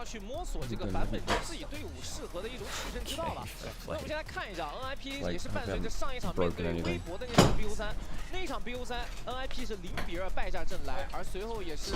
去摸索这个版本中自己队伍适合的一种取胜之道了。那我们先来看一下 ，NIP 也是伴随着上一场面对微博的那场 BO3，那一场 BO3，NIP 是0-2败下阵来，而随后也是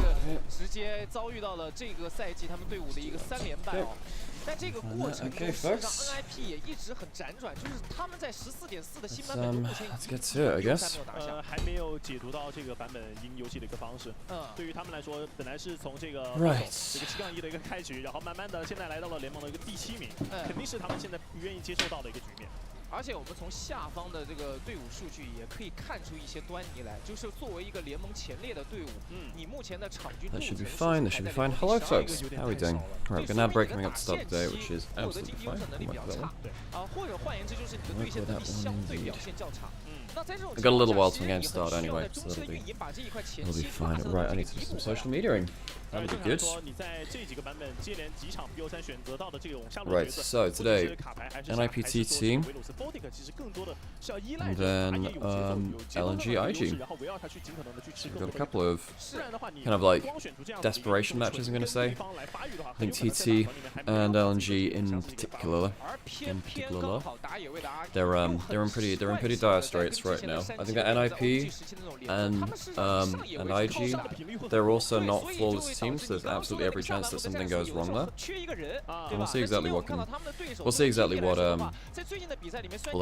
直接遭遇到了这个赛季他们队伍的一个3连败哦。但这个过程中，实际上 NIP 也一直很辗转，就是他们在14.4的新版本中目前已经没有拿下，还没有解读到这个版本赢游戏的一个方式。对于他们来说，本来是从这个7-1的一个开局，然后慢慢的现在来到了联盟的一个第7名，肯定是他们现在不愿意接受到的一个局面。而且我们从下方的这个队伍数据也可以看出一些端倪来，就是作为一个联盟前列的队伍，你目前的场均路程 should be fine. That should be fine. Hello, folks. How are we doing? Right, we've got an ad break coming up to start the day, which is absolutely fine. 或者换言之，就是你的对线能力相对表现较差。We've got a little while till the game start anyway, so that'll be fine. Right, I need to do some social mediaing. That'll be good. Right, so today, NIPT team, and then LNG IG. So we've got a couple of kind of like desperation matches, I'm going to say. I think TT and LNG in particular. They're in pretty dire straits right now. I think that NIP and IG, they're also not flawless teams. So there's absolutely every chance that something goes wrong there. And we'll see exactly what they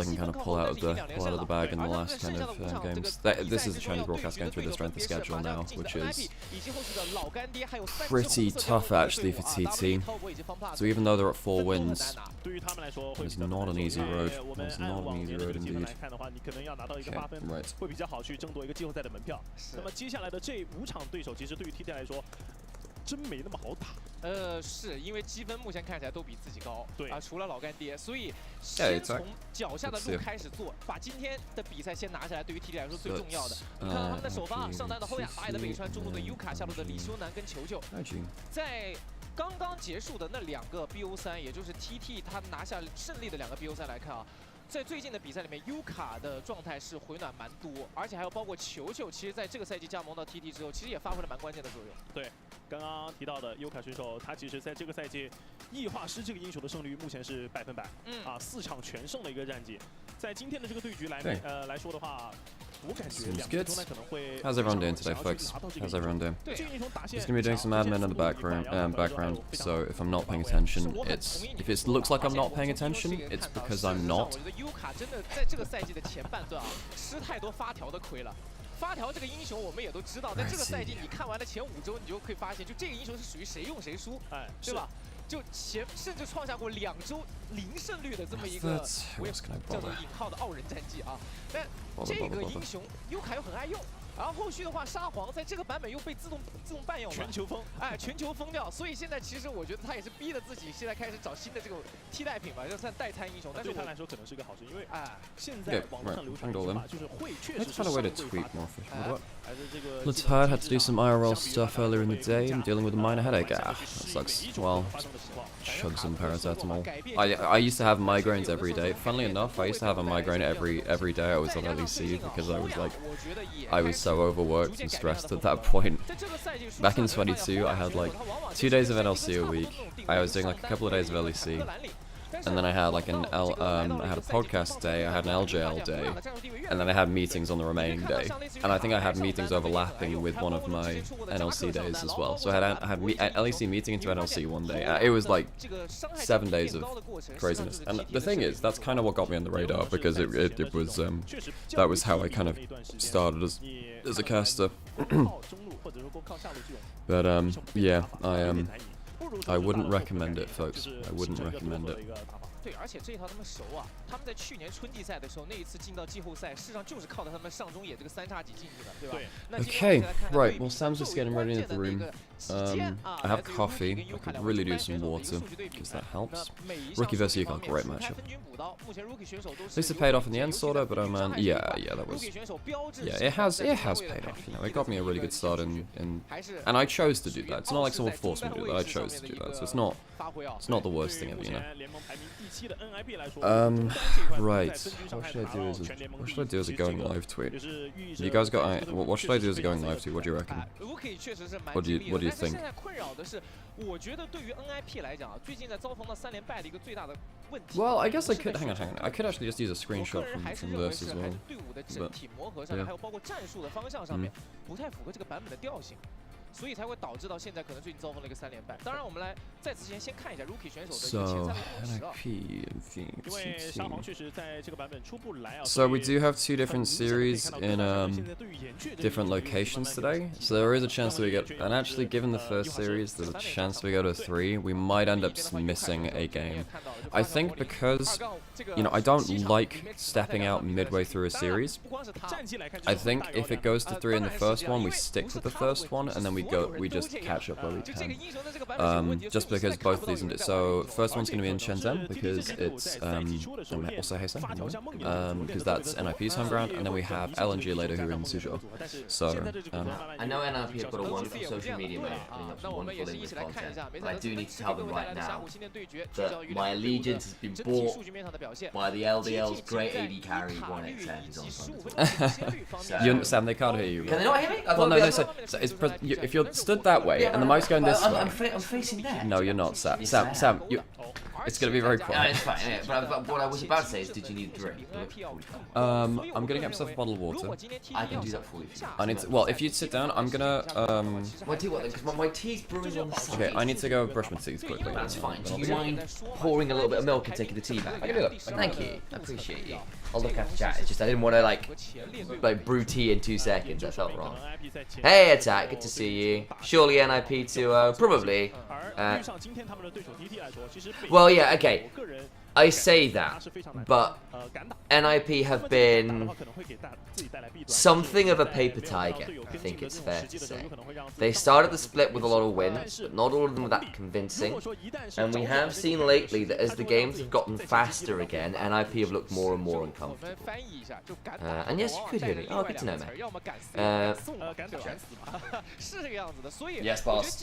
can kind of pull out of the bag in the last kind of games. This is the Chinese broadcast going through the strength of schedule now, which is pretty tough actually for TT. So even though they're at 4 wins, it's not an easy road. It's not an easy road indeed. Okay, right. 会比较好去争夺一个季后赛的门票。那么接下来的这5场对手，其实对于 TT 来说，真没那么好打。是因为积分目前看起来都比自己高，对啊，除了老干爹，所以 先从脚下的路开始做，把今天的比赛先拿下来，对于 TT 来说最重要的。你看到他们的首发上单的后亚，打野的北川，中路的 Yuka， 下路的李修南跟球球，在刚刚结束的那2个 BO3， 也就是 TT 他拿下胜利的2个 BO3 来看啊。 在最近的比赛里面，Yuka 的状态是回暖蛮多，而且还有包括球球，其实在这个赛季加盟到 TT 之后，其实也发挥了蛮关键的作用。对，刚刚提到的 Yuka 选手，他其实在这个赛季异化师这个英雄的胜率目前是100%，啊，4场全胜的一个战绩。在今天的这个对局来说的话，我感觉2个中单可能会。 How's everyone doing today, folks? How's everyone doing? Just gonna be doing some admin in the background. So if I'm not paying attention, if it looks like I'm not paying attention, it's because I'm not. Yuka 真的在这个赛季的前半段啊，吃太多发条的亏了。发条这个英雄我们也都知道，在这个赛季你看完了前5周，你就可以发现，就这个英雄是属于谁用谁输，对吧？就甚至创下过2周0胜率的这么一个，我也叫做引号的傲人战绩啊。但这个英雄 Yuka 又很爱用。 然后后续的话，沙皇在这个版本又被自动伴用全球封，全球封掉，所以现在其实我觉得他也是逼着自己现在开始找新的这个替代品吧，就算代餐英雄。但是对他来说可能是个好事，因为现在网络上流传的说法就是会确实是 Let's tired, had to do some IRL stuff earlier in the day. I'm dealing with a minor headache. That sucks. Well, chug some paracetamol. I used to have migraines every day. Funnily enough, I used to have a migraine every day I was on LEC because I was so overworked and stressed at that point. Back in 22, I had like 2 days of NLC a week. I was doing like a couple of days of LEC. And then I had like I had a podcast day, I had an LJL day, and then I had meetings on the remaining day. And I think I had meetings overlapping with one of my NLC days as well. So I had LEC meeting into NLC one day. It was like 7 days of craziness. And the thing is, that's kind of what got me on the radar because it was that was how I kind of started as a caster. But yeah, I wouldn't recommend it, folks. I wouldn't recommend it. 对，而且这一套他们熟啊，他们在去年春季赛的时候，那一次进到季后赛，事实上就是靠着他们上中野这个3叉戟进去的，对吧？ Okay, right. Well, Sam's just getting ready into the room. I have coffee. I could really do some water because that helps. Rookie versus Yukon, great matchup. At least it paid off in the end, sorta. But yeah, that was. Yeah, it has paid off. You know, it got me a really good start and I chose to do that. It's not like someone forced me to do that. I chose to do that, so it's not the worst thing ever, you know. 期的 NIP 来说， right. What should I do as a going live tweet? You guys got what should I do as a going live tweet? What do you reckon? What do you think? 现在困扰的是，我觉得对于 NIP 来讲，最近在遭逢到3连败的一个最大的问题。 Well, I guess I could hang on. I could actually just use a screenshot from this as well. 队伍的整体磨合上面，还有包括战术的方向上面，不太符合这个版本的调性。 所以才会导致到现在可能最近遭逢了一个3连败。当然，我们来在此前先看一下 Rookie 选手的一个前三的同时啊。因为沙皇确实在这个版本初步来啊。So we do have 2 different series in different locations today. So there is a chance that we get, and actually, given the first series, there's a chance we go to 3. We might end up missing a game. I think because, you know, I don't like stepping out midway through a series. I think if it goes to 3 in the first one, we stick with the first one, and then we just catch up where we can. Just because both of these, so first one's going to be in Shenzhen because it's also Heisei, because that's NIP's home ground, and then we have LNG later who are in Suzhou. So I know NIP have got a wonderful social media mate, putting up some wonderful English content, but I do need to tell them right now that my allegiance has been bought by the LDL's great AD carry 1x10 is on front. You understand? They can't hear you. Can they not hear me? Well, no, so if you're stood that way and the mic's going this way. I'm facing there. No, you're not, Sam. Sam, it's going to be very No, quiet. it's fine. Yeah, but what I was about to say is, did you need a drink? I'm going to get myself a bottle of water. I can do that for you. I need to, well, if you sit down, I'm going to, My tea, what? Because my tea's brewing on the side. okay, I need to go brush my teeth quickly. That's fine. Do you mind pouring a little bit of milk and taking the tea back? I can do that. Thank you. I appreciate you. I'll look after chat. It's just I didn't want to like brew tea in 2 seconds. That felt wrong. Hey, Attack. Good to see you. Surely NIP 2-0. Probably. Well, yeah. Okay. I say that, but NIP have been something of a paper tiger, I think it's fair to say. They started the split with a lot of wins, but not all of them were that convincing. And we have seen lately that as the games have gotten faster again, NIP have looked more and more uncomfortable. And yes, you could hear me. Oh, good to know, man. Yes, boss.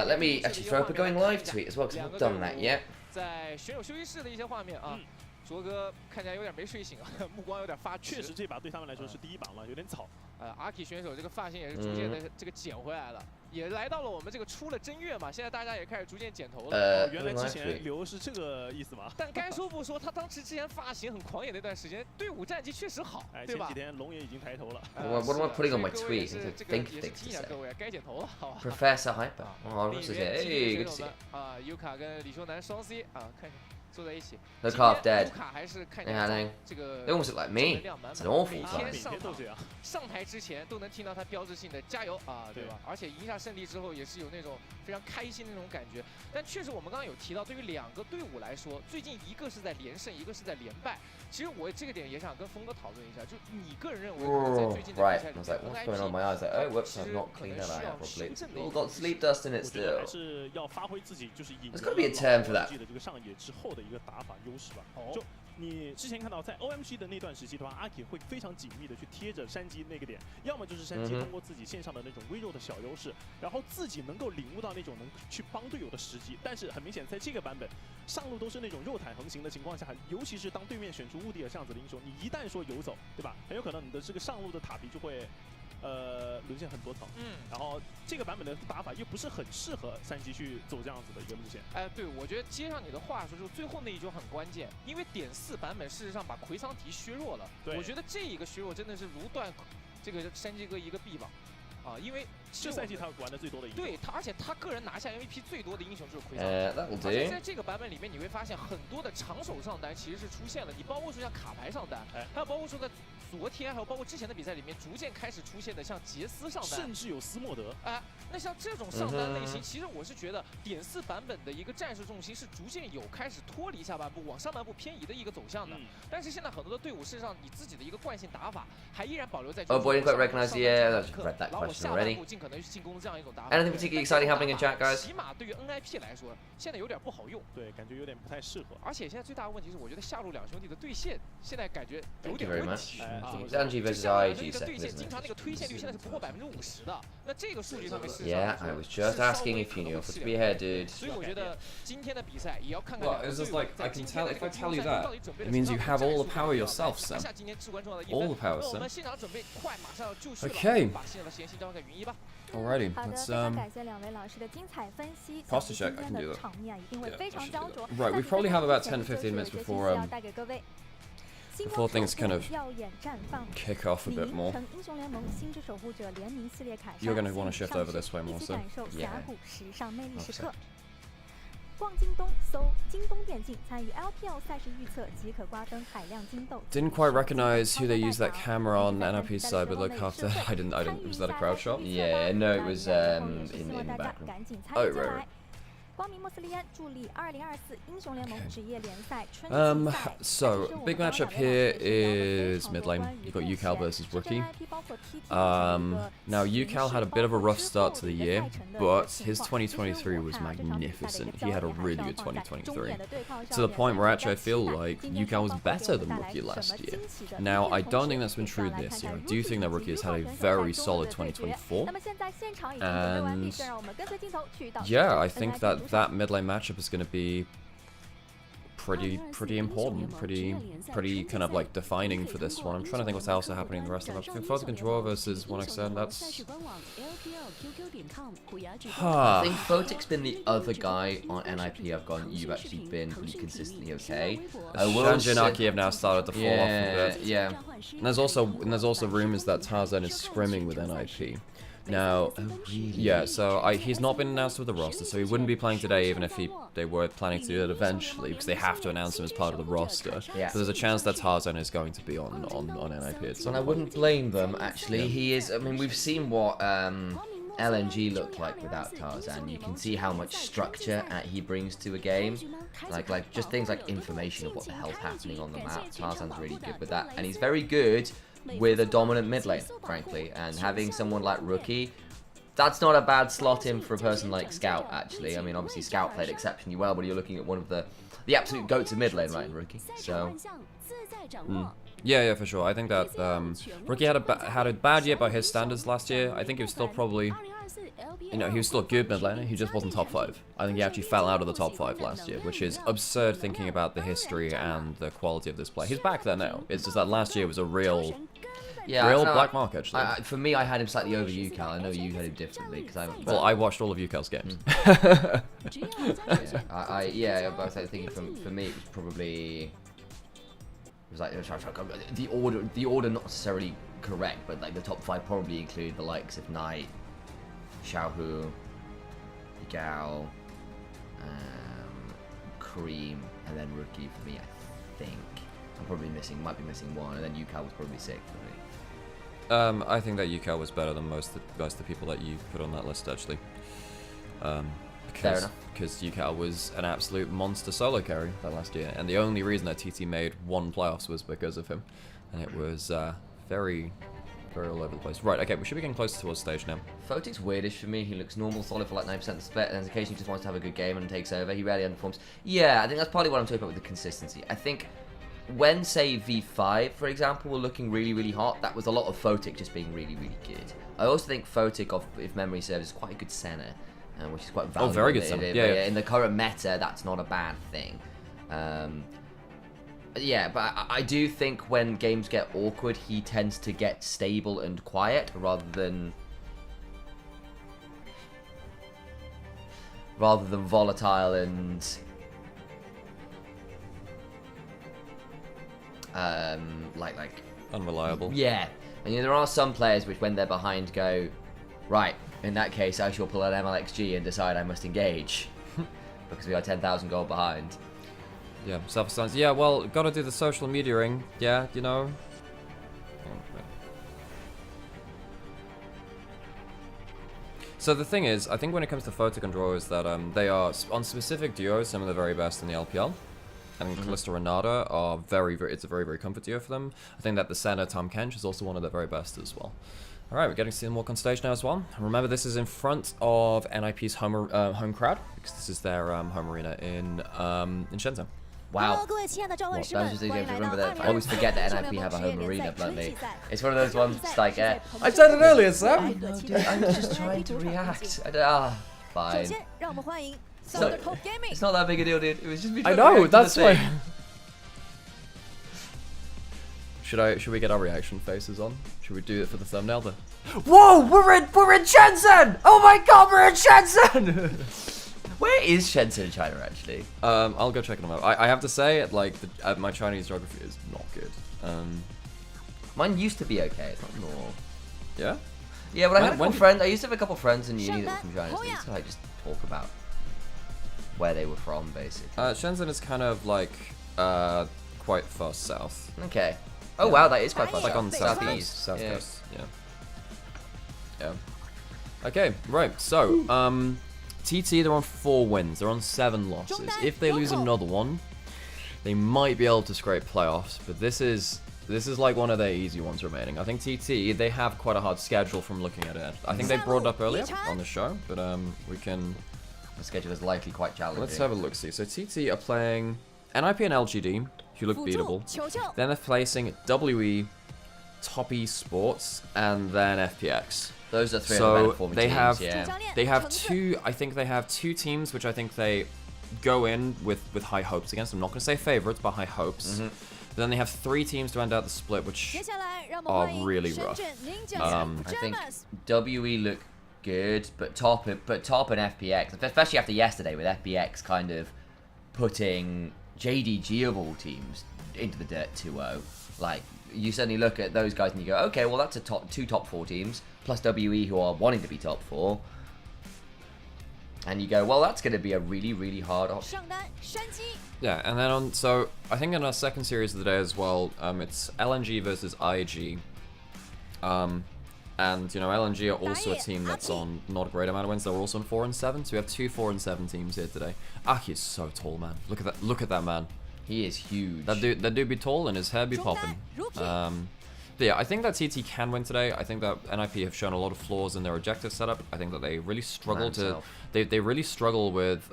Let me actually throw up a going live tweet as well, because I've not done that yet. 在选手休息室的一些画面啊，卓哥看起来有点没睡醒啊，目光有点发直。确实，这把对他们来说是第一把了，有点早。阿 K 选手这个发型也是逐渐的这个剪回来了，也来到了我们这个出了正月嘛，现在大家也开始逐渐剪头了。原来之前留是这个意思吗？但该说不说，他当时之前发型很狂野那段时间，队伍战绩确实好，对吧？前几天龙也已经抬头了。What am I putting on my tweet? Think things to say. 各位该剪头了，好吧 Professor Hyper. Oh, this is it. Hey, good to see you. 啊，尤卡跟李修南双 C 啊，看坐在一起。 Look half dead. 尤卡还是看 Yeah, 这个 they almost look like me. It's an awful time. 上台之前都能听到他标志性的加油啊，对吧？而且赢下胜利之后也是有那种非常开心的那种感觉。但确实我们刚刚有提到，对于2个队伍来说，最近一个是在连胜，一个是在连败。其实我这个点也想跟峰哥讨论一下，就你个人认为在最近的比赛里 I was like, what's going on in my eyes? Like, oh, whoops, I've not cleaned that eye out properly. It's all got sleep dust in it still. There's got to be a term for that. 你之前看到在 OMG 的那段时期的话，阿 K 会非常紧密的去贴着山鸡那个点，要么就是山鸡通过自己线上的那种微弱的小优势，然后自己能够领悟到那种能去帮队友的时机。但是很明显，在这个版本上路都是那种肉坦横行的情况下，尤其是当对面选出乌迪尔这样子的英雄，你一旦说游走，对吧？很有可能你的这个上路的塔皮就会。沦陷很多层，然后这个版本的打法又不是很适合山鸡去走这样子的一个路线。哎，对，我觉得接上你的话说，就最后那一局很关键，因为点4版本事实上把奎桑提削弱了。我觉得这一个削弱真的是如断这个山鸡哥一个臂膀。 啊，因为这赛季他玩的最多的英雄，对他，而且他个人拿下 MVP 最多的英雄就是奎桑。而且在这个版本里面，你会发现很多的长手上单其实是出现了，你包括说像卡牌上单，还有包括说在昨天，还有包括之前的比赛里面，逐渐开始出现的像杰斯上单，甚至有斯莫德。哎，那像这种上单类型，其实我是觉得点4版本的一个战术重心是逐渐有开始脱离下半部往上半部偏移的一个走向的。但是现在很多的队伍，事实上你自己的一个惯性打法还依然保留在。Oh boy, didn't quite recognize the read that question already. Anything particularly exciting happening in chat, guys? 起码对于 NIP 来说，现在有点不好用。对，感觉有点不太适合。而且现在最大的问题是，我觉得下路2兄弟的对线现在感觉有点问题。LNG versus IAG second, isn't it? Yeah, I was just asking if you knew off the top of your head, dude. Well, it's just like, I can tell, if I tell you that, it means you have all the power yourself, Sam. All the power, Sam. Okay. Alrighty, let's posture check, I can do that. Yeah, right, we probably have about 10 to 15 minutes before things kind of kick off a bit more. You're going to want to shift over this way more, so. Yeah. Didn't quite recognize who they used that camera on NRP's side, but look after I didn't was that a crowd shot? Yeah, no, it was in the background. Oh, right. So, big matchup here is mid lane. You've got UCal versus Rookie. Now, UCal had a bit of a rough start to the year, but his 2023 was magnificent. He had a really good 2023. To the point where actually I feel like UCal was better than Rookie last year. Now, I don't think that's been true this year. I do think that Rookie has had a very solid 2024. And yeah, I think that mid lane matchup is going to be pretty important, pretty kind of like defining for this one. I'm trying to think what's also happening in the rest of the match. I think Photic and Draw versus 1xn, that's... I think Photic's been the other guy on NIP I've gone, you've actually been pretty consistently okay. Shanji and Aki have now started to fall off a bit. Yeah. And there's also rumors that Tarzan is scrimming with NIP. Now, yeah, so he's not been announced with the roster, so he wouldn't be playing today even if they were planning to do it eventually, because they have to announce him as part of the roster. Yeah. So there's a chance that Tarzan is going to be on NIP at some And I wouldn't blame them, actually. Yeah. He is, I mean, we've seen what LNG looked like without Tarzan. You can see how much structure he brings to a game. Like just things like information of what the hell's happening on the map. Tarzan's really good with that, and he's very good with a dominant mid lane, frankly, and having someone like Rookie, that's not a bad slot in for a person like Scout, actually. I mean, obviously Scout played exceptionally well, but you're looking at one of the absolute goats of mid lane, right, in Rookie, so... Yeah, for sure. I think that Rookie had a bad year by his standards last year. I think he was still probably... he was still a good mid laner, he just wasn't top 5. I think he actually fell out of the top 5 last year, which is absurd thinking about the history and the quality of this play. He's back there now. It's just that last year was a real black mark, actually. For me, I had him slightly over UCal. I know you had him differently, because I watched all of UCal's games. I was thinking for me, it was probably... It was like the order not necessarily correct, but like the top 5 probably include the likes of Knight, Xiaohu, Yigao, Cream, and then Rookie for me, I think. I'm probably might be missing one, and then UCal was probably 6th for me. I think that UCal was better than most of the people that you put on that list, actually. Fair enough. Because UCal was an absolute monster solo carry that last year, and the only reason that TT made 1 playoffs was because of him, and it was very all over the place. Right, okay, we should be getting closer towards stage now. Photic's weirdish for me. He looks normal, solid for like 9% of the split, and then occasionally just wants to have a good game and takes over. He rarely underperforms. Yeah, I think that's partly what I'm talking about with the consistency. I think when, say, V5, for example, were looking really hot, that was a lot of Photic just being really good. I also think Photic, if memory serves, is quite a good center, which is quite valuable. Oh, very good center. Yeah. In the current meta, that's not a bad thing. Yeah, but I do think when games get awkward, he tends to get stable and quiet rather than volatile and like unreliable. Yeah, and there are some players which, when they're behind, go, right, in that case, I shall pull an MLXG and decide I must engage because we are 10,000 gold behind. Yeah, self-assigns. Yeah, well, gotta do the social media-ing. Yeah, you know. So the thing is, I think when it comes to Photic and Draw is that they are, on specific duos, some of the very best in the LPL. I think Kalista Renata are it's a very comfort duo for them. I think that the center, Tom Kench, is also one of the very best as well. Alright, we're getting to see them walk on stage now as well. Remember, this is in front of NIP's home crowd, because this is their home arena in Shenzhen. Wow. Well, those are things you have to remember that. I always forget that NIP have a home arena, bluntly. It's one of those ones, like, I said it earlier, Sam! I know, dude, I'm just trying to react. Fine. It's not that big a deal, dude. It was just me trying I know, to react that's to the thing. why. Should we get our reaction faces on? Should we do it for the thumbnail then? Whoa! We're in Shenzhen! Oh my god, we're in Shenzhen! Where is Shenzhen in China, actually? I'll go check them out. I have to say, like, my Chinese geography is not good. Mine used to be okay. It's not normal. Yeah? Yeah, but I had a couple friends. I used to have a couple friends in uni that were from China, so they used to like just talk about where they were from, basically. Shenzhen is kind of like quite far south. Okay. Oh wow, that is quite far. Like on the south southeast. South coast. Yeah. Okay, right. So, TT, they're on 4 wins. They're on 7 losses. If they lose another one, they might be able to scrape playoffs. But this is like one of their easy ones remaining. I think TT, they have quite a hard schedule from looking at it. I think they brought it up earlier on the show, but we can. The schedule is likely quite challenging. Let's have a look. See. So TT are playing NIP and LGD, who look beatable. Then they're facing WE, Top Esports, and then FPX. Those are 3 of the better performing teams, they have 2. I think they have 2 teams which I think they go in with high hopes against. I'm not going to say favorites, but high hopes. Then they have 3 teams to end out the split, which are really rough. I think WE look good, but Top and FPX, especially after yesterday with FPX kind of putting JDG of all teams into the dirt 2-0. Like, you suddenly look at those guys and you go, okay, well that's 2 top 4 teams plus WE who are wanting to be top 4. And you go, well, that's going to be a really, really hard option. Yeah, and then so I think in our second series of the day as well, it's LNG versus IG. And, you know, LNG are also a team that's on not a great amount of wins. They're also on 4 and 7, so we have 2 4 and 7 teams here today. Aki is so tall, man. Look at that man. He is huge. That dude be tall and his hair be popping. But yeah, I think that TT can win today. I think that NIP have shown a lot of flaws in their objective setup. I think that they really struggle they really struggle with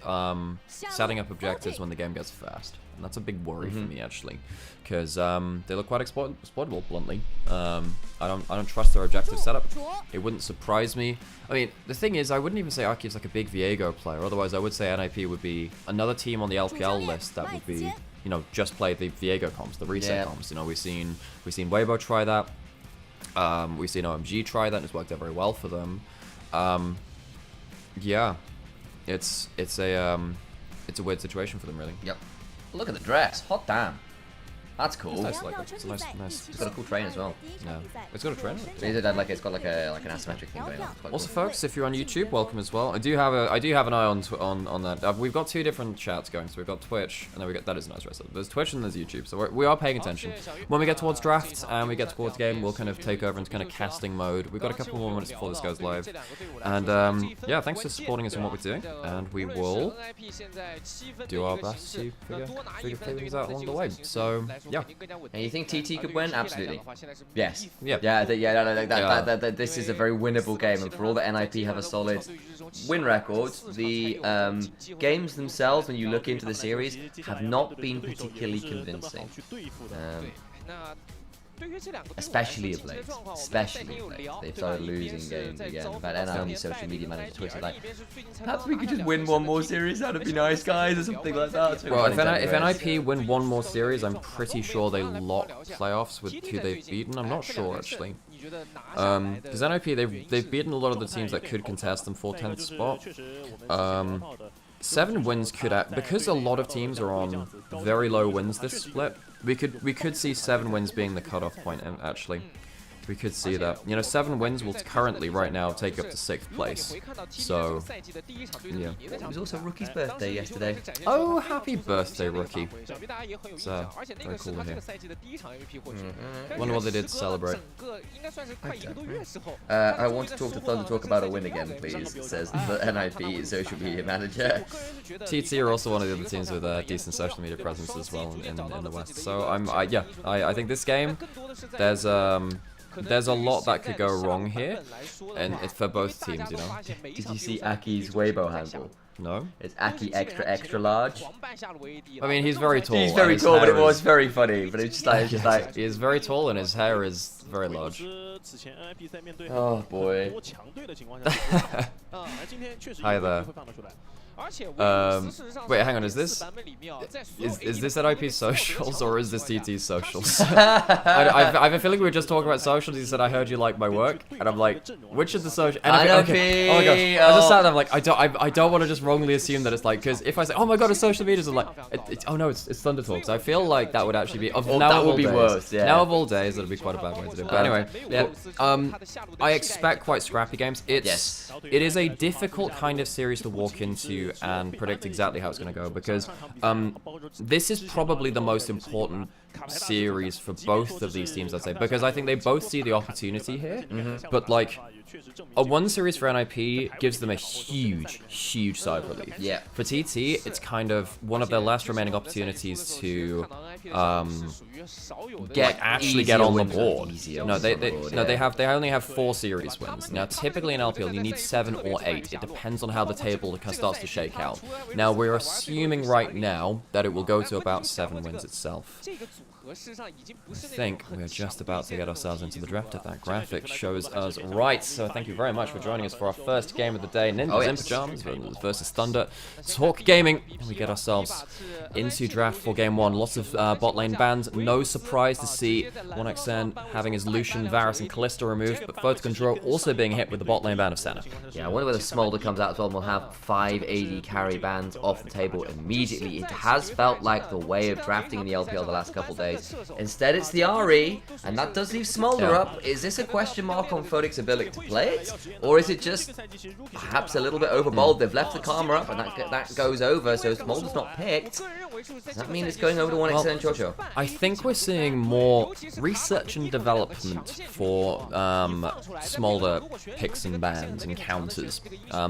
setting up objectives when the game gets fast. And that's a big worry for me, actually, because they look quite exploitable, bluntly. I don't trust their objective setup. It wouldn't surprise me. I mean, the thing is, I wouldn't even say Aki is like a big Viego player. Otherwise, I would say NIP would be another team on the LPL list that would be, you know, just play the Viego comps, the reset comps. You know, we've seen Weibo try that. We've seen OMG try that, and it's worked out very well for them. Yeah, it's a weird situation for them, really. Yep. Look at the dress. Hot damn. That's cool. It's nice. It's nice. It's got a cool train as well. Yeah. It's got a train. It's got like an asymmetric thing going on. Also, folks, if you're on YouTube, welcome as well. I do have an eye on that. We've got 2 different chats going. So we've got Twitch, and then we got that is a nice rest. There's Twitch and there's YouTube. So we are paying attention. When we get towards draft and we get towards game, we'll kind of take over into kind of casting mode. We've got a couple more minutes before this goes live. And yeah, thanks for supporting us in what we're doing, and we will do our best to figure things out along the way. So yeah. And you think TT could win? Absolutely. Yes. Yeah. This is a very winnable game, and for all that NIP have a solid win record, the games themselves, when you look into the series, have not been particularly convincing. Especially of late. They've started losing games again. In fact, NIP social media manager tweeted like, perhaps we could just win one more series, that'd be nice, guys, or something like that. Well, if NIP win one more series, I'm pretty sure they lock playoffs with who they've beaten. I'm not sure, actually. Because NIP, they've beaten a lot of the teams that could contest them for 10th spot. 7 wins could, because a lot of teams are on very low wins this split, we could see 7 wins being the cutoff point, actually. We could see that. You know, 7 wins will currently, right now, take up to 6th place. So, yeah. It was also Rookie's birthday yesterday. Oh, happy birthday, Rookie. It's very cool to hear. Wonder what they did to celebrate. I want to talk to Thunder Talk about a win again, please, says the NIP social media manager. TT are also one of the other teams with a decent social media presence as well in the West. So I think this game, there's there's a lot that could go wrong here, and it's for both teams, you know. Did you see Aki's Weibo handle? No? It's Aki extra large. I mean, he's very tall. He's very tall, but it was very funny. But it's just like he is very tall and his hair is very large. Oh boy. Hi there. Wait, hang on, is this NIP socials or is this TT socials? I have a feeling we were just talking about socials. He said, I heard you like my work, and I'm like, which of the social? Okay. Oh my gosh, I just sat there, I'm like, I don't want to just wrongly assume that it's like, because if I say, oh my god, it's social medias, I'm like, oh no, it's Thunder Talks. I feel like that would actually be that would be worse. Yeah. Now of all days, that'd be quite a bad way to do it. But anyway, yeah. I expect quite scrappy games. It is a difficult kind of series to walk into and predict exactly how it's going to go, because this is probably the most important series for both of these teams, I'd say, because I think they both see the opportunity here, but like a one series for NIP gives them a huge side relief. Yeah. For TT, it's kind of one of their last remaining opportunities to get on the board. No, they only have 4 series wins. Now, typically in LPL, you need 7 or 8. It depends on how the table starts to shake out. Now, we're assuming right now that it will go to about 7 wins itself. I think we're just about to get ourselves into the draft if that graphic shows us right. So thank you very much for joining us for our first game of the day. Ninjas in Pajamas versus Thunder Talk Gaming. And we get ourselves into draft for game 1. Lots of bot lane bans. No surprise to see 1xN having his Lucian, Varus, and Kalista removed, but Photo Control also being hit with the bot lane ban of Senna. Yeah, I wonder whether Smolder comes out as well and we'll have 5 AD carry bans off the table immediately. It has felt like the way of drafting in the LPL the last couple days. Instead, it's the RE, and that does leave Smolder up. Is this a question mark on Photic's ability to play it? Or is it just perhaps a little bit overbold? They've left the Karma up, and that goes over, so Smolder's not picked. Does that mean it's going over to 1xN and Chocho? I think we're seeing more research and development for Smolder picks and bans and counters.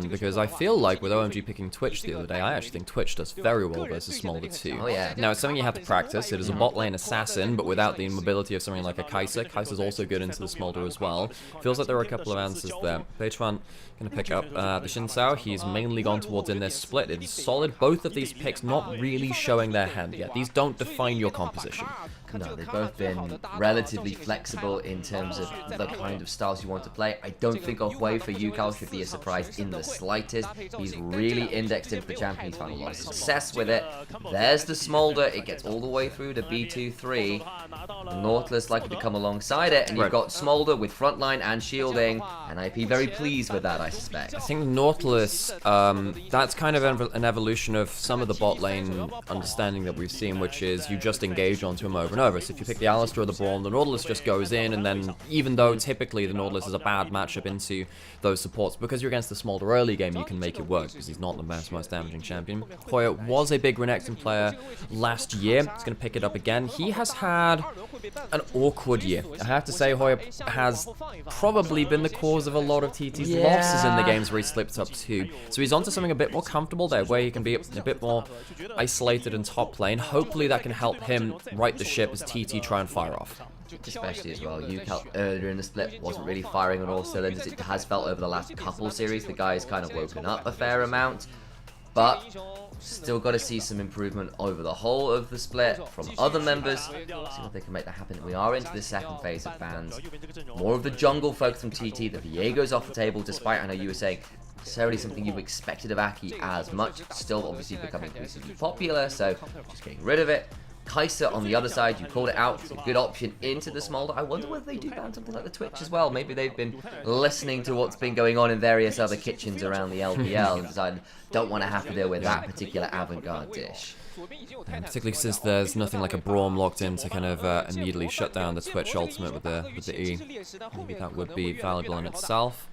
Because I feel like with OMG picking Twitch the other day, I actually think Twitch does very well versus Smolder too. Oh yeah. Now, it's something you have to practice. It is a bot lane assassin, but without the mobility of something like a Kai'Sa. Kai'Sa's also good into the Smolder as well. Feels like there are a couple of answers there. Page 1 going to pick up the Xin Sao. He's mainly gone towards in this split. It's solid. Both of these picks not really showing their hand yet. These don't define your composition. No, they've both been relatively flexible in terms of the kind of styles you want to play. I don't think Off-Wave for Yukal should be a surprise in the slightest. He's really indexed into the champion. He's found a lot of success with it. There's the Smolder. It gets all the way through to B2-3. Nautilus likely to come alongside it, and you've got Smolder with frontline and shielding, and NIP very pleased with that, I suspect. I think Nautilus, that's kind of an evolution of some of the bot lane understanding that we've seen, which is you just engage onto him over and over. So if you pick the Alistar or the Braum, the Nautilus just goes in, and then even though typically the Nautilus is a bad matchup into those supports, because you're against the Smolder early game, you can make it work, because he's not the most damaging champion. Hoya was a big Renekton player last year. He's going to pick it up again. He has had an awkward year. I have to say, Hoya has probably been the cause of a lot of TT's losses in the games where he slipped up too. So he's onto something a bit more comfortable there, where he can be a bit more isolated in top lane. Hopefully that can help him right the ship as TT try and fire off. Especially as well, Yukal earlier in the split wasn't really firing on all cylinders. It has felt over the last couple series the guy's kind of woken up a fair amount, but still got to see some improvement over the whole of the split from other members. See what they can make that happen. We are into the second phase of bans. More of the jungle focus from TT. The Viego's off the table, despite, I know you were saying, necessarily something you've expected of Aki as much. Still obviously becoming increasingly popular, so just getting rid of it. Kai'Sa on the other side, you called it out, it's a good option into the Smolder. I wonder whether they do ban something like the Twitch as well. Maybe they've been listening to what's been going on in various other kitchens around the LPL and decided don't want to have to deal with that particular avant-garde dish. And particularly since there's nothing like a Braum locked in to kind of immediately shut down the Twitch ultimate with the E. Maybe that would be valuable in itself.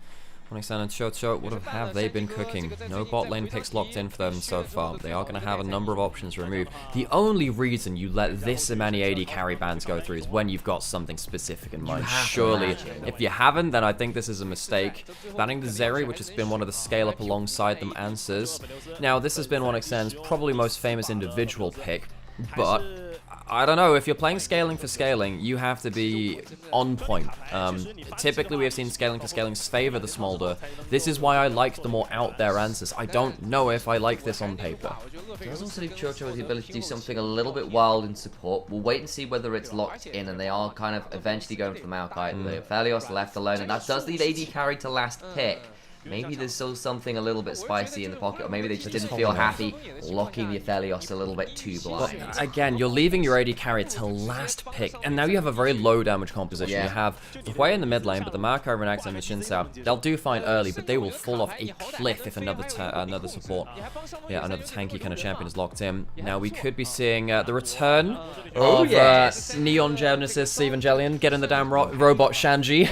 1xN and Chocho, what have they been cooking? No bot lane picks locked in for them so far. They are going to have a number of options removed. The only reason you let this many AD carry bans go through is when you've got something specific in mind. Surely, if you haven't, then I think this is a mistake. Banning the Zeri, which has been one of the scale up alongside them answers. Now, this has been 1xN's probably most famous individual pick, but I don't know, if you're playing scaling for scaling, you have to be on point. Typically we have seen scaling for scaling favor the Smolder. This is why I like the more out there answers. I don't know if I like this on paper. It does also leave Chocho with the ability to do something a little bit wild in support. We'll wait and see whether it's locked in, and they are kind of eventually going for the Maokai. The Aphelios left alone, and that does leave AD carry to last pick. Maybe there's still something a little bit spicy in the pocket, or maybe they just didn't feel happy locking the Aphelios a little bit too blind. Well, again, you're leaving your AD carry till last pick, and now you have a very low damage composition. Yeah. You have the Hui in the mid lane, but the Maokai, Renekton, and the Xin Sao, they'll do fine early, but they will fall off a cliff if another support, another tanky kind of champion is locked in. Now we could be seeing the return of Neon Genesis Evangelion getting the damn robot Shanji.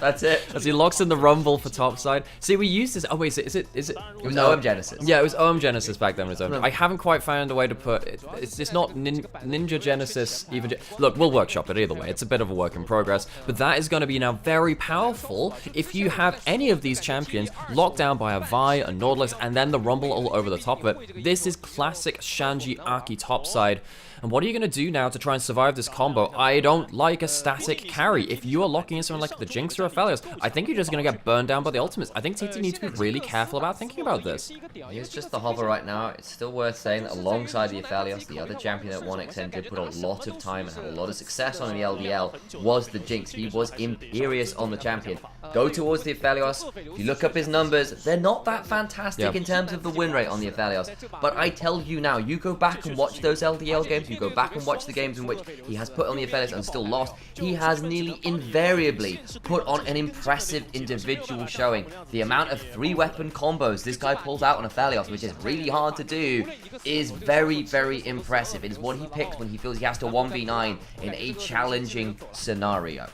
That's it. As he locks in the Rumble for topside. See, we used this. Oh wait, is it? It was OM Genesis. Yeah, it was OM Genesis back then. I haven't quite found a way to put it. It's not Ninja Genesis even. Look, we'll workshop it either way. It's a bit of a work in progress, but that is going to be now very powerful if you have any of these champions locked down by a Vi, a Nautilus, and then the Rumble all over the top of it. This is classic Shanji Aki topside. And what are you going to do now to try and survive this combo? I don't like a static carry. If you are locking in someone like the Jinx or Aphelios, I think you're just going to get burned down by the ultimates. I think TT needs to be really careful about thinking about this. Here's just the hover right now. It's still worth saying that alongside the Aphelios, the other champion that 1xN did put a lot of time and had a lot of success on the LDL was the Jinx. He was imperious on the champion. Go towards the Aphelios. If you look up his numbers, they're not that fantastic in terms of the win rate on the Aphelios. But I tell you now, you go back and watch those LDL games, you go back and watch the games in which he has put on the Aphelios and still lost, he has nearly invariably put on an impressive individual showing. The amount of 3-weapon combos this guy pulls out on Aphelios, which is really hard to do, is very, very impressive. It is what he picks when he feels he has to 1v9 in a challenging scenario.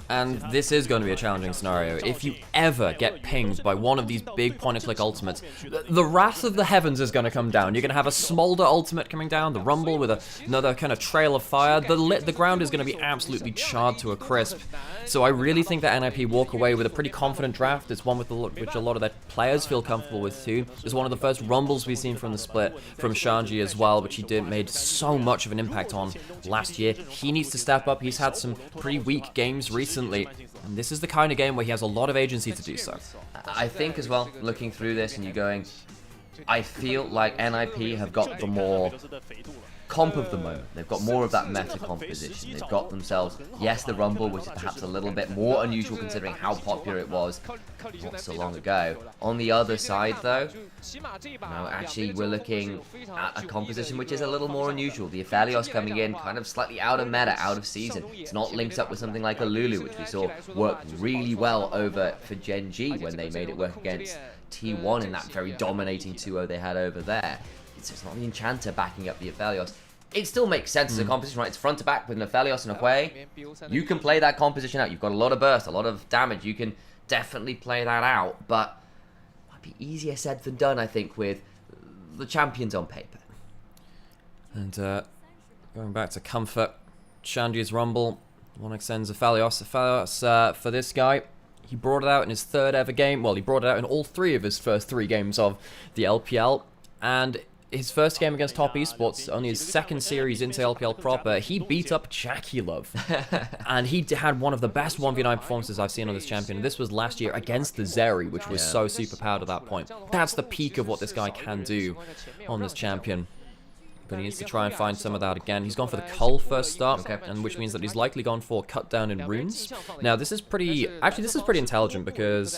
And this is going to be a challenging scenario. If you ever get pinged by one of these big point-and-click ultimates, the wrath of the heavens is going to come down. You're going to have a Smolder ultimate coming down, the Rumble with another kind of trail of fire. The ground is going to be absolutely charred to a crisp. So I really think that NIP walk away with a pretty confident draft. It's one with which a lot of their players feel comfortable with too. It's one of the first Rumbles we've seen from the split from Shanji as well, which he made so much of an impact on last year. He needs to step up. He's had some pretty weak games recently. And this is the kind of game where he has a lot of agency to do so. I think as well, looking through this and you going, I feel like NIP have got the more comp of the moment. They've got more of that meta composition. They've got themselves, yes, the Rumble, which is perhaps a little bit more unusual considering how popular it was not so long ago. On the other side, though, no, actually, we're looking at a composition which is a little more unusual. The Aphelios coming in kind of slightly out of meta, out of season. It's not linked up with something like a Lulu, which we saw work really well over for Gen G when they made it work against T1 in that very dominating 2-0 they had over there. It's not the Enchanter backing up the Aphelios. It still makes sense as a composition, right? It's front to back with an Aphelios and a Hui. You can play that composition out. You've got a lot of burst, a lot of damage. You can definitely play that out, but it might be easier said than done, I think, with the champions on paper. And going back to comfort, Shanji's Rumble, 1xN's Aphelios. Aphelios, for this guy, he brought it out in his third ever game. Well, he brought it out in all 3 of his first 3 games of the LPL. And his first game against Top Esports, only his second series into LPL proper, he beat up Jackie Love. And he had one of the best 1v9 performances I've seen on this champion. And this was last year against the Zeri, which was so super powered at that point. That's the peak of what this guy can do on this champion. But he needs to try and find some of that again. He's gone for the Cull first start, and which means that he's likely gone for cut down in runes. Now this is pretty, actually this is pretty intelligent because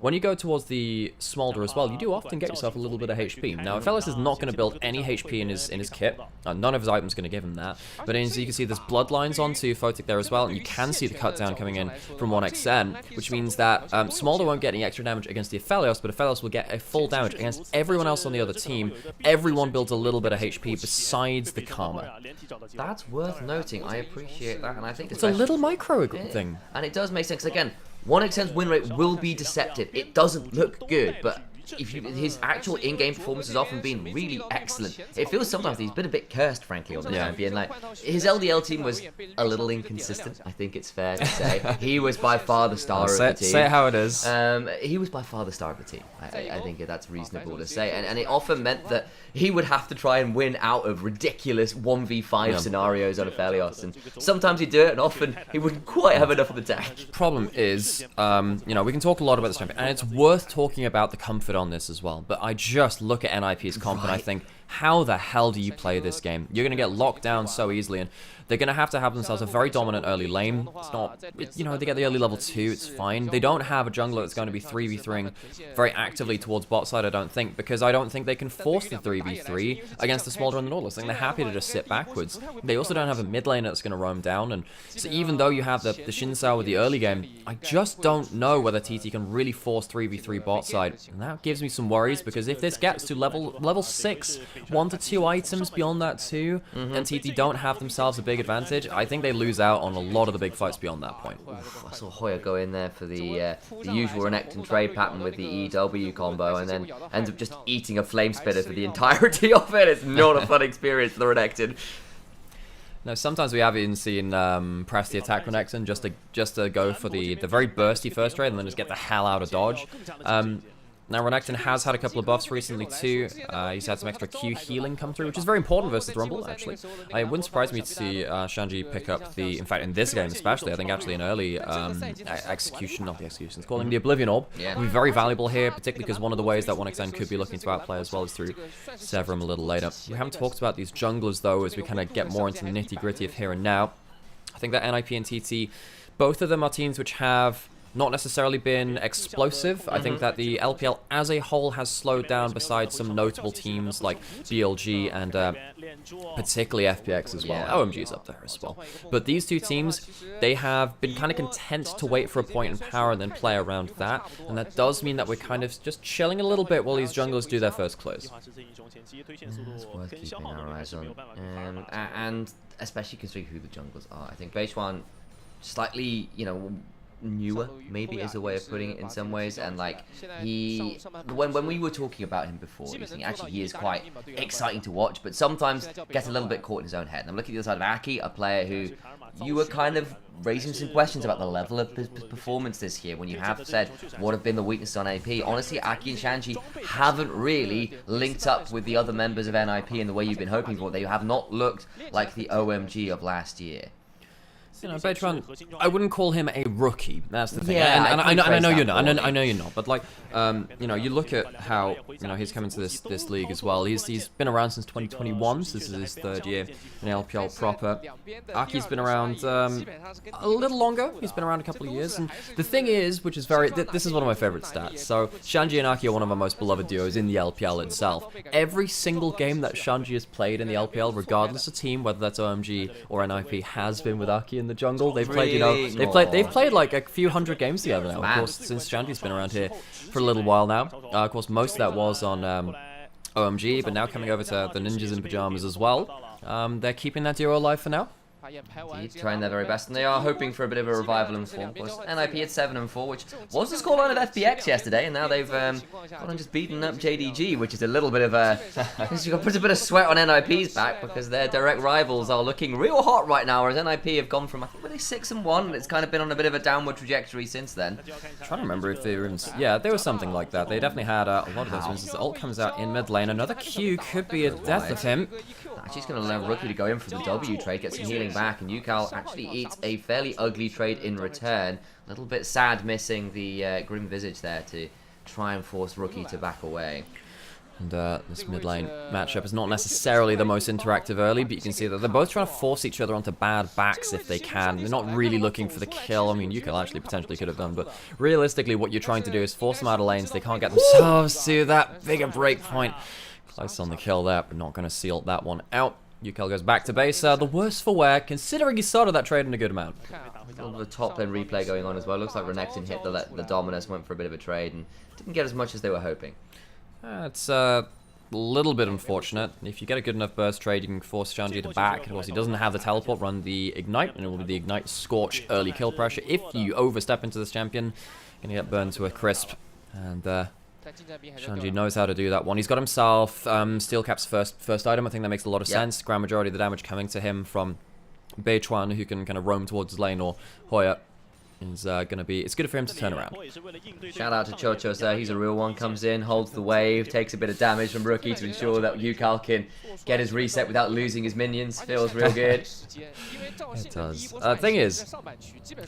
when you go towards the Smolder as well, you do often get yourself a little bit of HP. Now Aphelios is not going to build any HP in his kit. None of his items going to give him that. But as you can see, there's bloodlines onto Photic there as well, and you can see the cut down coming in from 1xN, which means that Smolder won't get any extra damage against the Aphelios, but Aphelios will get a full damage against everyone else on the other team. Everyone builds a little bit of HP besides the Karma. That's worth noting. I appreciate that, and I think it's a little micro thing. And it does make sense. Again, 1xN's win rate will be deceptive. It doesn't look good, but his actual in-game performance has often been really excellent. It feels sometimes he's been a bit cursed, frankly, on the champion. Like, his LDL team was a little inconsistent, I think it's fair to say. He was by far the star of the team. Say it how it is. He was by far the star of the team. I think that's reasonable to say. And it often meant that he would have to try and win out of ridiculous 1v5 scenarios on Aphelios. And sometimes he'd do it, and often he wouldn't quite have enough of the deck. Problem is, you know, we can talk a lot about this champion, and it's worth talking about the comfort on this as well. But I just look at NIP's comp and I think, how the hell do you play this game? You're going to get locked down so easily, and they're going to have themselves a very dominant early lane. It's not, you know, they get the early level 2, it's fine. They don't have a jungler that's going to be 3v3ing very actively towards bot side, I don't think, because I don't think they can force the 3v3 against the Smolder and the Nautilus. I think they're happy to just sit backwards. They also don't have a mid lane that's going to roam down, and so even though you have the Xin Sao with the early game, I just don't know whether TT can really force 3v3 bot side, and that gives me some worries, because if this gets to level 6, 1 to 2 items beyond that too, and TT don't have themselves a big advantage, I think they lose out on a lot of the big fights beyond that point. I saw Hoya go in there for the usual Renekton trade pattern with the EW combo, and then ends up just eating a Flame Spitter for the entirety of it. It's not a fun experience for the Renekton. No, sometimes we have even seen press the attack Renekton just to go for the very bursty first trade and then just get the hell out of dodge. Now, Renekton has had a couple of buffs recently too. He's had some extra Q healing come through, which is very important versus the Rumble, actually. It wouldn't surprise me to see Shanji pick up the, in fact, in this game especially, I think actually an early execution, not the execution, it's calling the Oblivion Orb. Would be very valuable here, particularly because one of the ways that 1xN could be looking to outplay as well is through Severum a little later. We haven't talked about these junglers, though, as we kind of get more into the nitty-gritty of here and now. I think that NIP and TT, both of them are teams which have not necessarily been explosive. I think that the LPL as a whole has slowed down, besides some notable teams like BLG and particularly FPX as well. OMG is up there as well. But these two teams, they have been kind of content to wait for a point in power and then play around that. And that does mean that we're kind of just chilling a little bit while these junglers do their first close. It's worth keeping our eyes on. And especially considering who the junglers are. I think Beishuan slightly, you know, newer, maybe, is a way of putting it in some ways, and like when we were talking about him before, you think actually he is quite exciting to watch, but sometimes gets a little bit caught in his own head. And I'm looking at the other side of Aki, a player who you were kind of raising some questions about the level of his performance this year, when you have said what have been the weaknesses on AP. Honestly, Aki and Shanji haven't really linked up with the other members of NIP in the way you've been hoping for. They have not looked like the OMG of last year. You know, Beitran, I wouldn't call him a rookie. That's the thing. Yeah, and I know you're not. I know you're not. But like, you know, you look at how he's come into this league as well. He's been around since 2021. So this is his 3rd year in LPL proper. Aki's been around a little longer. He's been around a couple of years. And the thing is, which is this is one of my favorite stats. So Shanji and Aki are one of my most beloved duos in the LPL itself. Every single game that Shanji has played in the LPL, regardless of team, whether that's OMG or NIP, has been with Aki in the jungle. They've played, you know, they've played like a few hundred games together now. Of course, since Shanji's been around here for a little while now. Of course, most of that was on OMG, but now coming over to the Ninjas in Pajamas as well. They're keeping that duo alive for now. Indeed, trying their very best, and they are hoping for a bit of a revival in form. Of course, NIP at 7-4, which was the scoreline of FPX yesterday, and now they've gone and just beaten up JDG, which is a little bit of a puts a bit of sweat on NIP's back, because their direct rivals are looking real hot right now. Whereas NIP have gone from, I think, were they 6-1, and it's kind of been on a bit of a downward trajectory since then. I'm trying to remember if they were in, yeah, there was something like that. They definitely had a lot of those wins. The ult comes out in mid lane. Another Q could be a death of him. Actually, he's going to allow Rookie to go in for the W trade, get some healing back, and Yukal actually eats a fairly ugly trade in return. A little bit sad missing the Grim Visage there to try and force Rookie to back away. And this mid lane matchup is not necessarily the most interactive early, but you can see that they're both trying to force each other onto bad backs if they can. They're not really looking for the kill. I mean, Yukal actually potentially could have done, but realistically what you're trying to do is force them out of lanes. They can't get themselves to that bigger break point. Close on the kill there, but not going to seal that one out. Yukal goes back to base. The worse for wear, considering he started that trade in a good amount. A little bit of top lane replay going on as well. Looks like Renekton hit the Dominus, went for a bit of a trade, and didn't get as much as they were hoping. It's a little bit unfortunate. If you get a good enough burst trade, you can force Shanji to back. Of course, he doesn't have the teleport, run the Ignite, and it will be the Ignite Scorch early kill pressure. If you overstep into this champion, you're going to get burned to a crisp. And Shanji knows how to do that one. He's got himself Steel Cap's first item. I think that makes a lot of sense. Grand majority of the damage coming to him from Beichuan, who can kind of roam towards his lane, or Hoya is going to be... It's good for him to turn around. Shout out to Chochos there. He's a real one. Comes in, holds the wave, takes a bit of damage from Rookie to ensure that Yukal can get his reset without losing his minions. Feels real good. It does. Thing is,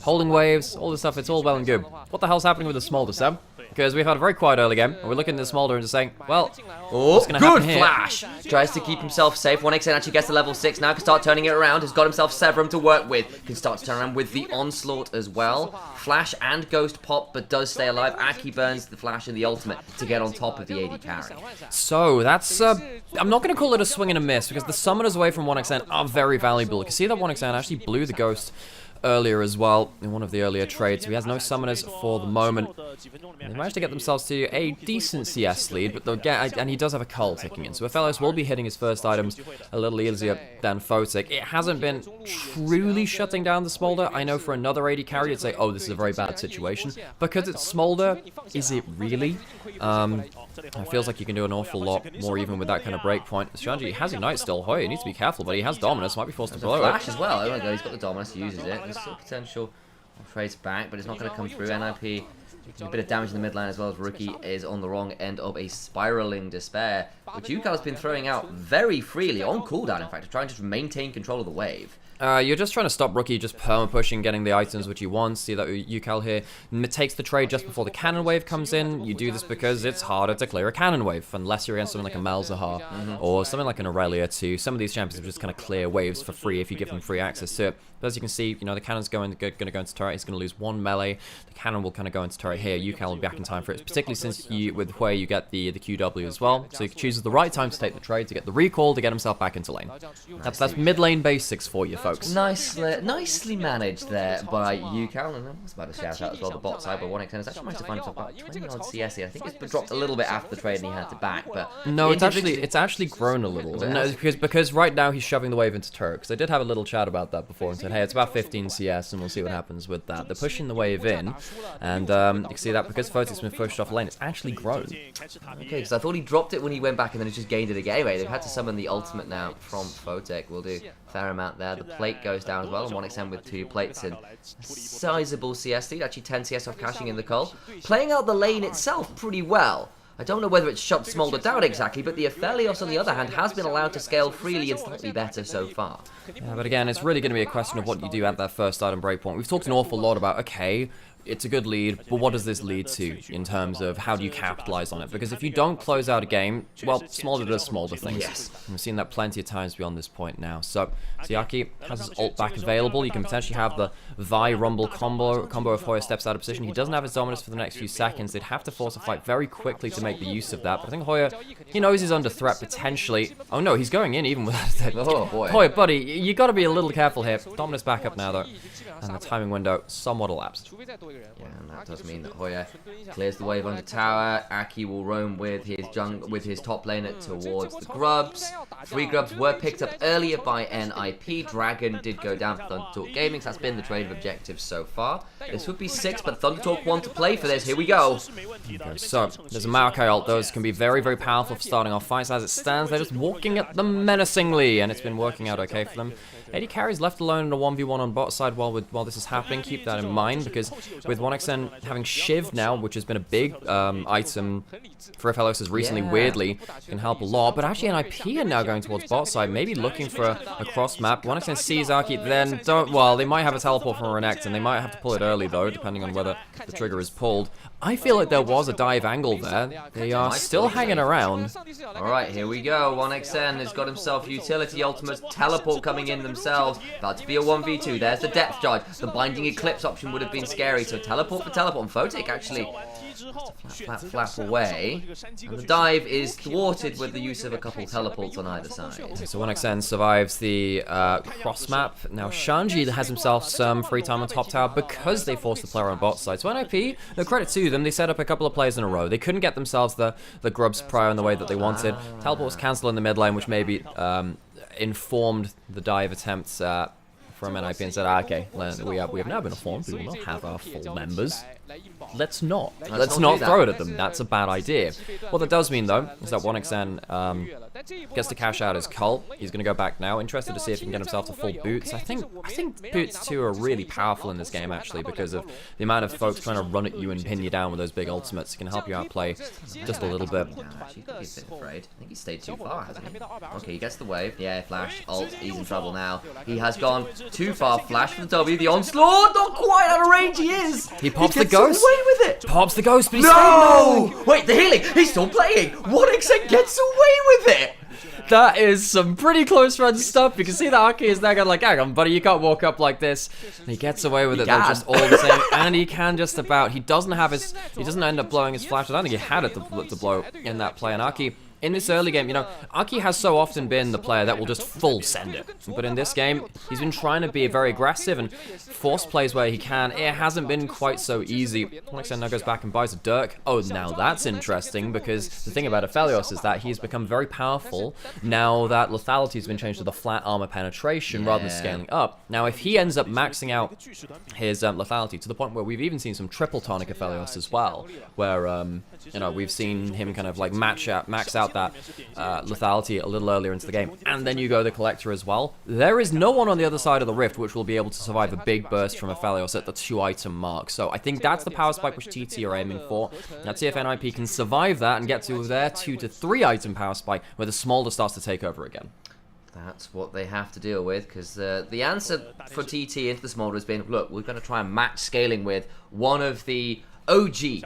holding waves, all this stuff, it's all well and good. What the hell's happening with the Smolder, Sam? Because we've had a very quiet early game, and we're looking at the Smolder and just saying, well, what's going to happen here? Flash! Tries to keep himself safe. 1xN actually gets to level 6 now, can start turning it around. Has got himself Severum to work with. Can start to turn around with the Onslaught as well. Flash and Ghost pop, but does stay alive. Aki burns the Flash and the ultimate to get on top of the AD carry. So, that's... I'm not going to call it a swing and a miss, because the summoners away from 1xN are very valuable. You can see that 1xN actually blew the Ghost earlier as well in one of the earlier trades, so he has no summoners for the moment. They managed to get themselves to a decent CS lead, but they'll get, and he does have a cull ticking in, so Aphelios will be hitting his first items a little easier than Photic. It hasn't been truly shutting down the Smolder. I know for another AD carry you'd say, oh, this is a very bad situation. Because it's Smolder, is it really? It feels like you can do an awful lot more even with that kind of breakpoint. Shanji has Ignite still. Hoya needs to be careful, but he has Dominus, might be forced to blow Flash it. as well. Oh my god, he's got the Dominus, uses it. There's still potential trades back, but it's not going to come through. NIP a bit of damage in the mid lane as well, as Rookie is on the wrong end of a spiraling despair, which Yukal has been throwing out very freely on cooldown, in fact, trying to maintain control of the wave. You're just trying to stop Rookie just perma-pushing, getting the items which he wants. See that Yukal here takes the trade just before the cannon wave comes in. You do this because it's harder to clear a cannon wave, unless you're against something like a Malzahar or something like an Aurelia too. Some of these champions just kind of clear waves for free if you give them free access to it. But as you can see, you know, the cannon's going to go into turret. He's going to lose one melee. The cannon will kind of go into turret here. Yukal will be back in time for it, particularly since with where you get the QW as well. So he chooses the right time to take the trade, to get the recall, to get himself back into lane. That's mid lane basics for you, folks. Nicely managed there by Yukal, and I was about to shout out as well the bot side, but 1xN has actually managed to find himself about 20 odd CS here. I think it's been dropped a little bit after the trade and he had to back, but no, it's actually grown a little. No, because right now he's shoving the wave into turret. Because I did have a little chat about that before and said, hey, it's about 15 CS and we'll see what happens with that. They're pushing the wave in, and you can see that because Photic's been pushed off lane, it's actually grown. Okay, because I thought he dropped it when he went back and then he just gained it again. Anyway, they've had to summon the ultimate now from Photic. We'll do a fair amount there. The plate goes down as well, and 1xN with 2 plates and sizable CS lead, actually 10 CS off cashing in the cull. Playing out the lane itself pretty well. I don't know whether it's shut Smolder down exactly, but the Aphelios, on the other hand, has been allowed to scale freely and slightly better so far. Yeah, but again, it's really going to be a question of what you do at that first item breakpoint. We've talked an awful lot about, okay, it's a good lead, but what does this lead to in terms of how do you capitalize on it? Because if you don't close out a game, well, Smolder does Smolder things. Yes. And we've seen that plenty of times beyond this point now. So, Siaki has his ult back available. You can potentially have the Vi Rumble combo if Hoya steps out of position. He doesn't have his Dominus for the next few seconds. They'd have to force a fight very quickly to make the use of that. But I think Hoya, he knows he's under threat potentially. Oh no, he's going in even without it. Oh boy. Hoya, buddy, you got to be a little careful here. Dominus back up now though. And the timing window somewhat elapsed. Yeah, and that does mean that Hoya clears the wave under tower. Aki will roam with his top laner towards the grubs. 3 grubs were picked up earlier by NIP. Dragon did go down for Thundertalk Gaming, so that's been the trade of objectives so far. This would be 6, but Thundertalk want to play for this. Here we go. Okay, so there's a Maokai ult. Those can be very, very powerful for starting off fights. As it stands, they're just walking at them menacingly, and it's been working out okay for them. AD carries left alone in a 1v1 on bot side while this is happening. Keep that in mind, because with 1xN having Shiv now, which has been a big item for Aphelios recently, weirdly, can help a lot. But actually NIP are now going towards bot side, maybe looking for a cross map. 1xN sees Aki, then they might have a teleport from Renekton. They might have to pull it early though, depending on whether the trigger is pulled. I feel like there was a dive angle there. They are still hanging around. Alright, here we go. 1xN has got himself utility ultimates, teleport coming in themselves. About to be a 1v2. There's the depth charge. The binding eclipse option would have been scary. So teleport for teleport. And Photic actually flap away. And the dive is thwarted with the use of a couple teleports on either side. So 1xN survives the cross map. Now Shanji has himself some free time on top tower because they forced the player on bot side. So NIP, no credit to them, they set up a couple of plays in a row. They couldn't get themselves the grubs prior in the way that they wanted. Teleport was cancelled in the mid lane, which maybe informed the dive attempts from NIP and said, okay, we have now been informed, we will not have our full members. let's not. Let's not not throw it at them. That's a bad idea. What that does mean, though, is that 1xN gets to cash out his cult. He's going to go back now. Interested to see if he can get himself to full boots. I think boots 2 are really powerful in this game, actually, because of the amount of folks trying to run at you and pin you down with those big ultimates. It can help you outplay just a little bit. Actually, could be a bit afraid. I think he stayed too far, hasn't he? Okay, he gets the wave. Yeah, flash, ult, he's in trouble now. He has gone too far. Flash for the W, the onslaught, not quite out of range, he is! He pops the ghost. Away with it! Pops the ghost, but he's No! Wait, the healing! He's still playing! 1xN gets away with it! That is some pretty close run stuff. You can see that Aki is there going like, hang on, buddy, you can't walk up like this. And he gets away with it, though, just all the same. And he can just about. He doesn't end up blowing his flash. I don't think he had it to blow in that play. And Aki, in this early game, you know, Aki has so often been the player that will just full send it. But in this game, he's been trying to be very aggressive and force plays where he can. It hasn't been quite so easy. 1xN now goes back and buys a Dirk. Oh, now that's interesting, because the thing about Aphelios is that he's become very powerful now that lethality has been changed to the flat armor penetration rather than scaling up. Now, if he ends up maxing out his lethality to the point where we've even seen some triple tonic Aphelios as well, where, you know, we've seen him kind of like max out that lethality a little earlier into the game, and then you go the Collector as well. There is no one on the other side of the rift which will be able to survive a big burst from Aphelios at the 2-item mark. So I think that's the power spike which TT are aiming for. Now see if NIP can survive that and get to their 2 to 3 item power spike where the Smolder starts to take over again. That's what they have to deal with, because the answer for TT into the Smolder has been, look, we're going to try and match scaling with one of the OG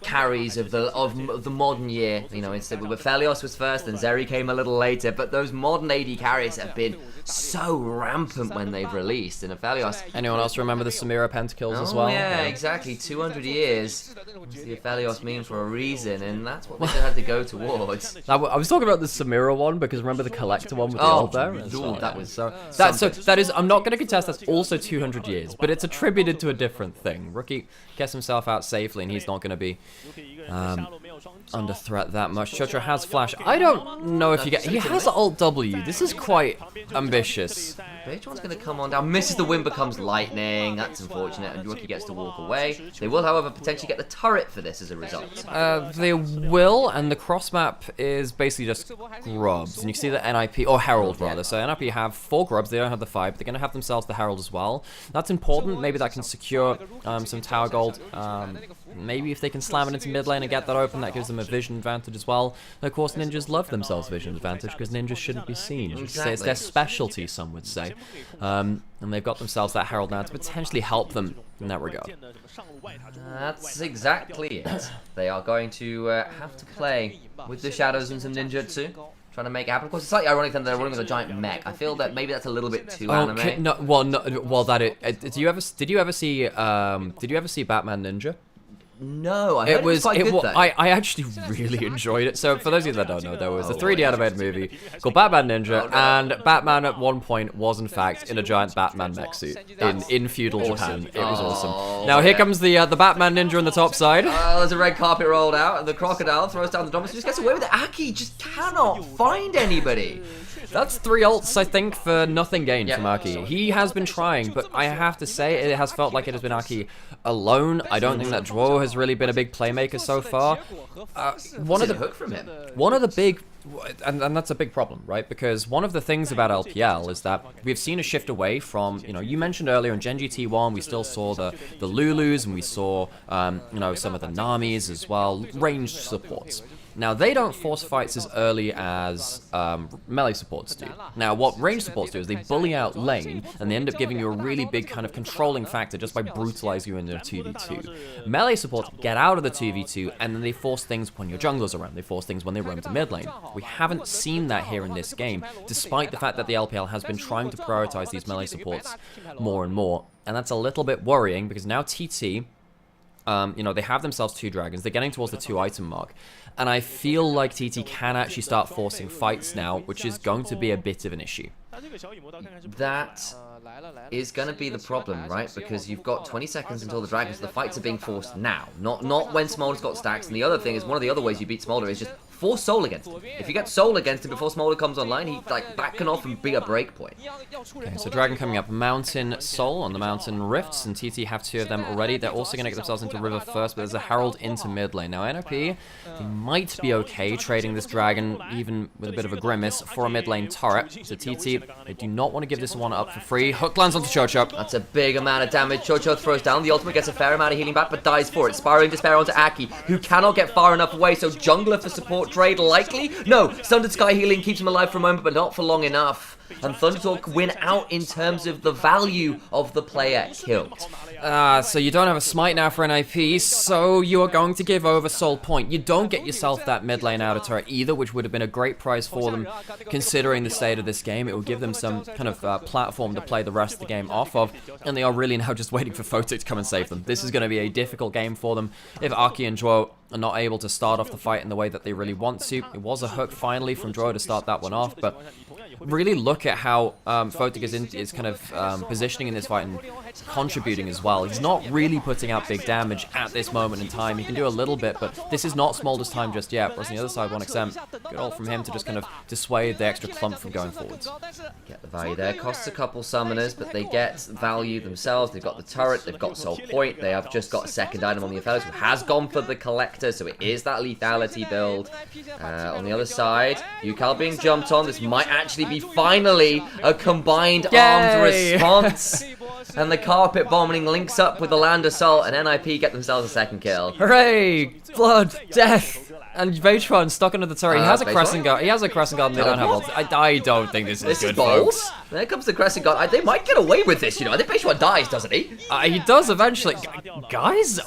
carries of the modern year. You know, instead with Aphelios was first, and Zeri came a little later, but those modern AD carries have been so rampant when they've released. And Aphelios... Anyone else remember the Nymaera pentakills as well? Yeah, exactly. 200 years was the Aphelios meme for a reason, and that's what they had to go towards. I was talking about the Nymaera one, because remember the Collector one with the ult there? That was that is, I'm not going to contest, that's also 200 years, but it's attributed to a different thing. Rookie gets himself out safely, and he's not going to be under threat that much. Chocho has flash. I don't know if you get... He has ult W. This is quite ambitious. H1's going to come on down. Misses the win, becomes lightning. That's unfortunate, and Rookie gets to walk away. They will, however, potentially get the turret for this as a result. They will, and the cross map is basically just grubs. And you can see that NIP, or Herald rather. So NIP have 4 grubs. They don't have the 5, but they're going to have themselves the Herald as well. That's important. Maybe that can secure some tower gold. Maybe if they can slam it into mid lane and get that open, that gives them a vision advantage as well. And of course, ninjas love themselves vision advantage because ninjas shouldn't be seen. Exactly. It's their specialty, some would say. And they've got themselves that Herald now to potentially help them in that regard. That's exactly it. They are going to have to play with the shadows and some ninjutsu, trying to make it happen. Of course, it's slightly ironic that they're running with a giant mech. I feel that maybe that's a little bit too anime. Did you ever see Batman Ninja? No, I heard it was quite good though. I actually really enjoyed it. So for those of you that don't know, there was a 3D animated movie called Batman Ninja, and Batman at one point was in fact in a giant Batman mech suit in feudal Japan. It was awesome. Now here comes the Batman Ninja on the top side. There's a red carpet rolled out, and the crocodile throws down the Domus and just gets away with it. Aki just cannot find anybody. That's 3 ults, I think, for nothing gained from Aki. He has been trying, but I have to say, it has felt like it has been Aki alone. I don't think that Dwo has really been a big playmaker so far. One of the big... And that's a big problem, right? Because one of the things about LPL is that we've seen a shift away from, you know, you mentioned earlier in Gen G T1, we still saw the Lulus, and we saw, you know, some of the Namis as well, ranged supports. Now, they don't force fights as early as melee supports do. Now, what range supports do is they bully out lane, and they end up giving you a really big kind of controlling factor just by brutalizing you into a 2v2. Melee supports get out of the 2v2, and then they force things when your jungler's around. They force things when they roam to mid lane. We haven't seen that here in this game, despite the fact that the LPL has been trying to prioritize these melee supports more and more. And that's a little bit worrying, because now TT... you know, they have themselves 2 dragons. They're getting towards the 2-item mark. And I feel like TT can actually start forcing fights now, which is going to be a bit of an issue. That is going to be the problem, right? Because you've got 20 seconds until the dragons. So the fights are being forced now, not when Smolder's got stacks. And the other thing is, one of the other ways you beat Smolder is just force Soul against him. If you get Soul against him before Smolder comes online, that can often be a break point. Okay, so Dragon coming up. Mountain Soul on the Mountain Rifts, and TT have 2 of them already. They're also going to get themselves into River first, but there's a Herald into mid lane. Now, NOP, they might be okay trading this Dragon, even with a bit of a grimace, for a mid lane turret. So TT, they do not want to give this one up for free. Hook lands onto Chocho. That's a big amount of damage. Chocho throws down. The ultimate gets a fair amount of healing back, but dies for it. Spiraling Despair onto Aki, who cannot get far enough away, so jungler for support trade likely? No, Sundered Sky healing keeps him alive for a moment, but not for long enough. And Thundertalk win out in terms of the value of the player killed. So you don't have a smite now for an IP, so you are going to give over Soul Point. You don't get yourself that mid lane outer turret either, which would have been a great prize for them, considering the state of this game. It will give them some kind of platform to play the rest of the game off of, and they are really now just waiting for Photo to come and save them. This is going to be a difficult game for them if Aki and Dro are not able to start off the fight in the way that they really want to. It was a hook finally from Dro to start that one off, but really look at how Photic is kind of positioning in this fight and contributing as well. He's not really putting out big damage at this moment in time. He can do a little bit, but this is not Smolder's time just yet. Whereas on the other side, 1XM, good ult from him to just kind of dissuade the extra clump from going forwards. Get the value there. Costs a couple summoners, but they get value themselves. They've got the turret, they've got Soul Point, they have just got a second item on the Aphelios, who has gone for the Collector, so it is that lethality build. On the other side, Yukal being jumped on. This might actually be finally a combined armed response. And the Carpet Bombing links up with the Land Assault, and NIP get themselves a second kill. Hooray! Blood, death, and Veitron stuck under the turret. He has a Crescent Guard. He has a Crescent Guard, and they don't have ult. I don't think this is good, folks. There comes the Crescent Guard. They might get away with this, you know. I think Veitron dies, doesn't he? He does eventually. Guys,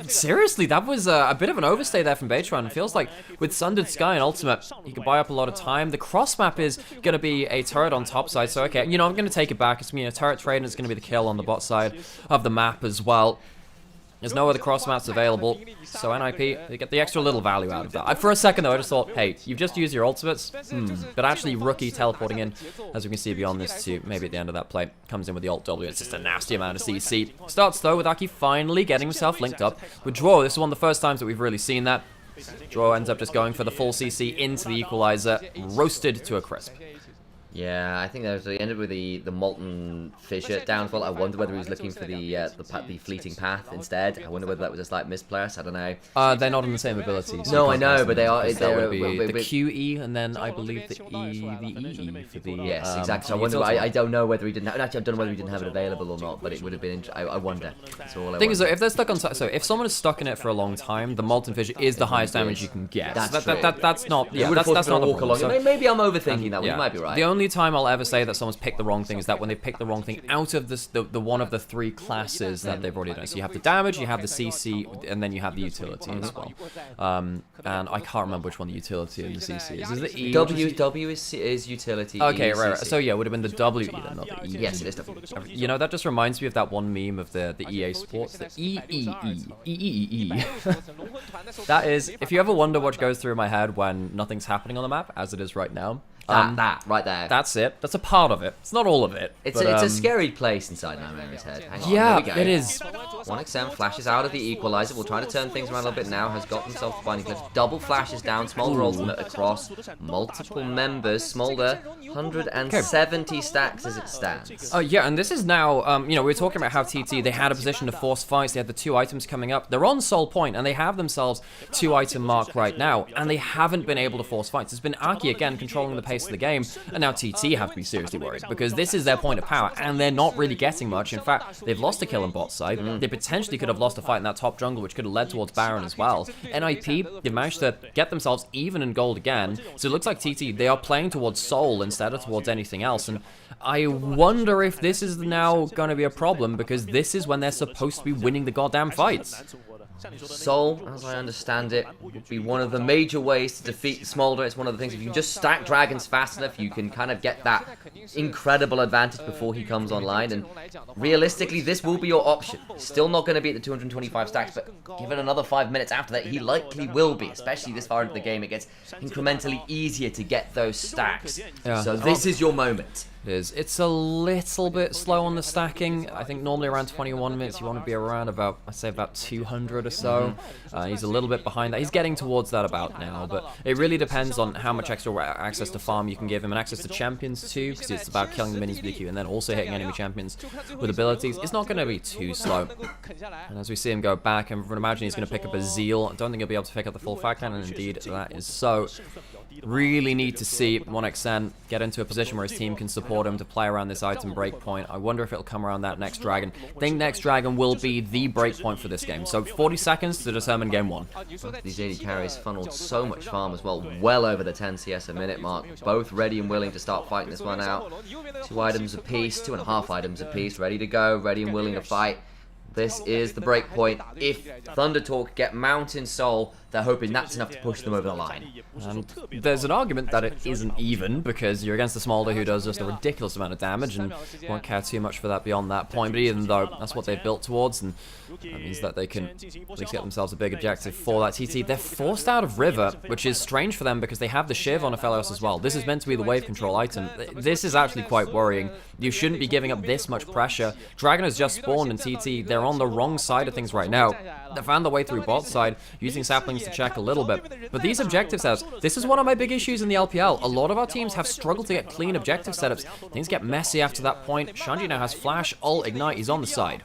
seriously, that was a bit of an overstay there from Veitron. It feels like with Sundered Sky and Ultimate, he can buy up a lot of time. The cross map is going to be a turret on top side, so okay, you know, I'm going to take it back. It's going to be a turret trade, and it's going to be the kill on the bot side of the map as well. There's no other cross maps available, so NIP, they get the extra little value out of that. For a second though, I just thought, hey, you've just used your ultimates, but actually Rookie teleporting in, as we can see beyond this too, maybe at the end of that play, comes in with the Alt W, it's just a nasty amount of CC. Starts though with Aki finally getting himself linked up with Draw. This is one of the first times that we've really seen that. Draw ends up just going for the full CC into the Equalizer, roasted to a crisp. Yeah, I think they ended with the Molten Fissure downfall. I wonder whether he was looking for the Fleeting Path insteed. I wonder whether that was a slight misplaced. I don't know. They're not on the same abilities. No, I know, but they are. That would be the QE and then I believe the EE for the. Yes, exactly. So I wonder. I don't know whether he didn't. Actually, I don't know whether he didn't have it available or not. But it would have been. I wonder. That's all I thing is, though, if they're stuck on, so if someone is stuck in it for a long time, the Molten Fissure is the highest damage you can get. That's that's not. Yeah, that's not the problem. So maybe I'm overthinking that one. You might be right. The only time I'll ever say that someone's picked the wrong thing is that when they pick the wrong thing out of this, the one of the 3 classes that they've already done. So you have the damage, you have the CC, and then you have the utility as well. And I can't remember which one the utility and the CC is. Is it E? W is utility. Okay, right. So yeah, it would have been the WE then, not the E. Yes, it is W. You know, that just reminds me of that one meme of the EA Sports, the EEE. That is, if you ever wonder what goes through my head when nothing's happening on the map, as it is right now, that right there. That's it. That's a part of it. It's not all of it. It's a scary place inside Nymaera's head. Hang on, yeah, there we go. it is. 1XM flashes out of the Equalizer. We'll try to turn things around a little bit now. Has got himself the Binding Cliff. Double flashes down. Smolder ultimate across. Multiple members. Smolder, 170 stacks as it stands. Yeah, and this is now, you know, we were talking about how TT, they had a position to force fights. They had the 2 items coming up. They're on Soul Point, and they have themselves 2 item mark right now, and they haven't been able to force fights. It's been Aki again controlling the pace of the game, and now TT have to be seriously worried because this is their point of power and they're not really getting much. In fact, they've lost a kill on bot side. They potentially could have lost a fight in that top jungle, which could have led towards Baron as well. NIP, they've managed to get themselves even in gold again, so it looks like TT, they are playing towards Soul instead of towards anything else, and I wonder if this is now going to be a problem because this is when they're supposed to be winning the goddamn fights. Soul, as I understand it, would be one of the major ways to defeat Smolder. It's one of the things, if you can just stack dragons fast enough, you can kind of get that incredible advantage before he comes online, and realistically, this will be your option. Still not going to be at the 225 stacks, but given another 5 minutes after that, he likely will be, especially this far into the game. It gets incrementally easier to get those stacks. Yeah. So this is your moment. It is. It's a little bit slow on the stacking. I think normally around 21 minutes you want to be around about, I'd say about 200 or so. He's a little bit behind that. He's getting towards that about now, but it really depends on how much extra access to farm you can give him, and access to champions too, because it's about killing the minions with EQ and then also hitting enemy champions with abilities. It's not going to be too slow. And as we see him go back, I would imagine he's going to pick up a Zeal. I don't think he'll be able to pick up the full Fat Cannon, and indeed that is so. Really need to see 1xN get into a position where his team can support him to play around this item breakpoint. I wonder if it'll come around that next dragon. I think next dragon will be the breakpoint for this game. So 40 seconds to determine game 1. These AD carries funneled so much farm as well, well over the 10 CS a minute mark. Both ready and willing to start fighting this one out. 2 items apiece, 2.5 items apiece, ready to go, ready and willing to fight. This is the breakpoint. If Thunder Talk get Mountain Soul, they're hoping that's enough to push them over the line. And there's an argument that it isn't even, because you're against the Smolder who does just a ridiculous amount of damage and won't care too much for that beyond that point. But even though that's what they've built towards, and that means that they can at least get themselves a big objective for that TT. They're forced out of River, which is strange for them because they have the Shiv on Aphelios as well. This is meant to be the wave control item. This is actually quite worrying. You shouldn't be giving up this much pressure. Dragon has just spawned in TT. They're on the wrong side of things right now. They found their way through bot side, using saplings to check a little bit. But these objective setups, this is one of my big issues in the LPL. A lot of our teams have struggled to get clean objective setups. Things get messy after that point. Shanji now has Flash, Ult, Ignite. He's on the side.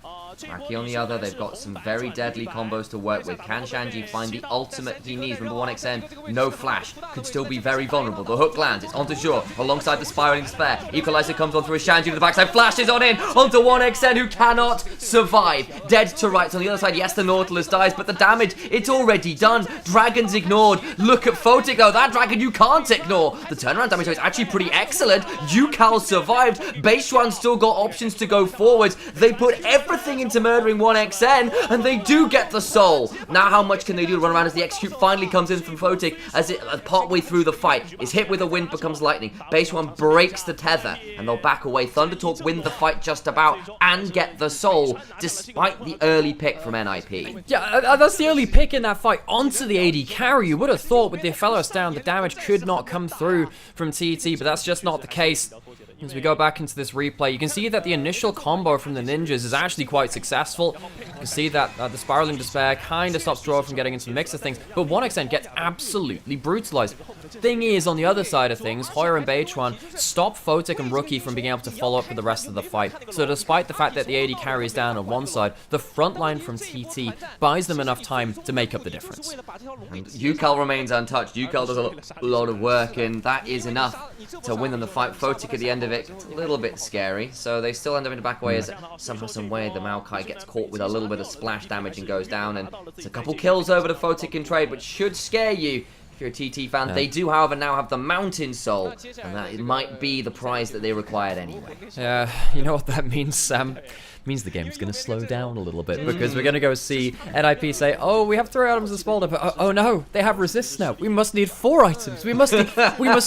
Raki on the other, they've got some very deadly combos to work with. Can Shanji find the ultimate he needs? Remember 1xN, no flash, could still be very vulnerable. The hook lands, it's onto Zhou, alongside the Spiraling Despair. Equalizer comes on through a Shanji to the backside, flashes on in, onto 1xN who cannot survive. Dead to rights on the other side, yes the Nautilus dies, but the damage, it's already done. Dragon's ignored, look at Photic though, that Dragon you can't ignore. The turnaround damage is actually pretty excellent. Yukal survived, Beishuan still got options to go forwards. They put everything into murdering 1xN, and they do get the soul. Now how much can they do to run around as the execute finally comes in from Photic, as it partway through the fight is hit with a wind, becomes lightning. Beishuan breaks the tether, and they'll back away. Thunder Talk win the fight just about, and get the soul, despite the early pick from NIP. Yeah, that's the early pick in that fight onto the AD carry. You would have thought with the Aphelios down, the damage could not come through from TT, but that's just not the case. As we go back into this replay, you can see that the initial combo from the ninjas is actually quite successful. You can see that the Spiraling Despair kind of stops Draw from getting into the mix of things, but 1xN gets absolutely brutalized. Thing is, on the other side of things, Hoyer and Beichuan stop Photic and Rookie from being able to follow up for the rest of the fight. So despite the fact that the AD carry is down on one side, the front line from TT buys them enough time to make up the difference. And Yukal remains untouched. Yukal does a lot of work, and that is enough to win them the fight. Photic at the end of it, it's a little bit scary, so they still end up in the back away as somehow, some way, the Maokai gets caught with a little bit of splash damage and goes down, and it's a couple kills over to Photic in trade, which should scare you if you're a TT fan. They do, however, now have the Mountain Soul, and that it might be the prize that they required anyway. Yeah, you know what that means, Sam? Means the game's going to slow down a little bit, because we're going to go see NIP say, oh, we have 3 items of Smolder, but oh no, they have resist now. We must need 4 items. We must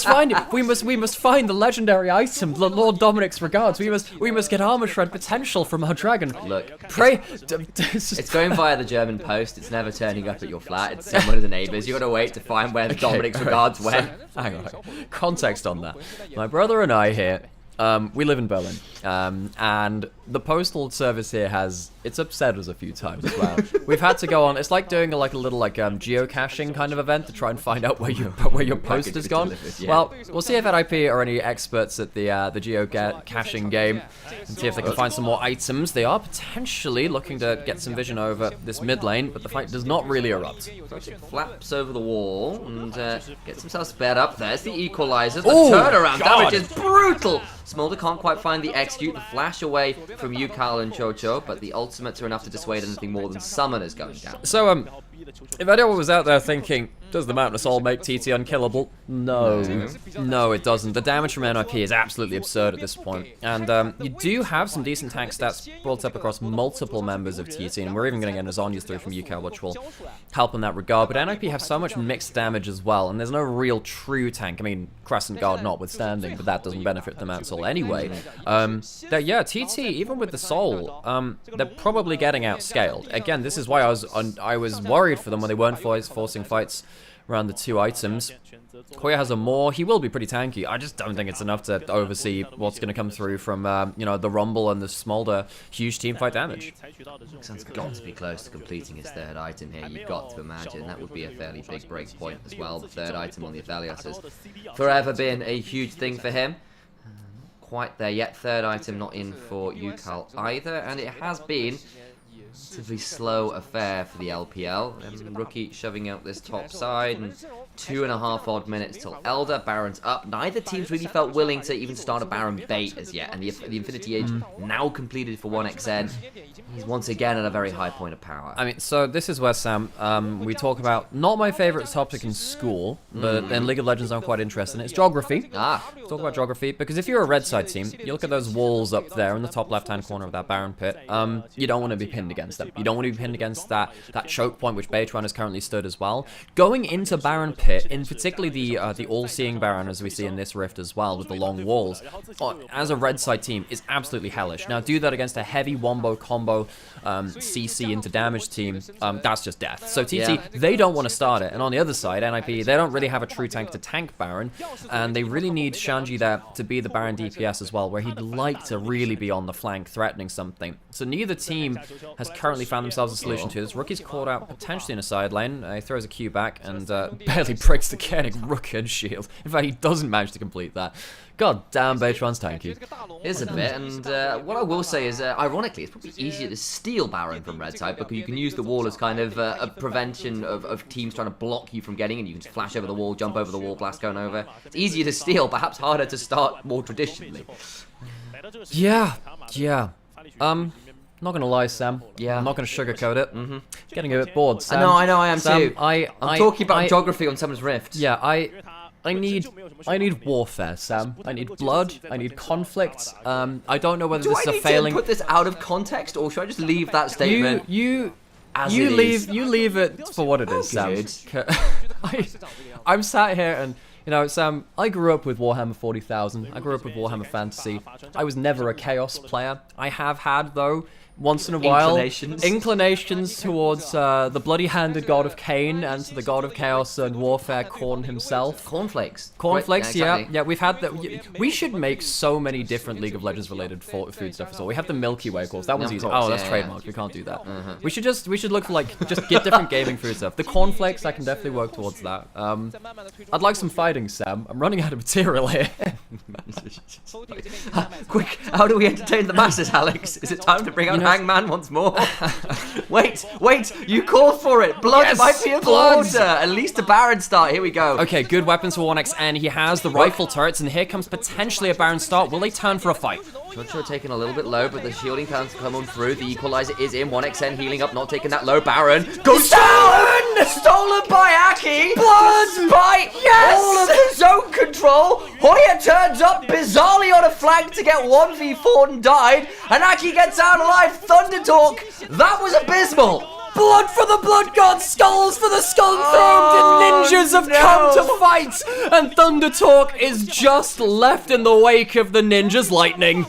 find it. We must find the legendary item. Lord Dominic's regards. We must get armor shred potential from our dragon. Look, pray. It's going via the German post. It's never turning up at your flat. It's someone of the neighbours. You got to wait to find where the Dominic's regards went. Hang on. Context on that. My brother and I here. We live in Berlin, and the postal service here it's upset us a few times as well. We've had to go on, it's like doing a little geocaching kind of event to try and find out where your post has gone. Yeah. Well, we'll see if NIP are any experts at the geocaching game, and see if they can find some more items. They are potentially looking to get some vision over this mid lane, but the fight does not really erupt. Flaps over the wall and gets himself sped up. There's the equalizer. The turnaround damage is brutal. Smolder can't quite find the execute, the flash away from Yukal and Chocho, but the ultimates are enough to dissuade anything more than summoners going down. So, if anyone was out there thinking, does the Mountain of Soul make TT unkillable? No, it doesn't. The damage from NIP is absolutely absurd at this point. And you do have some decent tank stats built up across multiple members of TT, and we're even going to get Azanias through from Yukal, which will help in that regard. But NIP have so much mixed damage as well, and there's no real true tank. I mean, Crescent Guard notwithstanding, but that doesn't benefit the Mountain Soul anyway. Yeah, TT, even with the Soul, they're probably getting outscaled. Again, this is why I was worried for them when they weren't forcing fights around the 2 items. Koya has a more. He will be pretty tanky. I just don't think it's enough to oversee what's going to come through from, you know, the Rumble and the Smolder huge teamfight damage. Xan's got to be close to completing his 3rd item here. You've got to imagine that would be a fairly big break point as well. The 3rd item on the Aphelios has forever been a huge thing for him. Not quite there yet. 3rd item not in for Yukal either, and it has been a relatively slow affair for the LPL. Rookie shoving out this top side, and 2.5 odd minutes till Elder. Baron's up. Neither team's really felt willing to even start a Baron bait as yet, and the Infinity Age now completed for 1xN. He's once again at a very high point of power. I mean, so this is where, Sam, we talk about not my favorite topic in school, but in League of Legends I'm quite interested in. It's geography. Talk about geography, because if you're a red side team, you look at those walls up there in the top left-hand corner of that Baron pit, you don't want to be pinned against them. You don't want to be pinned against that choke point, which Beitran has currently stood as well. Going into Baron pit, in particularly the all-seeing Baron, as we see in this rift as well, with the long walls, as a red side team, is absolutely hellish. Now, do that against a heavy wombo combo CC into damage team, that's just death. So TT, they don't want to start it. And on the other side, NIP, they don't really have a true tank to tank Baron, and they really need Shanji there to be the Baron DPS as well, where he'd like to really be on the flank threatening something. So neither team has currently found themselves a solution to this. Rookie's caught out potentially in a side lane. He throws a Q back and barely breaks the Koenig Rook and shield. In fact, he doesn't manage to complete that. God damn, Beitran's tanky. It is a bit, and what I will say is, ironically, it's probably easier to steal Baron from red side, because you can use the wall as kind of a prevention of teams trying to block you from getting in. You can just flash over the wall, jump over the wall, blast going over. It's easier to steal, perhaps harder to start more traditionally. Yeah. Not gonna lie, Sam. Yeah. I'm not gonna sugarcoat it. Getting a bit bored, Sam. I know, I am Sam, too. I'm talking about geography on Summer's Rift. Yeah, I need warfare, Sam. I need blood. I need conflict. I don't know whether this is a failing. Do I need to put this out of context, or should I just leave that statement? You leave it for what it is, Sam. I'm sat here and, you know, Sam, I grew up with Warhammer 40,000. I grew up with Warhammer Fantasy. I was never a Chaos player. I have had, though, once in a while, inclinations towards the bloody-handed god of Cain and to the god of chaos and warfare, Khorne himself. Cornflakes. Cornflakes, yeah, we've had that. We should make so many different League of Legends related food stuff as well. We have the Milky Way, of course. That one's easy. Oh, that's trademarked. We can't do that. We should look for, like, just get different gaming food stuff. The cornflakes, I can definitely work towards that. I'd like some fighting, Sam. I'm running out of material here. Quick, how do we entertain the masses, Alex? Is it time to bring out Hangman once more? wait, you called for it. Blood might be in order. At least a Baron start. Here we go. Okay, good weapons for 1xN. He has the rifle turrets, and here comes potentially a Baron start. Will they turn for a fight? Jojo taking a little bit low, but the shielding plans come on through. The equalizer is in. 1xN healing up, not taking that low. Baron goes down! Stolen by Aki! Blood by all of the zone control! Hoya turns up bizarrely on a flank to get 1v4 and died, and Aki gets out alive. Thunder Talk, that was abysmal! Blood for the blood gods, skulls for the skull throned, ninjas have come to fight, and Thunder Talk is just left in the wake of the ninjas' lightning.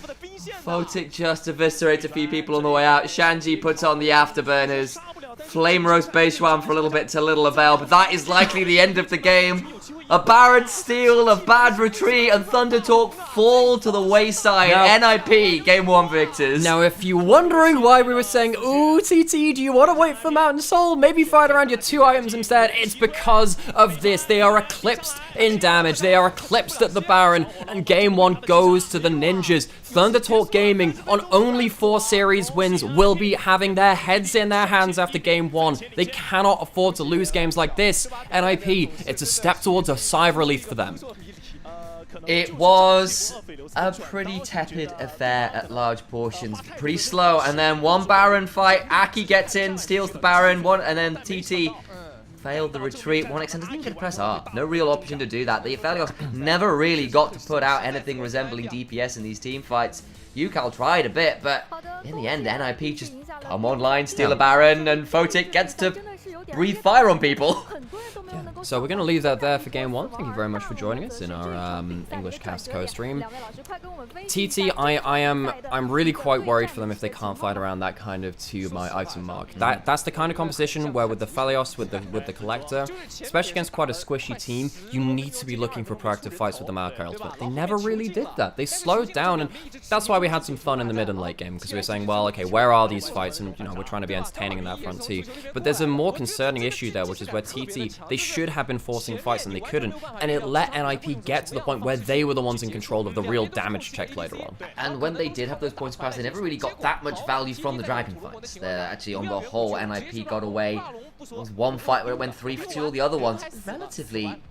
Photic just eviscerates a few people on the way out. Shanji puts on the afterburners. Flame roast Beishwan for a little bit to little avail, but that is likely the end of the game. A Baron steal, a bad retreat, and Thunder Talk fall to the wayside. Now, NIP, game 1 victors. Now, if you're wondering why we were saying, ooh, TT, do you want to wait for Mountain Soul? Maybe fight around your 2 items instead. It's because of this. They are eclipsed in damage. They are eclipsed at the Baron, and game 1 goes to the ninjas. Thunder Talk Gaming, on only 4 series wins, will be having their heads in their hands after game 1. They cannot afford to lose games like this. NIP, it's a step towards a sigh of relief for them. It was a pretty tepid affair at large portions. Pretty slow, and then one Baron fight. Aki gets in, steals the Baron, and then TT failed the retreat. 1xN doesn't even get to press R. No real option to do that. The Aphelios never really got to put out anything resembling DPS in these team fights. Yukal tried a bit, but in the end, NIP just come online, steal a Baron, and Photic gets to breathe fire on people. So we're going to leave that there for game 1. Thank you very much for joining us in our English cast co-stream. TT, I'm really quite worried for them if they can't fight around that kind of 2 my item mark. That's the kind of composition where with the Phalios, with the Collector, especially against quite a squishy team, you need to be looking for proactive fights with the Maokai ultimate. They never really did that. They slowed down, and that's why we had some fun in the mid and late game, because we were saying, well, okay, where are these fights? And, you know, we're trying to be entertaining in that front too. But there's a more concerning issue there, which is where TT, they should have been forcing fights and they couldn't, and it let NIP get to the point where they were the ones in control of the real damage check later on. And when they did have those points of power, they never really got that much value from the Dragon fights. They're actually, on the whole, NIP got away. There was one fight where it went 3 for 2, all the other ones relatively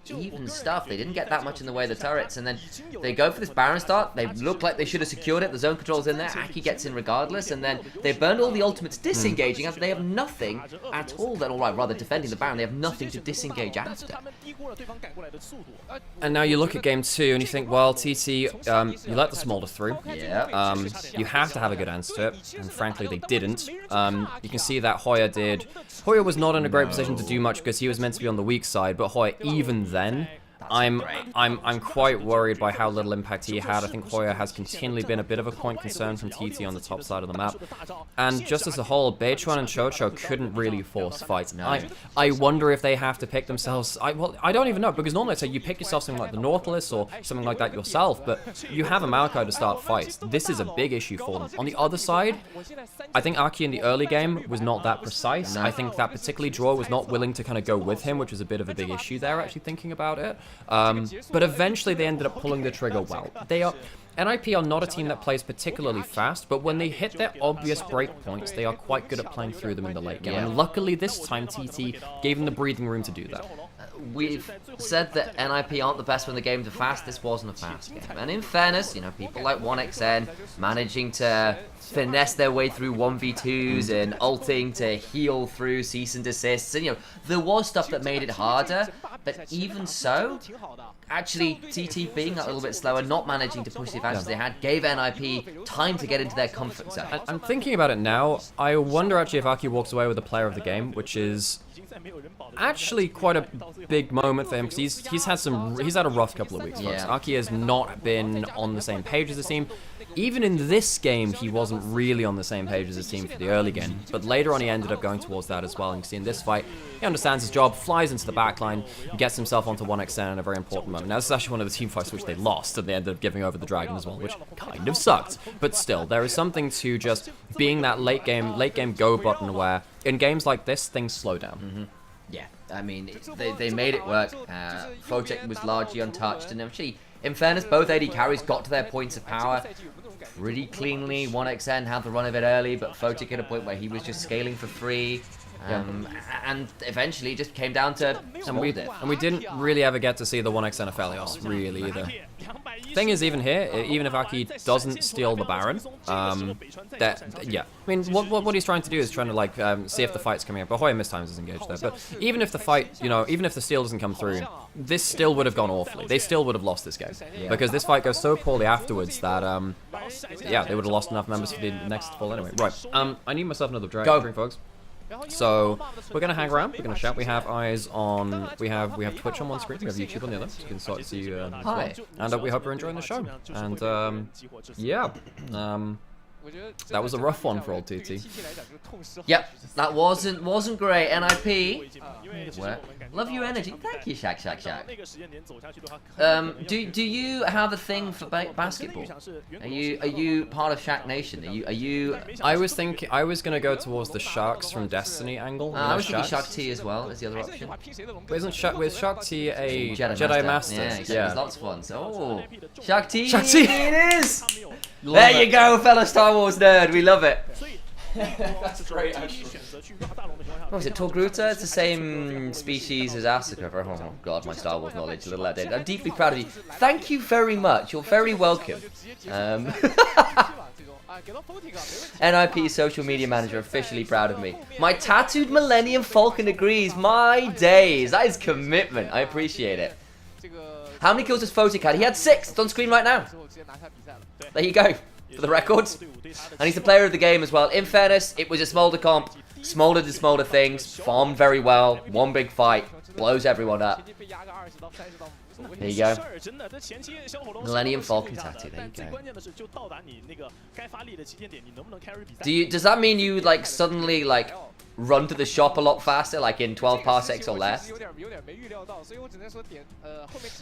even stuff. They didn't get that much in the way of the turrets, and then they go for this Baron start. They look like they should have secured it. The zone control's in there. Aki gets in regardless, and then they burned all the ultimates disengaging after they have nothing at all. Then, alright, rather defending the Baron, they have nothing to disengage after. And now you look at game 2 and you think, well, TT, you let the Smolder through. Yeah. You have to have a good answer to it, and frankly, they didn't. You can see that Hoya did. Hoya was not in a great position to do much because he was meant to be on the weak side, but Hoya, even then, I'm quite worried by how little impact he had. I think Hoya has continually been a bit of a point concern from TT on the top side of the map. And just as a whole, Beichuan and Chocho couldn't really force fights. I wonder if they have to pick themselves... Well, I don't even know, because normally I'd say you pick yourself something like the Nautilus or something like that yourself, but you have a Maokai to start fights. This is a big issue for them. On the other side, I think Aki in the early game was not that precise. I think that particularly Draw was not willing to kind of go with him, which was a bit of a big issue there, actually thinking about it. But eventually they ended up pulling the trigger well. NIP are not a team that plays particularly fast, but when they hit their obvious breakpoints, they are quite good at playing through them in the late game. And luckily this time TT gave them the breathing room to do that. We've said that NIP aren't the best when the games are fast. This wasn't a fast game. And in fairness, you know, people like 1xN managing to finesse their way through 1v2s and ulting to heal through cease and desists. And, you know, there was stuff that made it harder, but even so, actually, TT being a little bit slower, not managing to push the advantage they had, gave NIP time to get into their comfort zone. I'm thinking about it now. I wonder actually if Aki walks away with the player of the game, which is actually quite a big moment for him, because he's had a rough couple of weeks. Folks. Aki has not been on the same page as the team. Even in this game, he wasn't really on the same page as his team for the early game, but later on he ended up going towards that as well. And you see in this fight, he understands his job, flies into the backline, gets himself onto 1xN in a very important moment. Now, this is actually one of the team fights which they lost, and they ended up giving over the Dragon as well, which kind of sucked. But still, there is something to just being that late game go button where in games like this, things slow down. Yeah, I mean, they made it work. Fotek was largely untouched, and actually, in fairness, both AD carries got to their points of power pretty cleanly. 1xN had the run of it early, but Fotek hit a point where he was just scaling for free. And eventually it just came down to and we didn't really ever get to see the 1xN of Phalios, really, either. Thing is, even here, even if Aki doesn't steal the Baron, I mean, what he's trying to do is trying to, like, see if the fight's coming up. But Hoya mistimes his engage there. But even if the fight, you know, even if the steal doesn't come through, this still would have gone awfully. They still would have lost this game. Because this fight goes so poorly afterwards that, yeah, they would have lost enough members for the next fall anyway. Right, I need myself another drink, folks. So we're gonna hang around. We're gonna chat. We have eyes on. We have Twitch on one screen. We have YouTube on the other. So you can start to see as well. And we hope you're enjoying the show. And yeah, that was a rough one for old TT. Yep, that wasn't great. NIP. Love your energy. Thank you, Shaq. Do you have a thing for basketball? Are you part of Shaq Nation? Are you? I was gonna go towards the Sharks from Destiny angle. I was thinking Shark T as well as the other option. But isn't Shark T a Jedi Master? Yeah, there's lots of ones. Oh, Shark T. It is. There you go, fellow Star Wars nerd. We love it. That's great, actually. What was it, Torgruta? It's the same species as Asuka. Oh god, my Star Wars knowledge a little outdated. I'm deeply proud of you. Thank you very much. You're very welcome. NIP social media manager, officially proud of me. My tattooed Millennium Falcon agrees. My days. That is commitment. I appreciate it. How many kills does Fotek had? He had 6. It's on screen right now. There you go. For the records. And he's the player of the game as well. In fairness, it was a Smolder comp. Smolder did Smolder things. Farmed very well. One big fight. blows everyone up. There you go. Millennium Falcon tattoo. There you go. Does that mean you like suddenly like run to the shop a lot faster, like in 12 parsecs or less?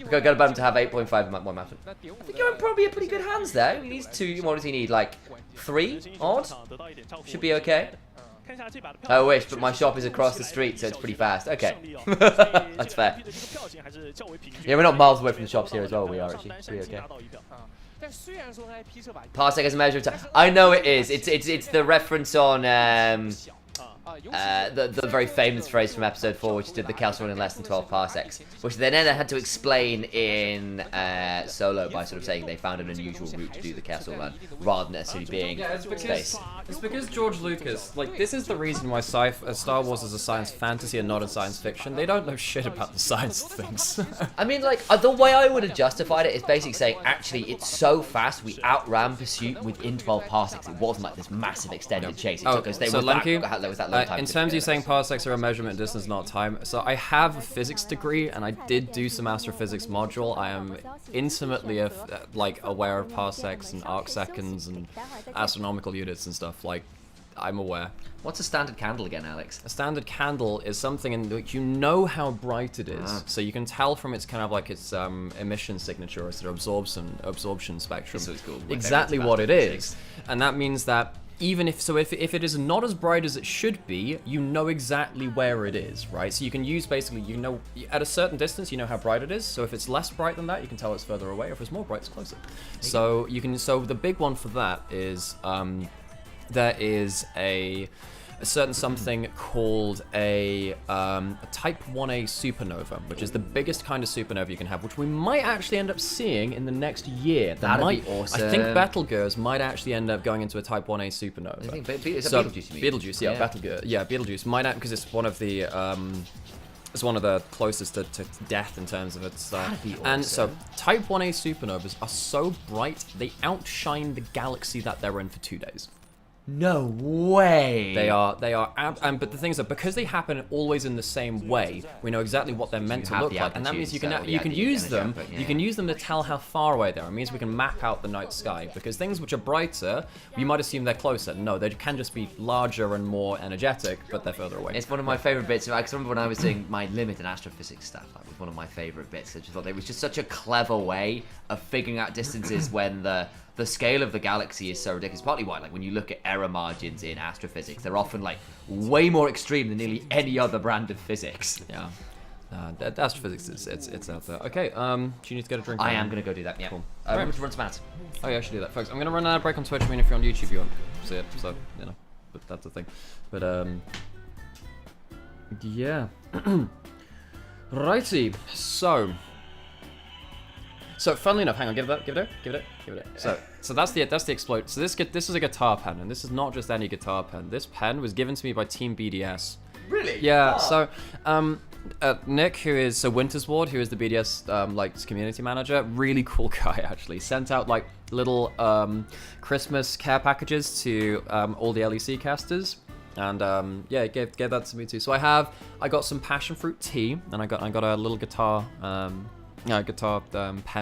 Got about him to have 8.5 in one map. I think you're in probably a pretty good hands there. He needs 2. What does he need? Like 3 odd? Should be okay. I wish, but my shop is across the street, so it's pretty fast. Okay. That's fair. Yeah, we're not miles away from the shops here as well, we are actually. Should be okay. Parsec as a measure of time. I know it is. It's the reference on the very famous phrase from episode 4, which did the castle run in less than 12 parsecs, which they then had to explain in solo by sort of saying they found an unusual route to do the castle run, rather than necessarily being space. It's because George Lucas, like, this is the reason why Star Wars is a science fantasy and not a science fiction. They don't know shit about the science of things. I mean, like, the way I would have justified it is basically saying, actually, it's so fast, we outran pursuit within 12 parsecs. It wasn't like this massive extended chase. It took us, in terms of you saying parsecs are a measurement distance, not time, so I have a physics degree, and I did do some astrophysics module. I am intimately aware of parsecs and arc seconds and astronomical units and stuff. Like, I'm aware. What's a standard candle again, Alex? A standard candle is something in which you know how bright it is, so you can tell from its kind of like its emission signature or sort of absorption spectrum exactly what it is, and that means that even if it is not as bright as it should be, you know exactly where it is, right? So you can use basically, you know, at a certain distance, you know how bright it is. So if it's less bright than that, you can tell it's further away. If it's more bright, it's closer. So you can. So the big one for that is there is a certain something called a Type 1a supernova, which is the biggest kind of supernova you can have, which we might actually end up seeing in the next year. That'd be awesome. I think Betelgeuse might actually end up going into a Type 1a supernova. I think Betelgeuse, you mean? Betelgeuse, yeah, Betelgeuse. Yeah, Betelgeuse might, because it's one of the closest to death in terms of its That'd be awesome. And so Type 1a supernovas are so bright they outshine the galaxy that they're in for 2 days. No way. They are, but the thing is that because they happen always in the same way, we know exactly what they're meant to look like, and that means you can use them. You can use them to tell how far away they are. It means we can map out the night sky, because things which are brighter, you might assume they're closer. No, they can just be larger and more energetic, but they're further away. It's one of my favorite bits. I remember when I was doing my limit and astrophysics stuff, that was one of my favorite bits. I just thought it was just such a clever way of figuring out distances when the scale of the galaxy is so ridiculous. Partly why, like, when you look at error margins in astrophysics, they're often, like, way more extreme than nearly any other brand of physics. Yeah. Astrophysics, it's out there. Okay, do you need to get a drink? I am going to go do that, yeah. Cool. I'm going to run some ads. Oh, yeah, I should do that. Folks, I'm going to run a break on Twitch. I mean, if you're on YouTube, you won't see it, so, you know, but that's the thing. But, yeah. Righty, so, funnily enough, hang on, give it up. So that's the explode. So this is a guitar pen, and this is not just any guitar pen. This pen was given to me by Team BDS. Really? Yeah. Oh. So Nick, who is Wintersward, who is the BDS like community manager, really cool guy actually, sent out like little Christmas care packages to all the LEC casters. And yeah, he gave that to me too. So I got some passion fruit tea, and I got a little guitar pen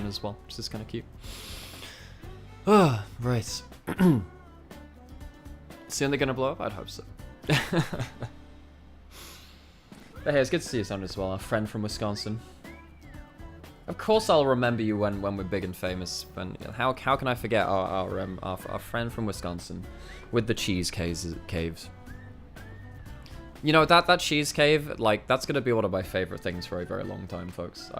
as well, which is kind of cute. Right. Soon they're gonna blow up? I'd hope so. But hey, it's good to see you, Sandra, as well, our friend from Wisconsin. Of course I'll remember you when we're big and famous. When, how can I forget our friend from Wisconsin with the cheese caves? You know, that cheese cave, like, that's gonna be one of my favorite things for a very long time, folks.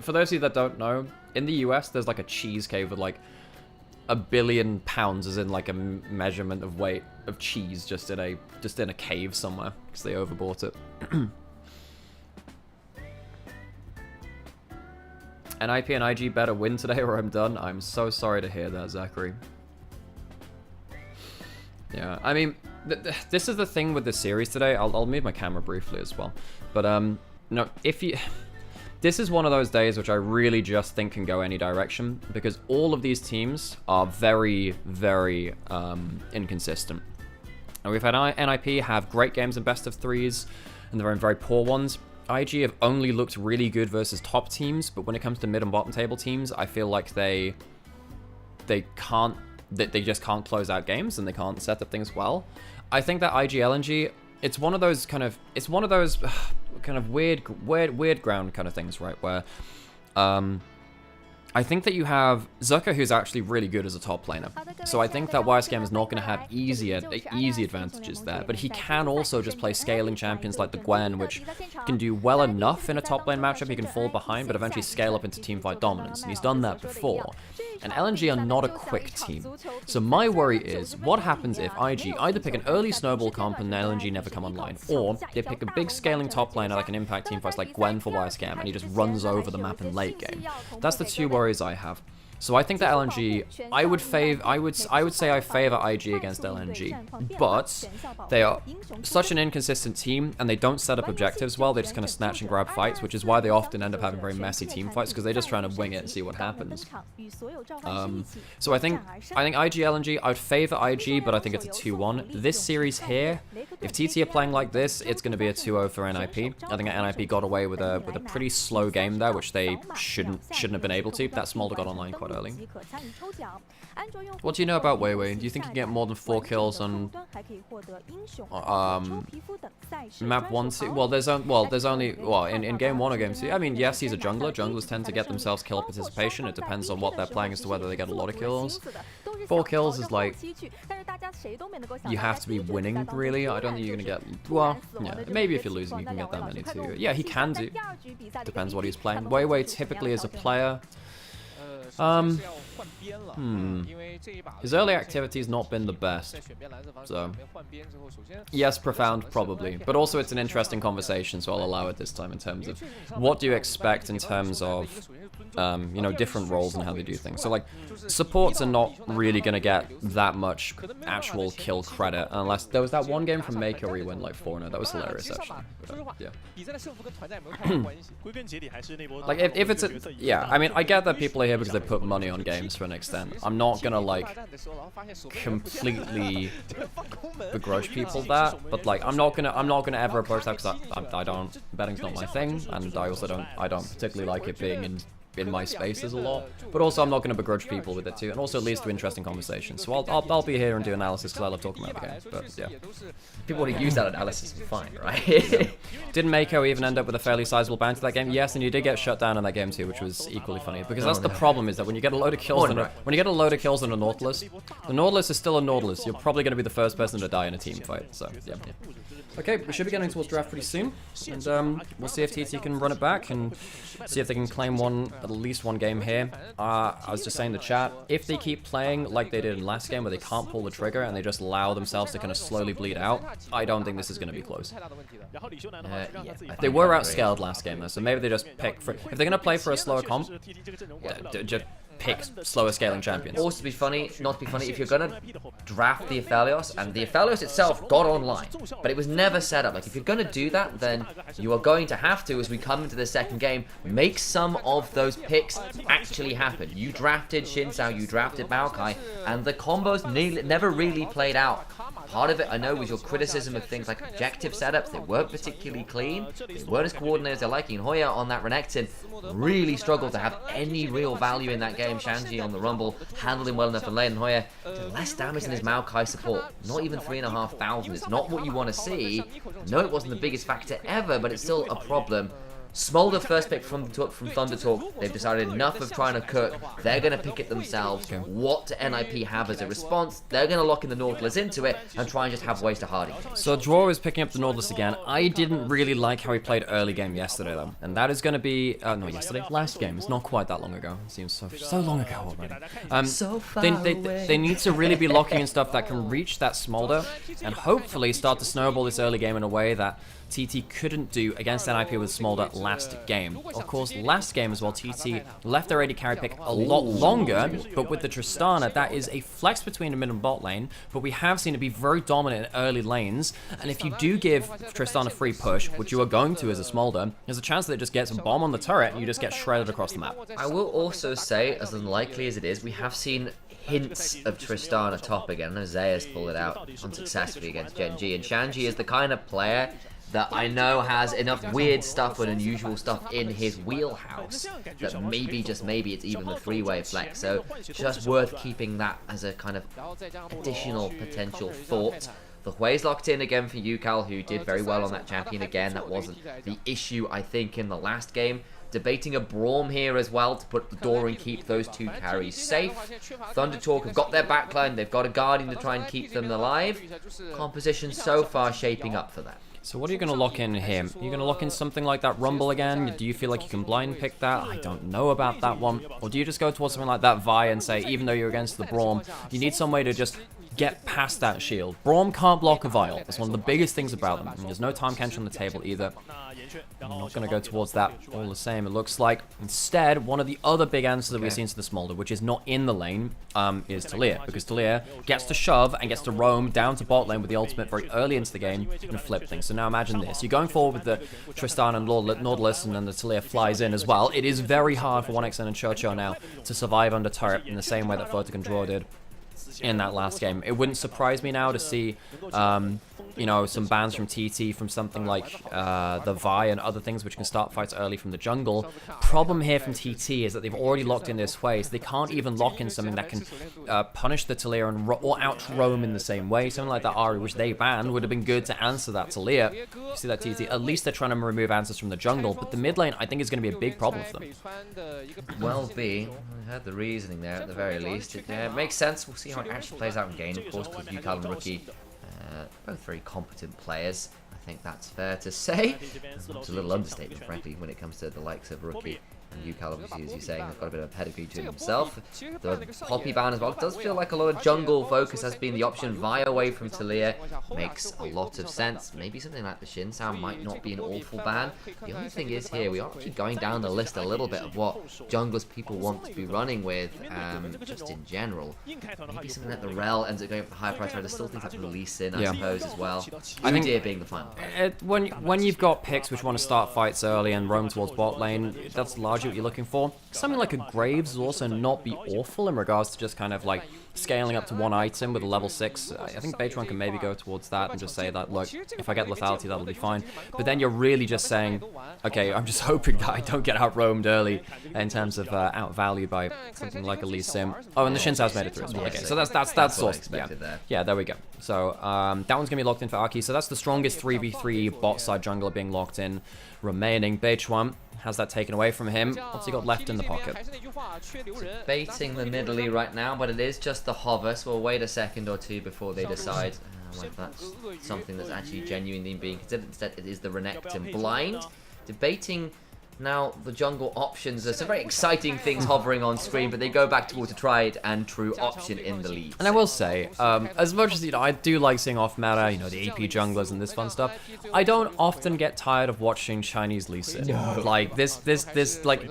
For those of you that don't know, in the US, there's like a cheese cave with like 1 billion pounds, as in like a measurement of weight of cheese, just in a cave somewhere, because they overbought it. NIP and IG better win today or I'm done. I'm so sorry to hear that, Zachary. Yeah, I mean, this is the thing with the series today. I'll move my camera briefly as well. But, no, this is one of those days which I really just think can go any direction, because all of these teams are very, very inconsistent. And we've had NIP have great games in best of threes, and they're in very poor ones. IG have only looked really good versus top teams, but when it comes to mid and bottom table teams, I feel like they just can't close out games and they can't set up things well. I think that IG LNG, it's one of those kind of weird ground kind of things, right? Where I think that you have Zucker, who's actually really good as a top laner. So I think that YSCam is not going to have easy advantages there, but he can also just play scaling champions like the Gwen, which can do well enough in a top lane matchup. He can fall behind, but eventually scale up into teamfight dominance, and he's done that before. And LNG are not a quick team. So my worry is, what happens if IG either pick an early snowball comp and LNG never come online, or they pick a big scaling top laner that can impact teamfights like Gwen for YSCam, and he just runs over the map in late game. That's the two worries I have. So I think that LNG, I would say I favor IG against LNG, but they are such an inconsistent team and they don't set up objectives well. They just kind of snatch and grab fights, which is why they often end up having very messy team fights, because they're just trying to wing it and see what happens. So I think IG LNG, I would favor IG, but I think it's a 2-1. This series here, if TT are playing like this, it's going to be a 2-0 for NIP. I think that NIP got away with a pretty slow game there, which they shouldn't have been able to. That Smolder got online quite early. What do you know about Weiwei? Do you think you can get more than 4 kills on map 1, 2? Well, there's only in game 1 or game 2. I mean, yes, he's a jungler. Junglers tend to get themselves kill participation. It depends on what they're playing as to whether they get a lot of kills. 4 kills is like, you have to be winning, really. I don't think you're gonna get, well, yeah, maybe if you're losing you can get that many too. Yeah, he can do. Depends what he's playing. Weiwei typically is a player. His early activity's not been the best, so yes, profound probably, but also it's an interesting conversation, so I'll allow it this time in terms of what do you expect in terms of you know, different roles and how they do things. So like, supports are not really gonna get that much actual kill credit unless there was that one game from Maker where he went like 4-0. That was hilarious actually. But, yeah. Like if it's a, yeah, I mean, I get that people are here because they put money on games for an extent. I'm not gonna like completely begrudge people that, but like I'm not gonna ever approach that because I don't, betting's not my thing, and I don't particularly like it being in my spaces a lot, but also I'm not going to begrudge people with it too, and also it leads to interesting conversations. So I'll be here and do analysis because I love talking about the game. But yeah, people want to use that analysis, fine, right? Didn't Mako even end up with a fairly sizable bounty to that game? Yes, and you did get shut down in that game too, which was equally funny, because that's the problem, is that when you get a load of kills on a Nautilus, the Nautilus is still a Nautilus. You're probably going to be the first person to die in a team fight. So yeah. Okay, we should be getting towards draft pretty soon, and we'll see if TT can run it back and see if they can claim at least one game here. I was just saying in the chat, if they keep playing like they did in last game where they can't pull the trigger and they just allow themselves to kind of slowly bleed out, I don't think this is going to be close. They were outscaled last game though, so maybe they just pick for, if they're going to play for a slower comp, just pick slower scaling champions. Also to be funny, not to be funny, if you're gonna draft the Aphelios, and the Aphelios itself got online, but it was never set up. Like, if you're gonna do that, then you are going to have to, as we come into the second game, make some of those picks actually happen. You drafted Shinsao, you drafted Maokai, and the combos never really played out. Part of it, I know, was your criticism of things like objective setups. They weren't particularly clean. They weren't as coordinated as they're liking. Hoya on that Renekton really struggled to have any real value in that game. Shanji on the Rumble handled him well enough in lane. And Hoya did less damage than his Maokai support. Not even 3,500. It's not what you want to see. No, it wasn't the biggest factor ever, but it's still a problem. Smolder first pick from Thunder Talk. They've decided enough of trying to cook. They're going to pick it themselves. Okay. What do NIP have as a response? They're going to lock in the Nautilus into it and try and just have ways to hardy. So Draw is picking up the Nautilus again. I didn't really like how he played early game yesterday though. And that is going to be, not yesterday, last game. It's not quite that long ago. It seems so long ago already. So far they need to really be locking in stuff that can reach that Smolder and hopefully start to snowball this early game in a way that TT couldn't do against NIP with Smolder last game. Of course, last game as well, TT left their AD carry pick a lot longer, but with the Tristana, that is a flex between the mid and bot lane, but we have seen it be very dominant in early lanes, and if you do give Tristana free push, which you are going to as a Smolder, there's a chance that it just gets a bomb on the turret and you just get shredded across the map. I will also say, as unlikely as it is, we have seen hints of Tristana top again. I know Zaya's pulled it out unsuccessfully against Gen G, and Shanji is the kind of player that I know has enough weird stuff and unusual stuff in his wheelhouse that maybe, just maybe, it's even the 3-way flex. So just worth keeping that as a kind of additional potential thought. The Hui's locked in again for Yukal, who did very well on that champion again. That wasn't the issue, I think, in the last game. Debating a Braum here as well to put the door and keep those two carries safe. Thunder Talk have got their backline. They've got a Guardian to try and keep them alive. Composition so far shaping up for that. So what are you going to lock in here? Are you going to lock in something like that Rumble again? Do you feel like you can blind pick that? I don't know about that one. Or do you just go towards something like that Vi and say, even though you're against the Braum, you need some way to just get past that shield. Braum can't block a Vial. That's one of the biggest things about them. And there's no time catch on the table either. I'm not going to go towards that all the same. It looks like instead one of the other big answers that we've seen to the Smolder, which is not in the lane, is Talia, because Talia gets to shove and gets to roam down to bot lane with the ultimate very early into the game and flip things. So now imagine this: you're going forward with the Tristan and Nautilus, and then the Talia flies in as well. It is very hard for 1xN and Churchill now to survive under turret in the same way that Photic and Draw did in that last game. It wouldn't surprise me now to see you know, some bans from TT, from something like the Vi and other things which can start fights early from the jungle. Problem here from TT is that they've already locked in this way, so they can't even lock in something that can punish the Talia and or out-roam in the same way. Something like that Ahri, which they banned, would have been good to answer that Talia. You see that TT? At least they're trying to remove answers from the jungle, but the mid lane, I think, is going to be a big problem for them. Well be. I heard the reasoning there at the very least. It makes sense. We'll see how it actually plays out in game, of course, with Yukal and Rookie. Both very competent players, I think that's fair to say. It's a little understatement, frankly, when it comes to the likes of Rookie. And Yukal, obviously, as you're saying, has got a bit of a pedigree to himself. The Poppy ban as well. It does feel like a lot of jungle focus has been the option. Vi away from Talia makes a lot of sense. Maybe something like the Shin Sound might not be an awful ban. The only thing is here, we are actually going down the list a little bit of what junglers people want to be running with, just in general. Maybe something like the Rel ends up going up for high price. There's still things like Release in, I suppose, as well. I think being the final. When you've got picks which want to start fights early and roam towards bot lane, that's largely what you're looking for. Something like a Graves will also not be awful in regards to just kind of like scaling up to one item with a level 6. I think Baytron can maybe go towards that and just say that, look, if I get lethality, that'll be fine. But then you're really just saying, okay, I'm just hoping that I don't get out-roamed early in terms of out-valued by something like a Lee Sim. Oh, and the Shin Sound's made it through as well. Okay, so that's source. Yeah, there we go. So that one's going to be locked in for Aki. So that's the strongest 3v3 bot side jungler being locked in remaining. Baytron has that taken away from him. What's he got left in the pocket? Baiting the middle right now, but it is just the hover, so we'll wait a second or two before they decide whether that's something that's actually genuinely being considered. Instead, it is the Renekton blind. Debating now the jungle options. There's some very exciting things hovering on screen, but they go back towards a tried and true option in the lead. And I will say, as much as, you know, I do like seeing off-meta, you know, the AP junglers and this fun stuff, I don't often get tired of watching Chinese Lee Sin. No. Like, this, like,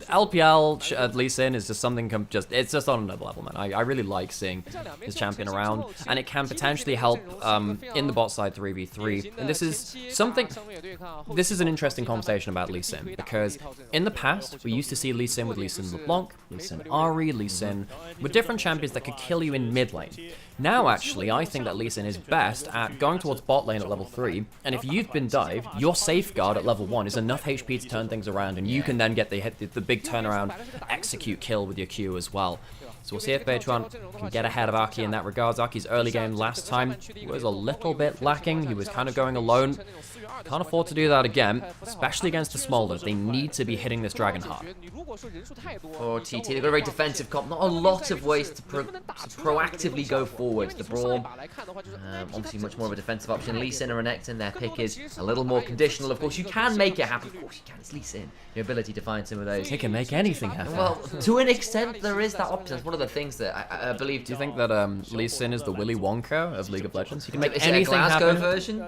LPL Lee Sin is just something, it's just on another level, man. I really like seeing his champion around, and it can potentially help in the bot side 3v3. And this is something, this is an interesting conversation about Lee Sin, because in the past, we used to see Lee Sin with Lee Sin LeBlanc, Lee Sin Ahri, Lee Sin with different champions that could kill you in mid lane. Now, actually, I think that Lee Sin is best at going towards bot lane at level 3, and if you've been dived, your safeguard at level 1 is enough HP to turn things around, and you can then get the big turnaround, execute kill with your Q as well. So we'll see if Baytron can get ahead of Aki in that regards. Aki's early game last time was a little bit lacking. He was kind of going alone. Can't afford to do that again, especially against the Smolder. They need to be hitting this Dragon hard. For TT, they've got a very defensive comp. Not a lot of ways to proactively go forward. The Braum, obviously much more of a defensive option. Lee Sin and Renekton, their pick is a little more conditional. Of course, you can make it happen. Of course, you can. It's Lee Sin. Your ability to find some of those. He can make anything happen. Well, to an extent, there is that option. That's one of the things that I believe. Do you think that Lee Sin is the Willy Wonka of League of Legends? He can make is anything it a Glasgow happen. Version?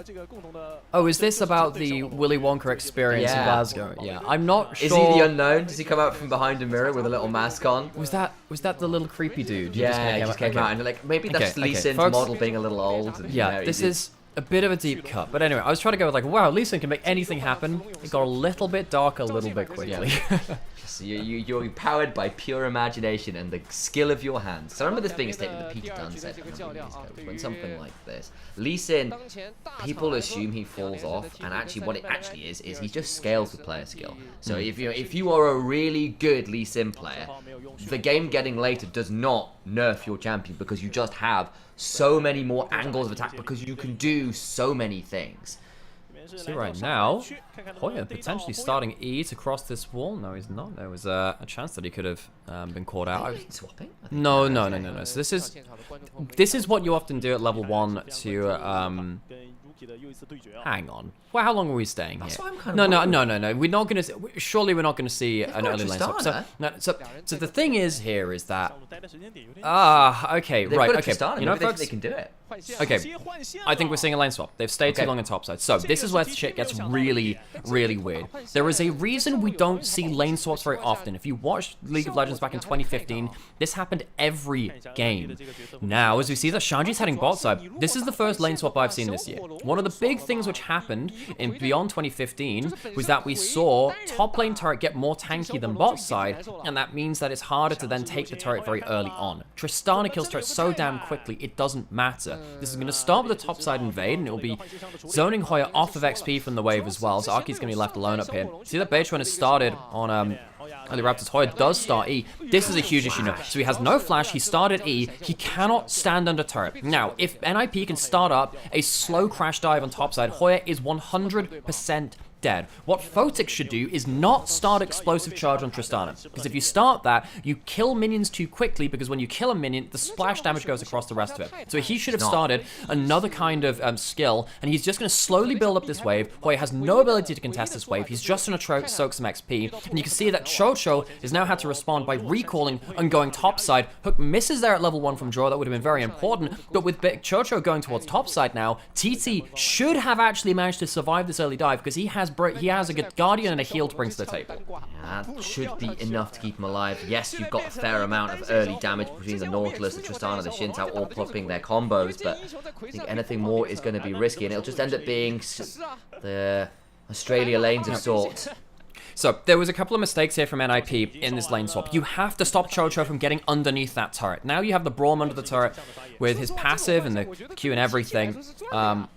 Oh, is this about the Willy Wonka experience in Glasgow? Yeah, I'm not sure. Is he the unknown? Does he come out from behind a mirror with a little mask on? Was that the little creepy dude? Yeah, he just came out and like maybe that's Lee Sin's model being a little old. And, yeah, this is a bit of a deep cut. But anyway, I was trying to go with like, wow, Lee Sin can make anything happen. It got a little bit dark a little bit quickly. So you're powered by pure imagination and the skill of your hands. So I remember this being a statement that Peter Dunn said when something like this. Lee Sin, people assume he falls off, and actually what it actually is he just scales with player skill. So if you are a really good Lee Sin player, the game getting later does not nerf your champion because you just have so many more angles of attack because you can do so many things. So right now, Hoya potentially starting E to cross this wall. No, he's not. There was a chance that he could have been caught out. Swapping? No. So this is what you often do at level 1 to hang on. Well, how long are we staying here? No. We're not gonna. Surely we're not gonna see an early lane swap. So the thing is here is that. Okay, right. Okay, you know, folks, they can do it. Okay, I think we're seeing a lane swap. They've stayed too long on topside. So this is where shit gets really, really weird. There is a reason we don't see lane swaps very often. If you watched League of Legends back in 2015, this happened every game. Now, as we see that Shanji's heading bot side, this is the first lane swap I've seen this year. One of the big things which happened in beyond 2015 was that we saw top lane turret get more tanky than bot side, and that means that it's harder to then take the turret very early on. Tristana kills turret so damn quickly, it doesn't matter. This is going to start with a topside invade, and it will be zoning Hoya off of XP from the wave as well, so Aki's going to be left alone up here. See that Beitron has started on early Raptors. Hoya does start E. This is a huge issue now. So he has no flash, he started E, he cannot stand under turret. Now, if NIP can start up a slow crash dive on topside, Hoya is 100% dead. What Photic should do is not start explosive charge on Tristana, because if you start that, you kill minions too quickly, because when you kill a minion, the splash damage goes across the rest of it. So he should have started another kind of skill, and he's just going to slowly build up this wave. Hoya has no ability to contest this wave. He's just going to soak some XP, and you can see that Chocho has now had to respond by recalling and going topside. Hook misses there at level 1 from draw. That would have been very important, but with Chocho going towards topside now, TT should have actually managed to survive this early dive, because he has a good Guardian and a heal to bring to the table. Yeah, that should be enough to keep him alive. Yes, you've got a fair amount of early damage between the Nautilus, the Tristana, the Shinta all popping their combos, but I think anything more is going to be risky, and it'll just end up being the Australia lanes of sorts. So, there was a couple of mistakes here from NIP in this lane swap. You have to stop Chocho from getting underneath that turret. Now you have the Braum under the turret with his passive and the Q and everything.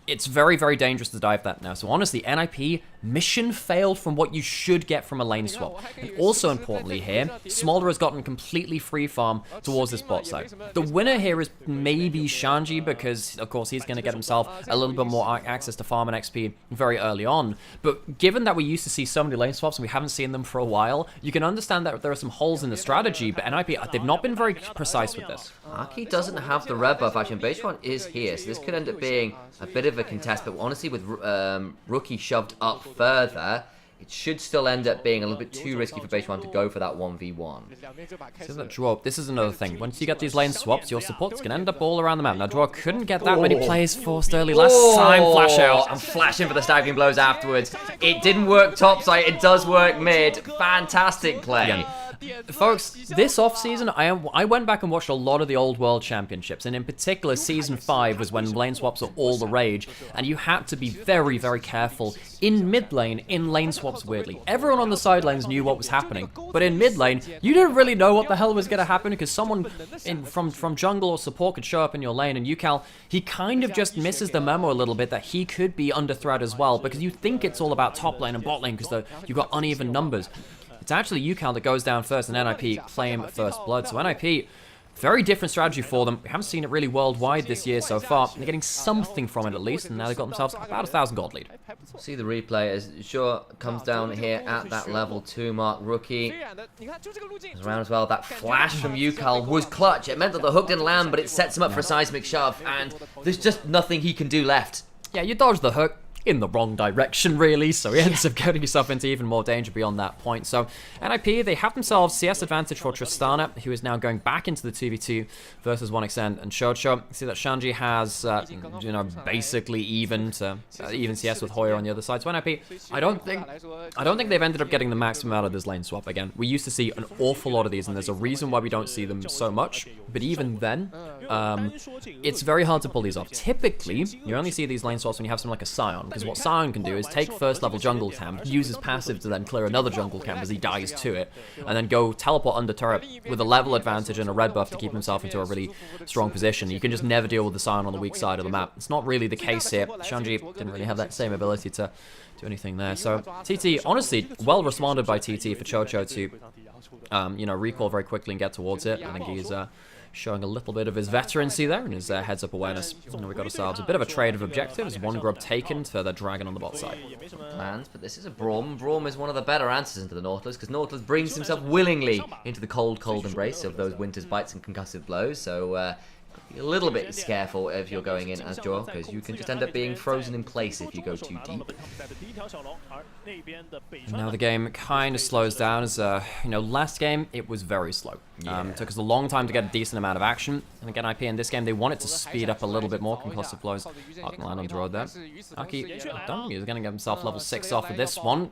It's very, very dangerous to dive that now. So honestly, NIP, mission failed from what you should get from a lane swap. And also importantly here, Smolder has gotten completely free farm towards this bot side. The winner here is maybe Shanji, because of course he's going to get himself a little bit more access to farm and XP very early on. But given that we used to see so many lane swaps and we haven't seen them for a while, you can understand that there are some holes in the strategy, but NIP, they've not been very precise with this. Aki doesn't have the red buff actually, and Beitron is here, so this could end up being a bit of a contest, but honestly with Rookie shoved up further, it should still end up being a little bit too risky for Beitron to go for that 1v1. So that draw, this is another thing. Once you get these lane swaps, your support's going to end up all around the map. Now, draw couldn't get that many plays forced early last time. Flash out. And flashing for the staggering blows afterwards. It didn't work topside, it does work mid. Fantastic play. Yeah. Folks, this off-season, I went back and watched a lot of the old World Championships, and in particular, Season 5 was when lane swaps were all the rage, and you had to be very, very careful in mid lane, in lane swaps, weirdly. Everyone on the sidelines knew what was happening, but in mid lane, you didn't really know what the hell was going to happen, because someone from jungle or support could show up in your lane, and Yukal, he kind of just misses the memo a little bit that he could be under threat as well, because you think it's all about top lane and bot lane, because you've got uneven numbers. It's actually Yukal that goes down first, and NIP claim first blood. So NIP, very different strategy for them. We haven't seen it really worldwide this year so far. They're getting something from it at least, and now they've got themselves about 1,000 gold lead. See the replay as sure comes down here at that level 2 mark. Rookie is around as well. That flash from Yukal was clutch. It meant that the hook didn't land, but it sets him up for a seismic shove, and there's just nothing he can do left. Yeah, you dodged the hook in the wrong direction, really, so he ends up getting himself into even more danger beyond that point. So, NIP, they have themselves CS advantage for Tristana, who is now going back into the 2v2 versus 1xN and Chocho. See that Shanji has, you know, basically even CS with Hoya on the other side. So NIP, I don't think they've ended up getting the maximum out of this lane swap again. We used to see an awful lot of these, and there's a reason why we don't see them so much, but even then, it's very hard to pull these off. Typically, you only see these lane swaps when you have something like a Scion, because what Sion can do is take first level jungle camp, use his passive to then clear another jungle camp as he dies to it, and then go teleport under turret with a level advantage and a red buff to keep himself into a really strong position. You can just never deal with the Sion on the weak side of the map. It's not really the case here. Shanji didn't really have that same ability to do anything there. So TT, honestly, well responded by TT for Chocho to, you know, recall very quickly and get towards it. I think he's showing a little bit of his veterancy there and his heads-up awareness. And we got ourselves a bit of a trade of objectives. One grub taken for the Dragon on the bot side. Plans, but this is a Braum. Braum is one of the better answers into the Nautilus, because Nautilus brings himself willingly into the cold, cold embrace of those Winter's Bites and concussive blows. So, be a little bit careful if you're going in as Joel, because you can just end up being frozen in place if you go too deep. And now the game kind of slows down as, you know, last game it was very slow. Took us a long time to get a decent amount of action. And again, IP in this game, they wanted to speed up a little bit more. Concussive blows. Arc land on the road there. Aki, he's going to get himself level 6 off of this one.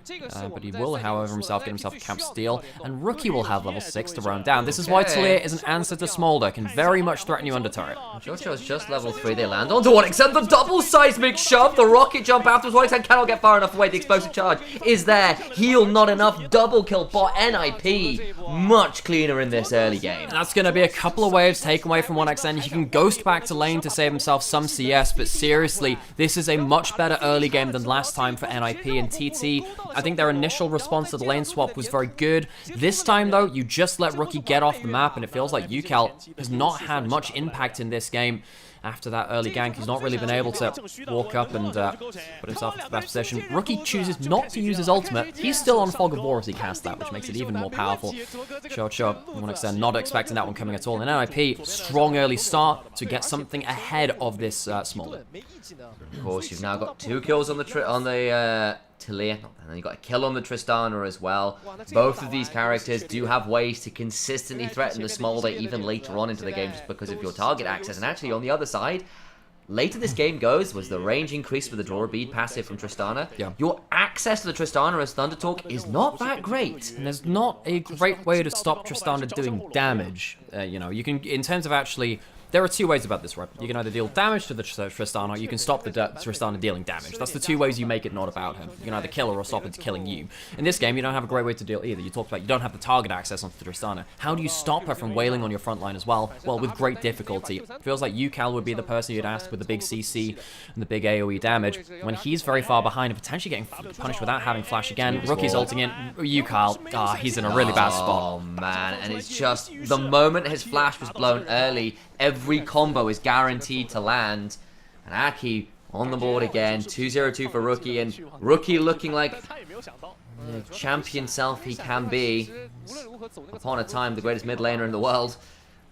But he will, however, get himself a Cap Steel. And Rookie will have level 6 to round down. This is why Talia is an answer to Smolder. Can very much threaten you under turret. Jojo's just level 3. They land onto 1xM. The double seismic shove. The rocket jump afterwards. 1xM cannot get far enough away. The explosive charge is there. Heal not enough. Double kill bot. NIP much cleaner in this early game. That's going to be a couple of waves taken away from 1xN. He can ghost back to lane to save himself some CS, but seriously, this is a much better early game than last time for NIP and TT. I think their initial response to the lane swap was very good. This time, though, you just let Rookie get off the map, and it feels like UCal has not had much impact in this game. After that early gank, he's not really been able to walk up and put himself into the best position. Rookie chooses not to use his ultimate. He's still on Fog of War as he casts that, which makes it even more powerful. Chocho, to one extent, not expecting that one coming at all. And NIP, strong early start to get something ahead of this Smolder. Of course, you've now got 2 kills on the Talia, and then you got a kill on the Tristana as well. Both of these characters do have ways to consistently threaten the Smolder even later on into the game just because of your target access. And actually, on the other side, later this game goes, was the range increase with the Draw Bead passive from Tristana. Your access to the Tristana as Thunder Talk is not that great. And there's not a great way to stop Tristana doing damage. You know, you can, in terms of actually... There are 2 ways about this, right? You can either deal damage to the Tristana, or you can stop the Tristana dealing damage. That's the 2 ways you make it not about him. You can either kill her or stop it killing you. In this game, you don't have a great way to deal either. You talked about you don't have the target access onto the Tristana. How do you stop her from wailing on your front line as well? Well, with great difficulty. It feels like UCal would be the person you'd ask with the big CC and the big AoE damage. When he's very far behind and potentially getting punished without having flash again, Rookie's ulting in. UCal, he's in a really bad spot. Oh, man. And it's just the moment his flash was blown early, every combo is guaranteed to land. And Aki on the board again. 2-0-2 for Rookie. And Rookie looking like the champion self he can be. Upon a time, the greatest mid laner in the world.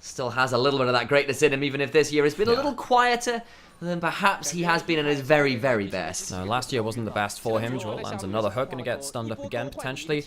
Still has a little bit of that greatness in him, even if this year has been a little quieter than perhaps he has been at his very, very best. No, last year wasn't the best for him. Joel lands another hook, going to get stunned up again, potentially.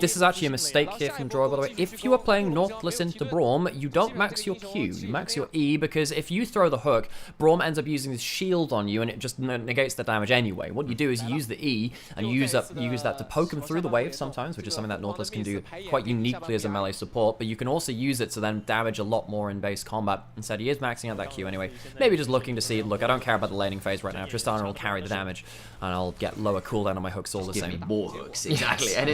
This is actually a mistake here from Draw, by the way. If you are playing Nautilus into Braum, you don't max your Q, you max your E, because if you throw the hook, Braum ends up using his shield on you, and it just negates the damage anyway. What you do is you use the E, and you use that to poke him through the wave sometimes, which is something that Nautilus can do quite uniquely as a melee support, but you can also use it to then damage a lot more in base combat. Instead, he is maxing out that Q anyway. Maybe just looking to see, look, I don't care about the laning phase right now. Tristana will carry the damage, and I'll get lower cooldown on my hooks all the same. Give me more hooks, exactly. And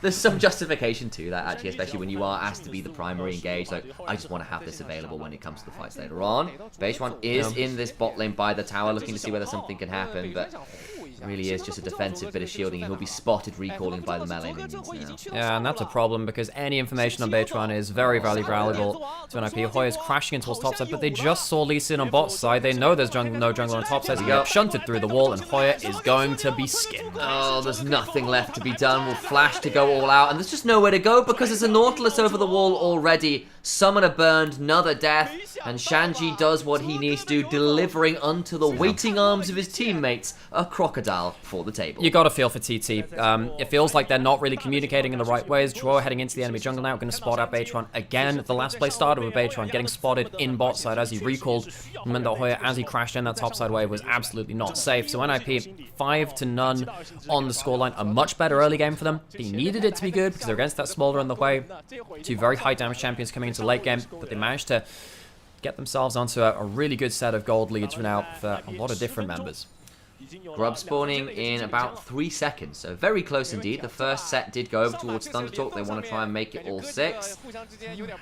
there's some justification to that, actually, especially when you are asked to be the primary engage. Like, I just want to have this available when it comes to the fights later on. Beishwan is in this bot lane by the tower, looking to see whether something can happen, but it really is just a defensive bit of shielding. He'll be spotted recalling by the melee minions now. Yeah, and that's a problem, because any information on Beishwan is very, very valuable to NIP. Hoya's crashing into his topside, but they just saw Lee Sin on bot side. They know there's no jungle on topside. He gets shunted through the wall, and Hoya is going to be skinned. Oh, there's nothing left to be done. We'll flash to go all out, and there's just nowhere to go because there's a Nautilus over the wall already. Summoner burned, another death, and Shanji does what he needs to do, delivering unto the waiting arms of his teammates a crocodile for the table. You got to feel for TT. It feels like they're not really communicating in the right ways. Draw heading into the enemy jungle now, going to spot out Beitron again. The last play started with Beitron getting spotted in bot side as he recalled. And then Hoya, as he crashed in that topside wave, was absolutely not safe. So NIP 5-0 on the scoreline. A much better early game for them. They needed it to be good because they're against that Smolder in the way. 2 very high damage champions coming into late game, but they managed to get themselves onto a really good set of gold leads now for a lot of different members. Grub spawning in about 3 seconds, so very close indeed. The first set did go over towards Thundertalk. They want to try and make it all 6.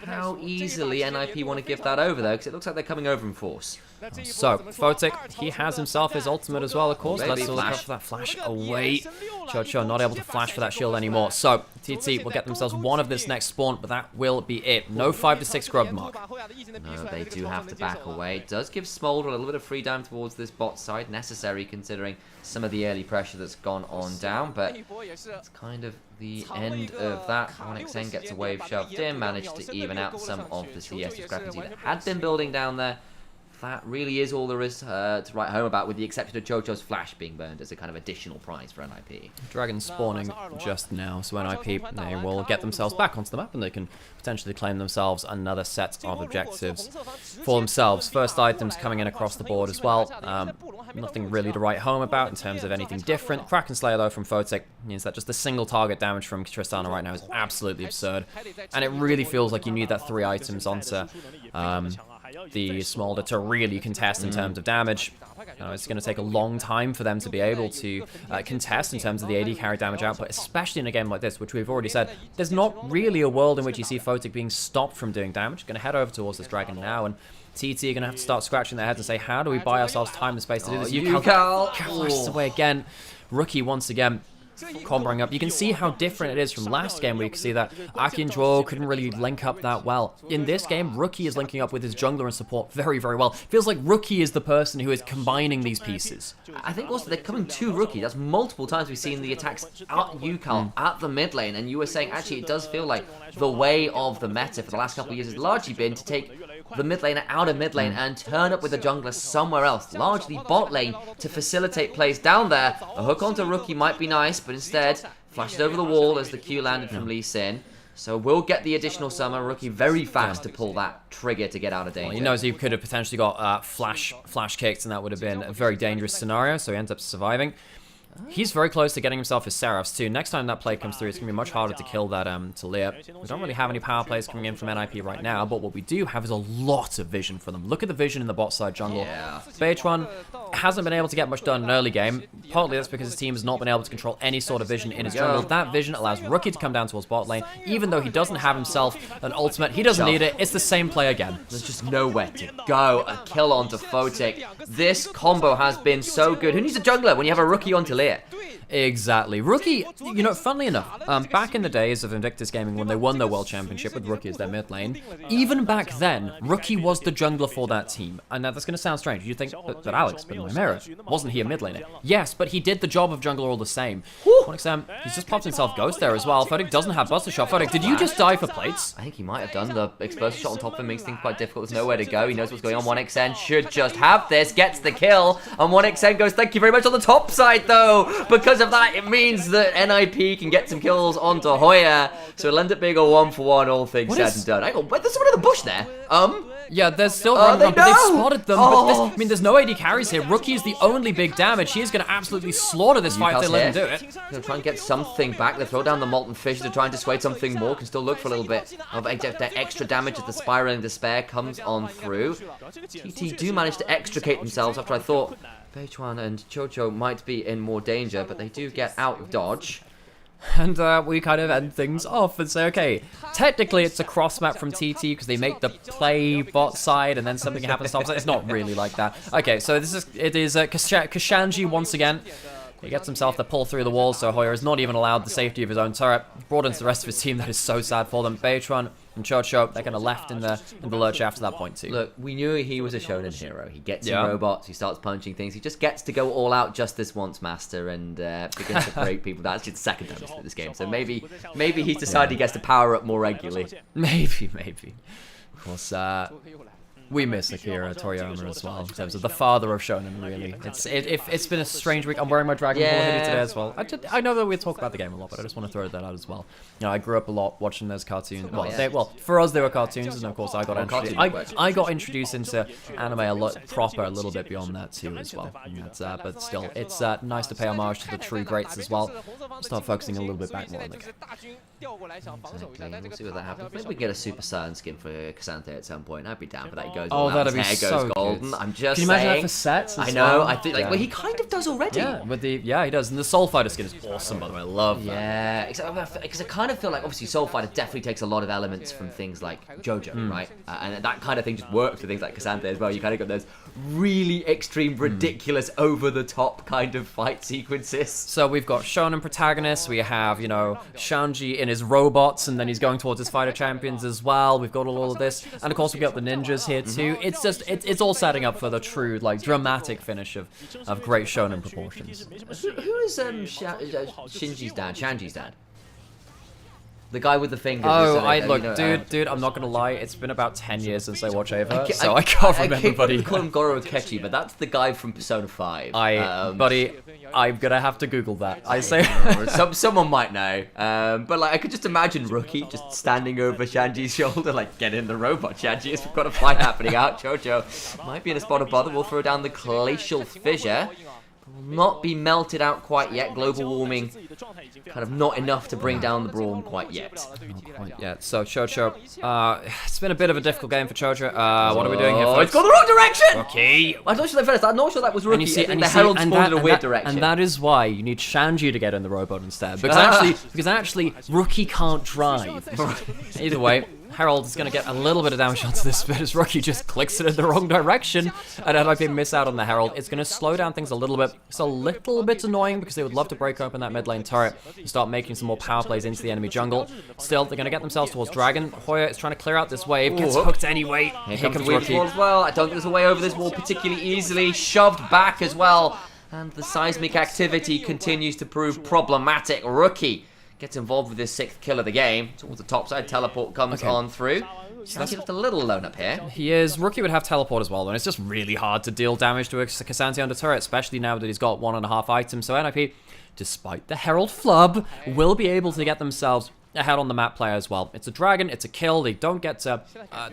How easily NIP want to give that over, though, because it looks like they're coming over in force. So, Photic, he has himself his ultimate as well, of course. Let's look for that flash away. Chocho not able to flash for that shield anymore. So, TT will get themselves one of this next spawn, but that will be it. No 5 to 6 grub mark. No, they do have to back away. It does give Smolder a little bit of freedom towards this bot side, necessary considering some of the early pressure that's gone on down, but it's kind of the end of that. 1xN gets a wave shoved in, managed to even out some of the CS discrepancy that had been building down there. That really is all there is to write home about, with the exception of Chocho's flash being burned as a kind of additional prize for NIP. Dragon spawning just now, so NIP, they will get themselves back onto the map and they can potentially claim themselves another set of objectives for themselves. First items coming in across the board as well. Nothing really to write home about in terms of anything different. Kraken Slayer, though, from Photic means that just the single target damage from Tristana right now is absolutely absurd. And it really feels like you need that 3 items onto the Smolder to really contest in terms of damage. It's going to take a long time for them to be able to contest in terms of the AD carry damage output, especially in a game like this, which we've already said, there's not really a world in which you see Photic being stopped from doing damage. Going to head over towards this Dragon now, and TT are going to have to start scratching their heads and say, how do we buy ourselves time and space to do this? Cal flashes away again. Rookie once again comboing up. You can see how different it is from last game, where you can see that Aki and Joel couldn't really link up that well. In this game, Rookie is linking up with his jungler and support very, very well. Feels like Rookie is the person who is combining these pieces. I think also they're coming to Rookie. That's multiple times we've seen the attacks at UCAL, at the mid lane, and you were saying actually it does feel like the way of the meta for the last couple of years has largely been to take the mid laner out of mid lane and turn up with the jungler somewhere else, largely bot lane, to facilitate plays down there. A hook onto Rookie might be nice, but instead flashed over the wall as the Q landed from Lee Sin. So we'll get the additional summon. Rookie very fast to pull that trigger to get out of danger. Well, he knows he could have potentially got flash kicked, and that would have been a very dangerous scenario, so he ends up surviving. He's very close to getting himself his Seraphs too. Next time that play comes through, it's going to be much harder to kill that Talia. We don't really have any power plays coming in from NIP right now, but what we do have is a lot of vision for them. Look at the vision in the bot side jungle. Yeah. BH1 hasn't been able to get much done in early game. Partly that's because his team has not been able to control any sort of vision in his jungle. That vision allows Rookie to come down towards bot lane. Even though he doesn't have himself an ultimate, he doesn't need it. It's the same play again. There's just nowhere to go. A kill onto Photic. This combo has been so good. Who needs a jungler when you have a Rookie on Talia? Exactly. Rookie, you know, funnily enough, back in the days of Invictus Gaming when they won their World Championship with Rookie as their mid lane, even back then, Rookie was the jungler for that team. And now that's going to sound strange. You think, but Alex, but Nymaera, wasn't he a mid laner? Yes, but he did the job of jungler all the same. He's just popped himself Ghost there as well. Photic doesn't have Buster Shot. Photic, did you just die for plates? I think he might have done. The explosive shot on top of him makes things quite difficult. There's nowhere to go. He knows what's going on. 1xN should just have this, gets the kill, and 1xN goes, thank you very much on the top side though. Because of that, it means that NIP can get some kills onto Hoya, so it'll end up being a 1-for-1, all things said and done. Hang on, there's someone in the bush there. Yeah, there's still running around, but they've spotted them. But I mean, there's no AD carries here. Rookie is the only big damage. He is going to absolutely slaughter this fight if they let him do it. They'll try and get something back. They throw down the Molten Fish to try and dissuade something more. Can still look for a little bit of extra damage as the Spiraling Despair comes on through. TT do manage to extricate themselves after I thought Beichuan and Chocho might be in more danger, but they do get out dodge. And we kind of end things off and say, okay, technically it's a cross map from TT because they make the play bot side and then something happens top side. It's not really like that. Okay, so it is Kashanji once again. He gets himself to pull through the walls, so Hoya is not even allowed the safety of his own turret. Brought into the rest of his team. That is so sad for them. Beitron and Chocho, they're kind of left in the lurch after that point too. Look, we knew he was a shonen hero. He gets in robots, he starts punching things. He just gets to go all out just this once, Master, and begins to break people. That's just the second time he's in this game. So maybe he's decided he gets to power up more regularly. Maybe. Of course, we miss Akira Toriyama as well in terms of the father of shonen. Really, it's been a strange week. I'm wearing my Dragon Ball hoodie today as well. I know that we talk about the game a lot, but I just want to throw that out as well. You know, I grew up a lot watching those cartoons. Well, for us they were cartoons, and of course I got introduced into anime a little bit beyond that too as well. But still, it's nice to pay homage to the true greats as well. Start focusing a little bit back more on the game. Exactly. We'll see what that happens. Maybe we can get a Super Saiyan skin for Cassante at some point. I'd be down for that. goes Oh, all out, that'd his be hair so goes golden. good. I'm just Can you imagine saying. that for sets as I know. well? I think like well, he kind of does already. Yeah, with the he does, and the Soul Fighter skin is awesome, by the way. I love that. Yeah, because I kind of feel like obviously Soul Fighter definitely takes a lot of elements from things like JoJo, right? And that kind of thing just works with things like Cassandra as well. You kind of got those really extreme, ridiculous, over-the-top kind of fight sequences. So we've got shonen protagonists. We have, you know, Shanji in his robots, and then he's going towards his fighter champions as well. We've got all of this, and of course we got the ninjas here too. It's just it's all setting up for the true like dramatic finish of great shonen proportions. Who is Shinji's dad? Shanji's dad? The guy with the finger. Oh, look, dude, I'm not gonna lie. It's been about 10 years since I watch Ava, so I can't remember. I keep calling him Goro Akechi, but that's the guy from Persona 5. Buddy, I'm gonna have to Google that. I say. Someone might know, but like I could just imagine Rookie just standing over Shanji's shoulder, like, get in the robot, Shanji. We've got a fight happening out. Jojo might be in a spot of bother. We'll throw down the glacial fissure. Will not be melted out quite yet. Global warming, kind of not enough to bring down the Braum quite yet. Not quite yet. So Chocho, it's been a bit of a difficult game for Chocho. What are we doing here? Oh, it's gone the wrong direction. Okay. I'm not sure that finished. I'm not sure that was Rookie. And you see, I think the Herald spawned in a weird direction. And that is why you need Shanji to get in the robot instead, because actually Rookie can't drive. Either way, Herald is going to get a little bit of damage onto this, but as Rookie just clicks it in the wrong direction, and NIP miss out on the Herald, it's going to slow down things a little bit. It's a little bit annoying because they would love to break open that mid lane turret and start making some more power plays into the enemy jungle. Still, they're going to get themselves towards Dragon. Hoya is trying to clear out this wave, gets hooked anyway. Here comes Rookie. As well. I don't think there's a way over this wall particularly easily. Shoved back as well, and the seismic activity continues to prove problematic. Rookie gets involved with his 6th kill of the game. Towards the top side, teleport comes on through. So that's left a little alone up here. He is. Rookie would have teleport as well, and it's just really hard to deal damage to a Cassandra under turret, especially now that he's got 1.5 items. So NIP, despite the Herald flub, will be able to get themselves ahead on the map player as well. It's a dragon, it's a kill. They don't get to,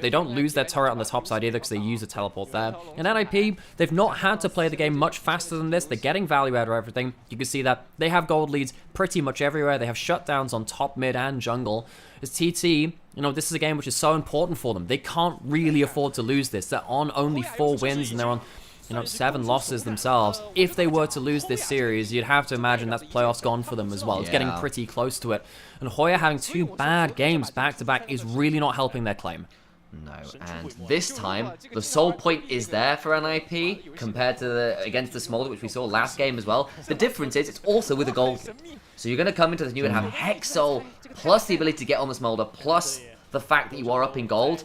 they don't lose their turret on the top side either because they use a teleport there. And NIP, they've not had to play the game much faster than this. They're getting value out of everything. You can see that they have gold leads pretty much everywhere. They have shutdowns on top, mid, and jungle. As TT, you know, this is a game which is so important for them. They can't really afford to lose this. They're on only 4 wins and they're on, you know, 7 losses themselves. If they were to lose this series, you'd have to imagine that's playoffs gone for them as well. It's getting pretty close to it. And Hoya having 2 bad games back-to-back is really not helping their claim. No, and this time, the soul point is there for NIP compared to against the Smolder, which we saw last game as well. The difference is, it's also with a gold. So you're going to come into this and you're going to have Hex Soul, plus the ability to get on the Smolder, plus the fact that you are up in gold.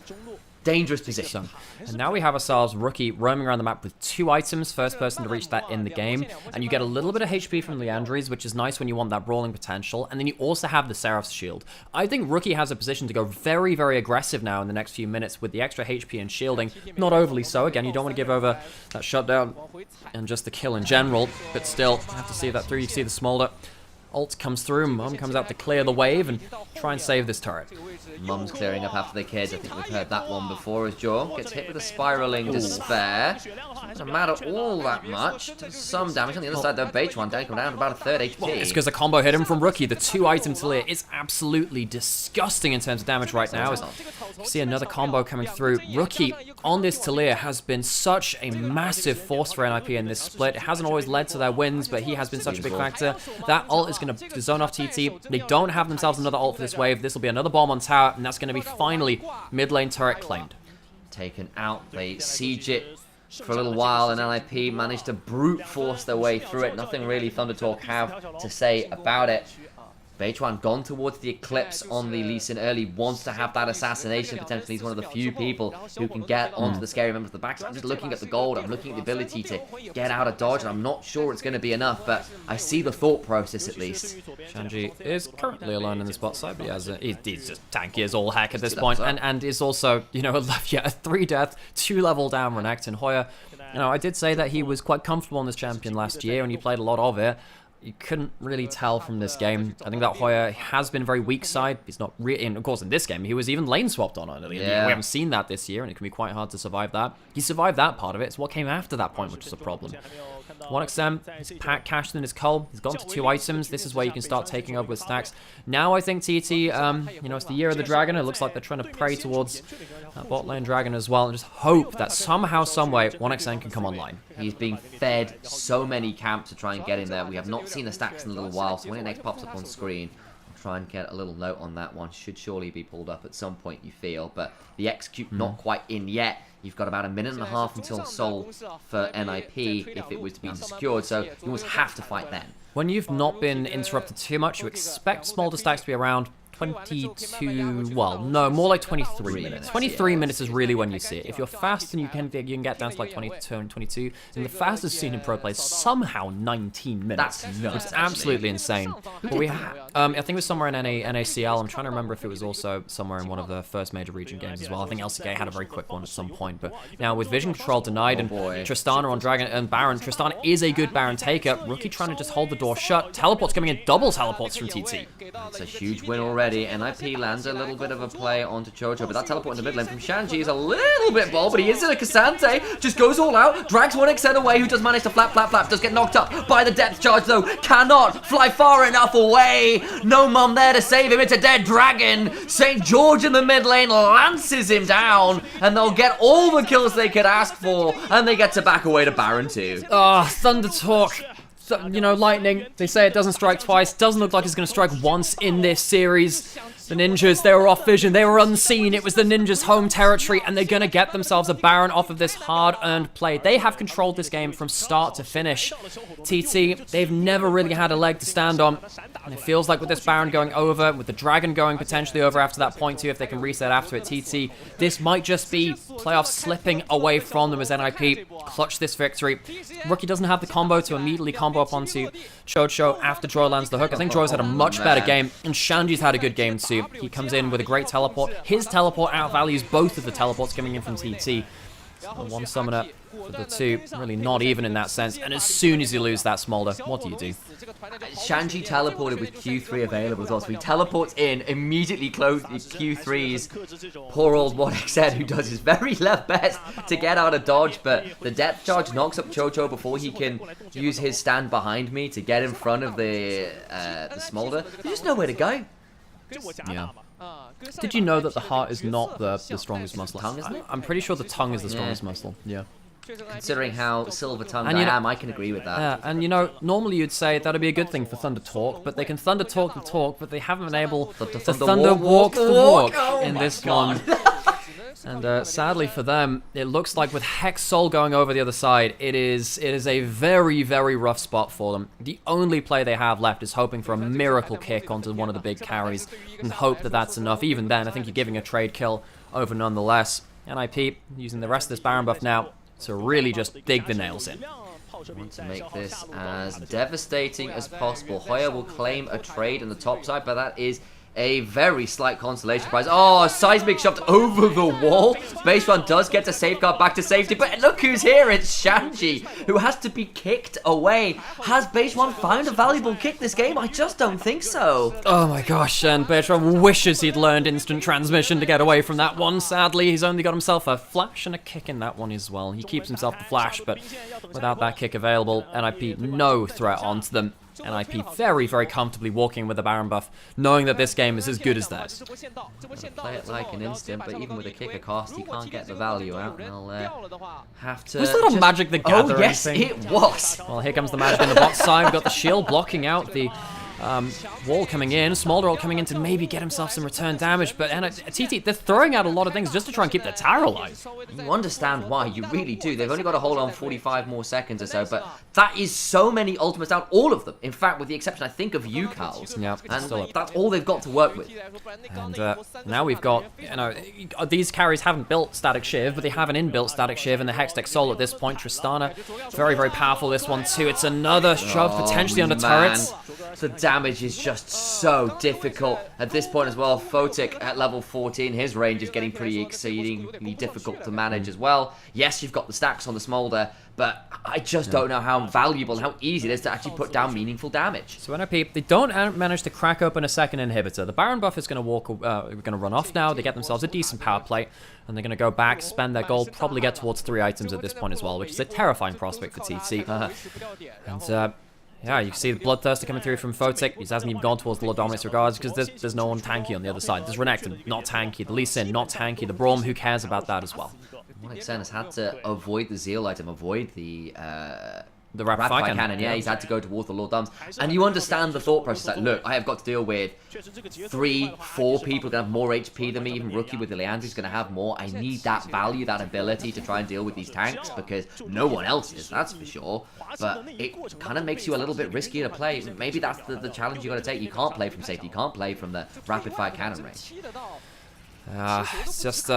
Dangerous position. And now we have ourselves Rookie roaming around the map with 2 items, first person to reach that in the game, and you get a little bit of HP from Leandries, which is nice when you want that brawling potential, and then you also have the Seraph's Shield. I think Rookie has a position to go very, very aggressive now in the next few minutes with the extra HP and shielding. Not overly so, again, you don't want to give over that shutdown and just the kill in general, but still, you have to see that through. You can see the Smolder. Ult comes through, Mum comes out to clear the wave and try and save this turret. Mum's clearing up after the kids. I think we've heard that one before as Jaw gets hit with a spiraling despair. Doesn't matter all that much. Does some damage on the other side though. Beichuan down to about a 3rd HP. Well, it's because the combo hit him from Rookie. The 2-item clear is absolutely disgusting in terms of damage right now. As you see another combo coming through. Rookie on this Talia has been such a massive force for NIP in this split. It hasn't always led to their wins, but he has been such a big factor. That ult is going to zone off TT. They don't have themselves another ult for this wave. This will be another bomb on tower, and that's going to be finally mid lane turret claimed. Taken out. They siege it for a little while, and NIP managed to brute force their way through it. Nothing really Thunder Talk have to say about it. Beichuan gone towards the Eclipse on the Lee Sin early, wants to have that assassination. Potentially he's one of the few people who can get onto the scary members of the back. So I'm just looking at the gold, I'm looking at the ability to get out of dodge, and I'm not sure it's going to be enough, but I see the thought process at least. Shanji is currently alone in the spot side, but he's just tanky as all heck at this point, and is also, you know, a 3-death, 2-level down Renekton. Hoya, you know, I did say that he was quite comfortable on this champion last year, and he played a lot of it. You couldn't really tell from this game. I think that Hoya has been very weak side. He's not really, and of course in this game he was even lane swapped on it. We haven't seen that this year, and it can be quite hard to survive that. He survived that part of it. It's what came after that point which is a problem. 1XM, his pack cashed in his cull. He's gotten to 2 items. This is where you can start taking over with stacks. Now I think TT, you know, it's the year of the dragon. It looks like they're trying to pray towards bot lane dragon as well, and just hope that somehow, someway, 1XM can come online. He's being fed so many camps to try and get in there. We have not seen the stacks in a little while, so when it next pops up on screen, I'll try and get a little note on that one. Should surely be pulled up at some point, you feel, but the execute not quite in yet. You've got about a minute and a half until Soul for NIP if it was to be secured, so you almost have to fight then. When you've not been interrupted too much, you expect Smolder stacks to be around 22, well, no, more like 23 minutes. 23 minutes is really when you see it. If you're fast and you can get down to like 22 and 22, then the fastest seen in pro play is somehow 19 minutes. That's nuts. It's absolutely insane. But we I think it was somewhere in NACL. I'm trying to remember if it was also somewhere in one of the first major region games as well. I think LCK had a very quick one at some point. But now with vision control denied and Tristana on Dragon and Baron, Tristana is a good Baron taker. Rookie trying to just hold the door shut. Teleports coming in, double teleports from TT. That's a huge win already. NIP lands a little bit of a play onto Chocho, but that teleport in the mid lane from Shanji is a little bit bold, but he is in a Cassante, just goes all out, drags 1XN away, who does manage to flap, does get knocked up by the depth charge though, cannot fly far enough away, no mum there to save him, it's a dead dragon, St. George in the mid lane lances him down, and they'll get all the kills they could ask for, and they get to back away to Baron 2. Thunder Talk. So, you know, lightning, they say it doesn't strike twice. Doesn't look like it's going to strike once in this series. The ninjas, they were off vision. They were unseen. It was the ninjas' home territory, and they're going to get themselves a Baron off of this hard-earned play. They have controlled this game from start to finish. TT, they've never really had a leg to stand on. And it feels like with this Baron going over, with the Dragon going potentially over after that point too, if they can reset after it, TT, this might just be playoffs slipping away from them as NIP clutch this victory. Rookie doesn't have the combo to immediately combo up onto Chocho after Joy lands the hook. I think Joy's had a much better game, and Shanji's had a good game too. He comes in with a great teleport. His teleport outvalues both of the teleports coming in from TT. One summoner for the two, really not even in that sense. And as soon as you lose that Smolder, what do you do? Shanji teleported with Q3 available as well, so he teleports in, immediately closes Q3's poor old 1XN, who does his very left best to get out of dodge, but the depth charge knocks up Chocho before he can use his stand behind me to get in front of the Smolder. There's just nowhere to go. Yeah. Did you know that the heart is not the strongest muscle? Tongue, isn't it? I'm pretty sure the tongue is the strongest muscle. Yeah. Considering how silver-tongued I am, I can agree with that. Yeah, and you know, normally you'd say that'd be a good thing for Thunder Talk, but they can Thunder Talk the talk, but they haven't been able to Thunder Walk the walk in this one. And sadly for them, it looks like with Hex Soul going over the other side, it is a very, very rough spot for them. The only play they have left is hoping for a miracle kick onto one of the big carries and hope that that's enough. Even then, I think you're giving a trade kill over nonetheless. NIP using the rest of this Baron buff now to really just dig the nails in. Want to make this as devastating as possible. Hoya will claim a trade on the top side, but that is a very slight consolation prize. Oh, Seismic shoved over the wall. Base One does get to safeguard back to safety, but look who's here. It's Shanji, who has to be kicked away. Has Base One found a valuable kick this game? I just don't think so. Oh my gosh, and Bertrand wishes he'd learned instant transmission to get away from that one. Sadly, he's only got himself a flash and a kick in that one as well. He keeps himself the flash, but without that kick available, NIP no threat onto them. NIP very, very comfortably walking with the Baron buff, knowing that this game is as good as theirs. Play it like an instant, but even with a kicker cost, he can't get the value out. And I'll have to... Was that a Magic the Gathering Oh, yes, thing? it was! Well, here comes the Magic on the bot side. We've got the shield blocking out the wall coming in, Smolder coming in to maybe get himself some return damage, but TT, they're throwing out a lot of things just to try and keep their tower alive. You understand why, you really do. They've only got to hold on 45 more seconds or so, but that is so many ultimates down, all of them. In fact, with the exception, I think, of Yukal's. Yeah, and that's all they've got to work with. And now we've got, you know, these carries haven't built Static Shiv, but they have an inbuilt Static Shiv in the Hextech Soul at this point. Tristana, very, very powerful this one too. It's another shove, potentially under turrets. The damage is just so difficult at this point as well. Photic at level 14, his range is getting pretty exceedingly difficult to manage as well. Yes, you've got the stacks on the Smolder, but I just don't know how valuable and how easy it is to actually put down meaningful damage. So NIP, they don't manage to crack open a second inhibitor. The Baron buff is going to run off now. They get themselves a decent power play, and they're going to go back, spend their gold, probably get towards 3 items at this point as well, which is a terrifying prospect for TT. And yeah, you can see the Bloodthirster coming through from Photic. He hasn't even gone towards the Lord Dominus regardless because there's no one tanky on the other side. There's Renekton, not tanky. The Lee Sin, not tanky. The Braum, who cares about that as well? Xen has had to avoid the Zeal item, avoid the rapid fire cannon. Yeah, he's had to go towards the Lord Dums. And you understand the thought process, like, look, I have got to deal with 3, 4 people that have more HP than me. Even Rookie with the Leandri's going to have more. I need that value, that ability to try and deal with these tanks because no one else is, that's for sure. But it kind of makes you a little bit riskier to play. Maybe that's the challenge you got to take. You can't play from safety. You can't play from the rapid fire cannon range. It's just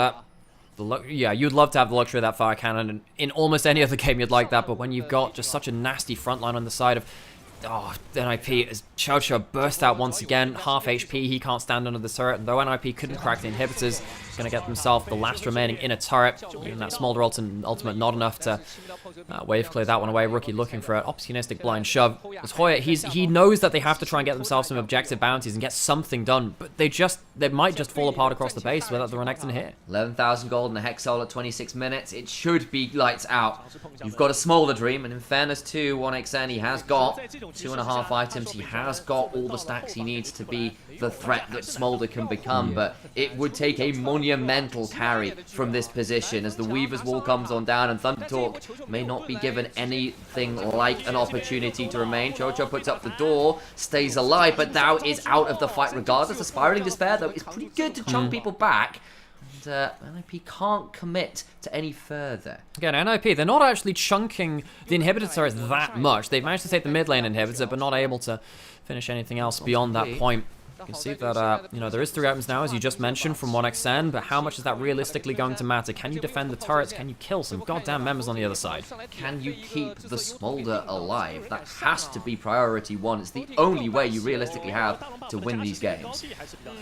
yeah, you'd love to have the luxury of that fire cannon, and in almost any other game you'd like that, but when you've got just such a nasty front line on the side of, NIP, as Chocho burst out once again, half HP, he can't stand under the turret, and though NIP couldn't crack the inhibitors, he's going to get themselves the last remaining inner turret, even that Smolder ultimate not enough to wave clear that one away. Rookie looking for an opportunistic blind shove. As Hoya, he knows that they have to try and get themselves some objective bounties and get something done, but they might just fall apart across the base without the Renekton here. 11,000 gold and a Hex Soul at 26 minutes. It should be lights out. You've got a Smolder Dream, and in fairness to 1xN, he has got 2.5 items. He has got all the stacks he needs to be the threat that Smolder can become, but it would take a monumental carry from this position as the Weaver's Wall comes on down and Thunder Talk may not be given anything like an opportunity to remain. Chocho puts up the door, stays alive, but now is out of the fight regardless. The Spiraling Despair, though, is pretty good to chunk people back. NIP can't commit to any further. Again, NIP, they're not actually chunking the inhibitor turrets that much. They've managed to take the mid lane inhibitor, but not able to finish anything else beyond that point. You can see that, there is 3 items now, as you just mentioned, from 1xN, but how much is that realistically going to matter? Can you defend the turrets? Can you kill some goddamn members on the other side? Can you keep the Smolder alive? That has to be priority 1. It's the only way you realistically have to win these games.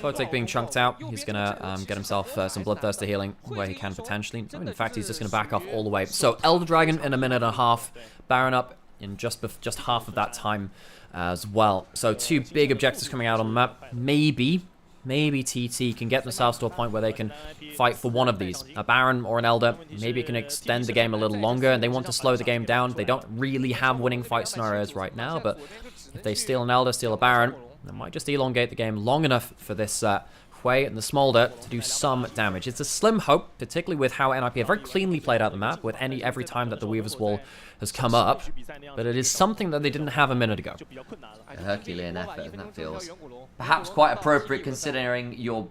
Photic being chunked out. He's going to get himself some Bloodthirster healing where he can potentially. I mean, in fact, he's just going to back off all the way. So, Elder Dragon in a minute and a half. Baron up in just half of that time as well. So 2 big objectives coming out on the map. Maybe TT can get themselves to a point where they can fight for one of these. A Baron or an Elder. Maybe it can extend the game a little longer, and they want to slow the game down. They don't really have winning fight scenarios right now, but if they steal an Elder, steal a Baron, they might just elongate the game long enough for this Hui and the Smolder to do some damage. It's a slim hope, particularly with how NIP have very cleanly played out the map with every time that the Weaver's Wall has come up, but it is something that they didn't have a minute ago. A Herculean effort, and that feels perhaps quite appropriate considering your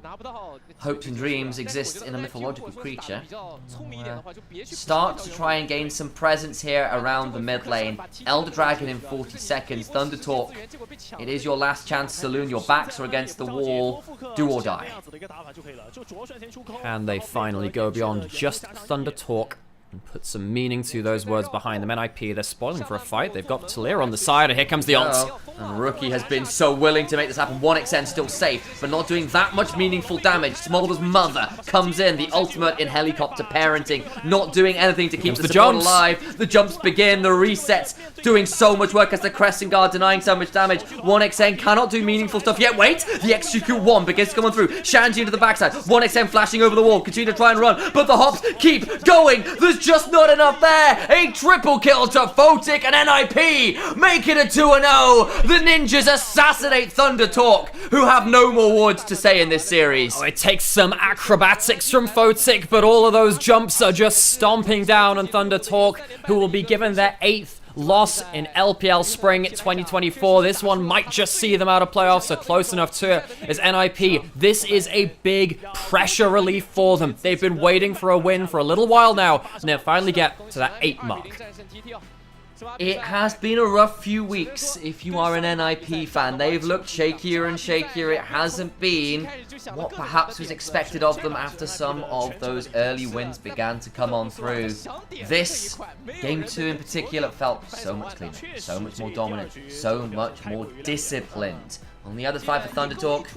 hopes and dreams exist in a mythological creature. Start to try and gain some presence here around the mid lane. Elder Dragon in 40 seconds. Thunder Talk. It is your last chance, Saloon. Your backs are against the wall. Do or die. And they finally go beyond just Thunder Talk and put some meaning to those words behind them. NIP, they're spoiling for a fight. They've got Talir on the side, and here comes the ult. And Rookie has been so willing to make this happen. 1xN still safe, but not doing that much meaningful damage. Smolder's mother comes in, the ultimate in helicopter parenting, not doing anything to keep the support alive. The jumps begin, the resets, doing so much work as the Crescent Guard denying so much damage. 1xN cannot do meaningful stuff yet. Wait, the execute 1 begins to come on through. Shanji into the backside. 1xN flashing over the wall, continue to try and run, but the hops keep going. There's just not enough there. A triple kill to Photic and NIP. Make it a 2-0. The Ninjas assassinate Thunder Talk, who have no more words to say in this series. Oh, it takes some acrobatics from Photic, but all of those jumps are just stomping down on Thunder Talk, who will be given their 8th loss in LPL Spring 2024. This one might just see them out of playoffs, so close enough to it as NIP. This is a big pressure relief for them. They've been waiting for a win for a little while now, and they'll finally get to that 8 mark. It has been a rough few weeks if you are an NIP fan. They've looked shakier and shakier. It hasn't been what perhaps was expected of them after some of those early wins began to come on through. This Game 2 in particular felt so much cleaner, so much more dominant, so much more disciplined. On the other side for ThunderTalk,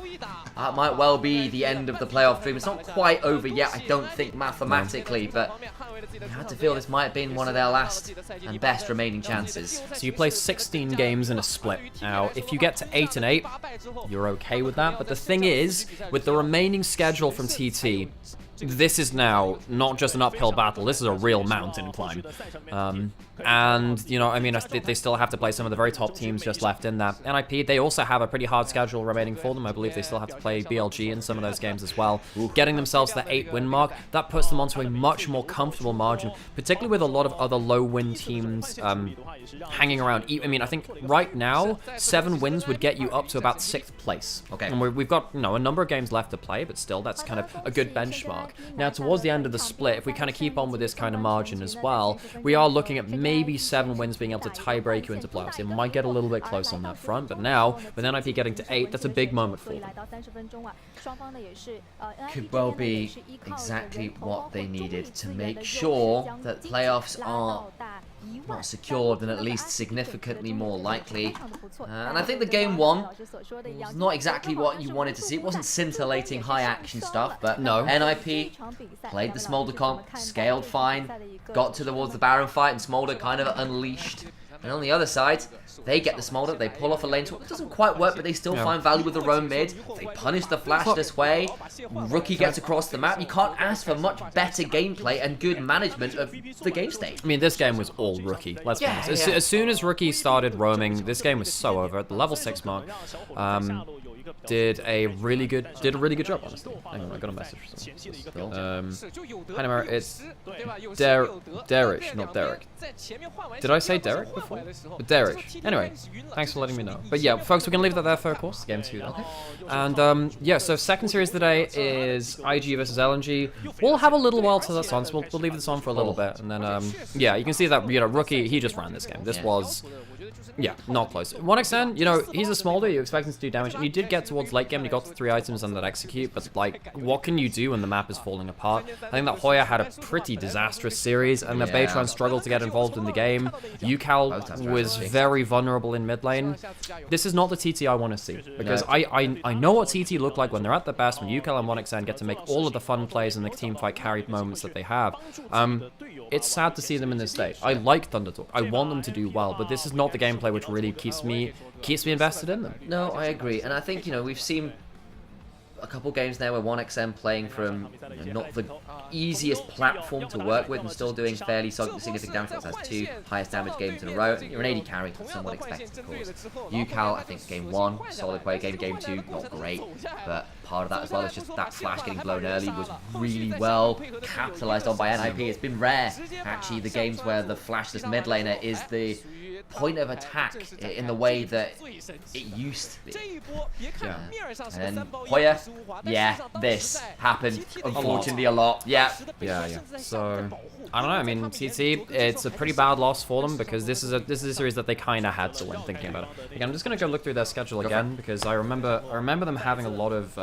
that might well be the end of the playoff dream. It's not quite over yet, I don't think mathematically, but you had to feel this might have been one of their last and best remaining chances. So you play 16 games in a split. Now, if you get to 8 and 8, you're okay with that. But the thing is, with the remaining schedule from TT, this is now not just an uphill battle, this is a real mountain climb. And, you know, I mean, they still have to play some of the very top teams just left in that. NIP, they also have a pretty hard schedule remaining for them. I believe they still have to play BLG in some of those games as well. Getting themselves to the 8-win mark, that puts them onto a much more comfortable margin, particularly with a lot of other low-win teams hanging around. I mean, I think right now, 7 wins would get you up to about 6th place. Okay. And we've got, you know, a number of games left to play, but still, that's kind of a good benchmark. Now, towards the end of the split, if we kind of keep on with this kind of margin as well, we are looking at maybe 7 wins being able to tie-break you into playoffs. It might get a little bit close on that front, but now, with NIP getting to 8, that's a big moment for them. Could well be exactly what they needed to make sure that playoffs are not secured and at least significantly more likely. And I think the game 1 was not exactly what you wanted to see. It wasn't scintillating high action stuff, but no. NIP played the Smolder comp, scaled fine, got towards the Baron fight, and Smolder kind of unleashed. And on the other side, they get the Smolder, they pull off a lane swap. It doesn't quite work, but they still find value with the roam mid. They punish the Flash this way. Rookie gets across the map. You can't ask for much better gameplay and good management of the game state. I mean, this game was all Rookie, let's be honest. As soon as Rookie started roaming, this game was so over. At the level 6 mark, did a really good job, honestly. Hang on, I got a message from someone. Hi, Nymaera, it's Derek, not Derek. Did I say Derek before? Derek. Anyway, thanks for letting me know. But yeah, folks, we can leave that there for, of course, game 2. Okay. And yeah, so second series today is IG versus LNG. We'll have a little while till that's on, so we'll leave this on for a little bit, and then yeah, you can see that, you know, Rookie, he just ran this game. This was, yeah, not close. 1xN, you know, he's a Smolder, you expect him to do damage, and you did get towards late game, you got the 3 items and that execute, but like, what can you do when the map is falling apart? I think that Hoya had a pretty disastrous series, and the Baytron struggled to get involved in the game. UCal was very vulnerable in mid lane. This is not the TT I want to see, because I know what TT look like when they're at their best, when UCal and 1xN get to make all of the fun plays and the team fight carried moments that they have. It's sad to see them in this state. I like ThunderTalk. I want them to do well, but this is not the gameplay which really keeps me invested in them. No, I agree, and I think, you know, we've seen a couple games now where 1xN playing from, you know, not the easiest platform to work with and still doing fairly significant damage. That's 2 highest damage games in a row. You're an 80 carry, somewhat expected, of course. UCal, I think game 1, solid play. Game 2, not great, but part of that as well is just that Flash getting blown early was really well capitalized on by NIP. It's been rare, actually, the games where the Flashless mid laner is the point of attack in the way that it used to be. And then Hoya, yeah, this happened unfortunately a lot. Yeah. So I don't know. I mean, TT, it's a pretty bad loss for them because this is a series that they kind of had to win. Thinking about it, again, I'm just gonna go look through their schedule again because I remember them having a lot of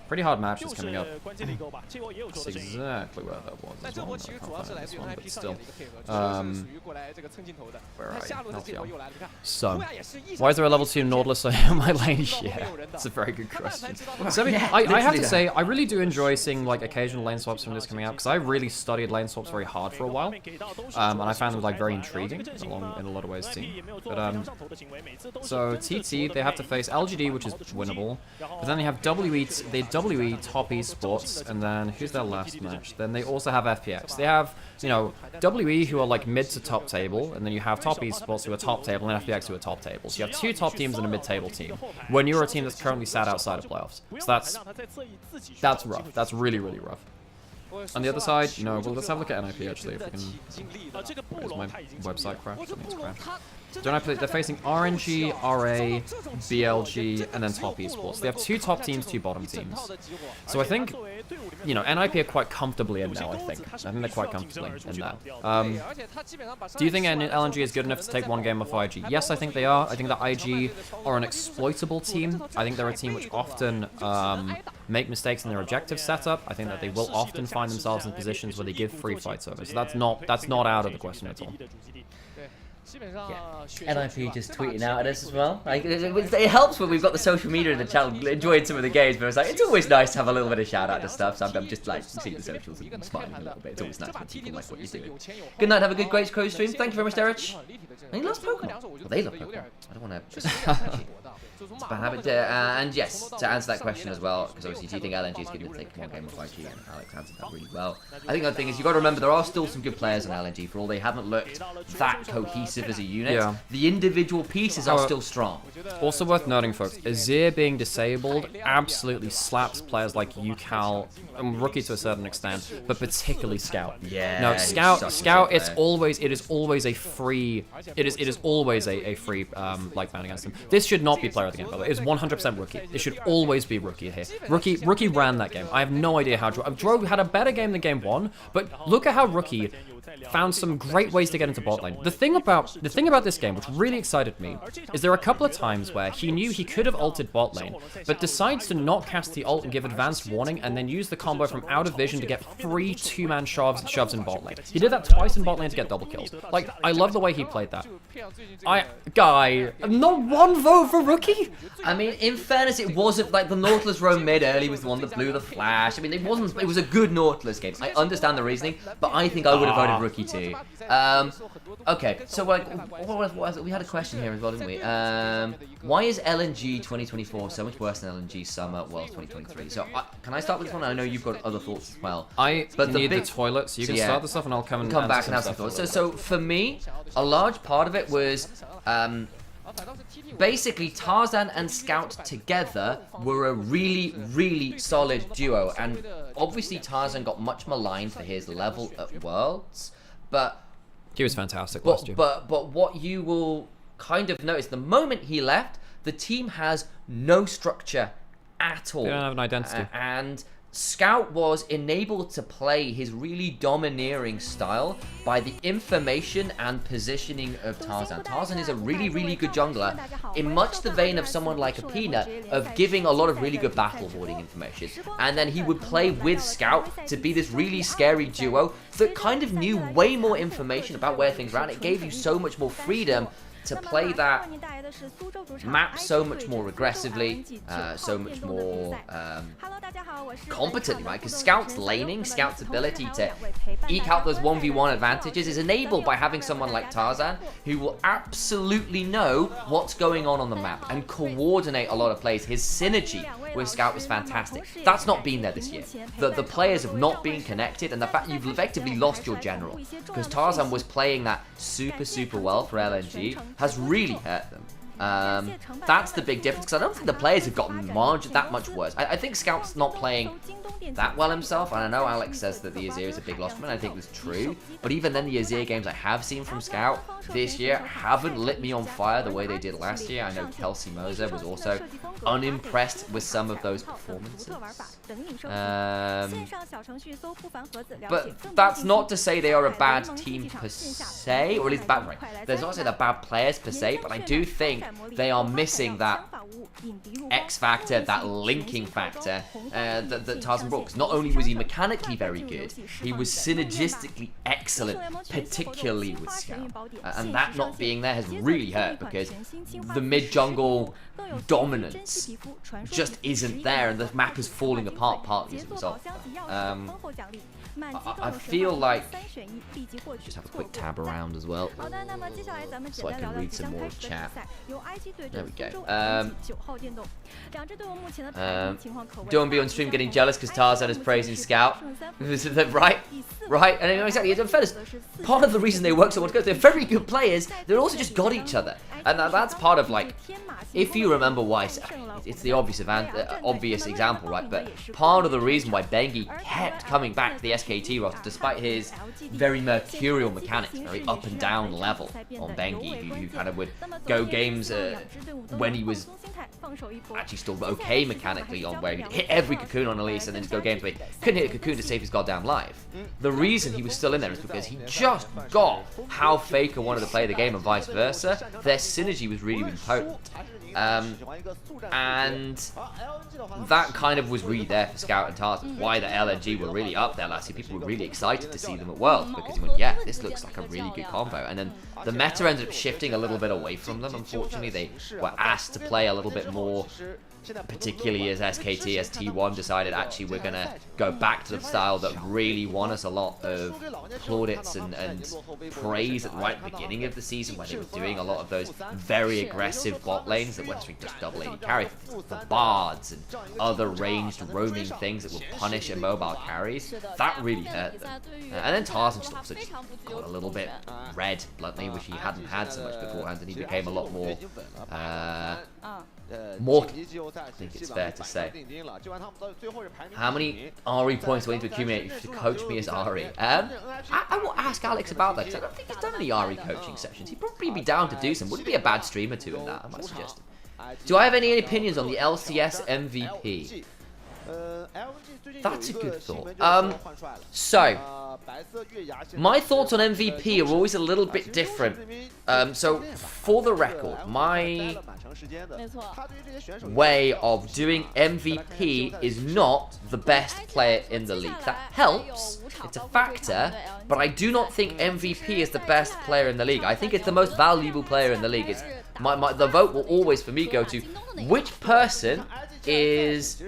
pretty hard matches coming up. That's exactly where that was as well. I can't find this one, but still. Where are you? So, why is there a level 2 Nautilus on my lane? Yeah, that's a very good question. So, I have to say, I really do enjoy seeing like occasional lane swaps from this coming out because I really studied lane swaps very hard for a while, and I found them like very intriguing in a lot of ways too. But so TT, they have to face LGD, which is winnable, but then they have WE Top Esports, and then who's their last match? Then they also have FPX. They have, you know, WE who are like mid to top table, and then you have Top Esports who are top table, and FPX who are top table. So you have 2 top teams and a mid-table team, when you're a team that's currently sat outside of playoffs. So that's rough. That's really, really rough. On the other side, you know, well, let's have a look at NIP actually, if we can. Where's my website crash? Something's crashed. Don't I play? They're facing RNG, RA, BLG, and then Top Esports. They have 2 top teams, 2 bottom teams. So I think, you know, NIP are quite comfortably in now, I think they're quite comfortably in that. Do you think LNG is good enough to take 1 game off IG? Yes, I think they are. I think that IG are an exploitable team. I think they're a team which often make mistakes in their objective setup. I think that they will often find themselves in positions where they give free fights over. So that's not out of the question at all. Yeah. NIP just tweeting out at us as well. Like, it helps when we've got the social media in the channel enjoying some of the games, but it's always nice to have a little bit of shout out to stuff. So I'm just like seeing the socials and smiling a little bit. It's always nice when people like what you're doing. Good night, have a good great Costream. Thank you very much, Derek. And he loves Pokemon. Well, they love Pokemon. I don't want to. It's a bad habit. And yes, to answer that question as well, because obviously, do you think LNG is going to take 1 game off IG? And Alex answered that really well. I think the other thing is, you've got to remember there are still some good players in LNG. For all they haven't looked that cohesive as a unit, the individual pieces are still strong. Also worth noting, folks, Azir being disabled absolutely slaps players like UCal and Rookie to a certain extent, but particularly Scout. Yeah. No, Scout. It is always a free. It is always a free like ban against him. This should not be player of the game, by the way. It's 100% Rookie. It should always be Rookie here. Rookie ran that game. I have no idea how Drow had a better game than game 1, but look at how Rookie found some great ways to get into bot lane. The thing about this game, which really excited me, is there are a couple of times where he knew he could have ulted bot lane, but decides to not cast the ult and give advanced warning, and then use the combo from out of vision to get free 2-man shoves in bot lane. He did that twice in bot lane to get double kills. Like, I love the way he played that. Not 1 vote for Rookie? I mean, in fairness, it wasn't like the Nautilus roam mid early was the one that blew the flash. I mean, it was a good Nautilus game. I understand the reasoning, but I think I would have voted Rookie too. Okay, so like, we had a question here as well, didn't we? Why is LNG 2024 so much worse than LNG Summer World 2023? So can I start with this one? I know you've got other thoughts as well. But need the toilet, so you can start this off, and I'll come back and have some thoughts. So for me, a large part of it was basically Tarzan and Scout together were a really, really solid duo, and obviously Tarzan got much maligned for his level at Worlds, but he was fantastic last year. But what you will kind of notice, the moment he left, the team has no structure at all. They don't have an identity. And Scout was enabled to play his really domineering style by the information and positioning of Tarzan. Tarzan is a really, really good jungler, in much the vein of someone like a Peanut, of giving a lot of really good battle boarding information. And then he would play with Scout to be this really scary duo that kind of knew way more information about where things ran. It gave you so much more freedom to play that map so much more aggressively, so much more competently, right? Because Scout's laning, Scout's ability to eke out those 1v1 advantages is enabled by having someone like Tarzan who will absolutely know what's going on the map and coordinate a lot of plays. His synergy with Scout was fantastic. That's not been there this year. The players have not been connected, and the fact you've effectively lost your general, because Tarzan was playing that super well for LNG, has really hurt them. That's the big difference, because I don't think the players have gotten that much worse. I think Scout's not playing that well himself, and I know Alex says that the Azir is a big loss for him, and I think that's true, but even then the Azir games I have seen from Scout this year haven't lit me on fire the way they did last year. I know Kelsey Moser was also unimpressed with some of those performances. But that's not to say they are a bad team per se, or at least bad, right? There's not to say they're bad players per se, but I do think they are missing that X factor, that linking factor that Tarzan brought. Because not only was he mechanically very good, he was synergistically excellent, particularly with Scout. And that not being there has really hurt, because the mid-jungle dominance just isn't there, and the map is falling apart partly as a result of that. I feel like, just have a quick tab around as well, so I can read some more chat. There we go. Don't be on stream getting jealous because Tarzan is praising Scout. Right? And exactly, in fairness, part of the reason they work so well together, they're very good players, they're also just got each other. And that's part of, like, if you remember why, it's the obvious example, right? But part of the reason why Bengi kept coming back to the SKT roster, despite his very mercurial mechanics, very up and down level on Bengi, who kind of would go games when he was actually still okay mechanically, on where he'd hit every cocoon on Elise and then just go games where he couldn't hit a cocoon to save his goddamn life. The reason he was still in there is because he just got how Faker wanted to play the game and vice versa. Their synergy was really, really potent. And that kind of was really there for Scout and Tarzan. Why the LNG were really up there last year. People were really excited to see them at Worlds because you went, yeah, this looks like a really good combo. And then the meta ended up shifting a little bit away from them, unfortunately. They were asked to play a little bit more, particularly as SKT, as T1 decided, actually, we're going to go back to the style that really won us a lot of plaudits and praise right at the beginning of the season, where they were doing a lot of those very aggressive bot lanes that were just double AD carry, the bards and other ranged roaming things that would punish immobile carries. That really hurt them. And then Tarzan just also just got a little bit red, bluntly, which he hadn't had so much beforehand, and he became a lot more mortal, I think it's fair to say. How many Ari points do I need to accumulate to coach me as Ari? I will ask Alex about that, because I don't think he's done any Ari coaching sessions. He'd probably be down to do some. Wouldn't be a bad stream or two in that, I might suggest. Do I have any opinions on the LCS MVP? That's a good thought. So, my thoughts on MVP are always a little bit different. So, for the record, my way of doing MVP is not the best player in the league. That helps, it's a factor, but I do not think MVP is the best player in the league. I think it's the most valuable player in the league. It's the vote will always, for me, go to which person is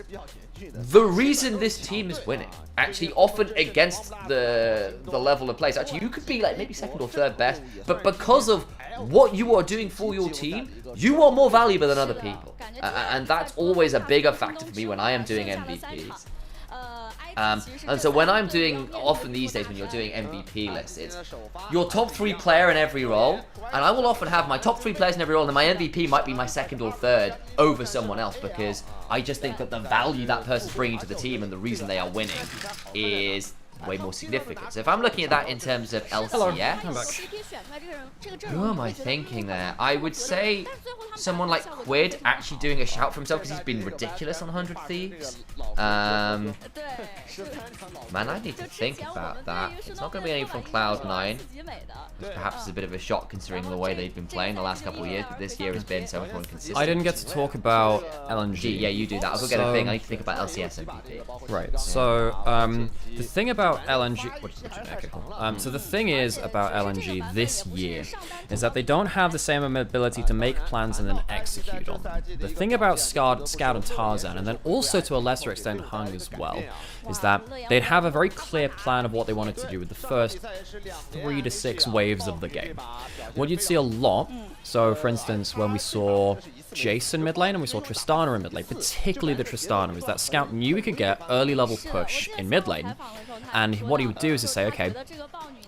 the reason this team is winning. Actually, often against the level of play. So actually, you could be like maybe second or third best, but because of what you are doing for your team, you are more valuable than other people. And that's always a bigger factor for me when I am doing MVPs. And so when I'm doing, often these days when you're doing MVP lists, it's your top 3 player in every role, and I will often have my top 3 players in every role, and my MVP might be my second or third over someone else, because I just think that the value that person's bringing to the team and the reason they are winning is way more significant. So if I'm looking at that in terms of LCS, who am I thinking there? I would say someone like Quid actually doing a shout for himself, because he's been ridiculous on 100 Thieves. Man, I need to think about that. It's not going to be any from Cloud9, which perhaps is a bit of a shock considering the way they've been playing the last couple of years, but this year has been so much more inconsistent. I didn't get to talk about LNG. Yeah, you do that. I'll go get a thing. I need to think about LCS MVP. Right, so the thing about LNG, okay, cool. So the thing is about LNG this year is that they don't have the same ability to make plans and then execute on them. The thing about Scout and Tarzan, and then also to a lesser extent Hung as well, is that they'd have a very clear plan of what they wanted to do with the first 3 to 6 waves of the game. What you'd see a lot, so for instance, when we saw Jason mid lane and we saw Tristana in mid lane, particularly the Tristana, is that Scout knew he could get early level push in mid lane, and what he would do is to say, okay,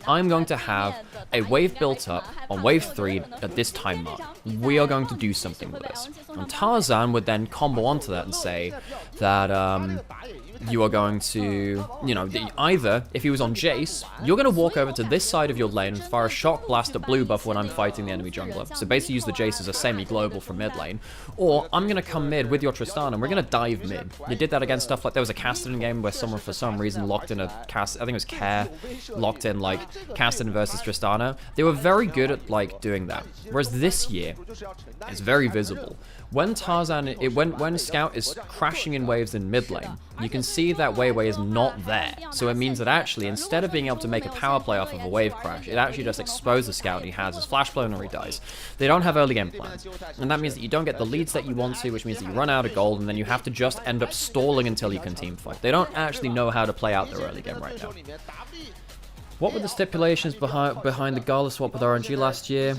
I'm going to have a wave built up on wave 3 at this time mark. We are going to do something with this. And Tarzan would then combo onto that and say that you are going to, you know, either, if he was on Jace, you're going to walk over to this side of your lane and fire a shock blast at blue buff when I'm fighting the enemy jungler. So basically use the Jace as a semi-global from mid lane. Or I'm going to come mid with your Tristana and we're going to dive mid. They did that against stuff like, there was a Casterton game where someone for some reason locked in a cast, I think it was Care, locked in like Casterton versus Tristana. They were very good at like doing that. Whereas this year, it's very visible. When Tarzan, when Scout is crashing in waves in mid lane, you can see that Weiwei is not there. So it means that actually, instead of being able to make a power play off of a wave crash, it actually just exposes Scout. He has his flash blown or he dies. They don't have early game plans. And that means that you don't get the leads that you want to, which means that you run out of gold and then you have to just end up stalling until you can team fight. They don't actually know how to play out their early game right now. What were the stipulations behind the Gala swap with RNG last year?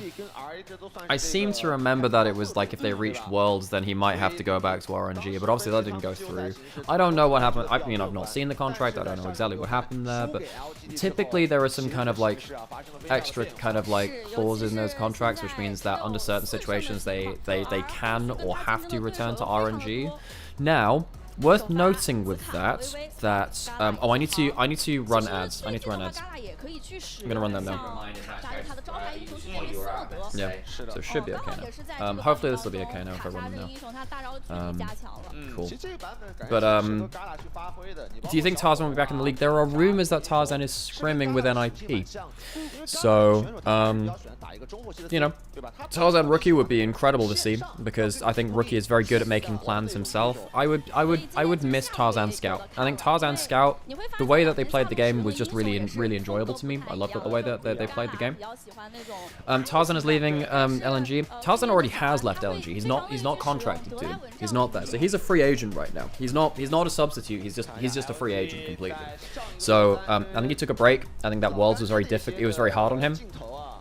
I seem to remember that it was like if they reached Worlds, then he might have to go back to RNG, but obviously that didn't go through. I don't know what happened. I mean, I've not seen the contract. I don't know exactly what happened there, but typically there are some kind of like extra kind of like clauses in those contracts, which means that under certain situations they can or have to return to RNG. Now, worth noting with that oh, I need to run ads. I'm gonna run them now. Yeah, so it should be okay now. Hopefully this will be okay now if I run them now. Cool. But do you think Tarzan will be back in the league? There are rumors that Tarzan is scrimming with NIP. So you know, Tarzan Rookie would be incredible to see, because I think Rookie is very good at making plans himself. I would miss Tarzan Scout. I think Tarzan Scout, the way that they played the game was just really enjoyable to me. I loved the way that they played the game. Tarzan is leaving LNG. Tarzan already has left LNG. He's not contracted to him. He's not there. So he's a free agent right now. He's not a substitute. He's just a free agent completely. So I think he took a break. I think that Worlds was very difficult. It was very hard on him.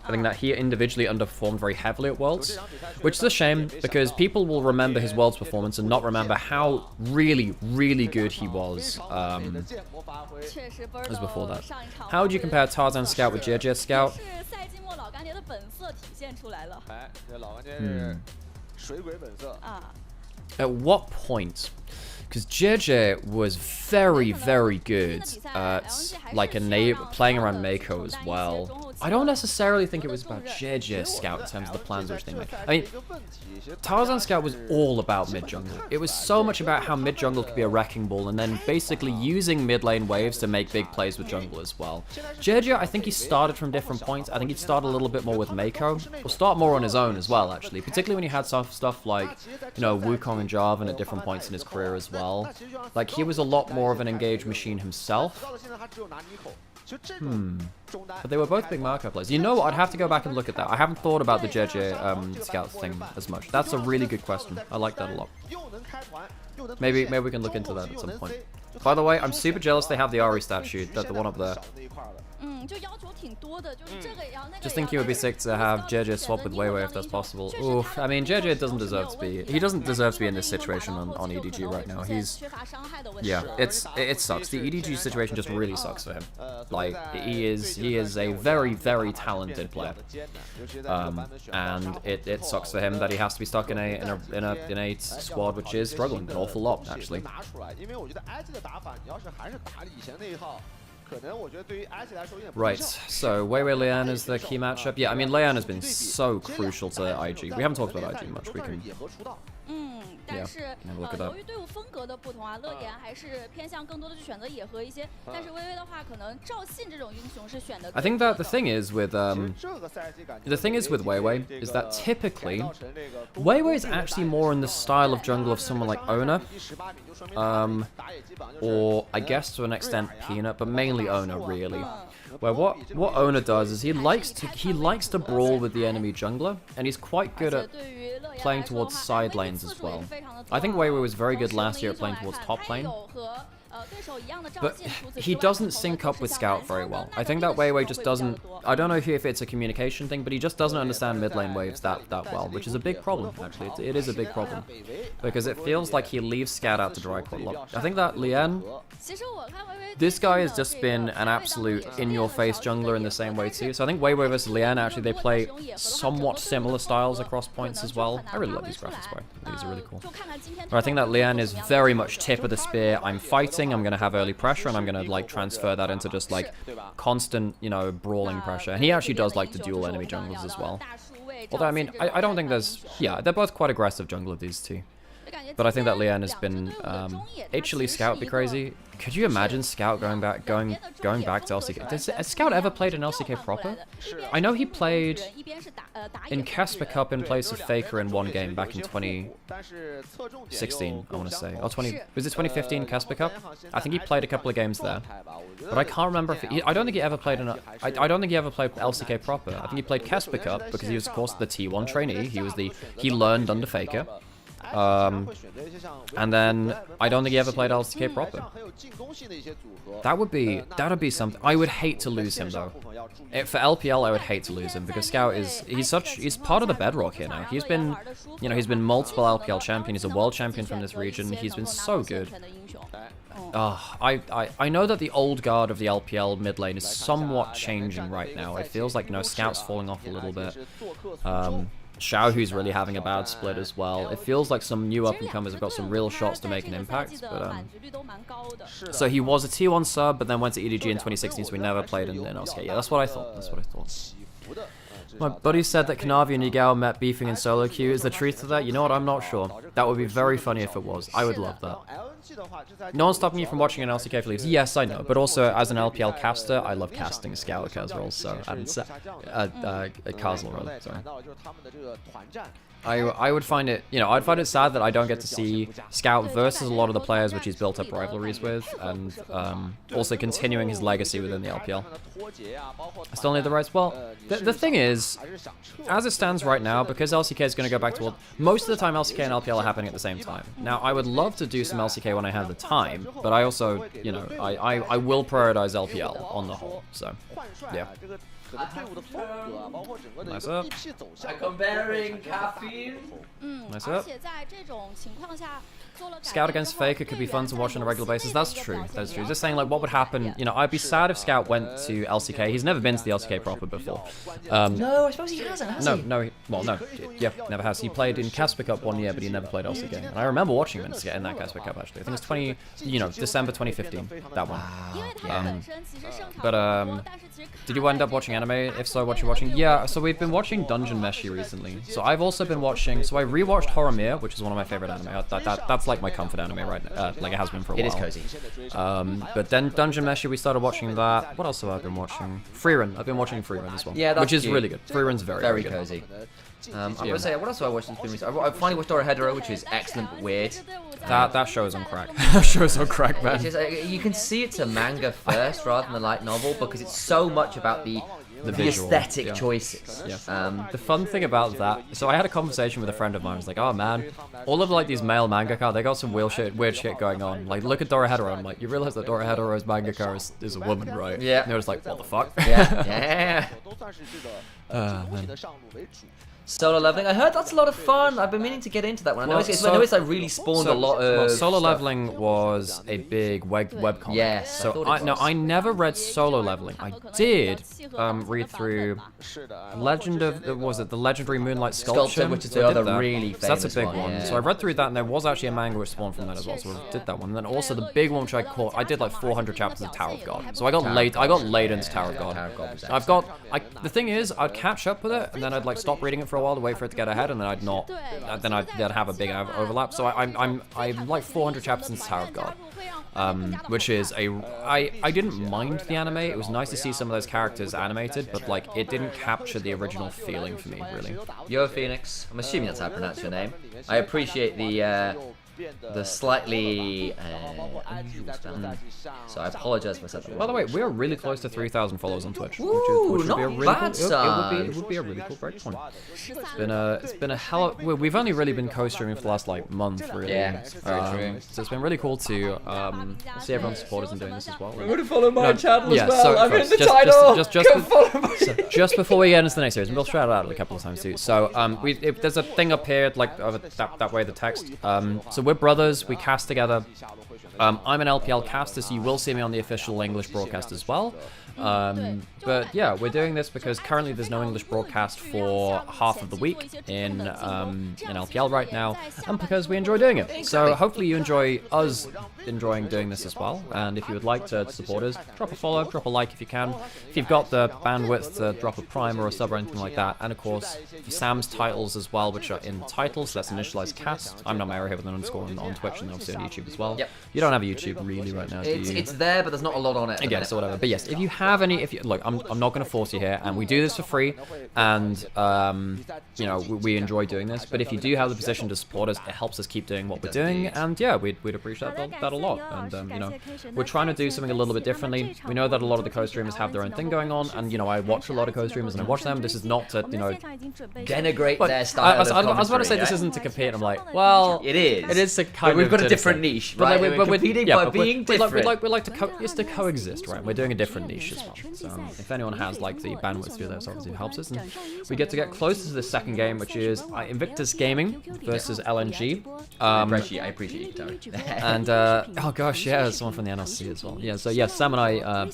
I think that he individually underperformed very heavily at Worlds, which is a shame, because people will remember his Worlds performance and not remember how really good he was as before that. How would you compare Tarzan Scout with JJ Scout? At what point? Because JJ was very good at playing around Mako as well. I don't necessarily think it was about JJ Scout in terms of the plans which they made. I mean, Tarzan Scout was all about mid jungle. It was so much about how mid jungle could be a wrecking ball, and then basically using mid lane waves to make big plays with jungle as well. JJ, I think he started from different points. I think he'd start a little bit more with Mako, or start more on his own as well, actually. Particularly when he had stuff like, you know, Wukong and Jarvan at different points in his career as well. Like, he was a lot more of an engaged machine himself. But they were both big Marco players. You know what? I'd have to go back and look at that. I haven't thought about the JJ Scout thing as much. That's a really good question. I like that a lot. Maybe we can look into that at some point. By the way, I'm super jealous they have the Ahri statue, the one up there. Just think it would be sick to have JJ swap with Weiwei if that's possible. Oof, I mean, JJ doesn't deserve to be. He doesn't deserve to be in this situation on EDG right now. Yeah, it sucks. The EDG situation just really sucks for him. Like, he is a very talented player, and it sucks for him that he has to be stuck in a squad which is struggling an awful lot, actually. Right, so Weiwei Lian is the key matchup. Yeah, I mean, Lian has been so crucial to IG. We haven't talked about IG much. We can... Yeah, have a look at that. I think that the thing is with Weiwei is that typically Weiwei is actually more in the style of jungle of someone like Ona, or I guess to an extent Peanut, but mainly Ona really. Where what Ona does is he likes to brawl with the enemy jungler, and he's quite good at playing towards side lanes as well. I think Weiwei was very good last year at playing towards top lane, but he doesn't sync up with Scout very well. I think that Weiwei just doesn't... I don't know if it's a communication thing, but he just doesn't understand mid lane waves that well, which is a big problem, actually. It is a big problem, because it feels like he leaves Scout out to dry quite a lot. I think that Lian... This guy has just been an absolute in-your-face jungler in the same way too. So I think Weiwei versus Lian, actually, they play somewhat similar styles across points as well. I really love these graphics, by the way. These are really cool. But I think that Lian is very much tip of the spear. I'm fighting, I'm going to have early pressure, and I'm going to like transfer that into just like constant, you know, brawling pressure. And he actually does like to duel enemy junglers as well. Although, I mean, I don't think there's... Yeah, they're both quite aggressive jungler, these two. But I think that Lian has been... Actually, Scout would be crazy. Could you imagine Scout going back to LCK? Has Scout ever played an LCK proper? I know he played in Casper Cup in place of Faker in one game back in 2016, I want to say. Or was it 2015 Casper Cup? I think he played a couple of games there. But I can't remember if I don't think he ever played I don't think he ever played LCK proper. I think he played Casper Cup because he was, of course, the T1 trainee. He learned under Faker. And then I don't think he ever played LCK proper. That would be something. I would hate to lose him though. For LPL, I would hate to lose him because Scout he's part of the bedrock here now. He's been, you know, he's been multiple LPL champion. He's a world champion from this region. He's been so good. I know that the old guard of the LPL mid lane is somewhat changing right now. It feels like, you know, Scout's falling off a little bit. Xiao, who's really having a bad split as well. It feels like some new up-and-comers have got some real shots to make an impact. But so he was a T1 sub, but then went to EDG in 2016, so we never played in LCK. Yeah, that's what I thought. That's what I thought. My buddy said that Kanavi and Yigao met beefing in solo queue. Is the truth to that? You know what? I'm not sure. That would be very funny if it was. I would love that. No one's stopping you from watching an LCK for leagues. Yes, I know. But also, as an LPL caster, I love casting Scout Casual. So, and Casual, rather. Sorry. I would find it, you know, I'd find it sad that I don't get to see Scout versus a lot of the players which he's built up rivalries with, and also continuing his legacy within the LPL. I still need the rights. Well, the thing is, as it stands right now, because LCK is going to go back to, well, most of the time LCK and LPL are happening at the same time. Now, I would love to do some LCK when I have the time, but I also, you know, I will prioritize LPL on the whole, so, yeah. Nice up. Comparing caffeine. Nice up. Scout against Faker could be fun to watch on a regular basis. That's true. That's true. Just saying, like, what would happen? You know, I'd be sad if Scout went to LCK. He's never been to the LCK proper before. No, I suppose he hasn't. Has he? No. Well, no. Yeah, never has. He played in Casper Cup 1 year, but he never played LCK. And I remember watching him in that Casper Cup actually. I think it was December 2015. That one. Did you end up watching anime? If so, what you're watching? Yeah. So we've been watching Dungeon Meshi recently. So I've also been watching. So I rewatched Horimiya, which is one of my favorite anime. That's like my comfort anime right now, like it has been for a while. It is cozy. But then Dungeon Meshi, we started watching that. What else have I been watching? Freerun. I've been watching Freerun as well. Yeah, which is really good. Freerun's very good. Cozy. I'm gonna say, what else have I watched? I finally watched Dorohedoro, which is excellent but weird. That show is on crack. That show is on crack, man. Just, you can see it's a manga first rather than a light novel because it's so much about the aesthetic choices. Yeah. The fun thing about that, so I had a conversation with a friend of mine. I was like, oh man, all of like these male mangaka, they got some weird shit going on. Like, look at Dorohedoro. I'm like, you realize that Dorohedoro's mangaka is a woman, right? Yeah. And they were just like, what the fuck? Yeah. Man. Solo leveling. I heard that's a lot of fun. I've been meaning to get into that one. I know it's like really spawned a lot of Solo leveling was a big webcomic. Yes. So I never read Solo Leveling. I did read through Legend of the Legendary Moonlight Sculpture, which is the other really famous one. So that's a big one. Yeah. So I read through that, and there was actually a manga which spawned from that as well. So I did that one. And then also the big one which I did like 400 chapters of Tower of God. So I got late into Tower of God. The thing is, I'd catch up with it, and then I'd like stop reading it for a while to wait for it to get ahead, and then I'd have a big overlap. So I'm like 400 chapters into Tower of God, which is I didn't mind the anime. It was nice to see some of those characters animated, but like it didn't capture the original feeling for me, really. Yo Phoenix, I'm assuming that's how I pronounce your name. I appreciate the slightly unusual spelling. So I apologize for that. By the way, we are really close to 3,000 followers on Twitch, which would not be a really bad, cool. It would be a really cool breakpoint. It's been a hell of. We've only really been co-streaming for the last like month, really. Yeah, very true. So it's been really cool to see everyone's supporters and doing this as well. We're going to follow my channel as well. So I'm in the title. Just before we get into the next series, and we'll shout it out a couple of times too. So there's a thing up here like over that way, the text. So we're brothers. We cast together. I'm an LPL caster, so you will see me on the official English broadcast as well. But yeah, we're doing this because currently there's no English broadcast for half of the week in LPL right now, and because we enjoy doing it. So hopefully you enjoy us enjoying doing this as well. And if you would like to support us, drop a follow, drop a like if you can. If you've got the bandwidth to drop a prime or a sub or anything like that. And of course, for Sam's titles as well, which are in the titles, so that's initialized cast. I'm Nymaera here with an underscore on Twitch and obviously on YouTube as well. Yep. You don't have a YouTube really right now, do you? It's there, but there's not a lot on it. Again, so whatever. But yes, if you have any, look, I'm not going to force you here, and we do this for free, and you know, we enjoy doing this. But if you do have the position to support us, it helps us keep doing what we're doing, and yeah, we'd appreciate that a lot. And you know, we're trying to do something a little bit differently. We know that a lot of the co-streamers have their own thing going on, and you know, I watch a lot of co-streamers and I watch them. This is not to, you know, denigrate their style. I was about to say this isn't to compete. I'm like, well, it is. It is to kind of. We've got a to different niche, right? But competing by being different. We like to coexist, right? We're doing a different niche as well. So if anyone has like the bandwidth to do this, obviously it helps us. And we get to get closer to the second game, which is Invictus Gaming versus LNG. I appreciate you, Tony. And oh gosh, yeah, someone from the NLC as well. Yeah, so yeah, Sam and I,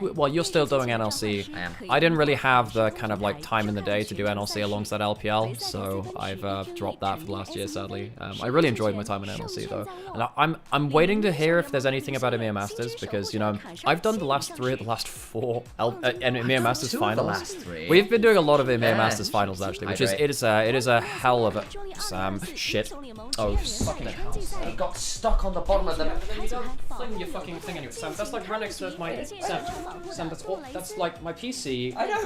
well, you're still doing NLC. I am. I didn't really have the kind of like time in the day to do NLC alongside LPL, so I've dropped that for the last year, sadly. I really enjoyed my time in NLC though, and I'm waiting to hear if there's anything about EMEA Masters, because you know I've done the last 3 of the last 4 EMEA Masters finals. We've been doing a lot of EMEA Masters finals actually, which is it is a hell of a shit. Oh fucking hell! I got stuck on the bottom of the. You don't fling your fucking thing anyway, Sam. That's like right next to my Sam. That's like my PC. I know.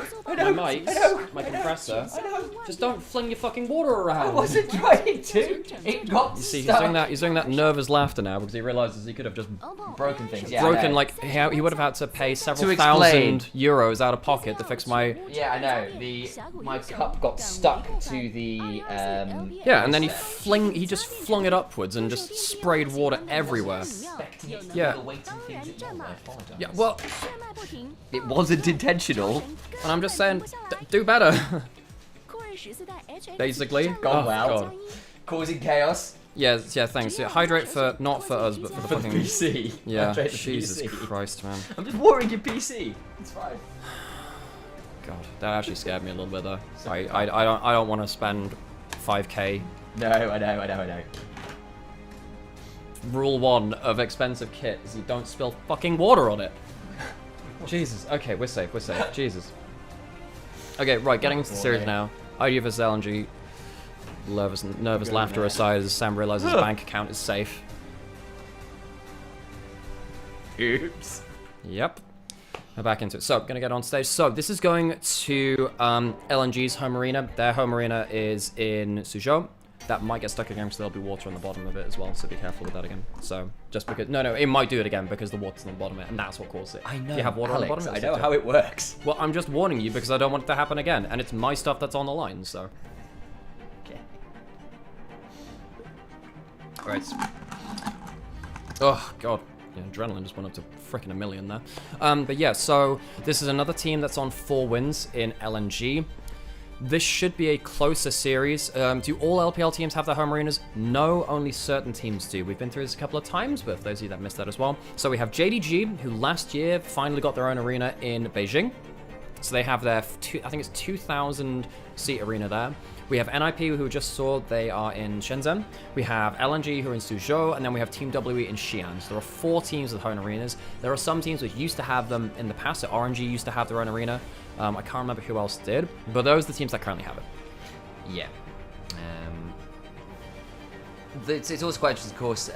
My mics, my compressor. I know. Just don't fling your fucking water around. I wasn't trying to. It got See, stuck. he's doing that nervous laughter now because he realizes he could have just Broken things. Yeah, broken, like he would have had to pay several thousand euros out of pocket to fix my. Yeah, I know. My cup got stuck to the. Yeah, and then he just flung it upwards and just sprayed water everywhere. Yeah. Yeah, well, It wasn't intentional. and I'm just saying, do better. Basically. Gone well. God. Causing chaos. Yeah, thanks. Yeah, hydrate for not for us, but for the fucking PC. Yeah, Hydrate the Jesus PC. Christ, man. I'm just watering your PC. It's fine. God, that actually scared me a little bit though. I don't want to spend 5k. No, I know. Rule 1 of expensive kit is you don't spill fucking water on it. Jesus. Okay, we're safe. Jesus. Okay, right, getting into the series now. ID vs LNG. Nervous laughter aside as Sam realizes his bank account is safe. Oops. Yep. We're back into it. So, gonna get on stage. So, this is going to LNG's home arena. Their home arena is in Suzhou. That might get stuck again because there'll be water on the bottom of it as well, so be careful with that again. So, just because... No, it might do it again because the water's on the bottom of it, and that's what caused it. I know, If you have water Alex, on the bottom, I know how it works. Well, I'm just warning you because I don't want it to happen again, and it's my stuff that's on the line, so... Okay. Right. Oh, God. Yeah, adrenaline just went up to freaking 1,000,000 there. But yeah, so this is another team that's on 4 wins in LNG. This should be a closer series. Do all LPL teams have their home arenas? No, only certain teams do. We've been through this a couple of times, but for those of you that missed that as well. So we have JDG, who last year finally got their own arena in Beijing. So they have their, I think it's 2,000 seat arena there. We have NIP, who we just saw, they are in Shenzhen. We have LNG, who are in Suzhou, and then we have Team WE in Xi'an. So there are 4 teams with home arenas. There are some teams which used to have them in the past. So RNG used to have their own arena. I can't remember who else did, but those are the teams that currently have it. Yeah. It's also quite interesting, of course,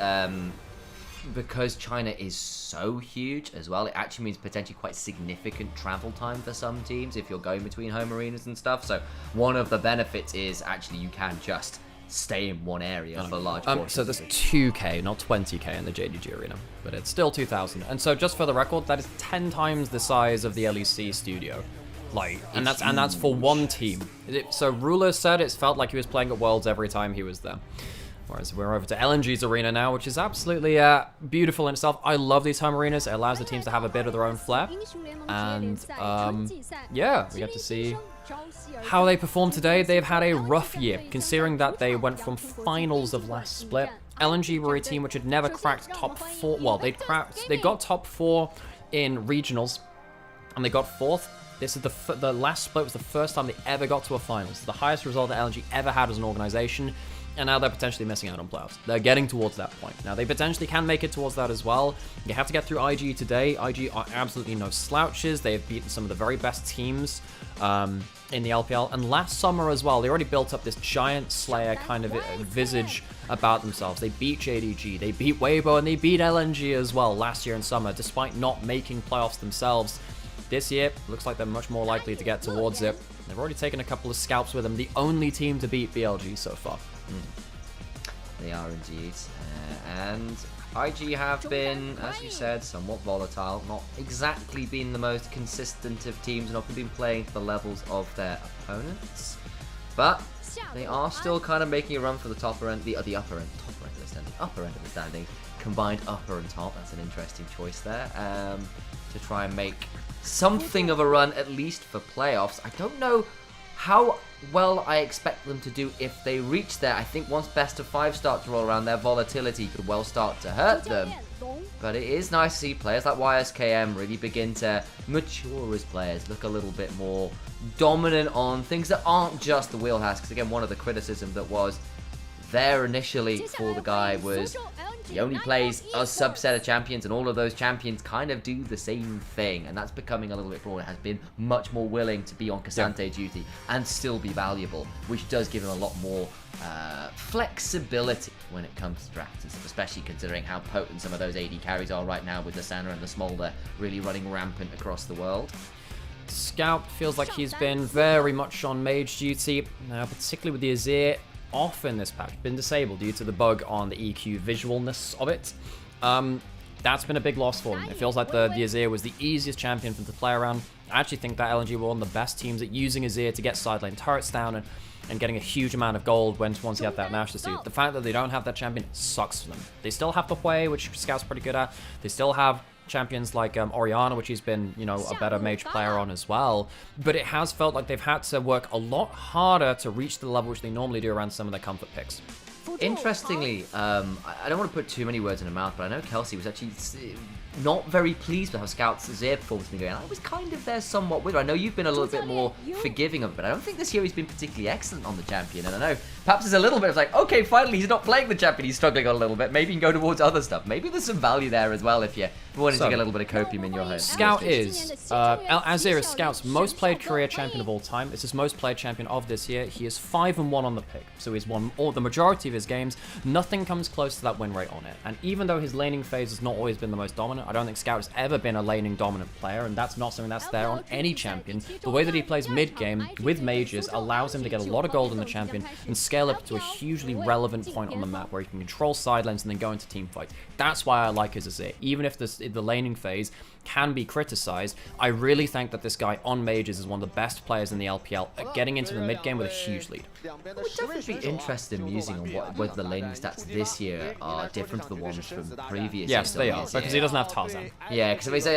because China is so huge as well. It actually means potentially quite significant travel time for some teams if you're going between home arenas and stuff. So one of the benefits is actually you can just stay in one area for large portions. So there's 2k, not 20k in the JDG arena, but it's still 2,000. And so just for the record, that is 10 times the size of the LEC studio. Like, and that's for one team. So Ruler said it felt like he was playing at Worlds every time he was there. Whereas we're over to LNG's arena now, which is absolutely beautiful in itself. I love these home arenas. It allows the teams to have a bit of their own flair. And yeah, we get to see how they perform today. They've had a rough year, considering that they went from finals of last split. LNG were a team which had never cracked top 4. Well, they got top 4 in regionals, and they got 4th. This is the last split was the first time they ever got to a finals. The highest result that LNG ever had as an organization. And now they're potentially missing out on playoffs. They're getting towards that point. Now, they potentially can make it towards that as well. You have to get through IG today. IG are absolutely no slouches. They have beaten some of the very best teams in the LPL. And last summer as well, they already built up this giant Slayer kind of visage about themselves. They beat JDG, they beat Weibo, and they beat LNG as well last year in summer, despite not making playoffs themselves. This year, looks like they're much more likely to get towards it. They've already taken a couple of scalps with them. The only team to beat BLG so far. They are indeed, and IG have been, as you said, somewhat volatile, not exactly been the most consistent of teams, not been playing to the levels of their opponents, but they are still kind of making a run for the upper end of the standings, combined upper and top. That's an interesting choice there. To try and make something of a run, at least for playoffs. I don't know how well I expect them to do if they reach there. I think once best of 5 start to roll around, their volatility could well start to hurt them. But it is nice to see players like YSKM really begin to mature as players, look a little bit more dominant on things that aren't just the wheelhouse. Because again, one of the criticism that was there initially for the guy was he only plays a subset of champions, and all of those champions kind of do the same thing, and that's becoming a little bit broader. Has been much more willing to be on Cassante duty and still be valuable, which does give him a lot more flexibility when it comes to drafts, especially considering how potent some of those AD carries are right now with the Sana and the Smolder really running rampant across the world. Scout feels like he's been very much on mage duty, particularly with the Azir off in this patch, been disabled due to the bug on the EQ visualness of it. That's been a big loss for him. It feels like the Azir was the easiest champion for him to play around. I actually think that LNG were one of the best teams at using Azir to get side lane turrets down and getting a huge amount of gold once he had that Nash to suit. The fact that they don't have that champion sucks for them. They still have the Hui, which Scout's pretty good at. They still have champions like Orianna, which he's been, a better mage player on as well. But it has felt like they've had to work a lot harder to reach the level which they normally do around some of their comfort picks. Interestingly, I don't want to put too many words in her mouth, but I know Kelsey was actually not very pleased with how Scout's Azir performance has been going. I was kind of there somewhat with her. I know you've been a little bit more forgiving of it, but I don't think this year he's been particularly excellent on the champion. And I know perhaps there's a little bit of like, okay, finally he's not playing the champion, he's struggling a little bit. Maybe you can go towards other stuff. Maybe there's some value there as well if you're wanting to get a little bit of copium in your home. Scout is, Azir is Scout's most played career champion of all time. It's his most played champion of this year. He is 5-1 on the pick, so he's won the majority of his games. Nothing comes close to that win rate on it. And even though his laning phase has not always been the most dominant, I don't think Scout has ever been a laning dominant player, and that's not something that's there on any champion. The way that he plays mid-game with mages allows him to get a lot of gold in the champion and scale up to a hugely relevant point on the map where he can control side lanes and then go into team fights. That's why I like his Azir. Even if the laning phase can be criticized, I really think that this guy on mages is one of the best players in the LPL at getting into the mid game with a huge lead. I would definitely be interested in musing on whether the laning stats this year are different to the ones from previous years. Yes, they are, because he doesn't have Tarzan. Yeah, because so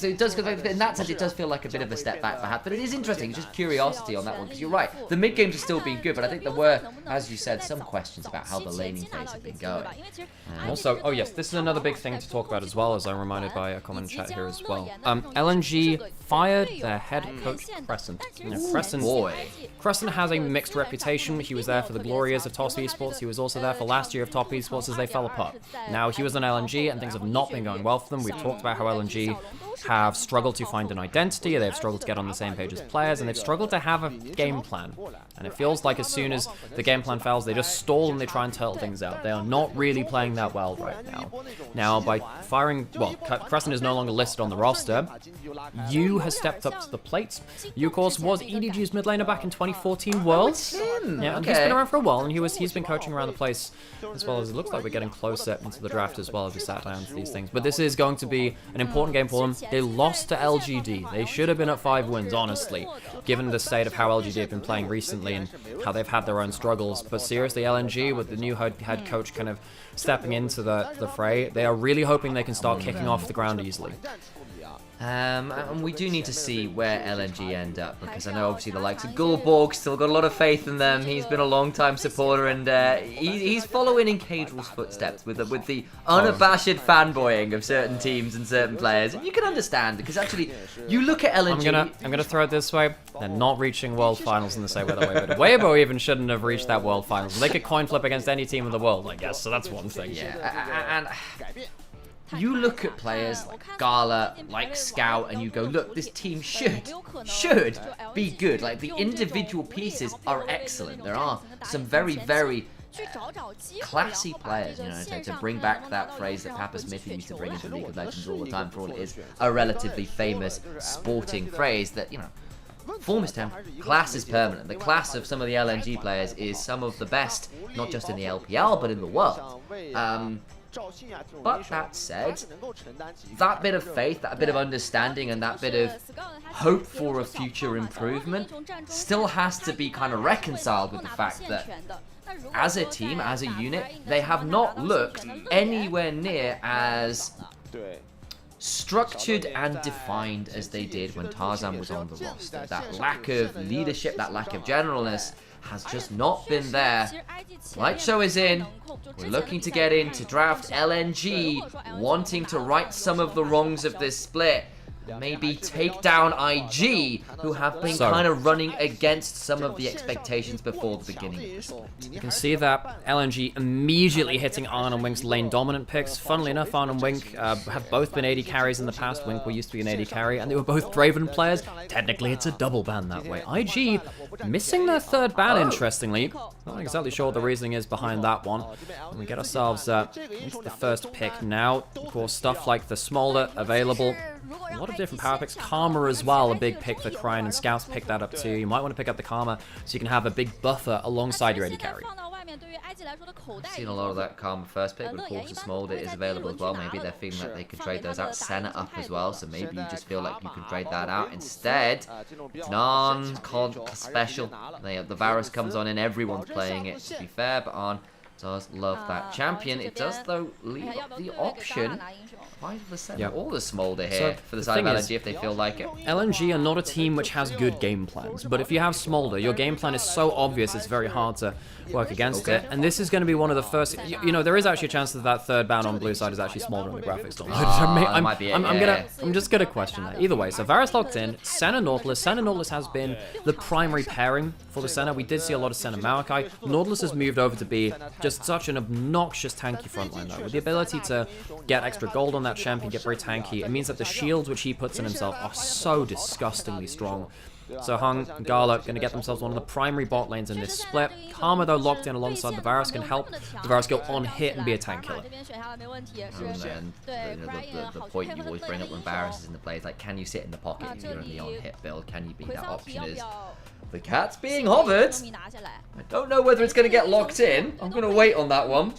it does, in that sense, it does feel like a bit of a step back perhaps, but it is interesting. It's just curiosity on that one, because you're right, the mid games are still being good, but I think there were, as you said, some questions about how the laning phase have been going. Also, oh yes, this is another big thing to talk about as well, as I'm reminded by a comment in chat here as well. LNG fired their head coach Crescent. Crescent has a mixed reputation. He was there for the glory years of Top Esports. He was also there for last year of Top Esports as they fell apart. Now he was on LNG and things have not been going well for them. We've talked about how LNG have struggled to find an identity, they've struggled to get on the same page as players, and they've struggled to have a game plan. And it feels like as soon as the game plan fails, they just stall and they try and turtle things out. They are not really playing that well right now. Now, by firing, well, Crescent is no longer listed on the roster. Yu has stepped up to the plate. Yu, of course, was EDG's mid laner back in 2014 Worlds. Yeah, and he's been around for a while, and he's been coaching around the place as well as it looks like we're getting closer into the draft as well as we sat down to these things. But this is going to be an important game for them. They lost to LGD. They should have been at 5 wins, honestly, given the state of how LGD have been playing recently and how they've had their own struggles. But seriously, LNG, with the new head coach kind of stepping into the fray, they are really hoping they can start kicking off the ground easily. And we do need to see where LNG end up, because I know obviously the likes of Gulborg still got a lot of faith in them. He's been a long-time supporter, and he's following in Caedrel's footsteps with the unabashed fanboying of certain teams and certain players. And you can understand, because actually, you look at LNG... I'm gonna throw it this way. They're not reaching World Finals in the same way that Weibo did. Weibo even shouldn't have reached that World Finals. They could coin flip against any team in the world, I guess, so that's one thing. Yeah, and... You look at players like Gala, like Scout, and you go, look, this team should be good. Like, the individual pieces are excellent. There are some very, very classy players, you know, to bring back that phrase that Papa Smithy used to bring into League of Legends all the time, for all it is a relatively famous sporting phrase that, you know, form is temporary, class is permanent. The class of some of the LNG players is some of the best, not just in the LPL, but in the world. But that said, that bit of faith, that bit of understanding, and that bit of hope for a future improvement still has to be kind of reconciled with the fact that as a team, as a unit, they have not looked anywhere near as structured and defined as they did when Tarzan was on the roster. That lack of leadership, that lack of generalness has just not been there. Light Show is in. We're looking to get in to draft LNG, wanting to right some of the wrongs of this split. Maybe take down IG, who have been kind of running against some of the expectations before the beginning. You can see that LNG immediately hitting Arn and Wink's lane dominant picks. Funnily enough, Arn and Wink have both been AD carries in the past. Wink used to be an AD carry, and they were both Draven players. Technically, it's a double ban that way. IG missing their third ban, interestingly. Not exactly sure what the reasoning is behind that one. And we get ourselves into the first pick now. Of course, stuff like the Smolder available. A lot of different power picks. Karma as well, a big pick for Cryan, and Scouts pick that up too. You might want to pick up the Karma so you can have a big buffer alongside your AD carry. Seen a lot of that Karma first pick, but of course the Smolder is available as well. Maybe they're feeling like they could trade those out. Senna up as well, so maybe you just feel like you can trade that out. Instead, non-con special. The Varus comes on and everyone's playing it, to be fair, but Arn does love that champion. It does, though, leave up the option. Why the Senna or the Smolder here for the side of LNG if they feel like it? LNG are not a team which has good game plans, but if you have Smolder, your game plan is so obvious it's very hard to work against it. And this is going to be one of the first. You know, there is actually a chance that that third ban on blue side is actually Smolder in the graphics download. I'm just gonna question that. Either way, so Varus locked in. Senna Nautilus. Senna Nautilus has been the primary pairing for the Senna. We did see a lot of Senna Maokai. Nautilus has moved over to be just such an obnoxious tanky frontline though, with the ability to get extra gold on that champion, get very tanky. It means that the shields which he puts in himself are so disgustingly strong. So Hung and Gala going to get themselves one of the primary bot lanes in this split. Karma, though, locked in alongside the Varus, can help the Varus go on hit and be a tank killer. And the point you always bring up when Varus is in the play is like, can you sit in the pocket if you're in the on-hit build? Can you be that option? Is the cat's being hovered. I don't know whether it's going to get locked in. I'm going to wait on that one.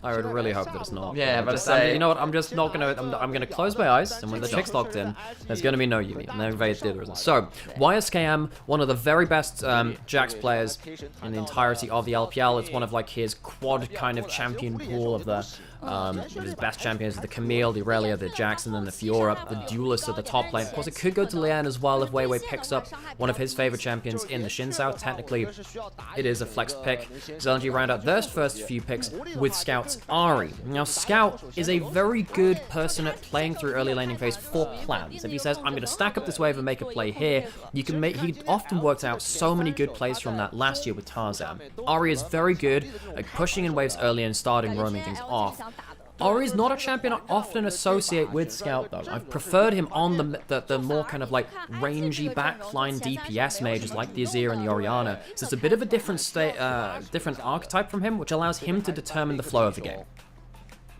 I would really hope that it's not. Yeah, but you know what? I'm just not gonna. I'm gonna close my eyes, and when the chick's locked in, there's gonna be no Yuumi. And then Vade did the result. So YSKM, one of the very best Jax players in the entirety of the LPL. It's one of like his quad kind of champion pool of the. His best champions are the Camille, the Aurelia, the Jax, and then the Fiora, the duelists at the top lane. Of course, it could go to Lian as well if Weiwei picks up one of his favorite champions in the Xin Sao. Technically, it is a flexed pick. LNG round out their first few picks with Scout's Ahri. Now, Scout is a very good person at playing through early laning phase for plans. If he says, I'm going to stack up this wave and make a play here, you can make. He often worked out so many good plays from that last year with Tarzan. Ahri is very good at pushing in waves early and starting roaming things off. Ahri is not a champion I often associate with Scout, though. I've preferred him on the more kind of like rangy backline DPS mages like the Azir and the Orianna. So it's a bit of a different different archetype from him, which allows him to determine the flow of the game.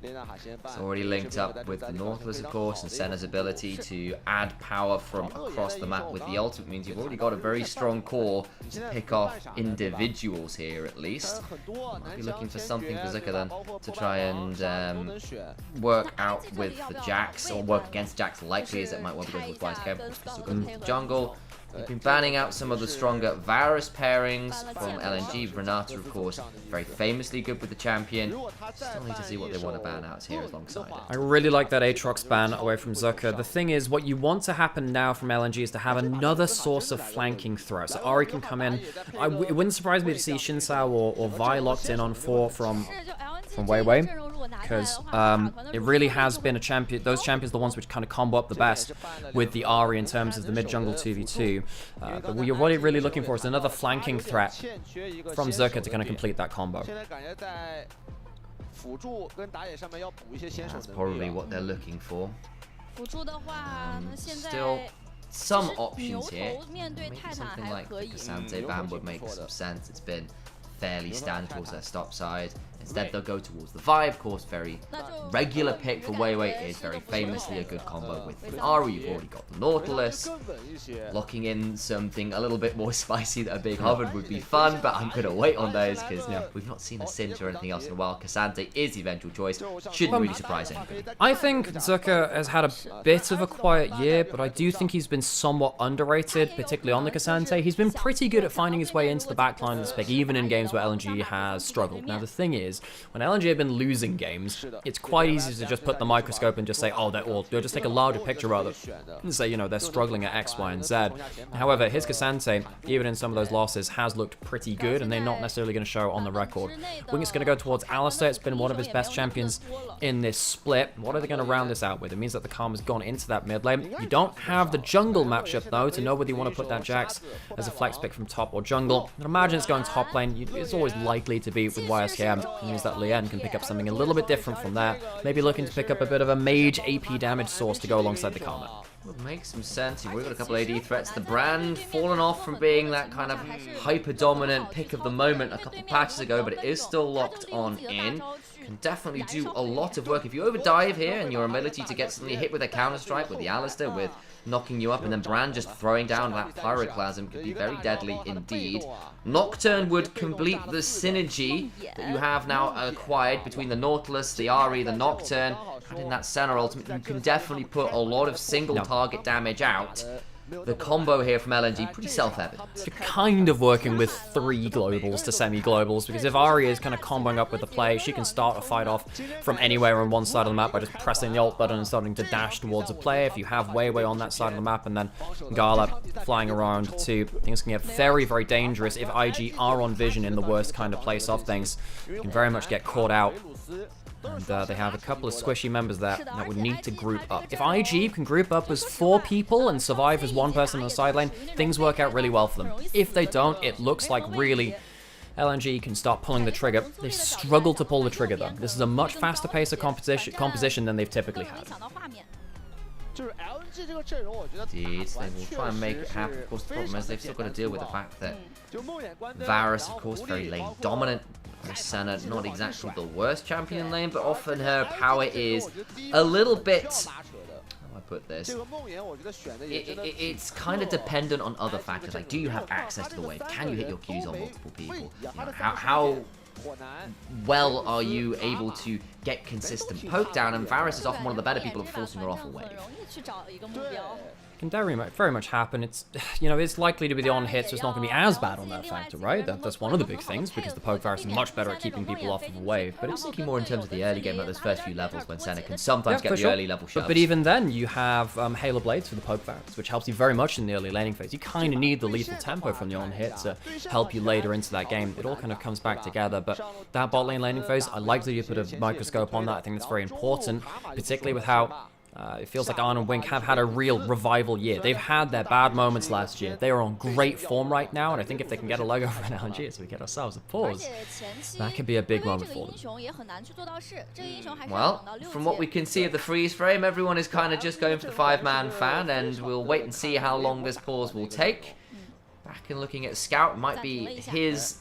It's already linked up with the Nautilus, of course, and Senna's ability to add power from across the map with the ultimate means you've already got a very strong core to pick off individuals here, at least. Might be looking for something for Zuka then to try and work out with the Jax, or work against Jax likely as it might well be going with YSKM. Jungle. They've been banning out some of the stronger Varus pairings from LNG. Renata, of course, very famously good with the champion. Still need to see what they want to ban out here alongside it. I really like that Aatrox ban away from Zuka. The thing is, what you want to happen now from LNG is to have another source of flanking threat. So Ahri can come in. It wouldn't surprise me to see Xin Sao or Vi locked in on 4 from Weiwei, because it really has been a champion. Those champions are the ones which kind of combo up the best with the Ahri in terms of the mid-jungle 2v2. But what you're really looking for is another flanking threat from Zuka to kind of complete that combo. That's probably what they're looking for. Still some options here. Maybe something like the Cassante ban would make some sense. It's been fairly standard towards their stop side. Instead, they'll go towards the Vi, of course, very regular pick for Weiwei is very famously a good combo with Ahri. You've already got the Nautilus. Locking in something a little bit more spicy that a big hovered would be fun, but I'm going to wait on those because we've not seen a Cinch or anything else in a while. Cassante is the eventual choice. Shouldn't really surprise anybody. I think Zuka has had a bit of a quiet year, but I do think he's been somewhat underrated, particularly on the Cassante. He's been pretty good at finding his way into the backline of this pick, even in games games where LNG has struggled. Now the thing is, when LNG have been losing games, it's quite easy to just put the microscope and just say, oh, they'll just take a larger picture rather and say, you know, they're struggling at X, Y, and Z. However, his Cassante, even in some of those losses, has looked pretty good, and they're not necessarily going to show on the record. Wing is going to go towards Alistair. It's been one of his best champions in this split. What are they going to round this out with? It means that the Karma's gone into that mid lane. You don't have the jungle matchup, though, to know whether you want to put that Jax as a flex pick from top or jungle. I'd imagine it's going top lane. It's always likely to be with YSKM. It means that Lien can pick up something a little bit different from there. Maybe looking to pick up a bit of a mage AP damage source to go alongside the Karma. Would make some sense. We've got a couple AD threats. The brand fallen off from being that kind of hyper-dominant pick of the moment a couple patches ago, but it is still locked on in. Can definitely do a lot of work. If you overdive here and your ability to get suddenly hit with a counter-strike with the Alistair, with knocking you up, and then Brand just throwing down that Pyroclasm could be very deadly indeed. Nocturne would complete the synergy that you have now acquired between the Nautilus, the Ahri, the Nocturne, and in that center ultimate, you can definitely put a lot of single target damage out. The combo here from LNG, pretty self-evident. You're kind of working with 3 globals to semi-globals, because if Ahri is kind of comboing up with the play, she can start a fight off from anywhere on one side of the map by just pressing the ult button and starting to dash towards a play. If you have Wei on that side of the map and then Gala flying around too, things can get very, very dangerous. If IG are on vision in the worst kind of place of things, you can very much get caught out. And they have a couple of squishy members there that would need to group up. If IG can group up as 4 people and survive as 1 person on the side lane, things work out really well for them. If they don't, it looks like really LNG can start pulling the trigger. They struggle to pull the trigger though. This is a much faster pace of composition than they've typically had. Indeed, they will try and make it happen. Of course, the problem is they've still got to deal with the fact that Varus, of course, very lane dominant. Senna, not exactly the worst champion in lane, but often her power is a little bit... How do I put this? It's kind of dependent on other factors. Like, do you have access to the wave? Can you hit your Qs on multiple people? You know, how well are you able to get consistent poke down? And Varus is often one of the better people at forcing her off a wave. Can very much happen. It's, you know, it's likely to be the on hit, so it's not going to be as bad on that factor, right? That's one of the big things, because the poke Varus is much better at keeping people off of a wave. But I'm thinking more in terms of the early game, like those first few levels when Senna can sometimes get the early level shots. But even then, you have Halo Blades for the poke Varus, which helps you very much in the early laning phase. You kind of need the lethal tempo from the on hit to help you later into that game. It all kind of comes back together. But that bot lane laning phase, I like that you put a microscope on that. I think that's very important, particularly with how it feels like Arn and Wink have had a real revival year. They've had their bad moments last year. They are on great form right now, and I think if they can get a leg over an LNG as we get ourselves a pause, that could be a big moment for them. Well, from what we can see of the freeze frame, everyone is kind of just going for the 5-man fan, and we'll wait and see how long this pause will take. Back and looking at Scout, might be his...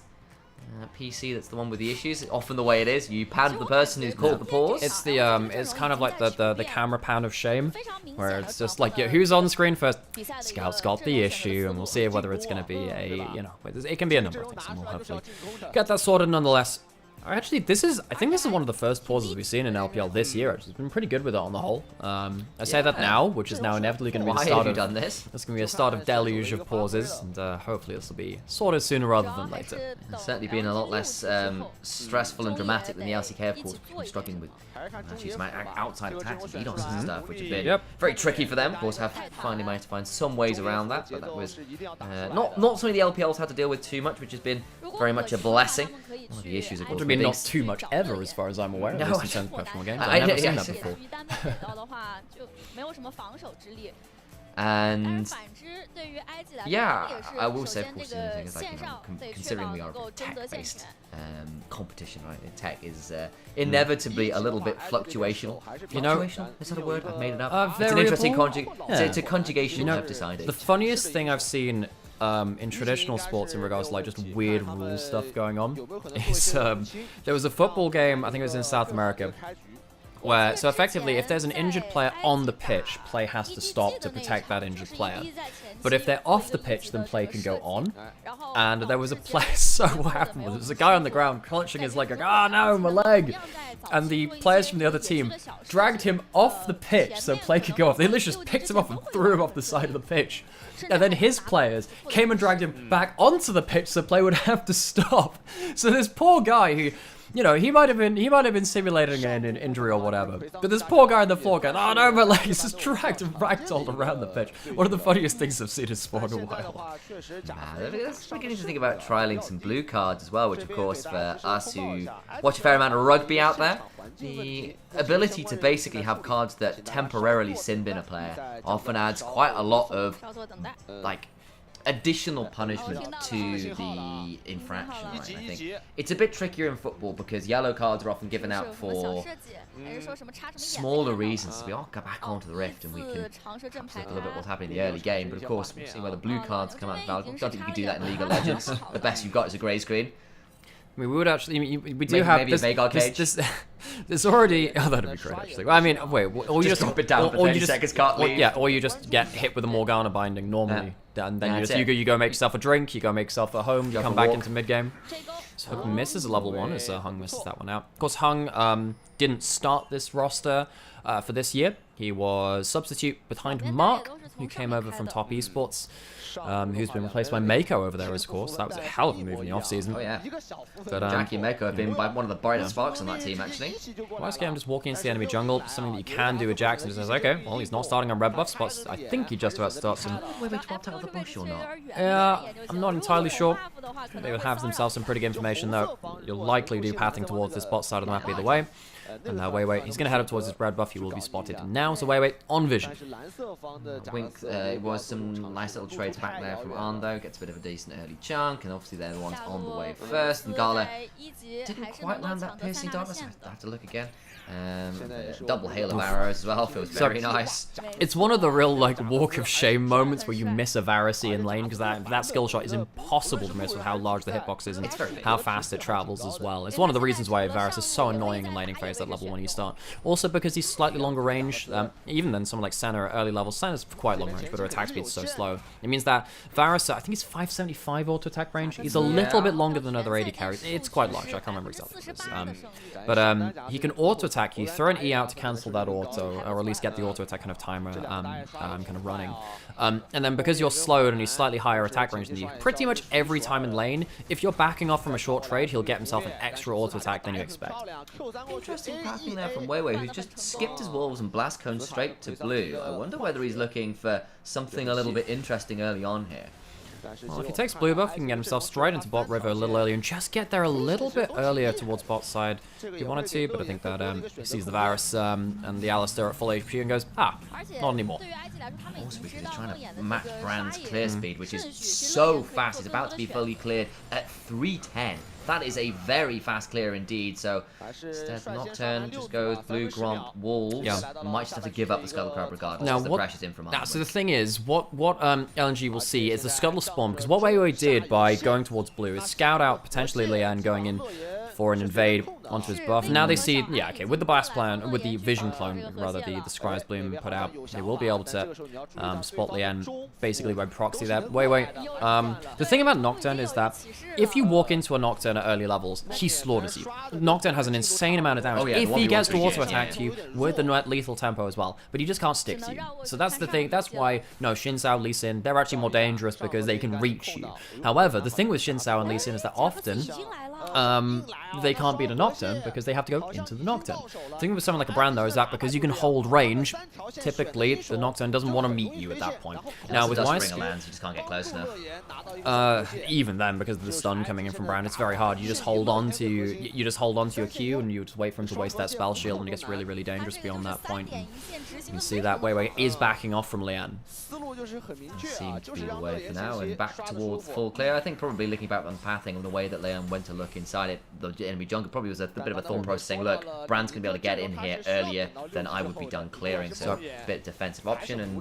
PC that's the one with the issues. Often the way it is, you pan the person who's called the pause. It's the it's kind of like the camera pan of shame, where it's just like, yeah, who's on screen first? Scout's got the issue, and we'll see whether it's going to be a, you know, it can be a number of things, and we'll hopefully get that sorted nonetheless. Actually, I think this is one of the first pauses we've seen in LPL this year. It's been pretty good with it on the whole. I say that now, which is now inevitably going to be the start of... It's going to be a start of deluge of pauses, and hopefully this will be sorted sooner rather than later. It's certainly been a lot less stressful and dramatic than the LCK, of course, struggling with some outside attacks and DDoS and stuff, which have been very tricky for them. Of course, have finally managed to find some ways around that, but that was not something the LPL's had to deal with too much, which has been very much a blessing. One of the issues, of course, not too much ever, as far as I'm aware, at least in terms of professional games. I've never seen that before. And yeah, I will say, of course, the thing is, like, you know, considering we are a tech-based competition, right? Tech is inevitably a little bit fluctuational. You know, is that a word? I've made it up. It's an interesting it's a conjugation, you know, I've decided. The funniest thing I've seen in traditional sports in regards to like just weird rule stuff going on is there was a football game, I think it was in South America, where, so effectively, if there's an injured player on the pitch, play has to stop to protect that injured player. But if they're off the pitch, then play can go on. And there was a player, so what happened was, there was a guy on the ground clutching his leg, like, oh no, my leg! And the players from the other team dragged him off the pitch so play could go off. They literally just picked him up and threw him off the side of the pitch. And then his players came and dragged him back onto the pitch so play would have to stop. So this poor guy who, you know, he might have been simulating an injury or whatever. But this poor guy on the floor going, oh no, my leg is just dragged and ragdolled around the pitch. One of the funniest things I've seen in sport in a while. It's beginning to think about trialing some blue cards as well, which of course for us who watch a fair amount of rugby out there, the ability to basically have cards that temporarily sin bin a player often adds quite a lot of, like, additional punishment to the infraction, right? I think it's a bit trickier in football because yellow cards are often given out for smaller reasons. So we all go back onto the rift and we can look a little bit what's happening in the early game. But of course, we've seen where the blue cards come out of value. I don't think you can do that in League of Legends. The best you've got is a grey screen. I mean, we would actually. We do have maybe a Vagar cage. There's already. Oh, that'd be great. Actually, I mean, wait. Or you just drop it down for 30 seconds. Can't leave. Yeah, or you just get hit with a Morgana binding normally, and then you go make yourself a drink. You go make yourself a home. You come back into mid game. So Hook misses a level 1 as Hung misses that one out. Of course, Hung didn't start this roster for this year. He was substitute behind Mark, who came over from Top Esports. Who's been replaced by Mako over there, of course. That was a hell of a move in the offseason. Oh, yeah. But, Jackie and Mako have been one of the brightest sparks on that team, actually. Last game, just walking into the enemy jungle, something that you can do with Jackson. Just says, okay, well, he's not starting on red buff spots. I think he just about starts him. Were they swapped out of the bush or not? Yeah, I'm not entirely sure. They would have themselves some pretty good information, though. You'll likely do pathing towards this bot side of the map either way. And Weiwei, he's going to head up towards his red buff. He will be spotted now. So Weiwei on vision. Wink, it was some nice little trades back there from Ando. Gets a bit of a decent early chunk, and obviously they're the ones on the way first. And Gala didn't quite land that piercing darkness. I have to look again. Double hail of arrows as well. Feels very nice. It's one of the real like walk of shame moments where you miss a Varusy in lane because that skill shot is impossible to miss with how large the hitbox is and how fast it travels as well. It's one of the reasons why Varus is so annoying in laning phase at level 1 you start. Also because he's slightly longer range, even than someone like Senna at early levels. Senna's quite long range, but her attack speed is so slow. It means that Varus, I think he's 575 auto attack range. He's a little bit longer than other AD carries. It's quite large. I can't remember exactly what it is. But he can auto attack you, throw an E out to cancel that auto, or at least get the auto attack kind of timer kind of running. And then because you're slowed and he's slightly higher attack range than you, pretty much every time in lane, if you're backing off from a short trade, he'll get himself an extra auto attack than you expect. Interesting pathing there from Weiwei, who's just skipped his wolves and blast cone straight to blue. I wonder whether he's looking for something a little bit interesting early on here. Well, if he takes blue buff, he can get himself straight into bot river a little earlier and just get there a little bit earlier towards bot side. He wanted to, but I think that he sees the Varus and the Alistair at full HP and goes, not anymore. Also because he's trying to match Brand's clear speed, which is so fast. He's about to be fully cleared at 310. That is a very fast clear indeed. So instead Nocturne just goes blue Gromp Wolves. Yeah. Might just have to give up the Scuttle Crab regardless. Now, the pressure's in from Armor. So the thing is, what LNG will see is the Scuttle Spawn, because what Weiwei did by going towards blue is scout out potentially Lian going in for an invade onto his buff. Now they see, yeah, okay, with the blast plan, with the vision clone, rather, the Scry's Bloom put out, they will be able to spot Lian basically by proxy there. Weiwei. The thing about Nocturne is that if you walk into a Nocturne at early levels, he slaughters you. Nocturne has an insane amount of damage if he gets to auto attack you with the lethal tempo as well, but he just can't stick to you. So that's the thing. That's why Xin Zhao, Lee Sin, they're actually more dangerous because they can reach you. However, the thing with Xin Zhao and Lee Sin is that often they can't beat a Nocturne because they have to go into the Nocturne. The thing with someone like a Brand though is that because you can hold range, typically the Nocturne doesn't want to meet you at that point. Now with Wise, you just can't get close enough. Even then, because of the stun coming in from Brand, it's very hard. You just hold on to your Q and you just wait for him to waste that spell shield, and it gets really, really dangerous beyond that point. And you can see that Weiwei is backing off from Lian. Seems to be the way for now, and back towards full clear. I think probably looking back on pathing and the way that Lian went to look inside it, the enemy jungle probably was a bit of a thought process saying, look, Brand's going to be able to get in here earlier than I would be done clearing, so a bit defensive option, and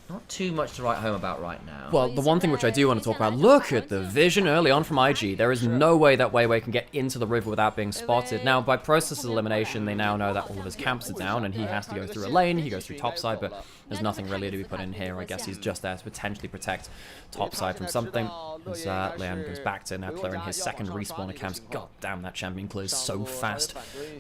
not too much to write home about right now. Well, the one thing which I do want to talk about, look at the vision early on from IG. There is no way that Weiwei can get into the river without being spotted. Now, by process of elimination, they now know that all of his camps are down, and he has to go through a lane, he goes through topside, but there's nothing really to be put in here. I guess he's just there to potentially protect topside from something. As Lian goes back to now clearing his second respawn of camps. God damn, that champion clears so fast.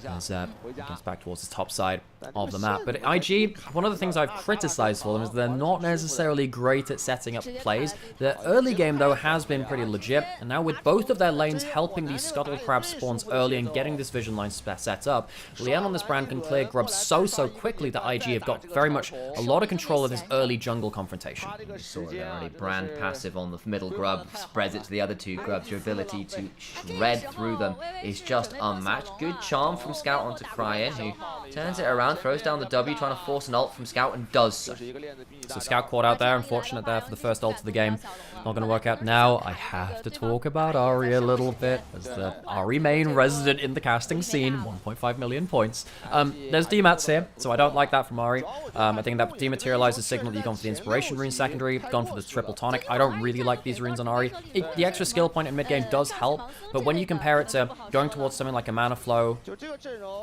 As he gets back towards the top side of the map. But IG, one of the things I've criticized for them is they're not necessarily great at setting up plays. Their early game, though, has been pretty legit. And now with both of their lanes helping these scuttle crab spawns early and getting this vision line set up, Lian on this brand can clear grubs so quickly that IG have got very much a lot of control of this early jungle confrontation. You saw it already. Brand passive on the middle grub, spreads it to the other two grubs. Your ability to shred through them is just unmatched. Good charm from Scout onto Cryin, who turns it around, throws down the W, trying to force an ult from Scout, and does so. So Scout caught out there, unfortunate there for the first ult of the game. Not going to work out now. I have to talk about Ahri a little bit, as the Ahri main resident in the casting scene, 1.5 million points. There's demats here, so I don't like that from Ahri. I think that dematerializes signal that you've gone for the inspiration rune secondary, gone for the triple tonic. I don't really like these runes on Ahri. The extra skill point in mid game does help, but when you compare it to going towards something like a mana flow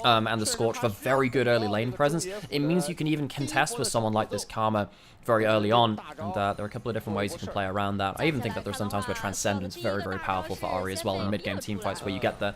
and the Scorch for very good early lane presence, it means you can even contest with someone like this Karma very early on, and there are a couple of different ways you can play around that. I even think that there's sometimes where Transcendence is very powerful for Ahri as well in mid game team fights, where you get the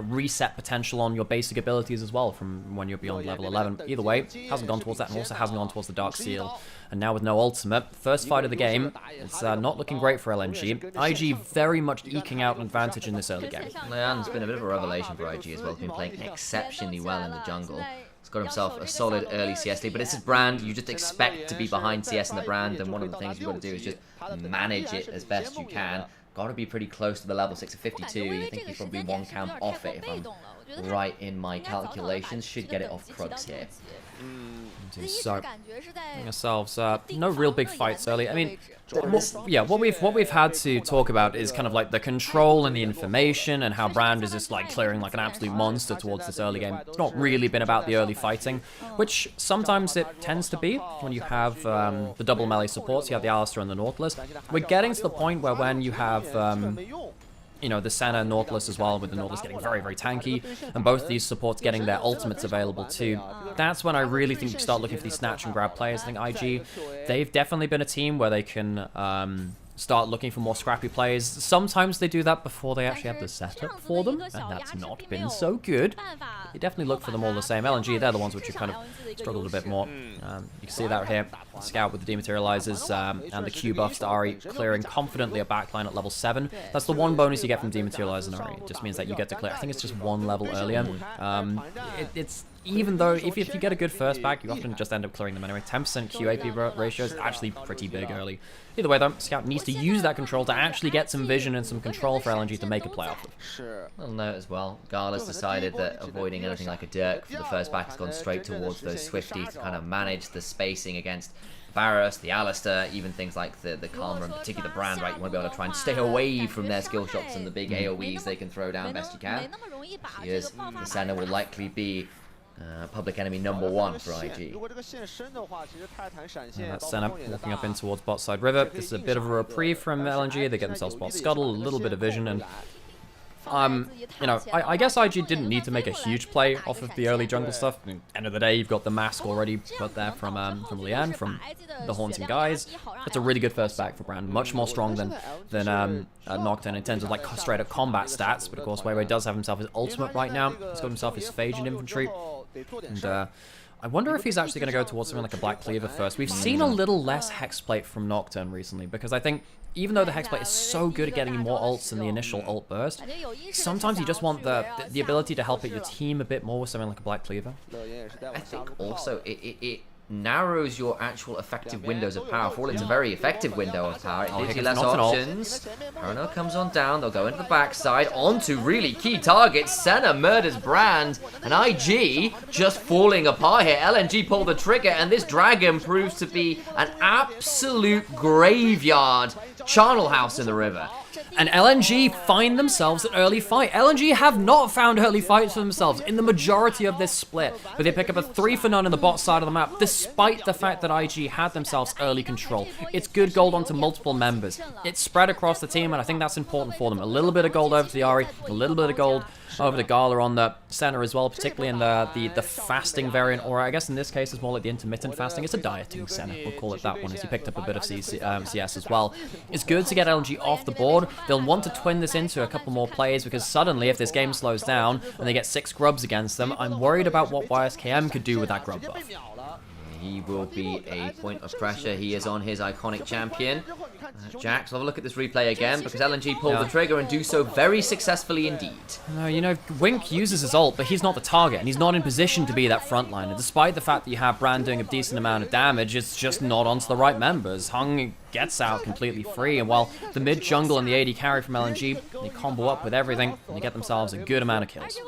reset potential on your basic abilities as well from when you're beyond level 11. Either way, hasn't gone towards that, and also hasn't gone towards the Dark Seal. And now with no ultimate, first fight of the game, it's not looking great for LNG. IG very much eking out an advantage in this early game. Lian's been a bit of a revelation for IG as well. He's been playing exceptionally well in the jungle. He's got himself a solid early CS lead, but it's his brand. You just expect to be behind CS in the brand, and one of the things you've got to do is just manage it as best you can. Got to be pretty close to the level 6 of 52. You think he's probably one camp off it, if I'm right in my calculations. Should get it off Krugs here. So, ourselves no real big fights early. I mean, what we've had to talk about is kind of like the control and the information, and how Brand is just like clearing like an absolute monster towards this early game. It's not really been about the early fighting, which sometimes it tends to be when you have the double melee supports. You have the Alistar and the Nautilus. We're getting to the point where when you have you know, the Senna Nautilus as well, with the Nautilus getting very tanky, and both these supports getting their ultimates available too. That's when I really think you start looking for these snatch and grab players. I think IG, they've definitely been a team where they can start looking for more scrappy players. Sometimes they do that before they actually have the setup for them, and that's not been so good. You definitely look for them all the same. LNG, they're the ones which have kind of struggled a bit more. You can see that here. Scout with the dematerializers and the Q buffs to Ahri, clearing confidently a backline at level 7. That's the one bonus you get from dematerializing Ahri. It just means that you get to clear, I think it's just one level earlier. It's even though if you get a good first back, you often just end up clearing them anyway. 10% QAP ratio is actually pretty big early. Either way though, Scout needs to use that control to actually get some vision and some control for LNG to make a play off of. Little note as well, Gala's decided that avoiding anything like a Dirk for the first back has gone straight towards those Swifties to kind of manage the spacing against Varus, the Alistar, even things like the Karma, and particularly the Brand, right? You want to be able to try and stay away from their skill shots and the big AoEs they can throw down best you can. Here's the Senna will likely be public enemy number 1 for IG. And that's Senna walking up in towards bot side river. This is a bit of a reprieve from LNG. They get themselves bot scuttle, a little bit of vision, and you know, I guess IG didn't need to make a huge play off of the early jungle stuff. I mean, end of the day, you've got the mask already put there from Lian, from the Haunting Guys. It's a really good first back for Brand, much more strong than Nocturne in terms of like straight up combat stats. But of course, Weiwei does have himself his ultimate right now. He's got himself his Phage infantry, and I wonder if he's actually going to go towards something like a Black Cleaver first. We've seen a little less Hexplate from Nocturne recently, because I think even though the Hexplate is so good at getting more ults in the initial ult burst, sometimes you just want the ability to help out your team a bit more with something like a Black Cleaver. I think also it narrows your actual effective windows of power. For all it's a very effective window of power, it gives you less options. Chrono comes on down, they'll go into the backside, onto really key targets. Senna murders Brand, and IG just falling apart here. LNG pull the trigger, and this dragon proves to be an absolute graveyard charnel house in the river. And LNG find themselves an early fight. LNG have not found early fights for themselves in the majority of this split, but they pick up a 3-for-none in the bot side of the map, despite the fact that IG had themselves early control. It's good gold onto multiple members. It's spread across the team, and I think that's important for them. A little bit of gold over to the Ahri, a little bit of gold over to Gala on the center as well, particularly in the fasting variant, or I guess in this case it's more like the intermittent fasting. It's a dieting center, we'll call it that one, as he picked up a bit of CS as well. It's good to get LNG off the board. They'll want to twin this into a couple more plays, because suddenly if this game slows down and they get 6 grubs against them, I'm worried about what YSKM could do with that grub buff. He will be a point of pressure. He is on his iconic champion. Jax, have a look at this replay again, because LNG pulled the trigger and do so very successfully indeed. No, you know, Wink uses his ult, but he's not the target, and he's not in position to be that frontliner. Despite the fact that you have Brand doing a decent amount of damage, it's just not onto the right members. Hung gets out completely free, and while the mid jungle and the AD carry from LNG, they combo up with everything, and they get themselves a good amount of kills.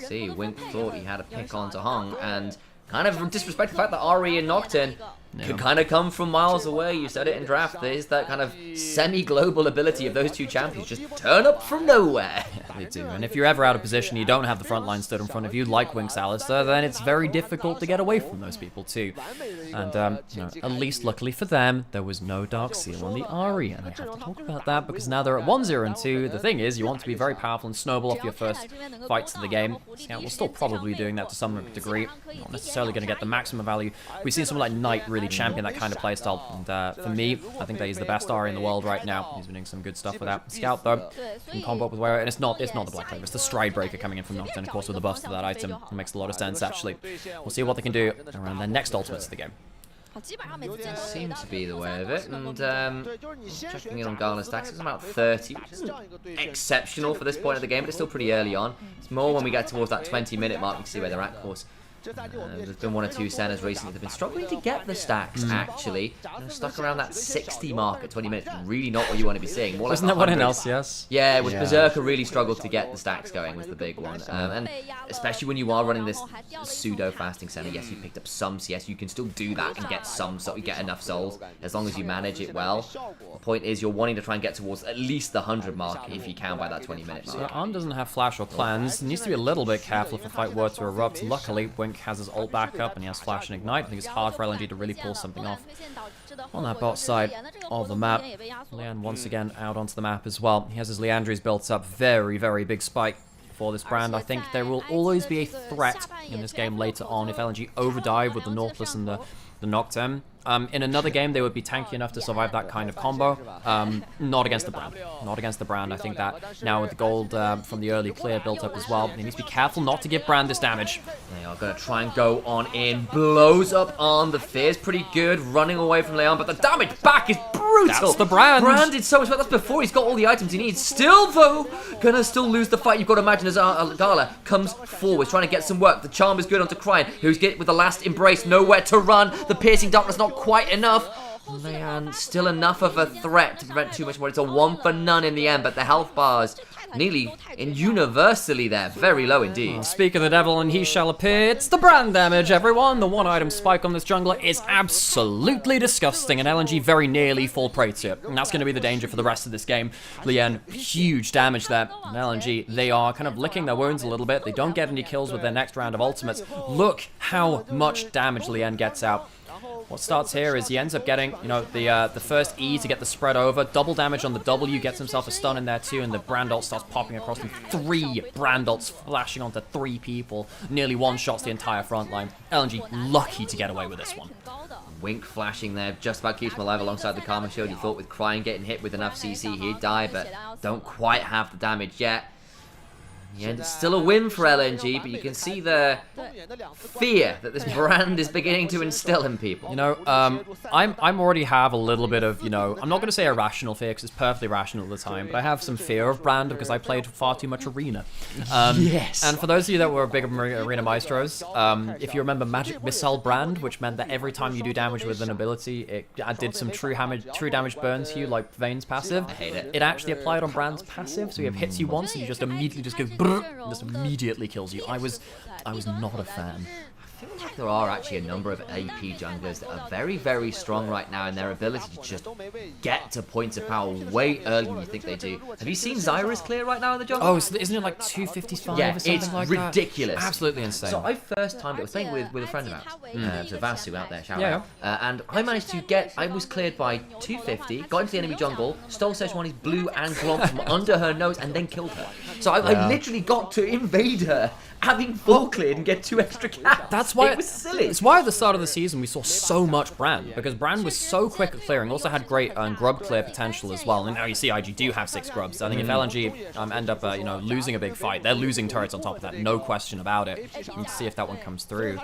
See, Wink thought he had a pick onto Hung, and kind of disrespect the fact that Ahri and Nocturne could kind of come from miles away. You said it in draft. There's that kind of semi-global ability of those two champions just turn up from nowhere. Yeah, they do. And if you're ever out of position, you don't have the front line stood in front of you, like Wink's Alistair, then it's very difficult to get away from those people too. And you know, at least luckily for them, there was no Dark Seal on the Ahri, and I have to talk about that because now they're at 1-0 and 2. The thing is, you want to be very powerful and snowball off your first fights of the game. Scout will still probably be doing that to some degree. Not necessarily going to get the maximum value. We've seen someone like Knight really champion that kind of playstyle, and for me, I think that he's the best Ahri in the world right now. He's been doing some good stuff with that. Scout though can combo up with where, and it's not the Black Clover, it's the Stride Breaker coming in from Nocturne, of course, with the buffs to that item. It makes a lot of sense actually. We'll see what they can do around their next ultimates of the game. Seems to be the way of it, and checking in on Gala's stacks, it's about 30, which isn't exceptional for this point of the game, but it's still pretty early on. It's more when we get towards that 20-minute mark, we can see where they're at, of course. There's been 1 or 2 centers recently that have been struggling to get the stacks, actually. Stuck around that 60 mark at 20 minutes. Really not what you want to be seeing. More like Isn't that what in LCS? Yeah, it was Berserker really struggled to get the stacks going, was the big one. And especially when you are running this pseudo-fasting center, yes, you picked up some CS. You can still do that and get get enough souls, as long as you manage it well. The point is, you're wanting to try and get towards at least the 100 mark, if you can, by that 20 minutes. So Arm doesn't have flash or cleanse. Needs to be a little bit careful if a fight were to erupt. Luckily, Wink has his ult back up and he has flash and ignite. I think it's hard for LNG to really pull something off on that bot side of the map. Leon once again out onto the map as well. He has his Leandries built up. Very, very big spike for this brand. I think there will always be a threat in this game later on if LNG overdive with the Nautilus and the Nocturne. In another game, they would be tanky enough to survive that kind of combo. Not against the brand. Not against the brand. I think that now with the gold from the early clear built up as well, he needs to be careful not to give Brand this damage. They are going to try and go on in. Blows up on the Fear's pretty good. Running away from Leon, but the damage back is brutal. That's the Brand. Brand did so much, but that's before he's got all the items he needs. Still, though, gonna still lose the fight. You've got to imagine as Gala comes forward, trying to get some work. The charm is good onto Cryan, who's get with the last embrace. Nowhere to run. The piercing darkness not quite enough. Leon still enough of a threat to prevent too much more. It's a 1-for-none in the end, but the health bars nearly universally there. Very low indeed. Speak of the devil and he shall appear. It's the Brand damage, everyone. The 1-item spike on this jungler is absolutely disgusting, and LNG very nearly fall prey to it. And that's going to be the danger for the rest of this game. Leon, huge damage there. And LNG, they are kind of licking their wounds a little bit. They don't get any kills with their next round of ultimates. Look how much damage Leon gets out. What starts here is he ends up getting, you know, the first E to get the spread over. Double damage on the W, gets himself a stun in there too, and the Brand ult starts popping across him. 3 Brand ults flashing onto 3 people. Nearly one-shots the entire front line. LNG lucky to get away with this one. Wink flashing there, just about keeps him alive alongside the Karma Shield. You thought with Cryan getting hit with enough CC he'd die, but don't quite have the damage yet. Yeah, it's still a win for LNG, but you can see the fear that this brand is beginning to instill in people. You know, I'm already have a little bit of, you know, I'm not going to say irrational fear because it's perfectly rational at the time, but I have some fear of brand because I played far too much Arena. Yes. And for those of you that were big Arena maestros, if you remember Magic Missile brand, which meant that every time you do damage with an ability, it did some true damage burns to you, like Vayne's passive. I hate it. It actually applied on brand's passive, so he hits you once and you just immediately just go. Just immediately kills you. I was not a fan. feel like there are actually a number of AP junglers that are very, very strong right now in their ability to just get to points of power way earlier than you think they do. Have you seen Zyra's clear right now in the jungle? Oh, isn't it like 255 yeah, or something it's like ridiculous. That? Absolutely insane. So I first timed it, I was playing with a friend of ours, so Vasu out there, shout out. Yeah. And I managed to get, I was cleared by 250, got into the enemy jungle, stole Sejuani's blue and glomp from under her nose, and then killed her. So I literally got to invade her, having full cleared and get 2 extra caps. That's why it was silly. It's why at the start of the season we saw so much Brand, because Brand was so quick at clearing, also had great grub clear potential as well. And now you see IG do have 6 grubs. So I think if LNG end up you know, losing a big fight, they're losing turrets on top of that, no question about it. And see if that one comes through.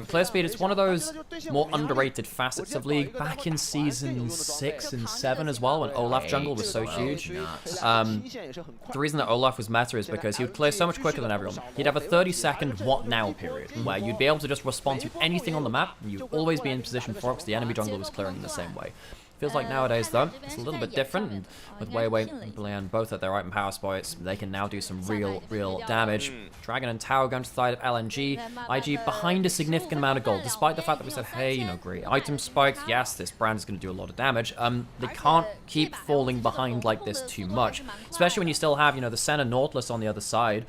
Clear speed, it's one of those more underrated facets of League. Back in season 6 and 7 as well, when Olaf jungle was so huge. The reason that Olaf was meta is because he would clear so much quicker than everyone. He'd have a 30-second what now period, where you'd be able to just respond to anything on the map, and you'd always be in position for it because the enemy jungler was clearing in the same way. Feels like nowadays, though, it's a little bit different, and with Weiwei and Bland both at their item power spots, they can now do some real damage. Dragon and Tower going to the side of LNG. IG behind a significant amount of gold, despite the fact that we said, hey, you know, great item spike, yes, this Brand is going to do a lot of damage. They can't keep falling behind like this too much, especially when you still have, you know, the Senna Nautilus on the other side,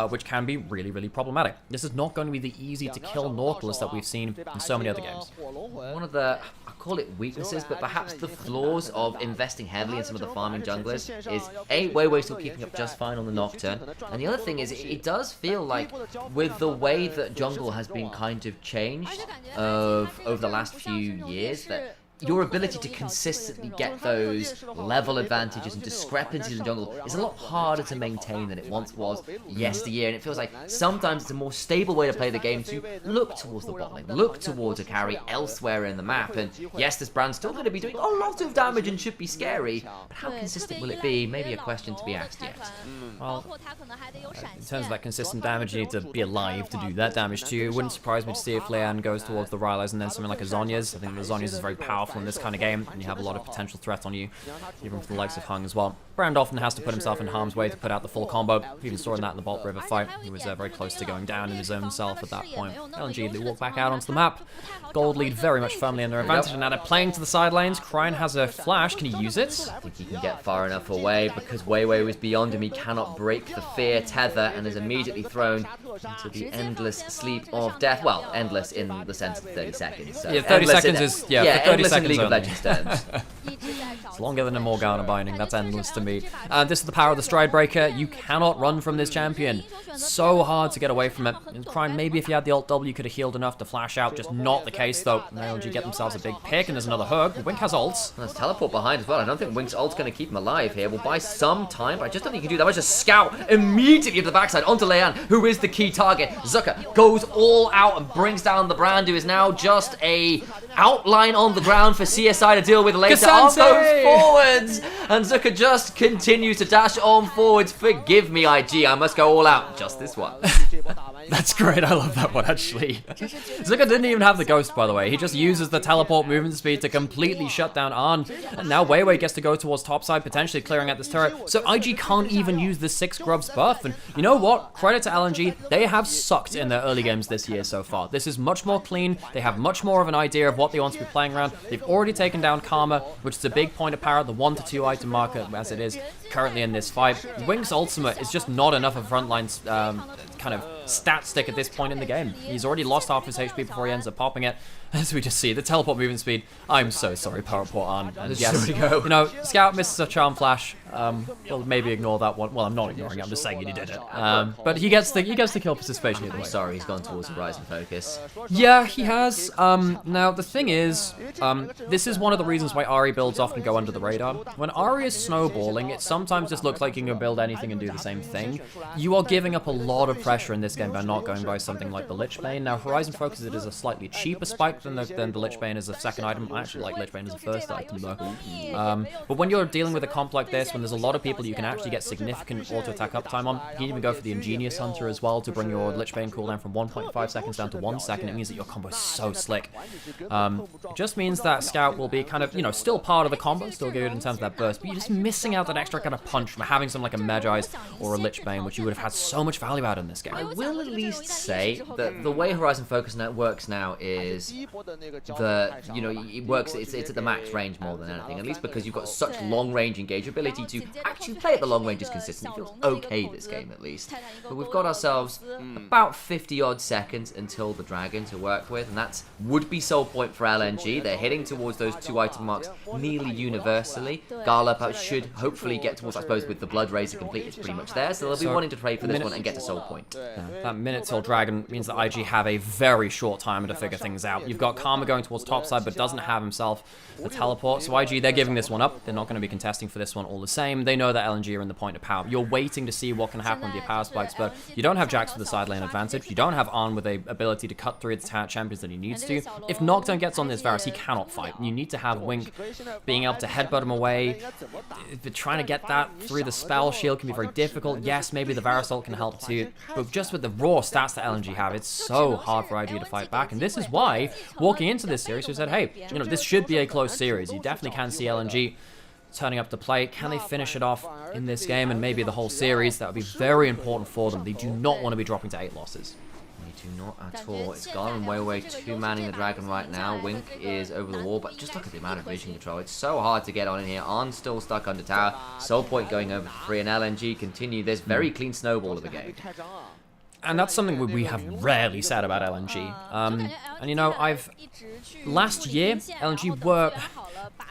which can be really problematic. This is not going to be the easy to kill Nautilus that we've seen in so many other games. One of the, I call it weaknesses, but perhaps the flaws of investing heavily in some of the farming junglers is Weiwei still keeping up just fine on the Nocturne, and the other thing is it does feel like with the way that jungle has been kind of changed over the last few years, that your ability to consistently get those level advantages and discrepancies in jungle is a lot harder to maintain than it once was yesteryear, and it feels like sometimes it's a more stable way to play the game to look towards the bot lane, look towards a carry elsewhere in the map, and yes, this Brand's still going to be doing a lot of damage and should be scary, but how consistent will it be? Maybe a question to be asked yet. Well, in terms of that consistent damage, you need to be alive to do that damage too. It wouldn't surprise me to see if Leanne goes towards the Rylai's and then something like a Zhonya's. I think the Zhonya's is very powerful in this kind of game, and you have a lot of potential threat on you, even from the likes of Hung as well. Brand often has to put himself in harm's way to put out the full combo. We even saw that in the Bolt River fight. He was very close to going down in his own self at that point. LNG, they walk back out onto the map. Gold lead very much firmly in their advantage, and now they're playing to the sidelines. Crine has a flash. Can he use it? I think he can get far enough away because Weiwei was beyond him. He cannot break the fear tether and is immediately thrown into the endless sleep of death. Well, endless in the sense of 30 seconds. So yeah, 30 seconds is, yeah, for 30 endless seconds in League of only. Legends terms. It's longer than a Morgana binding. That's endless to me. This is the power of the Stride Breaker. You cannot run from this champion. So hard to get away from it. And Crime, maybe if you had the Alt W, you could have healed enough to flash out. Just not the case, though. LNG get themselves a big pick, and there's another hook. Wink has ults. There's teleport behind as well. I don't think Wink's ult's going to keep him alive here. We'll buy some time, but I just don't think you can do that much. Just scout immediately to the backside onto Leanne, who is the key target. Zucker goes all out and brings down the Brand, who is now just a outline on the ground for CSI to deal with later. Off goes forwards, and Zucker just continues to dash on forwards. Forgive me, IG, I must go all out. Just this one. That's great, I love that one actually. Zucker didn't even have the ghost, by the way. He just uses the teleport movement speed to completely shut down Arn. And now Weiwei gets to go towards topside, potentially clearing out this turret. So IG can't even use the 6 grubs buff. And you know what? Credit to LNG, they have sucked in their early games this year so far. This is much more clean. They have much more of an idea of what they want to be playing around. They've already taken down Karma, which is a big point of power, the 1 to 2 item marker as it is currently in this fight. Wink's ultimate is just not enough of a frontline kind of stat stick at this point in the game. He's already lost half his HP before he ends up popping it. As we just see, the teleport movement speed. I'm so sorry, Powerport on. And yes, you know, Scout misses a charm flash. We'll maybe ignore that one. Well, I'm not ignoring it. I'm just saying he did it. But he gets the kill participation either way. Sorry, he's gone towards Horizon Focus. Yeah, he has. Now the thing is, this is one of the reasons why Ahri builds often go under the radar. When Ahri is snowballing, it sometimes just looks like you can build anything and do the same thing. You are giving up a lot of pressure in this game by not going by something like the Lich Bane. Now Horizon Focus, it is a slightly cheaper spike than the Lich Bane as a second item. I actually like Lich Bane as a first item though. But when you're dealing with a comp like this, when there's a lot of people you can actually get significant auto attack uptime on, you can even go for the Ingenious Hunter as well to bring your Lich Bane cooldown from 1.5 seconds down to 1 second. It means that your combo is so slick. It just means that Scout will be kind of, you know, still part of the combo, still good in terms of that burst, but you're just missing out that extra kind of punch from having something like a Magi's or a Lich Bane, which you would have had so much value out in this game. I will will at least say that the way Horizon Focus Net works now is that, you know, it works, it's at the max range more than anything, at least because you've got such long range engage ability to actually play at the long ranges consistently. It feels okay this game at least. But we've got ourselves about 50 odd seconds until the dragon to work with, and that's would be soul point for LNG. They're hitting towards those 2 item marks nearly universally. Garlop should hopefully get towards, I suppose, with the Blood Razor complete, it's pretty much there, so they'll be wanting to trade for this one and get to soul point. That minute till dragon means that IG have a very short time to figure things out. You've got Karma going towards topside, but doesn't have himself the teleport, so IG, they're giving this one up. They're not going to be contesting for this one all the same. They know that LNG are in the point of power. You're waiting to see what can happen with your power spikes, but you don't have Jax with the side lane advantage. You don't have Arn with the ability to cut through the champions that he needs to. If Nocturne gets on this Varus, he cannot fight. You need to have Wink being able to headbutt him away. But trying to get that through the spell shield can be very difficult. Yes, maybe the Varus ult can help too, but just with the raw stats that LNG have, it's so hard for IG to fight back. And this is why, walking into this series, we said, hey, you know, this should be a close series. You definitely can see LNG turning up to play. Can they finish it off in this game and maybe the whole series? That would be very important for them. They do not want to be dropping to 8 losses. They do not at all. It's Garen way 2 manning the dragon right now. Wink is over the wall, but just look at the amount of vision control. It's so hard to get on in here. Arn's still stuck under tower. Soul point going over 3, and LNG continue this very clean snowball of the game. And that's something we have rarely said about LNG. And you know, last year, LNG were...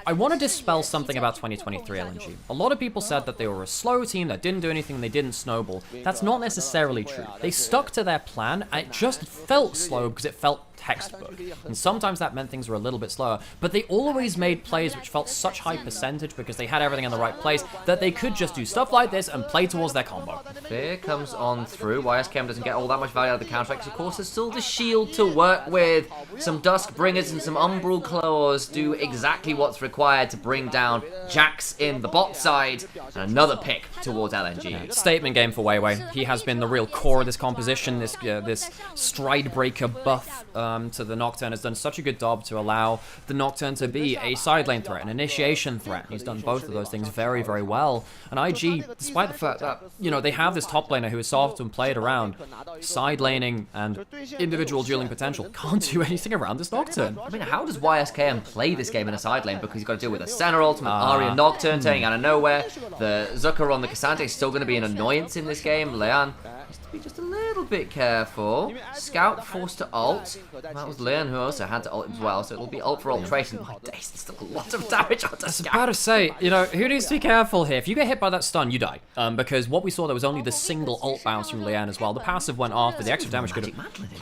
I want to dispel something about 2023 LNG. A lot of people said that they were a slow team that didn't do anything, they didn't snowball. That's not necessarily true. They stuck to their plan, and it just felt slow because it felt textbook. And sometimes that meant things were a little bit slower, but they always made plays which felt such high percentage because they had everything in the right place that they could just do stuff like this and play towards their combo. Fear comes on through. YSKM doesn't get all that much value out of the counter because of course there's still the shield to work with. Some Dusk Bringers and some Umbral Claws do exactly what's required to bring down Jax in the bot side, and another pick towards LNG. Yeah, statement game for Weiwei. He has been the real core of this composition. This Stride Breaker buff to the Nocturne has done such a good job to allow the Nocturne to be a side lane threat, an initiation threat. He's done both of those things very, very well. And IG, despite the fact that, you know, they have this top laner who is soft and played around, side laning and individual dueling potential, can't do anything around this Nocturne. I mean, how does YSKM play this game in a side lane? Because he's got to deal with a Senna ultimate, Arya Nocturne turning out of nowhere. The Zucker on the Cassandra is still going to be an annoyance in this game. Leon has to be just a little bit careful. Scout forced to ult. That was Leon who also had to ult as well, so it'll be ult for ultration. My days, there's still a lot of damage onto Scout. I was about to say, you know, who needs to be careful here? If you get hit by that stun, you die. Because what we saw, there was only the single ult bounce from Leon as well. The passive went off, but the extra damage could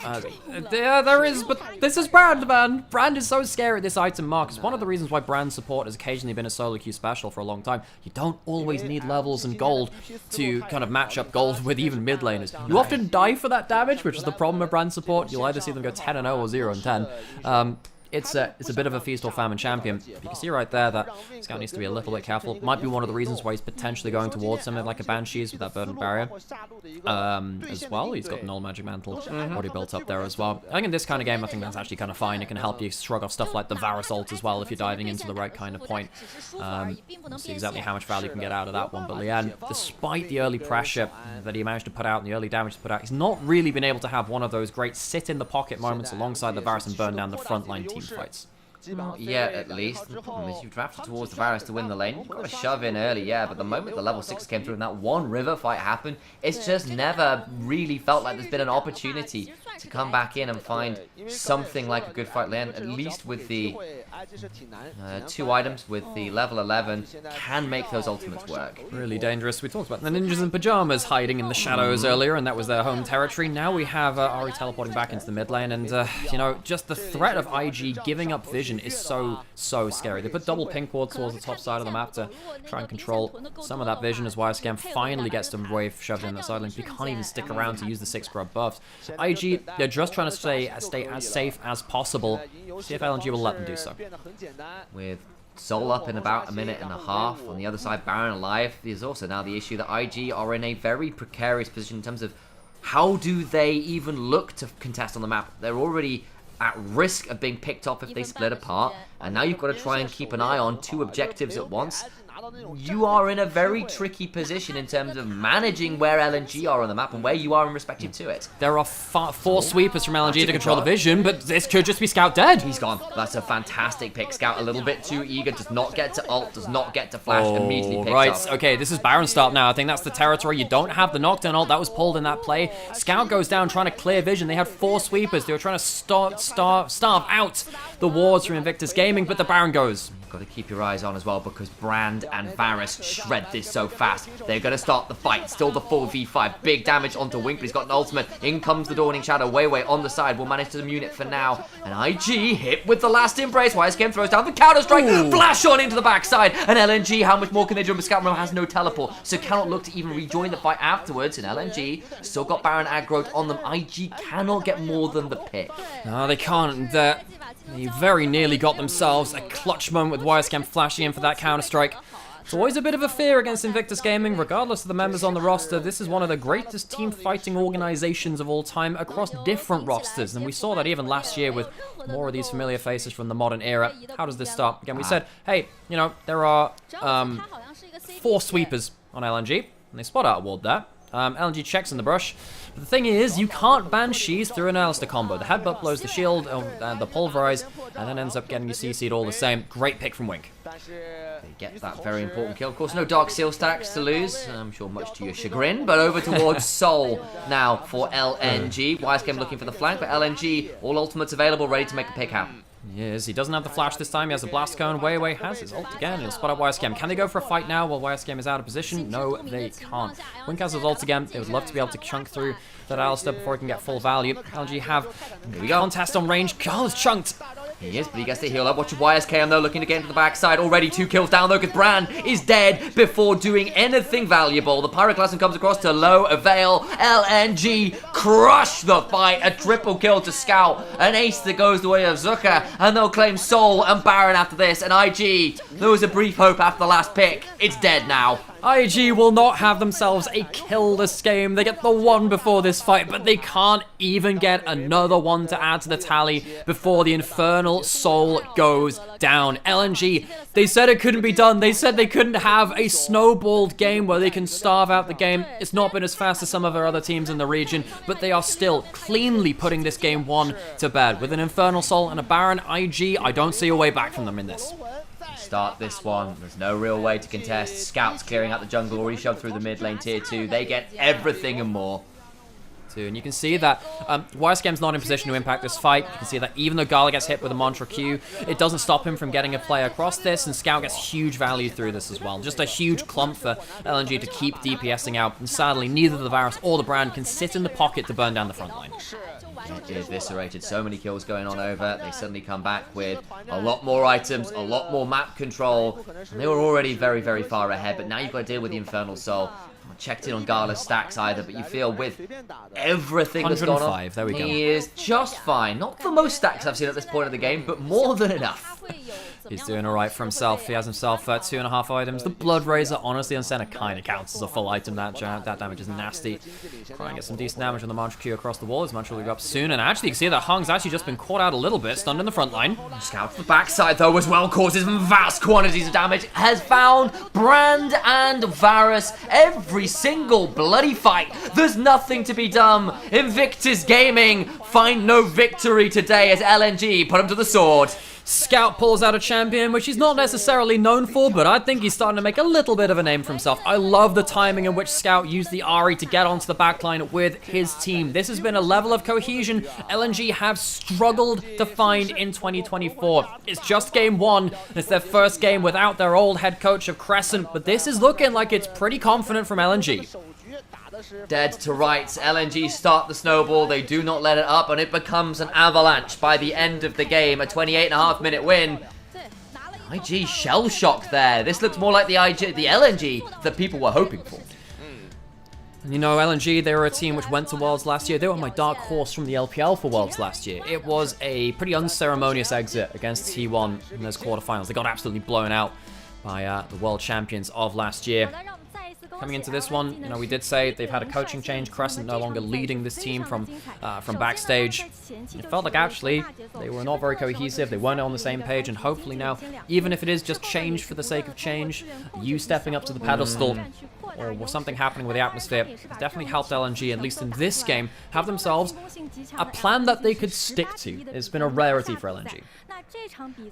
have... yeah, there is, but this is Brand, man. Brand is so scary at this item mark. It's one of the reasons why Brand support has occasionally been a solo queue special for a long time. You don't always need levels and gold to kind of match up gold with even mid laners. You often die for that damage, which is the problem with Brand support. You'll either see them go 10-0 or 0-10. It's a bit of a feast or famine champion. You can see right there that Scout needs to be a little bit careful. Might be one of the reasons why he's potentially going towards something like a Banshees with that Verdant Barrier. As well, he's got the Null Magic Mantle already built up there as well. I think in this kind of game, I think that's actually kind of fine. It can help you shrug off stuff like the Varus ult as well if you're diving into the right kind of point. See exactly how much value you can get out of that one. But Lian, despite the early pressure that he managed to put out and the early damage to put out, he's not really been able to have one of those great sit-in-the-pocket moments alongside the Varus and burn down the frontline team fights. Not yet, at least. The problem is you've drafted towards the Varus to win the lane. You've got to shove in early, yeah, but the moment the level 6 came through and that one river fight happened, it's just never really felt like there's been an opportunity to come back in and find something like a good fight lane, at least with the 2 items with the level 11 can make those ultimates work. Really dangerous. We talked about the ninjas in pajamas hiding in the shadows earlier, and that was their home territory. Now we have Ahri teleporting back into the mid lane, and you know, just the threat of IG giving up vision is so scary. They put double pink ward towards the top side of the map to try and control some of that vision as YSKM finally gets them wave shoved in that side lane. He can't even stick around to use the 6 grub buffs. IG, they're just trying to stay as safe as possible. See if LNG will let them do so. With Soul up in about a minute and a half, on the other side Baron alive, there's also now the issue that IG are in a very precarious position in terms of how do they even look to contest on the map. They're already at risk of being picked off if they split apart, and now you've got to try and keep an eye on 2 objectives at once. you are in a very tricky position in terms of managing where LNG are on the map and where you are in respective to it. There are 4 sweepers from LNG to control the vision, but this could just be Scout dead. He's gone. That's a fantastic pick. Scout a little bit too eager, does not get to ult, does not get to flash, immediately picks right. up. Okay, this is Baron start now. I think that's the territory. You don't have the knockdown ult. That was pulled in that play. Scout goes down trying to clear vision. They had 4 sweepers. They were trying to starve out the wards from Invictus Gaming, but the Baron goes. Got to keep your eyes on as well, because Brand and Varus shred this so fast. They're going to start the fight. Still the full V5. Big damage onto Wink, but he's got an ultimate. In comes the Dawning Shadow. Way on the side. Will manage to immune it for now. And IG hit with the last embrace. YSKM throws down the counter strike. Flash on into the backside. And LNG, how much more can they do? Scout has no teleport, so cannot look to even rejoin the fight afterwards. And LNG still got Baron aggroed on them. IG cannot get more than the pick. No, they can't. They very nearly got themselves a clutch moment with YSKM flashing in for that counter-strike. It's always a bit of a fear against Invictus Gaming, regardless of the members on the roster. This is one of the greatest team fighting organizations of all time across different rosters, and we saw that even last year with more of these familiar faces from the modern era. How does this start? Again, we said, hey, you know, there are 4 sweepers on LNG, and they spot out a ward there. LNG checks in the brush. But the thing is, you can't Banshees through an Alistair combo. The headbutt blows the shield, the pulverize, and then ends up getting you CC'd all the same. Great pick from Wink. They get that very important kill. Of course, no Dark Seal stacks to lose. I'm sure much to your chagrin. But over towards Soul now for LNG. YSKM looking for the flank, but LNG, all ultimates available, ready to make a pick out. He doesn't have the flash this time. He has a blast cone. Way has his ult again. He'll spot out YSKM. Can they go for a fight now while YSKM is out of position? No, they can't. Wink has his ult again. They would love to be able to chunk through that Alistair before he can get full value. LNG have a contest on range. Carl is chunked. He is, but he gets the heal up. Watch YSKM though, looking to get into the backside. Already 2 kills down though, because Brand is dead before doing anything valuable. The Pyroclasm comes across to low avail. LNG crush the fight. A triple kill to Scout. An ace that goes the way of Zucker. And they'll claim Soul and Baron after this. And IG, there was a brief hope after the last pick. It's dead now. IG will not have themselves a kill this game. They get the 1 before this fight, but they can't even get another 1 to add to the tally before the Infernal Soul goes down. LNG, they said it couldn't be done. They said they couldn't have a snowballed game where they can starve out the game. It's not been as fast as some of our other teams in the region, but they are still cleanly putting this game 1 to bed. With an Infernal Soul and a Baron, IG, I don't see a way back from them in this. Start this one. There's no real way to contest. Scouts clearing out the jungle, already shoved through the mid lane tier 2. They get everything and more. And you can see that YSKM's not in position to impact this fight. You can see that even though Gala gets hit with a Mantra Q, it doesn't stop him from getting a play across this, and Scout gets huge value through this as well. Just a huge clump for LNG to keep DPSing out, and sadly, neither the Varus or the Brand can sit in the pocket to burn down the front line. It eviscerated. So many kills going on over. They suddenly come back with a lot more items, a lot more map control. And they were already very far ahead, but now you've got to deal with the Infernal Soul. I'm not checked in on Gala's stacks either, but you feel with everything that's gone on, there we go. He is just fine. Not the most stacks I've seen at this point of the game, but more than enough. He's doing alright for himself. He has himself 2.5 items. The Blood Razor, honestly, on center kind of counts as a full item. That damage is nasty. Try and get some decent damage on the Mantra Q across the wall. His Mantra will go up soon. And actually, you can see that Hung's actually just been caught out a little bit, stunned in the front line. Scout to the backside, though, as well, causes vast quantities of damage. Has found Brand and Varus every single bloody fight. There's nothing to be done. Invictus Gaming find no victory today as LNG put him to the sword. Scout pulls out a champion, which he's not necessarily known for, but I think he's starting to make a little bit of a name for himself. I love the timing in which Scout used the Ahri to get onto the backline with his team. This has been a level of cohesion LNG have struggled to find in 2024. It's just game 1. It's their first game without their old head coach of Crescent, but this is looking like it's pretty confident from LNG. Dead to rights. LNG start the snowball. They do not let it up, and it becomes an avalanche by the end of the game. A 28.5-minute win. IG shell-shocked there. This looks more like the LNG that people were hoping for. You know, LNG, they were a team which went to Worlds last year. They were my dark horse from the LPL for Worlds last year. It was a pretty unceremonious exit against T1 in those quarterfinals. They got absolutely blown out by the world champions of last year. coming into this one, you know, we did say they've had a coaching change. Crescent no longer leading this team from backstage. It felt like actually they were not very cohesive. They weren't on the same page, and hopefully now, even if it is just change for the sake of change, you stepping up to the pedestal or something happening with the atmosphere has definitely helped LNG, at least in this game, have themselves a plan that they could stick to. It's been a rarity for LNG.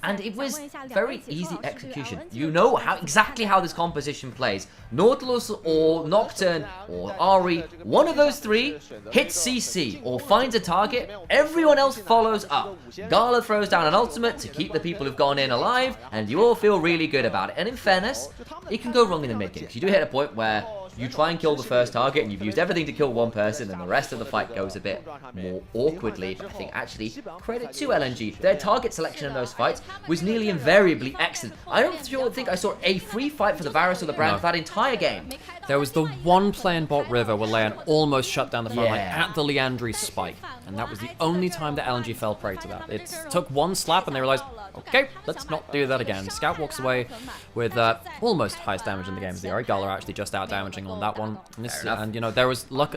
And it was very easy execution. You know exactly how this composition plays. Nautilus or Nocturne or Ari, one of those three hits CC or finds a target, everyone else follows up. Gala throws down an ultimate to keep the people who've gone in alive, and you all feel really good about it. And in fairness, it can go wrong in the mid game. You do hit a point where you try and kill the first target and you've used everything to kill one person, and the rest of the fight goes a bit more awkwardly. But I think actually, credit to LNG, their target selection in those fights was nearly invariably excellent. I don't think I saw a free fight for the Varus or the Brand that entire game. There was the one play in bot river where Leon almost shut down the front line at the Leandri spike, and that was the only time that LNG fell prey to that. It took one slap and they realized, okay, let's not do that again. Scout walks away with almost highest damage in the game as the Ari. Gala actually just out damaging on that one. And you know, there was luck.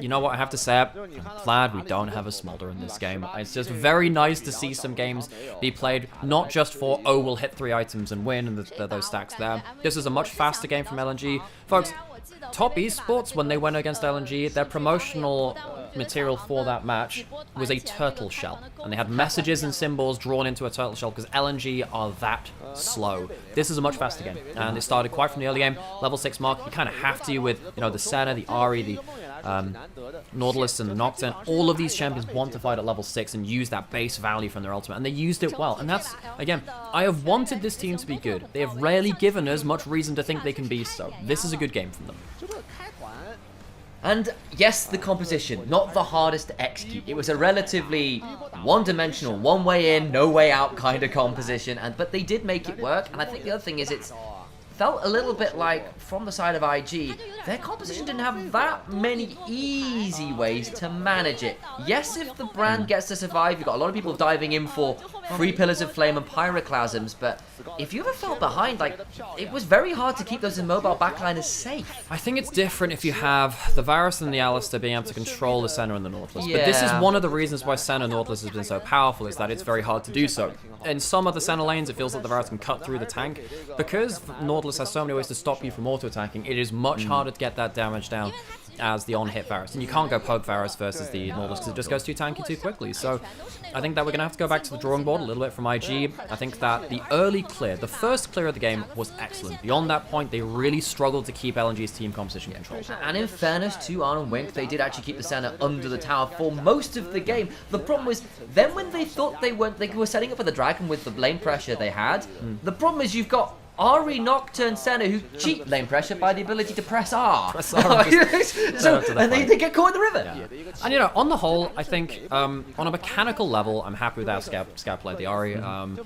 You know what I have to say? I'm glad we don't have a Smolder in this game. It's just very nice to see some games be played not just for, oh, we'll hit 3 items and win, and those stacks there. This is a much faster game from LNG. Folks, Top Esports, when they went against LNG, their promotional material for that match was a turtle shell, and they had messages and symbols drawn into a turtle shell because LNG are that slow. This is a much faster game, and it started quite from the early game. Level 6 mark, you kind of have to with, you know, the Senna, the Ari, the Nautilus and the Nocturne. All of these champions want to fight at level 6 and use that base value from their ultimate, and they used it well. And that's, again, I have wanted this team to be good. They have rarely given us much reason to think they can be so. This is a good game from them. And yes, the composition, not the hardest to execute. It was a relatively one-dimensional, one way in, no way out kind of composition, but they did make it work. And I think the other thing is it's felt a little bit like, from the side of IG, their composition didn't have that many easy ways to manage it. Yes, if the Brand gets to survive, you've got a lot of people diving in for 3 Pillars of Flame and Pyroclasms, but if you ever felt behind, like, it was very hard to keep those immobile backliners safe. I think it's different if you have the Varus and the Alistair being able to control the Senna and the Nautilus. But this is one of the reasons why Senna Nautilus has been so powerful, is that it's very hard to do so. In some of the Senna lanes, it feels like the Varus can cut through the tank. Because Nautilus has so many ways to stop you from auto-attacking, it is much harder to get that damage down as the on-hit Varus. And you can't go poke Varus versus the Nautilus because it just goes too tanky too quickly. So I think that we're going to have to go back to the drawing board a little bit from IG. I think that the early clear, the first clear of the game, was excellent. Beyond that point, they really struggled to keep LNG's team composition control. And in fairness to Arn Wink, they did actually keep the Senna under the tower for most of the game. The problem was, then when they thought they were setting up for the Dragon with the lane pressure they had, the problem is you've got Ari, Nocturne, Senna, who cheat lane pressure by the ability to press R. And they get caught in the river. Yeah. And you know, on the whole, I think on a mechanical level, I'm happy with how Scout played the Ari. I'm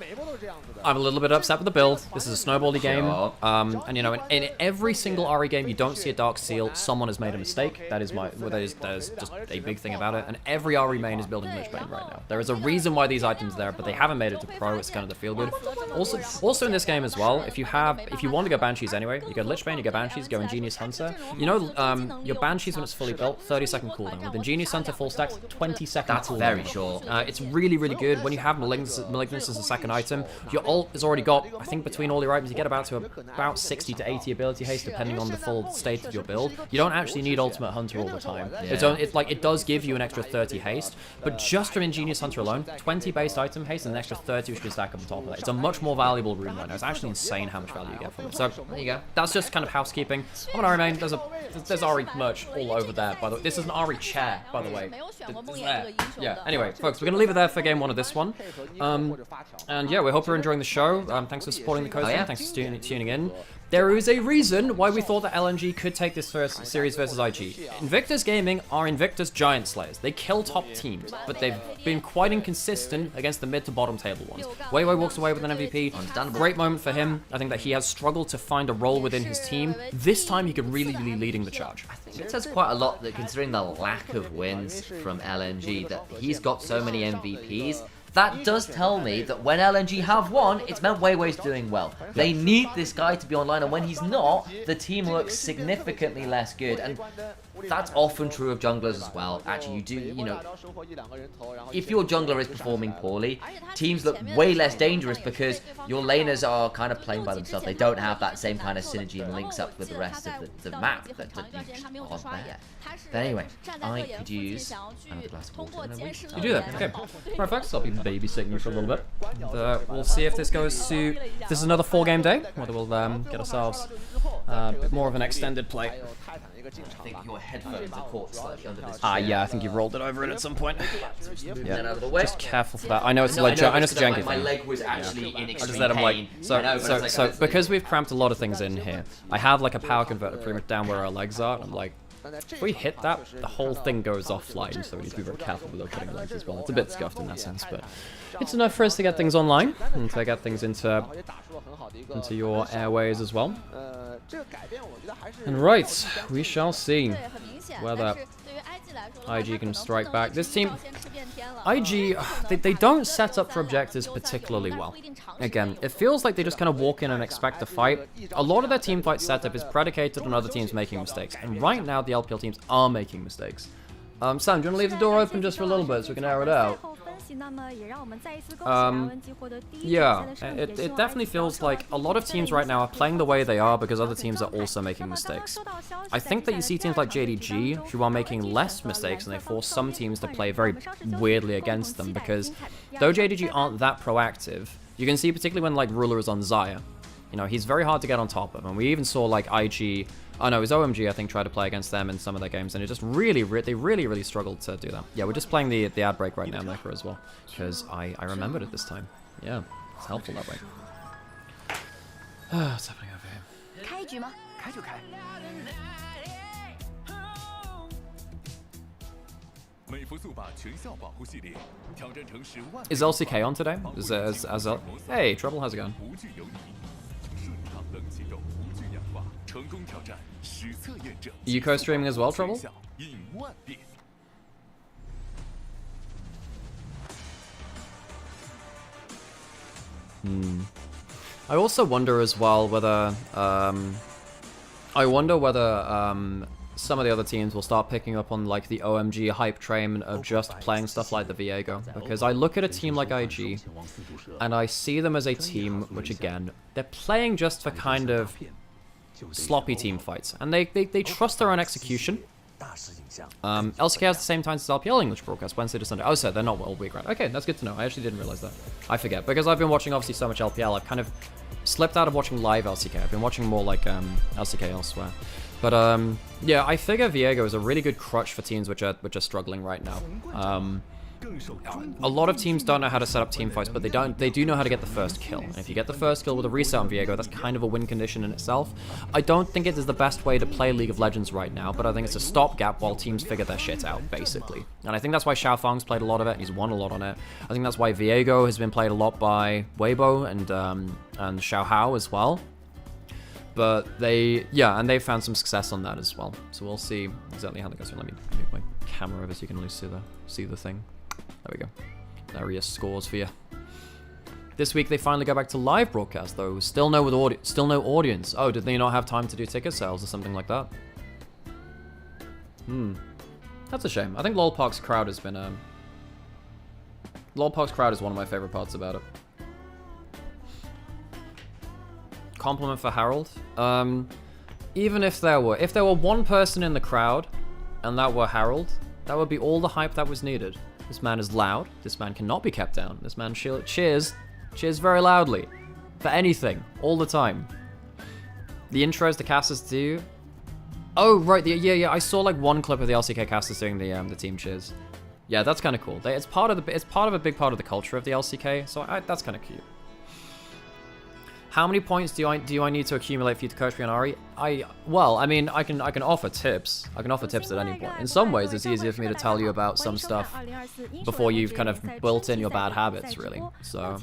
a little bit upset with the build. This is a snowbally game. And you know, in every single Ari game, you don't see a Dark Seal. Someone has made a mistake. That is just a big thing about it. And every Ari main is building Lich Bane right now. There is a reason why these items are there, but they haven't made it to Pro. It's kind of the feel good. Also in this game as well, if you want to go Banshees anyway, you go Lich Bane, you go Banshees, go Ingenious Hunter. You know, your Banshees when it's fully built, 30-second cooldown. With Ingenious Hunter full stacks, 20-second cooldown. That's very short. It's really, really good. When you have Malignance as a second item, your ult has already got, I think between all your items, you get about 60 to 80 ability haste, depending on the full state of your build. You don't actually need Ultimate Hunter all the time. It does give you an extra 30 haste, but just from Ingenious Hunter alone, 20 based item haste and an extra 30 which can stack up on top of that. It's a much more valuable rune right now. It's actually insane how much value you get from it. So there you go. That's just kind of housekeeping. On an Ari main, there's Ari merch all over there, by the way. This is an Ari chair, by the way. Yeah, anyway, folks, we're going to leave it there for game 1 of this one. And yeah, we hope you're enjoying the show. Thanks for supporting the Costream. Thanks for tuning in. There is a reason why we thought that LNG could take this first series versus IG. Invictus Gaming are Invictus Giant Slayers. They kill top teams, but they've been quite inconsistent against the mid to bottom table ones. Weiwei walks away with an MVP. Great moment for him. I think that he has struggled to find a role within his team. This time he could really be leading the charge. I think it says quite a lot that considering the lack of wins from LNG, that he's got so many MVPs. that does tell me that when LNG have won, it's meant Weiwei's doing well. They need this guy to be online, and when he's not, the team looks significantly less good. And that's often true of junglers as well. Actually, you know, if your jungler is performing poorly, teams look way less dangerous because your laners are kind of playing by themselves. They don't have that same kind of synergy and links up with the rest of the map that you just aren't there. But anyway, I could use another glass of water and a wee. You do that? Okay. Perfect. So I'll be babysitting you for a little bit. And, we'll see if this goes to... This is another 4-game day, whether we'll get ourselves a bit more of an extended play. I think your headphones are caught slightly under this. Yeah, I think you've rolled it over it at some point. Yeah. Out of the way. Just careful for that. I know it's a janky thing. My leg was actually in extreme I just let him like... pain. So because we've cramped a lot of things in here, I have like a power converter pretty much down where our legs are. I'm like, if we hit that, the whole thing goes offline, so we need to be very careful with our cutting legs as well. It's a bit scuffed in that sense, but it's enough for us to get things online and to get things into your airways as well. And right, we shall see whether IG can strike back. This team, IG, they don't set up for objectives particularly well. Again, it feels like they just kind of walk in and expect to fight. A lot of their team fight setup is predicated on other teams making mistakes, and right now the LPL teams are making mistakes. Sam, do you want to leave the door open just for a little bit so we can air it out? Yeah, it definitely feels like a lot of teams right now are playing the way they are because other teams are also making mistakes. I think that you see teams like JDG who are making less mistakes, and they force some teams to play very weirdly against them because though JDG aren't that proactive, you can see particularly when like Ruler is on Xayah, you know, he's very hard to get on top of, and we even saw like IG, oh no, it was OMG I think try to play against them in some of their games, and it just they really struggled to do that. Yeah, we're just playing the ad break right now, Nymaera, as well, because I remembered it this time. Yeah, it's helpful that way. What's happening over here? Is LCK on today? Hey, Trouble, how's it going? You co-streaming as well, Trouble? I also wonder as well whether some of the other teams will start picking up on like the OMG hype train of just playing stuff like the Viego, because I look at a team like IG and I see them as a team which, again, they're playing just for kind of sloppy team fights, and they trust their own execution. LCK has the same time as LPL English broadcast, Wednesday to Sunday. Oh, so they're not all week round. Okay, that's good to know. I actually didn't realize that. I forget, because I've been watching obviously so much LPL, I've kind of slipped out of watching live LCK. I've been watching more like LCK elsewhere. But yeah, I figure Viego is a really good crutch for teams which are struggling right now. A lot of teams don't know how to set up team fights, but they do know how to get the first kill. And if you get the first kill with a reset on Viego, that's kind of a win condition in itself. I don't think it is the best way to play League of Legends right now, but I think it's a stopgap while teams figure their shit out, basically. And I think that's why Xiaofang's played a lot of it, and he's won a lot on it. I think that's why Viego has been played a lot by Weibo and Xiaohao as well. But they found some success on that as well. So we'll see exactly how that goes. Let me move my camera over so you can at least see the thing. There we go. There he is, scores for you. This week they finally go back to live broadcast though. Still no audience. Oh, did they not have time to do ticket sales or something like that? That's a shame. I think LoL Park's crowd has been LoL Park's crowd is one of my favorite parts about it. Compliment for Harold. Even if there were one person in the crowd and that were Harold, that would be all the hype that was needed. This man is loud. This man cannot be kept down. This man cheers very loudly for anything all the time. The intros the casters do. Oh right, yeah. I saw like one clip of the LCK casters doing the team cheers. Yeah, that's kind of cool. It's part of a big part of the culture of the LCK. So that's kind of cute. How many points do I need to accumulate for you to coach me on Ari? Well, I mean, I can offer tips. I can offer tips at any point. In some ways, it's easier for me to tell you about some stuff before you've kind of built in your bad habits, really. So,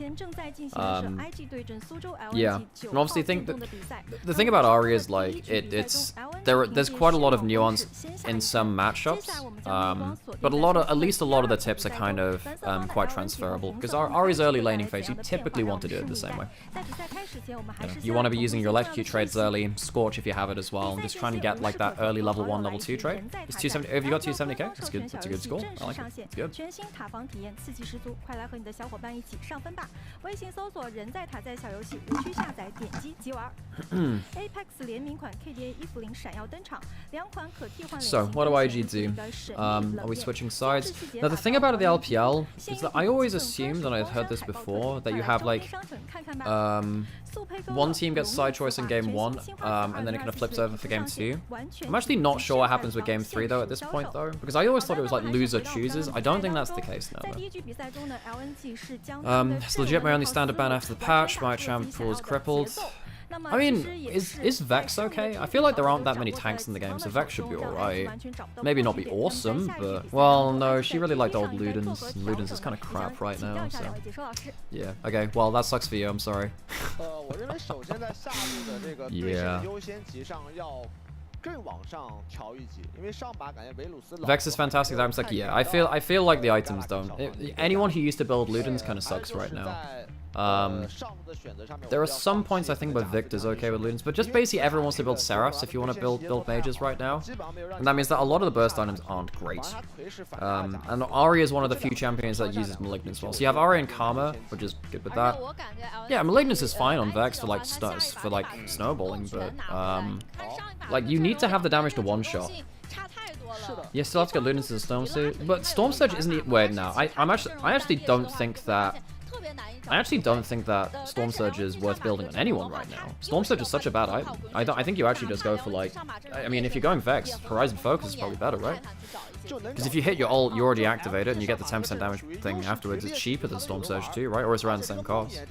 yeah. And obviously, the thing about Ari is like it's there's quite a lot of nuance in some matchups, but at least a lot of the tips are kind of quite transferable. Because Ahri's early laning phase, you typically want to do it the same way. You want to be using your electrocute trades early, Scorch if you have it as well, and just trying to get like that early level 1, level 2 trade. It's 270. Have you got 270k? That's good. That's a good score. I like it. It's good. So, what do IG do? Are we switching sides? Now, the thing about the LPL is that I always assumed, and I've heard this before, that you have like one team gets side choice in game 1, and then it kind of flips over for game 2. I'm actually not sure what happens with game 3 though at this point though, because I always thought it was like loser chooses. I don't think that's the case now though. It's legit my only standard ban after the patch. My champ pool is crippled. I mean, is Vex okay? I feel like there aren't that many tanks in the game, so Vex should be alright. Maybe not be awesome, but... Well, no, she really liked old Ludens. Ludens is kind of crap right now, so... Yeah, okay, well, that sucks for you, I'm sorry. Yeah. Vex is fantastic. I'm like, yeah, I feel like the items don't. Anyone who used to build Ludens kind of sucks right now. There are some points I think where Victor's okay with Ludens, but just basically everyone wants to build Seraphs if you want to build mages right now. And that means that a lot of the burst items aren't great. And Ahri is one of the few champions that uses Malignance well. So you have Ahri and Karma, which is good with that. Yeah, Malignance is fine on Vex for like snowballing, but like you need to have the damage to one-shot. You still have to get Ludens to the Storm Surge, but Storm Surge isn't weird now. I actually don't think that Storm Surge is worth building on anyone right now. Storm Surge is such a bad item. I think you actually just go for like, I mean, if you're going Vex, Horizon Focus is probably better, right? Because if you hit your ult, you already activate it, and you get the 10% damage thing afterwards. It's cheaper than Storm Surge too, right? Or it's around the same cost.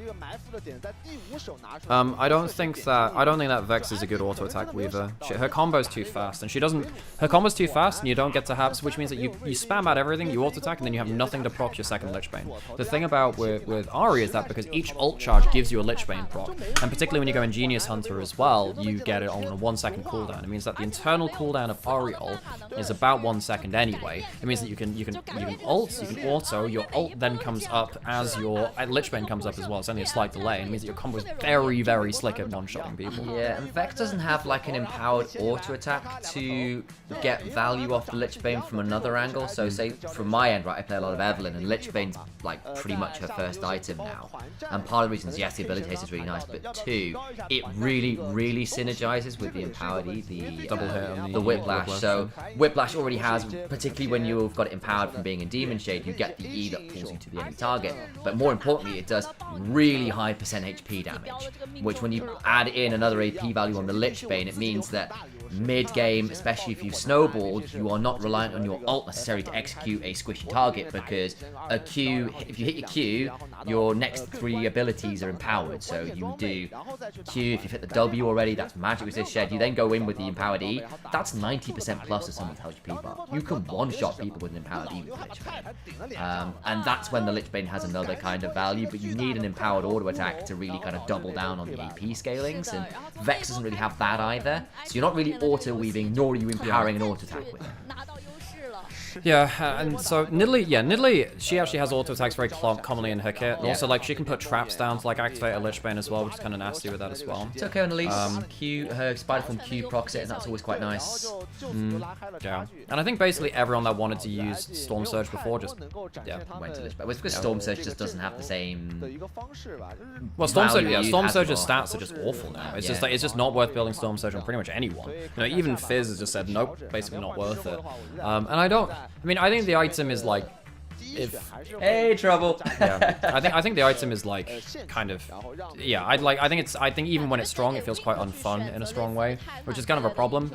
I don't think that Vex is a good auto attack weaver. Her combo's too fast, and her combo's too fast, and you don't get to have, which means that you spam out everything, you auto attack, and then you have nothing to proc your second Lich Bane. The thing about with Ahri is that because each ult charge gives you a Lich Bane proc, and particularly when you go in Genius Hunter as well, you get it on a 1 second cooldown. It means that the internal cooldown of Ahri ult is about 1 second anyway. It means that you can ult, you can auto, your ult then comes up as your Lich Bane comes up as well. It's only a slight delay, and it means that your combo is very, very slick at one-shotting people. Yeah, and Vex doesn't have like an empowered auto attack to get value off the Lich Bane from another angle. So say from my end, right, I play a lot of Evelynn, and Lich Bane's like pretty much her first item now. And part of the reason is yes, the ability taste is really nice, but two, it really, really synergizes with the empowered E, the double hit on the Whiplash. So Whiplash already has, particularly when you've got it empowered from being in Demon Shade, you get the E that pulls you to the enemy target. But more importantly, it does really high % HP damage, which when you add in another AP value on the Lich Bane, it means that mid-game, especially if you've snowballed, you are not reliant on your ult necessarily to execute a squishy target, because a Q, if you hit your Q, your next 3 abilities are empowered. So you do Q, if you've hit the W already, that's Magic Resist Shed. You then go in with the empowered E, that's 90% plus of someone's HP bar. You can one-shot people with an empowered E with the Lich Bane. And that's when the Lich Bane has another kind of value, but you need an empowered auto attack to really kind of double down on the AP scalings, and Vex doesn't really have that either. So you're not really auto-weaving, nor are you empowering an auto attack with it. Yeah, and so Nidalee, she actually has auto attacks very commonly in her kit. And also, like, she can put traps down to like activate a Lich Bane as well, which is kind of nasty with that as well. It's okay on Elise. Her Spider from Q procs it, and that's always quite nice. Yeah, and I think basically everyone that wanted to use Storm Surge before just went to Lich Bane. Well, it's because Storm Surge just doesn't have the same. Well, Storm Surge's stats are just awful now. It's just like it's just not worth building Storm Surge on pretty much anyone. You know, even Fizz has just said nope, basically not worth it. And I mean, I think the item is like, hey, trouble. Yeah, I think the item is like kind of, yeah. I think even when it's strong, it feels quite unfun in a strong way, which is kind of a problem,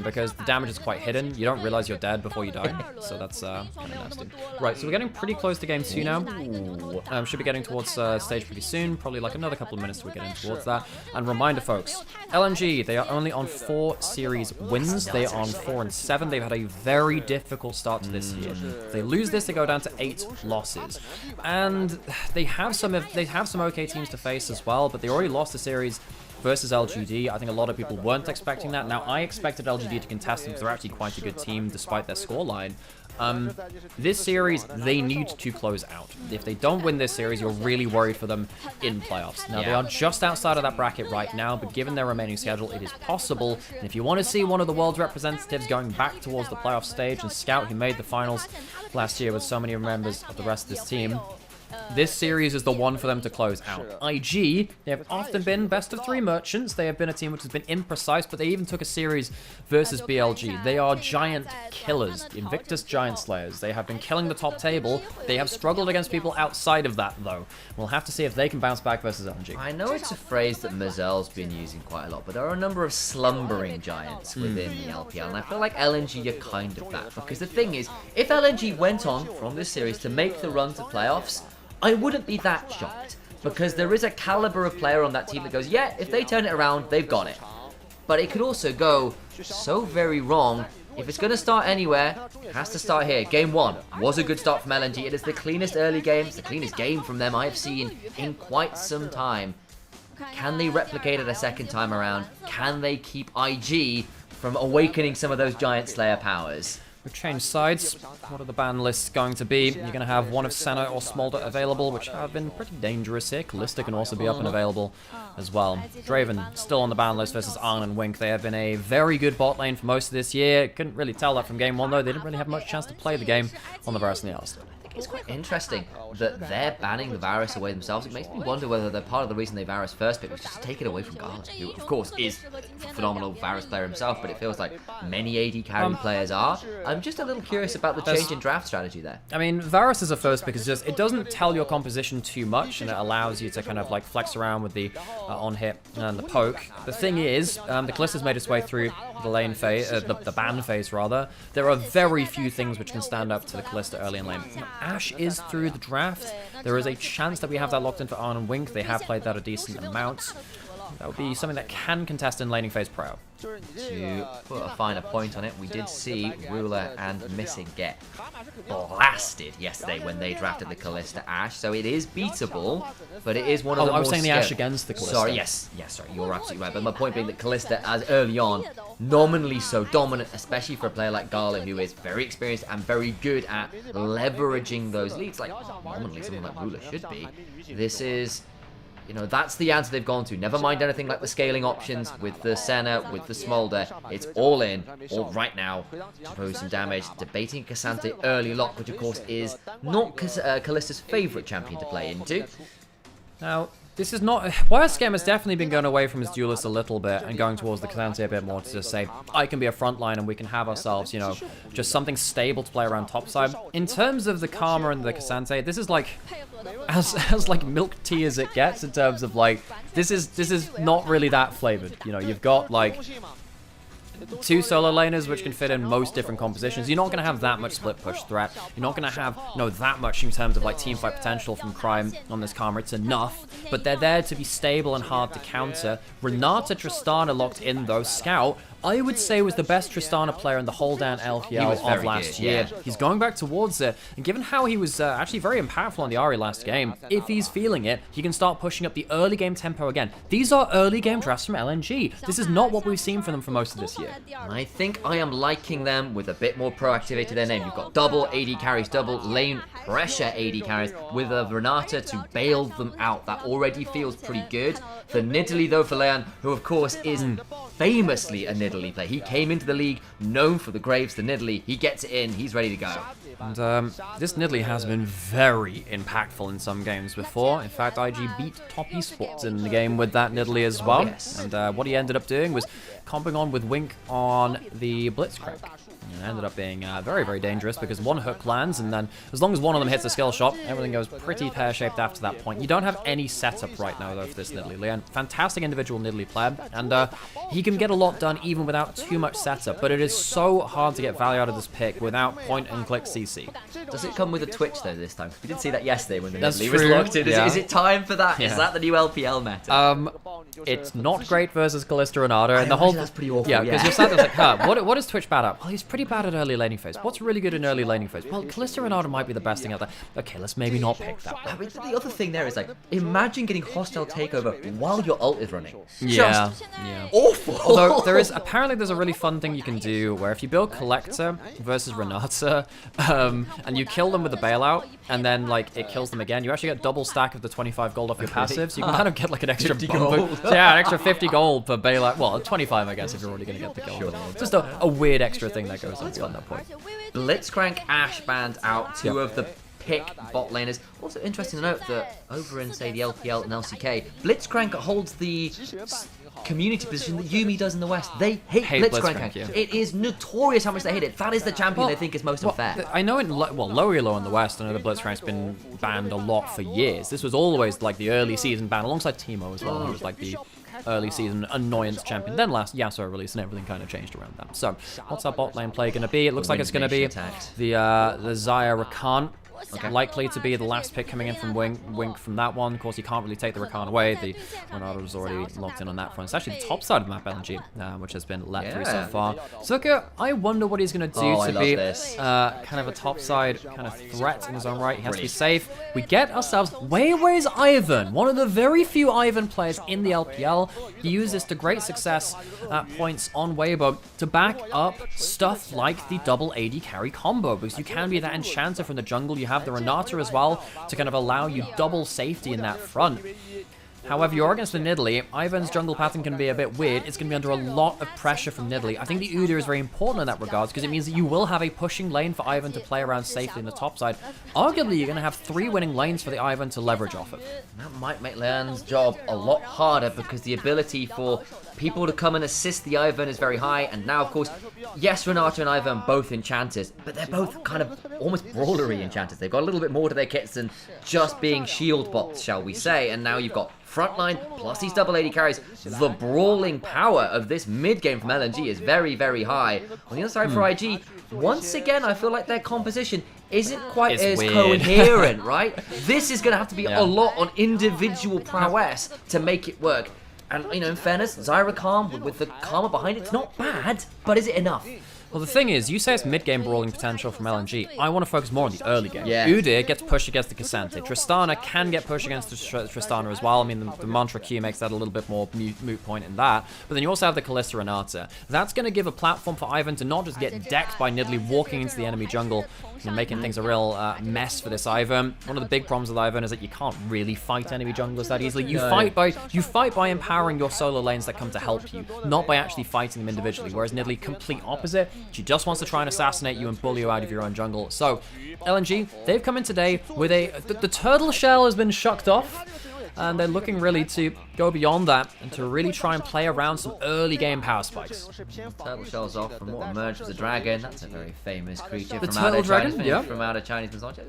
because the damage is quite hidden. You don't realize you're dead before you die, so that's kind of nasty. Right, so we're getting pretty close to game 2 now. Should be getting towards stage pretty soon, probably like another couple of minutes till we get in towards that. And reminder, folks, LNG, they are only on 4 series wins. They are on 4 and 7. They've had a very difficult start to this year. If they lose this, they go down to 8 losses, and they have some okay teams to face as well, but they already lost the series versus LGD. I think a lot of people weren't expecting that. Now, I expected LGD to contest them because they're actually quite a good team despite their scoreline. This series, they need to close out. If they don't win this series, you're really worried for them in playoffs. Now, they are just outside of that bracket right now, but given their remaining schedule, it is possible. And if you want to see one of the world's representatives going back towards the playoff stage, and Scout, who made the finals last year with so many members of the rest of this team, this series is the one for them to close out. IG, they have often been best of 3 merchants. They have been a team which has been imprecise, but they even took a series versus BLG. They are giant killers, Invictus Giant Slayers. They have been killing the top table. They have struggled against people outside of that, though. We'll have to see if they can bounce back versus LNG. I know it's a phrase that Mazel's been using quite a lot, but there are a number of slumbering giants within the LPL, and I feel like LNG are kind of that. Because the thing is, if LNG went on from this series to make the run to playoffs, I wouldn't be that shocked, because there is a caliber of player on that team that goes, yeah, if they turn it around, they've got it. But it could also go so very wrong. If it's going to start anywhere, it has to start here. Game 1 was a good start from LNG. It is the cleanest early game, it's the cleanest game from them I have seen in quite some time. Can they replicate it a second time around? Can they keep IG from awakening some of those Giant Slayer powers? We've changed sides. What are the ban lists going to be? You're going to have one of Senna or Smolder available, which have been pretty dangerous here. Kalista can also be up and available as well. Draven still on the ban list versus Arn and Wink. They have been a very good bot lane for most of this year. Couldn't really tell that from game 1, though. They didn't really have much chance to play the game on the Varus and the Alistair. It's quite interesting that they're banning the Varus away themselves. It makes me wonder whether they're part of the reason they Varus first pick was just to take it away from Gala, who of course is a phenomenal Varus player himself, but it feels like many AD carry players are. I'm just a little curious about the change in draft strategy there. I mean, Varus is a first pick, just it doesn't tell your composition too much, and it allows you to kind of like flex around with the on-hit and the poke. The thing is, the Kalista's made its way through the lane phase, the ban phase rather. There are very few things which can stand up to the Kalista early in lane. Ashe is through the draft. There is a chance that we have that locked in for Arn and Wink. They have played that a decent amount. That would be something that can contest in laning phase pro. To put a finer point on it, we did see Ruler and Missing get blasted yesterday when they drafted the Kalista Ashe, so it is beatable, but it is one of the more... I was saying the Ashe against the Kalista. Sorry, yes, sorry, you're absolutely right, but my point being that Kalista, as early on, nominally so dominant, especially for a player like Gala, who is very experienced and very good at leveraging those leads, like nominally someone like Ruler should be. This is... You know, that's the answer they've gone to. Never mind anything like the scaling options with the Senna, with the Smolder. It's all in, all right now, to pose some damage. Debating Cassante early lock, which of course is not Kalista's favourite champion to play into. Now, this is not... Wirescam has definitely been going away from his duelist a little bit and going towards the Cassante a bit more to just say, I can be a frontline and we can have ourselves, you know, just something stable to play around topside. In terms of the Karma and the Cassante, this is like... As like milk tea as it gets in terms of like... This is not really that flavored. You know, you've got like... 2 solo laners which can fit in most different compositions. You're not going to have that much split push threat. You're not going to have, you know, that much in terms of like teamfight potential from Crime on this Karma. It's enough, but they're there to be stable and hard to counter. Renata Tristana locked in though. Scout, I would say, was the best Tristana player in the whole damn LPL of last year. Yeah. He's going back towards it, and given how he was actually very impactful on the Ahri last game, if he's feeling it, he can start pushing up the early game tempo again. These are early game drafts from LNG. This is not what we've seen from them for most of this year. I think I am liking them with a bit more proactivity to their name. You've got double AD carries, double lane pressure AD carries, with a Renata to bail them out. That already feels pretty good. The Nidalee though for Leon, who of course is famously a Nidalee player. He came into the league known for the Graves, the Nidalee. He gets it in, he's ready to go. And this Nidalee has been very impactful in some games before. In fact, IG beat Top Esports in the game with that Nidalee as well. Yes. And what he ended up doing was comping on with Wink on the Blitzcrank. And it ended up being very, very dangerous because one hook lands, and then as long as one of them hits a skill shot, everything goes pretty pear-shaped after that point. You don't have any setup right now, though, for this Nidalee. Leon, fantastic individual Nidalee player, and he can get a lot done even without too much setup, but it is so hard to get value out of this pick without point-and-click CC. Does it come with a Twitch, though, this time? We did see that yesterday when the Nidalee was locked in. Is it time for that? Yeah. Is that the new LPL meta? It's not great versus Kalista Renata, and the whole... That's pretty awful, yeah, because you're sat there like, huh, what is Twitch bad at? Well, he's pretty pretty bad at early laning phase. What's really good in early laning phase? Well, Kalista Renata might be the best thing out there. Okay, let's maybe not pick that one. I mean, the other thing there is, like, imagine getting hostile takeover while your ult is running. Yeah, Just yeah. awful. Although there's a really fun thing you can do where if you build Collector versus Renata, and you kill them with the bailout, and then like it kills them again, you actually get double stack of the 25 gold off your passive, so you can kind of get like an extra 50 gold. Yeah, an extra 50 gold per bailout. Well, 25 I guess if you're already gonna get the kill. But just a weird extra thing that goes on beyond that point. Blitzcrank Ashe banned out two of the pick bot laners. Also interesting to note that over in, say, the LPL and LCK, Blitzcrank holds the community position that Yuumi does in the West. They hate Blitzcrank. Yeah. It is notorious how much they hate it. That is the champion they think is most unfair. I know in low elo in the West, I know the Blitzcrank's been banned a lot for years. This was always like the early season ban alongside Teemo as well. He was like the early season annoyance champion. Then last Yasuo release and everything kind of changed around that. So what's our bot lane play going to be? It looks like it's going to be the Xayah Rakan. Okay. Likely to be the last pick coming in from Wink from that one. Of course, you can't really take the Rakan away. The Ronaldo was already locked in on that front. It's actually the top side of the map, LNG, which has been let through so far. Zucker, I wonder what he's going to do to be kind of a top side kind of threat in his own right. He has to be safe. We get ourselves Weiwei's Ivern, one of the very few Ivern players in the LPL. He used this to great success at points on Weibo to back up stuff like the double AD carry combo, because you can be that enchanter from the jungle. You have the Renata as well to kind of allow you double safety in that front. However, you're against the Nidalee. Ivern's jungle pattern can be a bit weird. It's going to be under a lot of pressure from Nidalee. I think the Udyr is very important in that regards because it means that you will have a pushing lane for Ivern to play around safely in the top side. Arguably, you're going to have 3 winning lanes for the Ivern to leverage off of. That might make Leon's job a lot harder because the ability for people to come and assist the Ivern is very high. And now, of course, yes, Renata and Ivern both enchanters, but they're both kind of almost brawlery enchanters. They've got a little bit more to their kits than just being shield bots, shall we say. And now you've got frontline plus these double AD carries. The brawling power of this mid game from LNG is very, very high. On the other side for IG, once again, I feel like their composition isn't quite as coherent, right? This is going to have to be a lot on individual prowess to make it work. And, you know, in fairness, Xayah Rakan with the Karma behind it, it's not bad, but is it enough? Well, the thing is, you say it's mid-game brawling potential from LNG. I want to focus more on the early game. Yeah. Udyr gets pushed against the Cassante. Tristana can get pushed against Tristana as well. I mean, the Mantra Q makes that a little bit more moot point in that. But then you also have the Kalista Renata. That's going to give a platform for Ivern to not just get decked by Nidalee walking into the enemy jungle and making things a real mess for this Ivern. One of the big problems with Ivern is that you can't really fight enemy junglers that easily. You fight by empowering your solo lanes that come to help you, not by actually fighting them individually. Whereas Nidalee, complete opposite. She just wants to try and assassinate you and bully you out of your own jungle. So, LNG, they've come in today with the turtle shell has been shucked off, and they're looking really to go beyond that and to really try and play around some early game power spikes. Turtle shells off from what emerged as a dragon. That's a very famous creature the from turtle dragon, from out of Chinese mythology.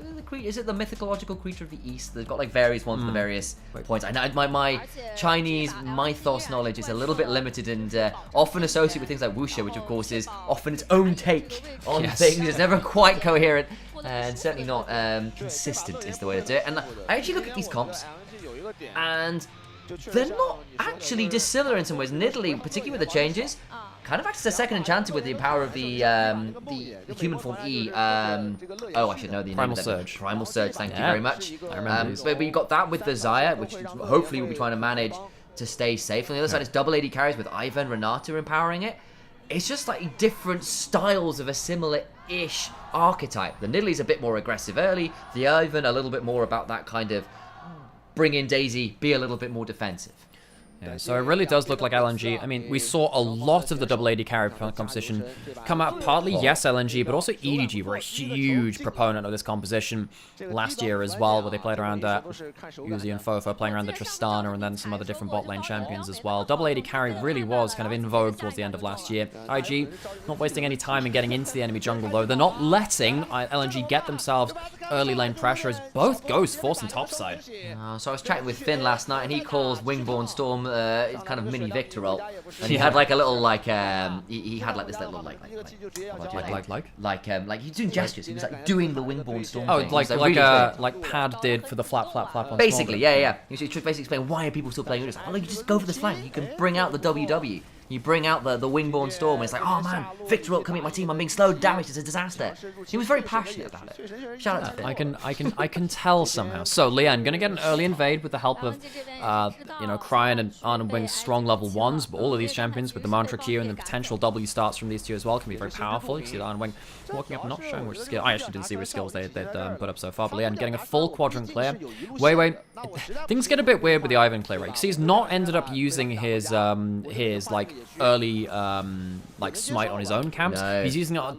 Is it the mythological creature of the East? They've got like various ones for the various points. I know my Chinese mythos knowledge is a little bit limited and often associated with things like wuxia, which of course is often its own take on things. It's never quite coherent and certainly not consistent is the way to do it. And I actually look at these comps and they're not actually dissimilar in some ways. Nidalee, particularly with the changes, kind of acts as a second enchanter with the power of the human form E. Oh, I should know the Primal name. Surge. Primal Surge. Thank you very much. I remember these. But you got that with the Xayah, which hopefully we'll be trying to manage to stay safe. On the other side, it's double AD carries with Ivern, Renata empowering it. It's just like different styles of a similar-ish archetype. The Nidalee's a bit more aggressive early. The Ivern a little bit more about that kind of bring in Daisy, be a little bit more defensive. Yeah, so it really does look like LNG. I mean, we saw a lot of the double AD carry composition come out partly, yes, LNG, but also EDG were a huge proponent of this composition last year as well, where they played around Uzi and Fofo, playing around the Tristana and then some other different bot lane champions as well. Double AD carry really was kind of in vogue towards the end of last year. IG not wasting any time in getting into the enemy jungle though. They're not letting LNG get themselves early lane pressure as both Ghosts forcing topside. So I was chatting with Finn last night and he calls Wingborne Storm it's kind of mini Victor ult, and he had like a little he had like this little like he's doing gestures. He was like doing the Wingborne Storm. Oh, thing. like Pad did for the flap on basically, yeah. He was basically explaining why are people still playing this. Well, you just go for this flank. You can bring out the WW. You bring out the Wingborn Storm, and it's like, oh man, Victor Rook coming at my team, I'm being slowed, damaged, it's a disaster. He was very passionate about it. Shout out to Finn. I can tell somehow. So Lian gonna get an early invade with the help of you know, Cryan and Arn and Wing's strong level 1s, but all of these champions with the Mantra Q and the potential W starts from these two as well can be very powerful. You see that Arn and Wing walking up, not showing which skill. I actually didn't see which skills they'd put up so far, but Lian getting a full quadrant clear. Wait, things get a bit weird with the Ivern clear rate. See, he's not ended up using his like early like smite on his own camps. No.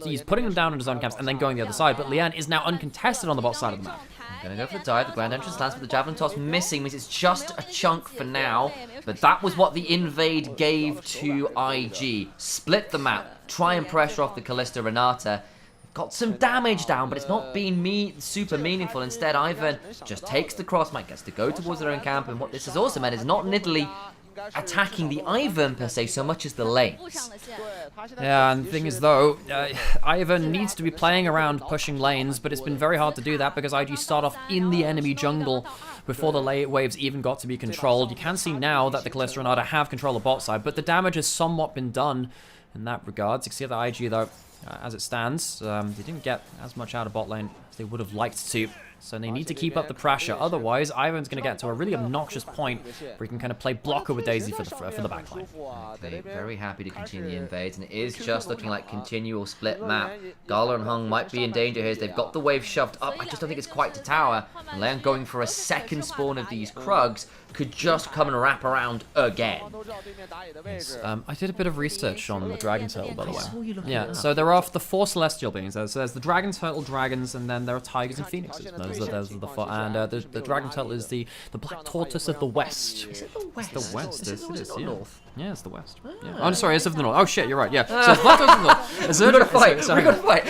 He's putting them down on his own camps and then going the other side, but Lian is now uncontested on the bot side of the map. Gonna go for the dive, the grand entrance lands, but the javelin toss missing means it's just a chunk for now. But that was what the invade gave to IG. Split the map, try and pressure off the Kalista Renata. Got some damage down, but it's not been super meaningful. Instead, Ivern just takes the crossmite, gets to go towards their own camp, and what this has also meant is not Nidalee attacking the Ivern per se so much as the lanes. Yeah, and the thing is though, Ivern needs to be playing around pushing lanes, but it's been very hard to do that because IG start off in the enemy jungle before the late waves even got to be controlled. You can see now that the Kalista Renata have control of bot side, but the damage has somewhat been done in that regard. You can see that IG though, as it stands, they didn't get as much out of bot lane as they would have liked to. So they need to keep up the pressure. Otherwise, Ivern's going to get to a really obnoxious point where he can kind of play blocker with Daisy for the backline. Okay, very happy to continue the invades, and it is just looking like continual split map. Gala and Hung might be in danger here as they've got the wave shoved up. I just don't think it's quite to tower. And Leon going for a second spawn of these Krugs could just come and wrap around again. Yes, I did a bit of research on the Dragon Turtle, by the way. Yeah, so there are the 4 celestial beings. There's the Dragon Turtle dragons, and then there are tigers and phoenixes. Those are the 4. And the Dragon Turtle is the black tortoise of the west. Is it the west? It's the west. It is yeah. north. Yeah, it's the west. Yeah. Oh, I'm sorry, it's of the north. Oh shit, you're right. Yeah. So it's black tortoise of the north. We're gonna fight. We're gonna fight.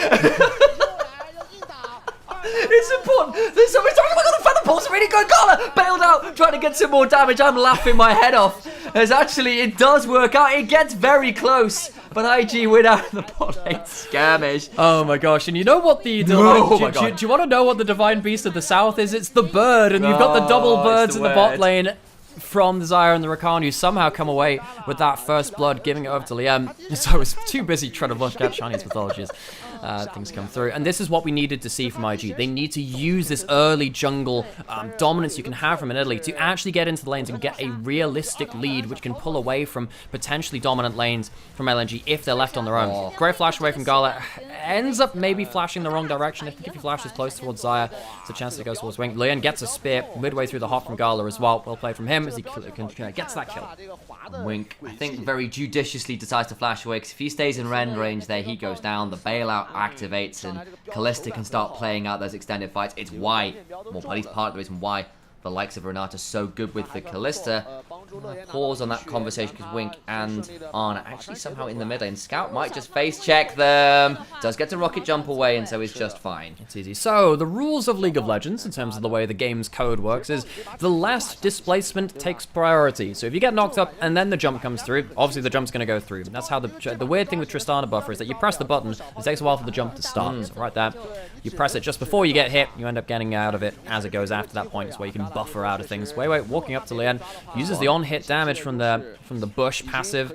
It's important. There's so much time. Oh my god, the feather pulse really good. Gala bailed out, trying to get some more damage. I'm laughing my head off. As actually, it does work out. It gets very close, but IG win out of the bot lane skirmish. Oh my gosh! And you know what the do you want to know what the divine beast of the south is? It's the bird, and you've got the double birds in the bot lane from the Zyra and the Rakan, who somehow come away with that first blood, giving it over to Liam. So I was too busy trying to look at Chinese mythologies. Things come through, and this is what we needed to see from IG. They need to use this early jungle dominance you can have from Italy to actually get into the lanes and get a realistic lead, which can pull away from potentially dominant lanes from LNG if they're left on their own. Great flash away from Gala, ends up maybe flashing the wrong direction. I think if he flashes close towards Xayah, it's a chance to go towards Wing. Leon gets a spear midway through the hop from Gala as well. Well played from him as he gets that kill. Wink, I think, very judiciously decides to flash away, because if he stays in rend range there, he goes down, the bailout activates, and Kalista can start playing out those extended fights. It's why, well, at least part of the reason why the likes of Renata so good with the Kalista. Pause on that conversation because Wink and Arn are actually somehow in the mid lane. Scout might just face check them. Does get to rocket jump away, and so is just fine. It's easy. So the rules of League of Legends, in terms of the way the game's code works, is the last displacement takes priority. So if you get knocked up and then the jump comes through, obviously the jump's going to go through. That's how the weird thing with Tristana buffer is that you press the button, it takes a while for the jump to start. So right there, you press it just before you get hit, you end up getting out of it as it goes after that point. It's where you can buffer out of things. Wait, walking up to Leon, uses the on-hit damage from the bush passive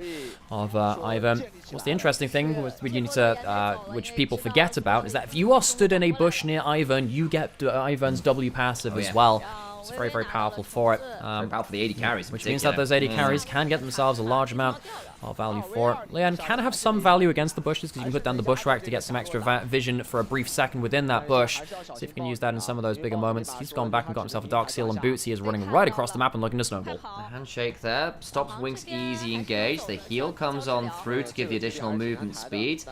of Ivern. What's the interesting thing which people forget about is that if you are stood in a bush near Ivern, you get Ivern's W passive as well. It's very, very powerful for it. Very powerful for the 80 carries. Which means that those 80 carries can get themselves a large amount of value for it. Leon can have some value against the bushes because you can put down the bushwhack to get some extra vision for a brief second within that bush. See if you can use that in some of those bigger moments. He's gone back and got himself a Dark Seal and boots. He is running right across the map and looking to snowball. The handshake there stops Wink's easy engage. The heal comes on through to give the additional movement speed.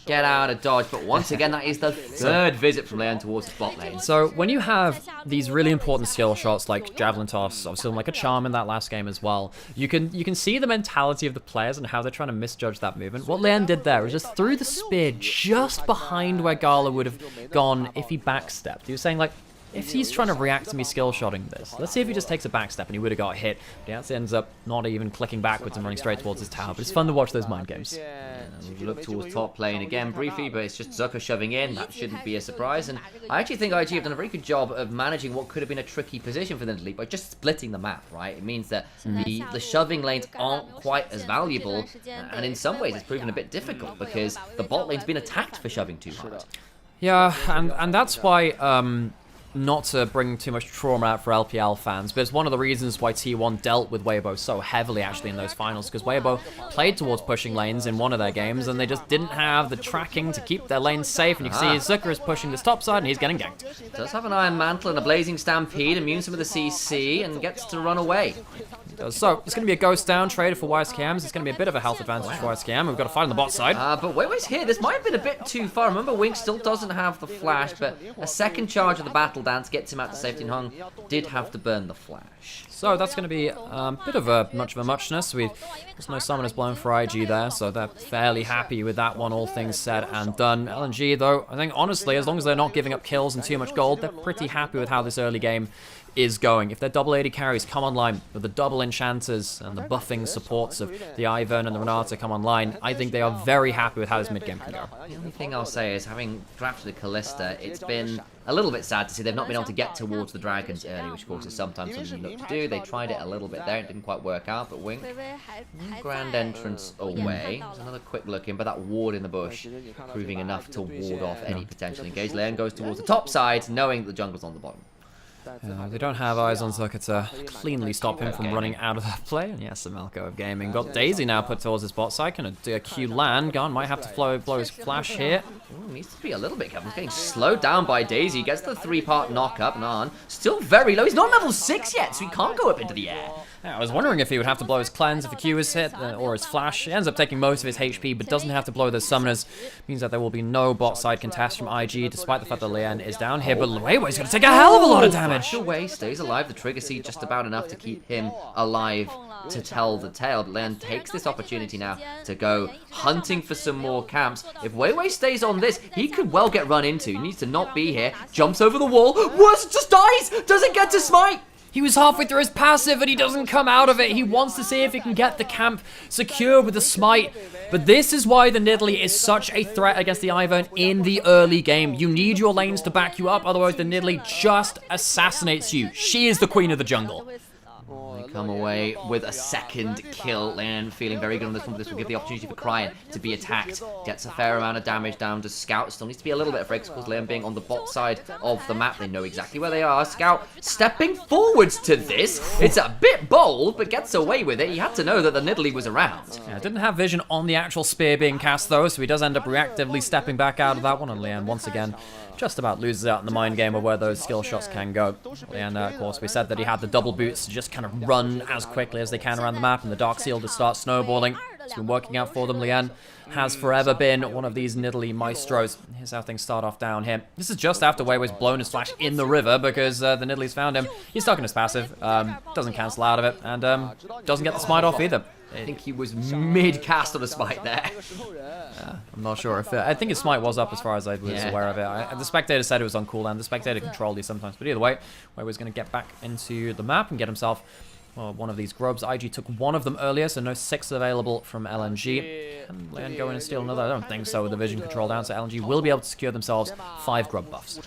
Get out of dodge, but once again that is the third visit from Leon towards the bot lane. So when you have these really important skill shots like Javelin Toss, obviously like a charm in that last game as well, you can see the mentality of the players and how they're trying to misjudge that movement. What Leon did there was just threw the spear just behind where Gala would have gone if he backstepped. He was saying like, if he's trying to react to me skill shotting this, let's see if he just takes a back step and he would have got hit. But he actually ends up not even clicking backwards and running straight towards his tower. But it's fun to watch those mind games. And we look towards top lane again briefly, but it's just Zucker shoving in. That shouldn't be a surprise. And I actually think IG have done a very good job of managing what could have been a tricky position for them to lead by just splitting the map, right? It means that the shoving lanes aren't quite as valuable, and in some ways it's proven a bit difficult because the bot lane's been attacked for shoving too hard. Yeah, and that's why, not to bring too much trauma out for LPL fans, but it's one of the reasons why T1 dealt with Weibo so heavily actually in those finals, because Weibo played towards pushing lanes in one of their games, and they just didn't have the tracking to keep their lanes safe, and you can see Zucker is pushing this top side, and he's getting ganked. Does have an Iron Mantle and a Blazing Stampede, immune some of the CC, and gets to run away. So, it's going to be a ghost down trader for YSKMs. It's going to be a bit of a health advantage for YSKM. We've got to fight on the bot side. But Weiwei's here. This might have been a bit too far. Remember, Wink still doesn't have the flash, but a second charge of the Battle Dance gets him out to safety, and Hung did have to burn the flash. So that's going to be a bit of a muchness. There's no summoners blown for IG there, so they're fairly happy with that one, all things said and done. LNG, though, I think honestly, as long as they're not giving up kills and too much gold, they're pretty happy with how this early game is going. If their double AD carries come online with the double enchanters and the buffing supports of the Ivern and the Renata come online, I think they are very happy with how this mid game can go. The only thing I'll say is, having drafted a Callista, it's been a little bit sad to see they've not been able to get towards the dragons early, which of course is sometimes something you look to do. They tried it a little bit there, it didn't quite work out, but Wink, grand entrance away. There's another quick look in, but that ward in the bush proving enough to ward off any potential engage. Leon goes towards the top side, knowing that the jungle's on the bottom. They don't have eyes on Zucker to cleanly stop him from running out of that play. And yes, the Malco of gaming. Got Daisy now put towards his bot side. Gonna do a Q land. Gun might have to blow his flash here. Ooh, needs to be a little bit careful. He's getting slowed down by Daisy. Gets the 3-part knock up. Nan still very low. He's not level 6 yet, so he can't go up into the air. Yeah, I was wondering if he would have to blow his cleanse if a Q is hit, or his flash. He ends up taking most of his HP, but doesn't have to blow those summoners. Means that there will be no bot side contest from IG, despite the fact that Leon is down here. But Weiwei's going to take a hell of a lot of damage. Weiwei stays alive. The trigger seed just about enough to keep him alive to tell the tale. But Leon takes this opportunity now to go hunting for some more camps. If Weiwei stays on this, he could well get run into. He needs to not be here. Jumps over the wall. What? Just dies. Doesn't get to smite. He was halfway through his passive and he doesn't come out of it. He wants to see if he can get the camp secure with the smite. But this is why the Nidalee is such a threat against the Ivern in the early game. You need your lanes to back you up, otherwise the Nidalee just assassinates you. She is the queen of the jungle. They come away with a second kill. Leon feeling very good on this one. This will give the opportunity for Cryan to be attacked. Gets a fair amount of damage down to Scout. Still needs to be a little bit afraid because Leon being on the bot side of the map. They know exactly where they are. Scout stepping forwards to this. It's a bit bold, but gets away with it. He had to know that the Nidalee was around. Yeah, didn't have vision on the actual spear being cast though, so he does end up reactively stepping back out of that one. And Leon once again just about loses out in the mind game of where those skill shots can go. And of course we said that he had the double boots to just kind of run as quickly as they can around the map, and the Dark Seal to start snowballing. It's been working out for them. Leon has forever been one of these Nidalee maestros. Here's how things start off down here. This is just after Weiwei's blown his flash in the river because the Nidalee's found him. He's stuck in his passive, doesn't cancel out of it, and doesn't get the smite off either. I think he was mid-cast on a smite there. I'm not sure if I think his smite was up as far as I was aware of it. The spectator said it was on cooldown. The spectator controlled these sometimes, but either way, Weiwei's going to get back into the map and get himself one of these grubs. IG took one of them earlier, so no 6 available from LNG. Can Leon go in and steal another? I don't think so with the vision control down, so LNG will be able to secure themselves 5 grub buffs.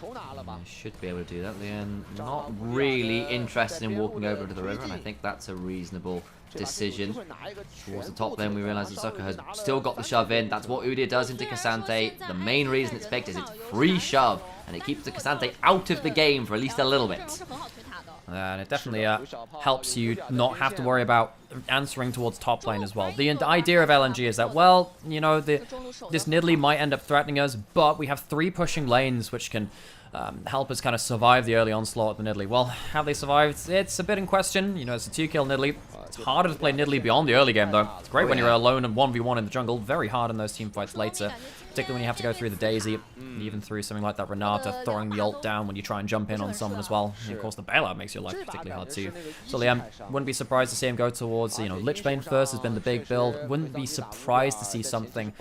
Should be able to do that. Leon not really interested in walking over to the river, and I think that's a reasonable decision. Towards the top lane, we realise that Zucker has still got the shove in. That's what Udyr does into Cassante. The main reason it's picked is it's free shove, and it keeps the Cassante out of the game for at least a little bit. And it definitely helps you not have to worry about answering towards top lane as well. The idea of LNG is that, well, you know, this Nidalee might end up threatening us, but we have 3 pushing lanes which can help us kind of survive the early onslaught of the Nidalee. Well, have they survived? It's a bit in question. You know, it's a 2-kill Nidalee. It's harder to play Nidalee beyond the early game, though. It's great when you're alone and 1v1 in the jungle. Very hard in those team fights later, particularly when you have to go through the Daisy, even through something like that Renata, throwing the ult down when you try and jump in on someone as well. And of course, the bailout makes your life particularly hard too. So Liam, wouldn't be surprised to see him go towards towards, you know, Lichbane first has been the big build. Wouldn't be surprised to see something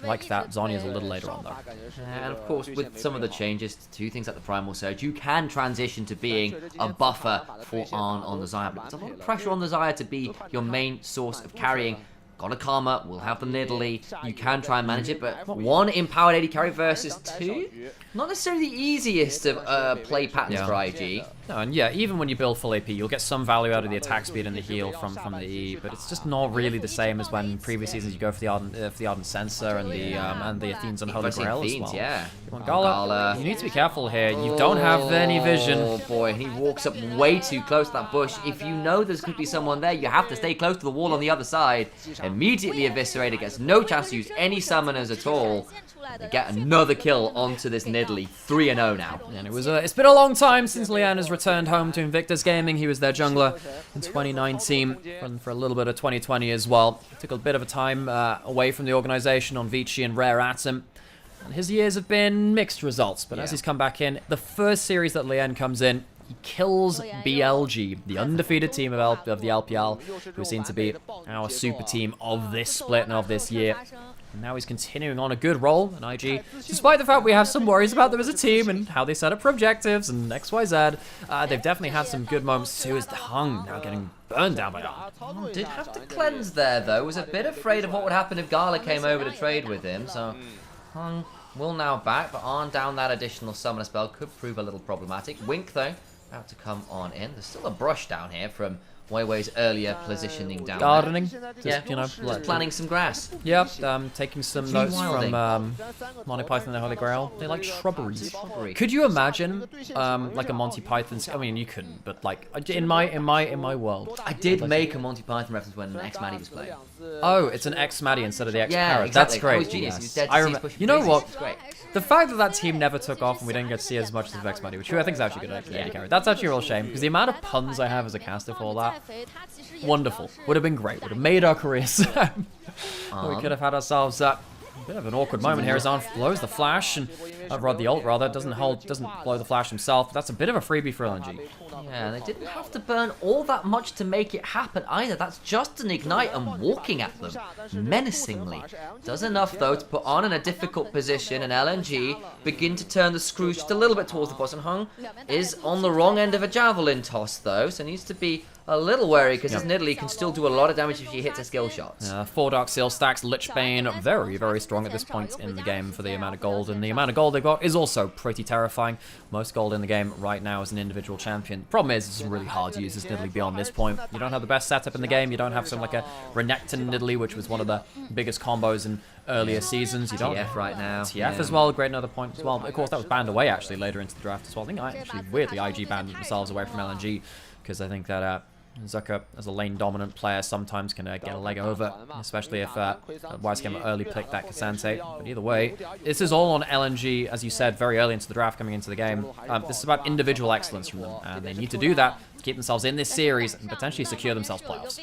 like that. Zhonya's a little later on, though. And of course, with some of the changes to things like the Primal Surge, you can transition to being a buffer for Arn on the Xayah. But there's a lot of pressure on the Xayah to be your main source of carrying. Got a Karma, we'll have the Nidalee. You can try and manage it, but 1 empowered AD carry versus 2? Not necessarily the easiest of play patterns for IG. No, and yeah, even when you build full AP, you'll get some value out of the attack speed and the heal from the E, but it's just not really the same as when previous seasons you go for the Ardent Sensor and the Athene's and Holy Grail as well. Yeah. Come on, Gala, you need to be careful here. You don't have any vision. Oh boy, and he walks up way too close to that bush. If you know there's going to be someone there, you have to stay close to the wall on the other side. Immediately Eviscerator gets no chance to use any summoners at all. They get another kill onto this Nidalee, 3-0 now. And it's been a long time since Lian has returned home to Invictus Gaming. He was their jungler in 2019 and for a little bit of 2020 as well. Took a bit of a time away from the organization on Vici and Rare Atom. And his years have been mixed results, but as he's come back in, the first series that Lian comes in, he kills BLG, the undefeated team of the LPL, who seem to be our super team of this split and of this year. And now he's continuing on a good roll in IG, despite the fact we have some worries about them as a team and how they set up for objectives and XYZ. They've definitely had some good moments too, as the Hung now getting burned down by Arn. Did have to cleanse there though, was a bit afraid of what would happen if Gala came over to trade with him, so Hung will now back, but Arn down that additional summoner spell could prove a little problematic. Wink though, about to come on in. There's still a brush down here from Weiwei's earlier positioning down Gardening, there. you know, just planting some grass. Yep, taking some notes from Monty Python and the Holy Grail. They like shrubberies. Could you imagine like a Monty Python? I mean, you couldn't, but like in my world, I did make a Monty Python reference when X Maddie was playing. Oh, it's an X Maddie instead of the X Exactly. Parrot. That's great. That was genius. Yes. I remember. You know what? It's great. The fact that that team never took off and we didn't get to see as much of X Maddie, which I think is actually good AD carry. That's actually a real shame because the amount of puns I have as a caster for that, wonderful. Would have been great. Would have made our careers. We could have had ourselves a bit of an awkward moment here as Arn blows the flash and Rod the ult rather doesn't blow the flash himself. That's a bit of a freebie for LNG. Yeah, they didn't have to burn all that much to make it happen either. That's just an ignite and walking at them menacingly. Does enough though to put Arn in a difficult position, and LNG begin to turn the screws just a little bit towards the boss. And Hung is on the wrong end of a javelin toss though, so needs to be a little wary because his Nidalee can still do a lot of damage if she hits her skill shots. 4 Dark Seal stacks, Lichbane very, very strong at this point in the game for the amount of gold, and the amount of gold they've got is also pretty terrifying. Most gold in the game right now as an individual champion. Problem is, it's really hard to use this Nidalee beyond this point. You don't have the best setup in the game, you don't have something like a Renekton Nidalee, which was one of the biggest combos in earlier seasons. You don't TF right now. TF as well, great another point as well. But of course, that was banned away actually later into the draft as well. I think actually, weirdly, IG banned themselves away from LNG because I think that Zucker, as a lane dominant player, sometimes can get a leg over, especially if YSKM early picked that Cassante. But either way, this is all on LNG, as you said, very early into the draft coming into the game. This is about individual excellence from them, and they need to do that to keep themselves in this series and potentially secure themselves playoffs.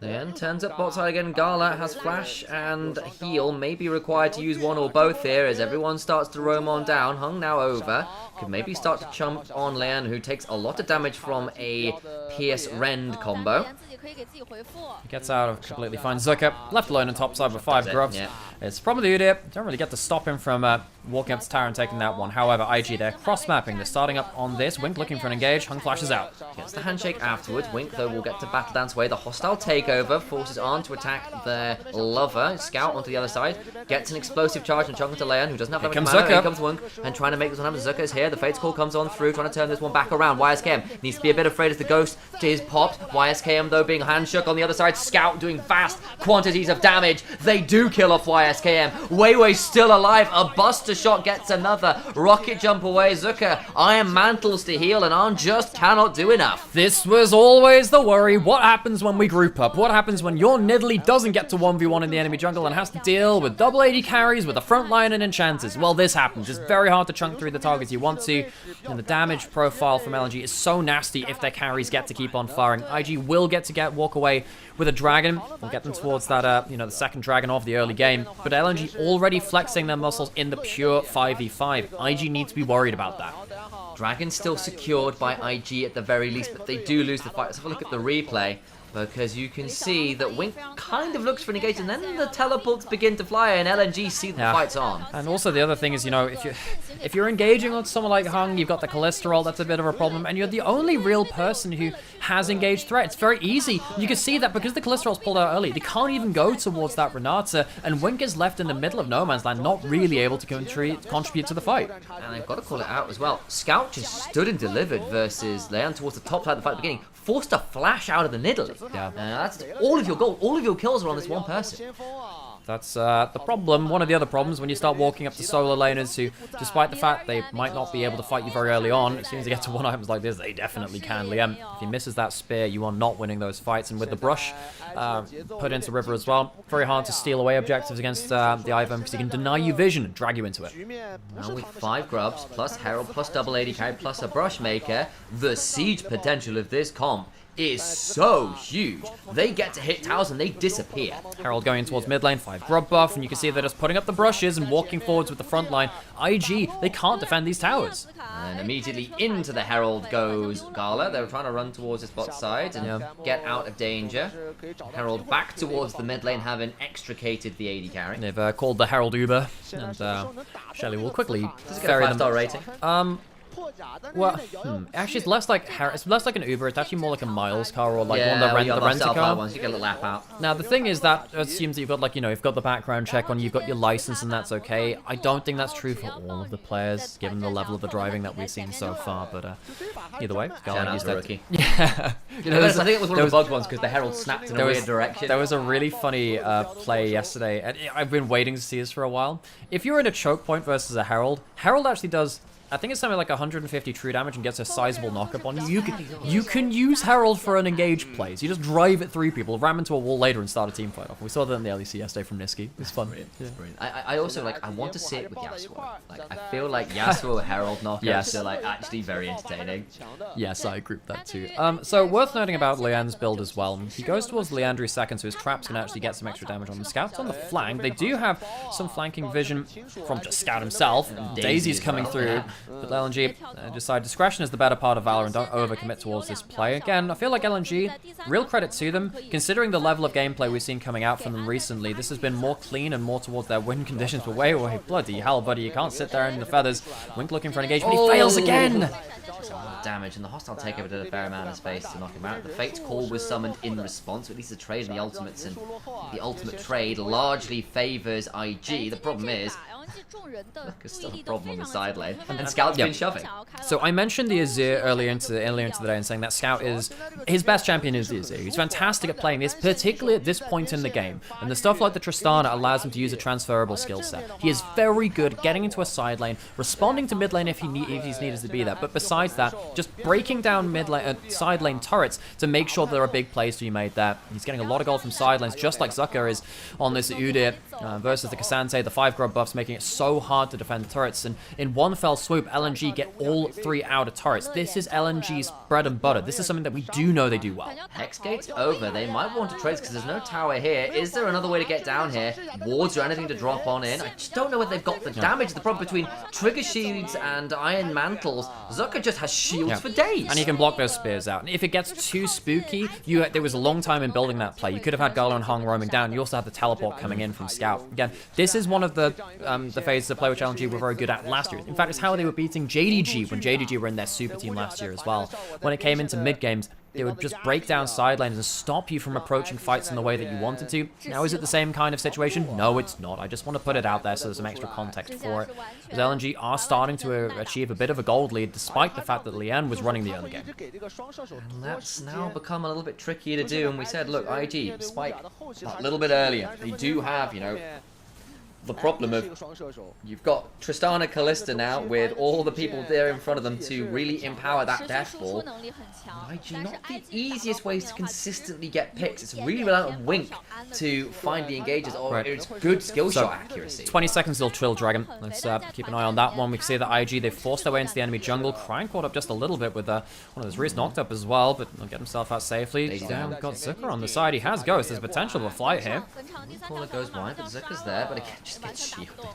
Then turns up bot side again. Gala has flash and heal, may be required to use one or both here as everyone starts to roam on down. Hung now over, could maybe start to chump on Leon, who takes a lot of damage from a Pierce Rend combo. He gets out of completely fine. Zucker left alone on top side with 5 grubs. It's probably the idea. Don't really get to stop him from walking up to tower and taking that one. However, IG there cross-mapping. They're starting up on this. Wink looking for an engage. Hung flashes out. Gets the handshake afterwards. Wink, though, will get to battle dance away. The hostile takeover forces Arn to attack their lover. Scout onto the other side. Gets an explosive charge and chunk into Leon, who doesn't have that much mana. Here comes Wink, and trying to make this one happen. Zucker is here. The Fate's Call comes on through, trying to turn this one back around. YSKM needs to be a bit afraid as the ghost is popped. YSKM, though, being handshook on the other side. Scout doing vast quantities of damage. They do kill off YSKM. Weiwei's still alive. A buster shot gets another. Rocket jump away. Zucker Iron Mantles to heal, and Arn just cannot do enough. This was always the worry. What happens when we group up? What happens when your Nidalee doesn't get to 1v1 in the enemy jungle and has to deal with double AD carries with a front line and enchanters? Well, this happens. It's very hard to chunk through the targets you want to, and the damage profile from LNG is so nasty if their carries get to keep on firing. IG will get to walk away with a dragon. We'll get them towards that, the second dragon of the early game. But LNG already flexing their muscles in the pure 5v5. IG needs to be worried about that. Dragon's still secured by IG at the very least, but they do lose the fight. Let's have a look at the replay. because you can see that Wink kind of looks for an engage, and then the teleports begin to fly, and LNG see the fight's on. And also the other thing is, you know, if you're engaging on someone like Hung, you've got the cholesterol, that's a bit of a problem, and you're the only real person who has engaged threat. It's very easy. You can see that because the cholesterol's pulled out early, they can't even go towards that Renata, and Wink is left in the middle of no man's land, not really able to contribute to the fight. And I've got to call it out as well. Scout just stood and delivered versus Leon towards the top side of the fight at the beginning. Forced a flash out of the Nidalee. Yeah. That's all of your goals. All of your kills are on this one person. That's the problem. One of the other problems when you start walking up to solo laners who, despite the fact they might not be able to fight you very early on, as soon as they get to one items like this, they definitely can. Liam, if he misses that spear, you are not winning those fights. And with the brush put into River as well, very hard to steal away objectives against the Ivan because he can deny you vision and drag you into it. Now with 5 grubs, plus Herald, plus double AD carry, plus a brush maker, the siege potential of this comp is so huge. They get to hit towers and they disappear. Herald going towards mid lane, 5 grub buff, and you can see they're just putting up the brushes and walking forwards with the front line. IG, they can't defend these towers. And immediately into the Herald goes Gala. They're trying to run towards his bot side and get out of danger. Herald back towards the mid lane, having extricated the AD carry. They've called the Herald Uber, and Shelly will quickly ferry them. 5-star rating. Well, actually, it's less like an Uber. It's actually more like a Miles car or like one of the rent-a-car car ones. You get a lap out. Now the thing is that assumes that you've got like you've got the background check on, you've got your license, and that's okay. I don't think that's true for all of the players, given the level of the driving that we've seen so far. But either way, rookie. Yeah, I think it was one of the bugged ones because the Herald snapped in a weird direction. There was a really funny play yesterday, and I've been waiting to see this for a while. If you're in a choke point versus a Herald actually does, I think it's something like 150 true damage and gets a sizable knockup on you. You can use Herald for an engaged play. So you just drive it through people, ram into a wall later, and start a team fight off. We saw that in the LEC yesterday from Niski. It's fun. Brilliant. Yeah. I also I want to see it with Yasuo. I feel like Yasuo Herald knockups are actually very entertaining. Yes, I agree with that too. So worth noting about Leanne's build as well. He goes towards Leandri's second, so his traps can actually get some extra damage on the Scouts on the flank. They do have some flanking vision from just Scout himself. Daisy's coming through. But LNG decide discretion is the better part of Valor and don't overcommit towards this play. Again, I feel like LNG, real credit to them, considering the level of gameplay we've seen coming out from them recently. This has been more clean and more towards their win conditions. But wait, bloody hell, buddy, you can't sit there in the feathers. Wink looking for an engagement, he fails again! Damage, and the hostile takeover did a fair amount of space to knock him out. The Fate's Call was summoned in response, at least the trade and the ultimates, and the ultimate trade largely favors IG. The problem is, there's still a problem on the side lane, and Scout's been shoving. So I mentioned the Azir earlier into the day and saying that Scout is, his best champion is the Azir. He's fantastic at playing this, particularly at this point in the game. And the stuff like the Tristana allows him to use a transferable skill set. He is very good at getting into a side lane, responding to mid lane if he's needed to be there. But besides that, just breaking down mid lane, side lane turrets to make sure there are big plays to be made there. He's getting a lot of gold from side lanes, just like Zucker is on this Udyr versus the Cassante. The 5 grub buffs making it so hard to defend turrets, and in one fell swoop, LNG get all 3 out of turrets. This is LNG's bread and butter. This is something that we do know they do well. Hexgate's over. They might want to trade because there's no tower here. Is there another way to get down here? Wards or anything to drop on in? I just don't know whether they've got the damage. The problem between trigger shields and iron mantles, Zucker just has shields for days. And you can block those spears out. And if it gets too spooky, there was a long time in building that play. You could have had Gala and Hung roaming down. You also have the teleport coming in from Scout. Again, this is one of the phases of play which LNG were very good at last year. In fact, it's how they were beating JDG when JDG were in their super team last year as well. When it came into mid games, they would just break down side lanes and stop you from approaching fights in the way that you wanted to. Now, is it the same kind of situation? No, it's not. I just want to put it out there so there's some extra context for it. As LNG are starting to achieve a bit of a gold lead, despite the fact that Lian was running the early game. And that's now become a little bit trickier to do, and we said, look, IG, spike a little bit earlier. They do have, the problem of you've got Tristana Kalista now with all the people there in front of them to really empower that death ball. IG, not the easiest ways to consistently get picks. It's really reliant on Wink to find the engages, or it's good skill shot accuracy. 20 seconds till Trill Dragon. Let's keep an eye on that one. We can see that IG, they forced their way into the enemy jungle. Crying caught up just a little bit with one of those Reese knocked up as well, but he'll get himself out safely. We've got Zucker on the side. He has Ghost. There's potential of a flight here. Caller goes wide, but Zucker's there, but again, just gets shielded.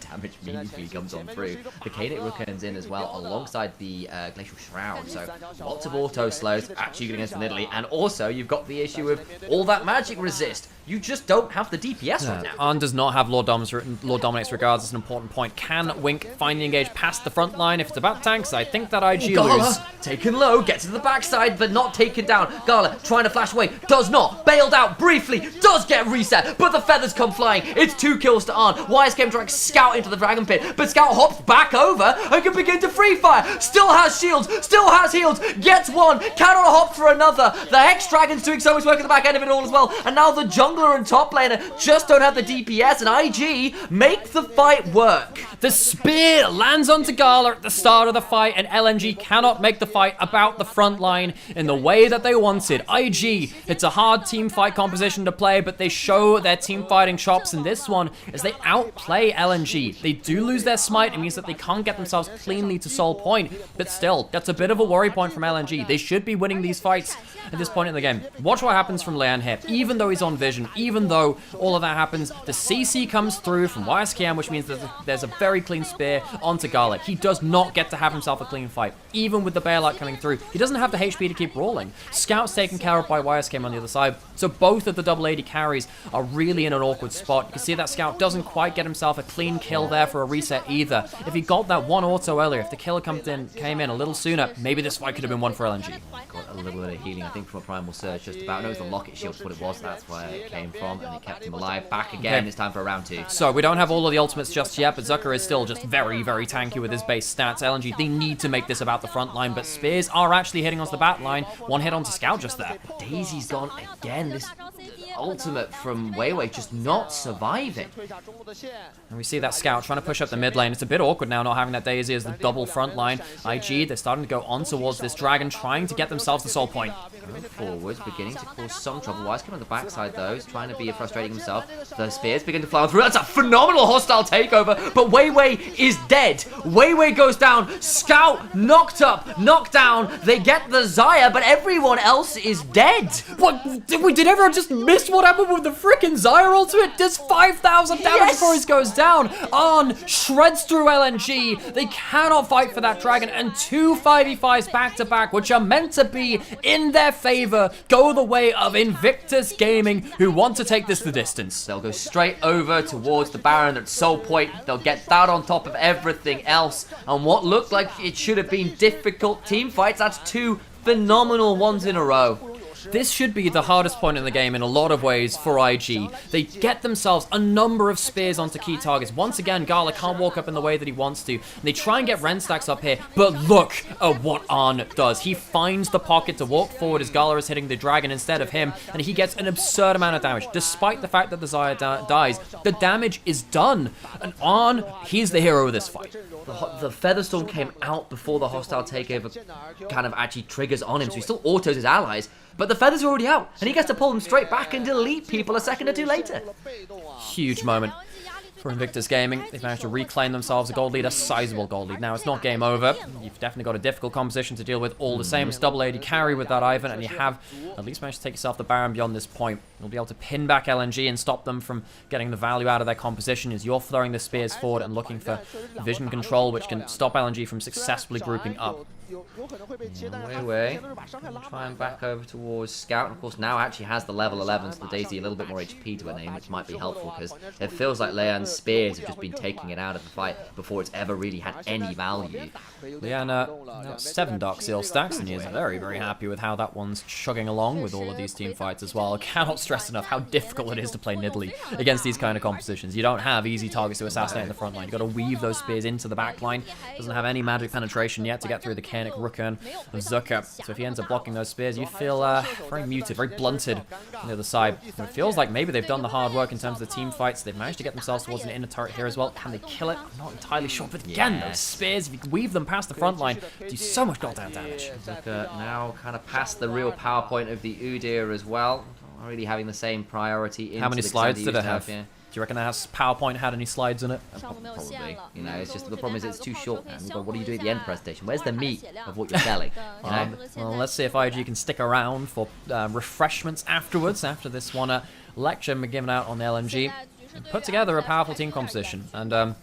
Damage immediately comes on through. The Kainic returns in as well, alongside the Glacial Shroud. So lots of auto slows actually against Italy, and also you've got the issue of all that magic resist. You just don't have the DPS right now. Arn does not have Lord Dominate's regards. It's an important point. Can Wink find the engage past the front line if it's about tanks? I think that IG lose. Taken low, gets to the backside, but not taken down. Gala trying to flash away, does not. Bailed out briefly, does get reset, but the feathers come flying. It's 2 kills to Arn. YSKM trying to scout into the Dragon Pit, but Scout hops back over and can begin to free fire. Still has shields, still has heals, gets one, cannot hop for another. The Hex Dragon's doing so much work at the back end of it all as well, and now the jungler and top laner just don't have the DPS, and IG make the fight work. The spear lands onto Gala at the start of the fight, and LNG cannot make the fight about the front line in the way that they wanted. IG, it's a hard team fight composition to play, but they show their team fighting chops in this one as they outplay LNG. They do lose their smite. It means that they can't get themselves cleanly to Soul Point, but still, that's a bit of a worry point from LNG. They should be winning these fights at this point in the game. Watch what happens from Leon here. Even though he's on vision, even though all of that happens, the CC comes through from YSKM, which means that there's a very clean spear onto Garlic. He does not get to have himself a clean fight. Even with the bailout coming through, he doesn't have the HP to keep rolling. Scout's taken care of by YSKM on the other side, so both of the double AD carries are really in an awkward spot. You can see that Scout doesn't quite get himself a clean kill there for a reset either. If he got that one auto earlier, if the killer came in a little sooner, maybe this fight could have been won for LNG. Got a little bit of healing, I think, from a Primal Surge just about. No, it was the Locket Shield, what it was. That's where it came from, and he kept him alive. Back again. It's time for a round 2. So we don't have all of the ultimates just yet, but Zucker is still just very, very tanky with his base stats. LNG, they need to make this about the front line, but spears are actually hitting onto the back line. One hit onto Scout just there. Daisy's gone again. This ultimate from Weiwei just not surviving. And we see that Scout trying to push up the mid lane. It's a bit awkward now not having that Daisy as the double front line. IG, they're starting to go on towards this dragon, trying to get themselves the Soul Point. Going forwards, beginning to cause some trouble. YSKM on the backside though, he's trying to be frustrating himself. The spears begin to fly through. That's a phenomenal hostile takeover, but Weiwei is dead. Weiwei goes down. Scout knocked up, knocked down. They get the Xayah, but everyone else is dead. What? Did everyone just miss what happened with the frickin' Xayah ultimate? Does 5,000 damage before he goes down. On shreds through LNG. They cannot fight for that dragon, and 2 5v5s back to back, which are meant to be in their favor, go the way of Invictus Gaming, who want to take this the distance. They'll go straight over towards the Baron at Soul Point. They'll get that on top of everything else, and what looked like it should have been difficult team fights, that's 2 phenomenal ones in a row. This should be the hardest point in the game in a lot of ways for IG. They get themselves a number of spears onto key targets. Once again, Gala can't walk up in the way that he wants to. They try and get Ren stacks up here, but look at what Arn does. He finds the pocket to walk forward as Gala is hitting the dragon instead of him, and he gets an absurd amount of damage. Despite the fact that the Xayah dies, the damage is done. And Arn, he's the hero of this fight. The Featherstorm came out before the hostile takeover kind of actually triggers on him, so he still autos his allies, but the feathers are already out, and he gets to pull them straight back and delete people a second or 2 later. Huge moment for Invictus Gaming. They've managed to reclaim themselves a gold lead, a sizable gold lead. Now, it's not game over. You've definitely got a difficult composition to deal with all the same. It's double AD carry with that Ivan, and you have at least managed to take yourself the Baron beyond this point. You'll be able to pin back LNG and stop them from getting the value out of their composition as you're throwing the spears forward and looking for vision control, which can stop LNG from successfully grouping up. Weiwei try and back over towards Scout, and of course now actually has the level 11, so the Daisy a little bit more HP to her name, which might be helpful because it feels like Leon's spears have just been taking it out of the fight before it's ever really had any value. Leon got 7 Dark Seal stacks, and he is very, very happy with how that one's chugging along with all of these team fights as well. I cannot stress enough how difficult it is to play Nidalee against these kind of compositions. You don't have easy targets to assassinate in the front line. You've got to weave those spears into the back line. Doesn't have any magic penetration yet to get through the Kainic Rukun of Zucker. So if he ends up blocking those spears, you feel very muted, very blunted on the other side. And it feels like maybe they've done the hard work in terms of the team fights. They've managed to get themselves towards an inner turret here as well. Can they kill it? I'm not entirely sure. But again, those spears, if you weave them past the front line, do so much goddamn damage. Zucker now kind of past the real power point of the Udyr as well. Not really having the same priority. How many slides did it have? Yeah. Do you reckon that PowerPoint had any slides in it? Probably. You know, it's just the problem is it's too short now. What do you do at the end presentation? Where's the meat of what you're selling? You know? Well, let's see if IG can stick around for refreshments afterwards, after this one lecture given out on the LNG. put together a powerful team composition. And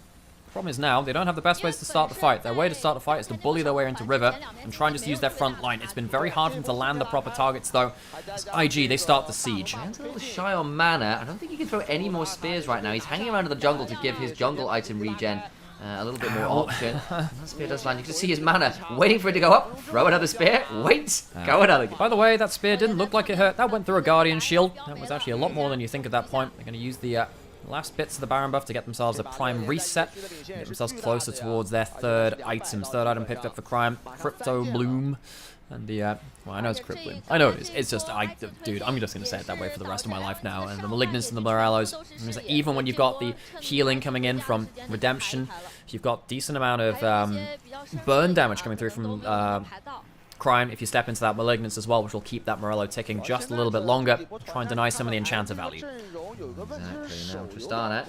problem is now, they don't have the best ways to start the fight. Their way to start the fight is to bully their way into River and try and just use their front line. It's been very hard for them to land the proper targets, though. As IG, they start the siege. He's a little shy on mana. I don't think he can throw any more spears right now. He's hanging around in the jungle to give his jungle item regen a little bit more option. That spear does land. You can see his mana waiting for it to go up. Throw another spear. Wait. Go another. By the way, that spear didn't look like it hurt. That went through a Guardian shield. That was actually a lot more than you think at that point. They're going to use the last bits of the Baron buff to get themselves a Prime reset, get themselves closer towards their third items. Third item picked up for Crime, Crypto Bloom, and the, well, I know it's Crypt Bloom. I know it is. It's just, dude, I'm just going to say it that way for the rest of my life now. And the Malignance and the Morellos, even when you've got the healing coming in from Redemption, you've got decent amount of burn damage coming through from Crime if you step into that Malignance as well, which will keep that Morello ticking just a little bit longer, try and deny some of the enchanter value. Exactly. Now Tristana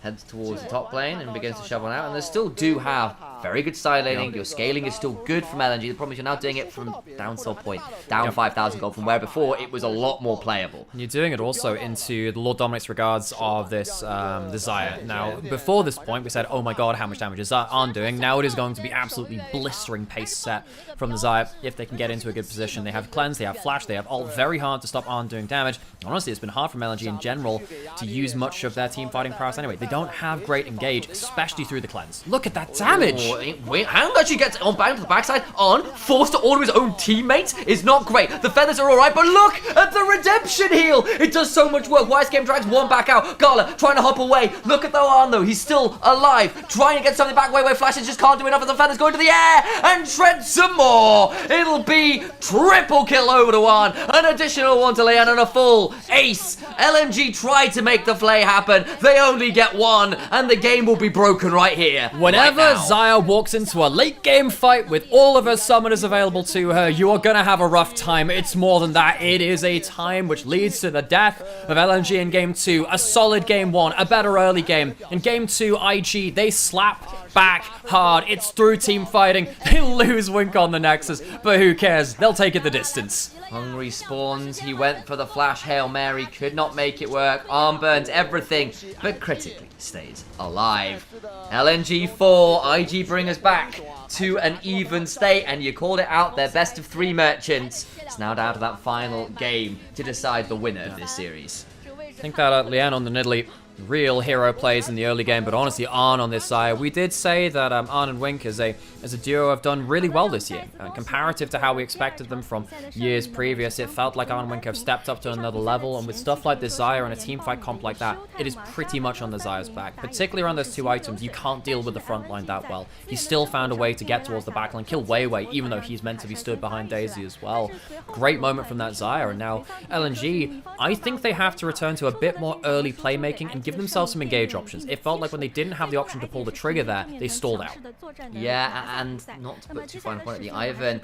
heads towards the top lane and begins to shove on out, and they still do have very good side laning. Your scaling is still good from LNG. The problem is you're now doing it from down sell point, down 5,000 gold, from where before it was a lot more playable. And you're doing it also into the Lord Dominic's regards of this Desire. Now, before this point, we said, oh my god, how much damage is Arn doing? Now it is going to be absolutely blistering pace set from Desire if they can get into a good position. They have Cleanse, they have Flash, they have ult, very hard to stop Arn doing damage. Honestly, it's been hard from LNG in general to use much of their team fighting prowess anyway. They don't have great engage, especially through the Cleanse. Look at that damage! Wait, how much he gets on back to the backside? On, forced to order his own teammates is not great. The feathers are alright, but look at the redemption heal! It does so much work. Wise Game drags one back out. Gala trying to hop away. Look at the Arn though, he's still alive. Trying to get something back where Flashes just can't do enough, and the feathers go into the air and shred some more. It'll be triple kill over to Arn, an additional one to Leanne, and a full ace. LNG tried to make the flay happen. They only get one, and the game will be broken right here. Whenever Xayah walks into a late game fight with all of her summoners available to her, you are gonna have a rough time. It's more than that. It is a time which leads to the death of LNG in game 2, a solid game 1, a better early game. In game 2, IG, they slap back hard. It's through team fighting. They lose Wink on the Nexus, but who cares? They'll take it the distance. Hungry spawns, he went for the flash Hail Mary, could not make it work. Arm burns everything, but critically stays alive. LNG 4, IG bring us back to an even state, and you called it out, their best of 3 merchants. It's now down to that final game to decide the winner of this series. I think that Leanne on the Nidalee, real hero plays in the early game, but honestly, Arn on this Xayah. We did say that Arn and Wink as a duo have done really well this year. Comparative to how we expected them from years previous, it felt like Arn and Wink have stepped up to another level, and with stuff like this Xayah and a team fight comp like that, it is pretty much on the Xayah's back. Particularly around those 2 items, you can't deal with the front line that well. He still found a way to get towards the back line, kill Weiwei, even though he's meant to be stood behind Daisy as well. Great moment from that Xayah, and now LNG, I think they have to return to a bit more early playmaking and give themselves some engage options. It felt like when they didn't have the option to pull the trigger there, they stalled out. Yeah, and not to put too fine a point at the Ivan,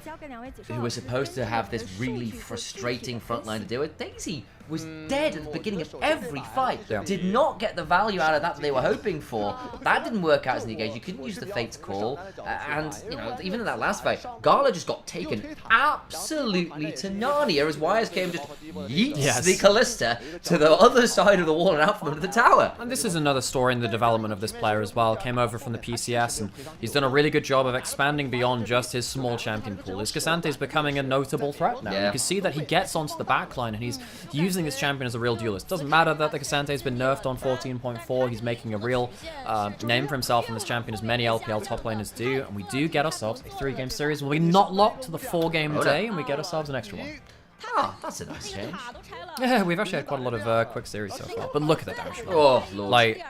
who was supposed to have this really frustrating front line to deal with, Daisy was dead at the beginning of every fight. Did not get the value out of that they were hoping for. That didn't work out as an engage. You couldn't use the Fate's Call. And, you know, even in that last fight, Gala just got taken absolutely to Narnia as Wires came just yeets the Callista to the other side of the wall and out from under the tower. And this is another story in the development of this player as well. Came over from the PCS, and he's done a really good job of expanding beyond just his small champion pool. His Cassante is becoming a notable threat now. You can see that he gets onto the backline, and he's using this champion as a real duelist. Doesn't matter that the Cassante has been nerfed on 14.4. He's making a real name for himself in this champion, as many LPL top laners do. And we do get ourselves a 3-game series. We'll be not locked to the 4-game day, and we get ourselves an extra one. Oh, that's a nice change. Yeah, we've actually had quite a lot of quick series so far. But look at the damage. Oh, Lord. Like,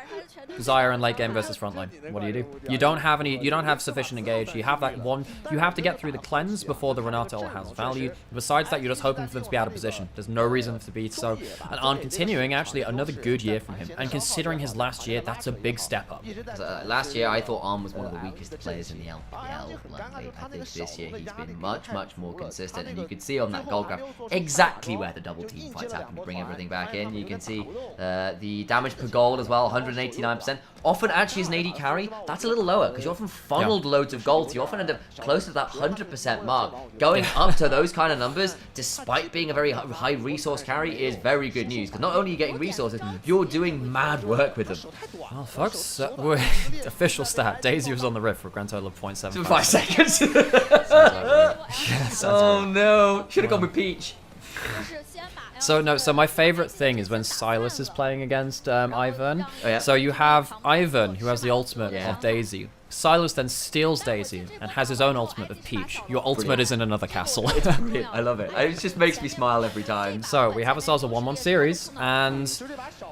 Xayah in late game versus frontline. What do? You don't have sufficient engage. You have that one. You have to get through the cleanse before the Renato has value. Besides that, you're just hoping for them to be out of position. There's no reason to be so. And on continuing, actually, another good year from him. And considering his last year, that's a big step up. Last year, I thought Arm was one of the weakest players in the LPL. I think this year he's been much more consistent, and you can see on that gold graph exactly where the double team fights happen to bring everything back in. You can see the damage per gold as well, 189 99%. Often actually as an AD carry, that's a little lower because you're often funneled loads of gold. So you often end up close to that 100% mark. Going up to those kind of numbers, despite being a very high resource carry, is very good news. Because not only are you getting resources, you're doing mad work with them. Well, folks, official stat. Daisy was on the Rift for a grand total of 0.75 5 seconds. Oh no, should have gone with Peach. So my favorite thing is when Silas is playing against Ivern. Oh, yeah? So you have Ivern, who has the ultimate of Daisy. Silas then steals Daisy and has his own ultimate of Peach. Your ultimate is in another castle. I love it. It just makes me smile every time. So we have ourselves a 1-1 series, and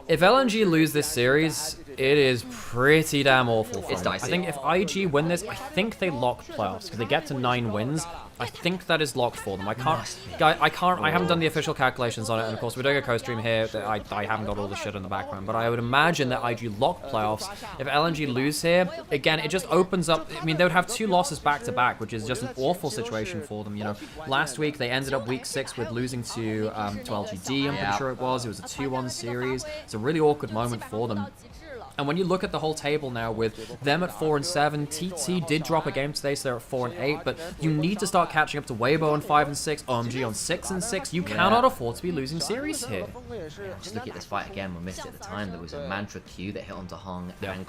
if LNG lose this series, it is pretty damn awful for them. I think if IG win this, I think they lock playoffs because they get to 9 wins. I think that is locked for them. I haven't done the official calculations on it, and of course we're doing a co-stream here. I haven't got all the shit in the background, but I would imagine that IG lock playoffs. If LNG lose here, again, it just opens up. I mean, they would have 2 losses back to back, which is just an awful situation for them. You know, last week they ended up week 6 with losing to LGD. I'm pretty sure it was. It was a 2-1 series. It's a really awkward moment for them. And when you look at the whole table now with them at 4 and 7, TT did drop a game today, so they're at 4 and 8. But you need to start catching up to Weibo on 5 and 6, OMG on 6 and 6. You cannot afford to be losing series here. Just look at this fight again. We missed it at the time. There was a Mantra Q that hit onto Hong and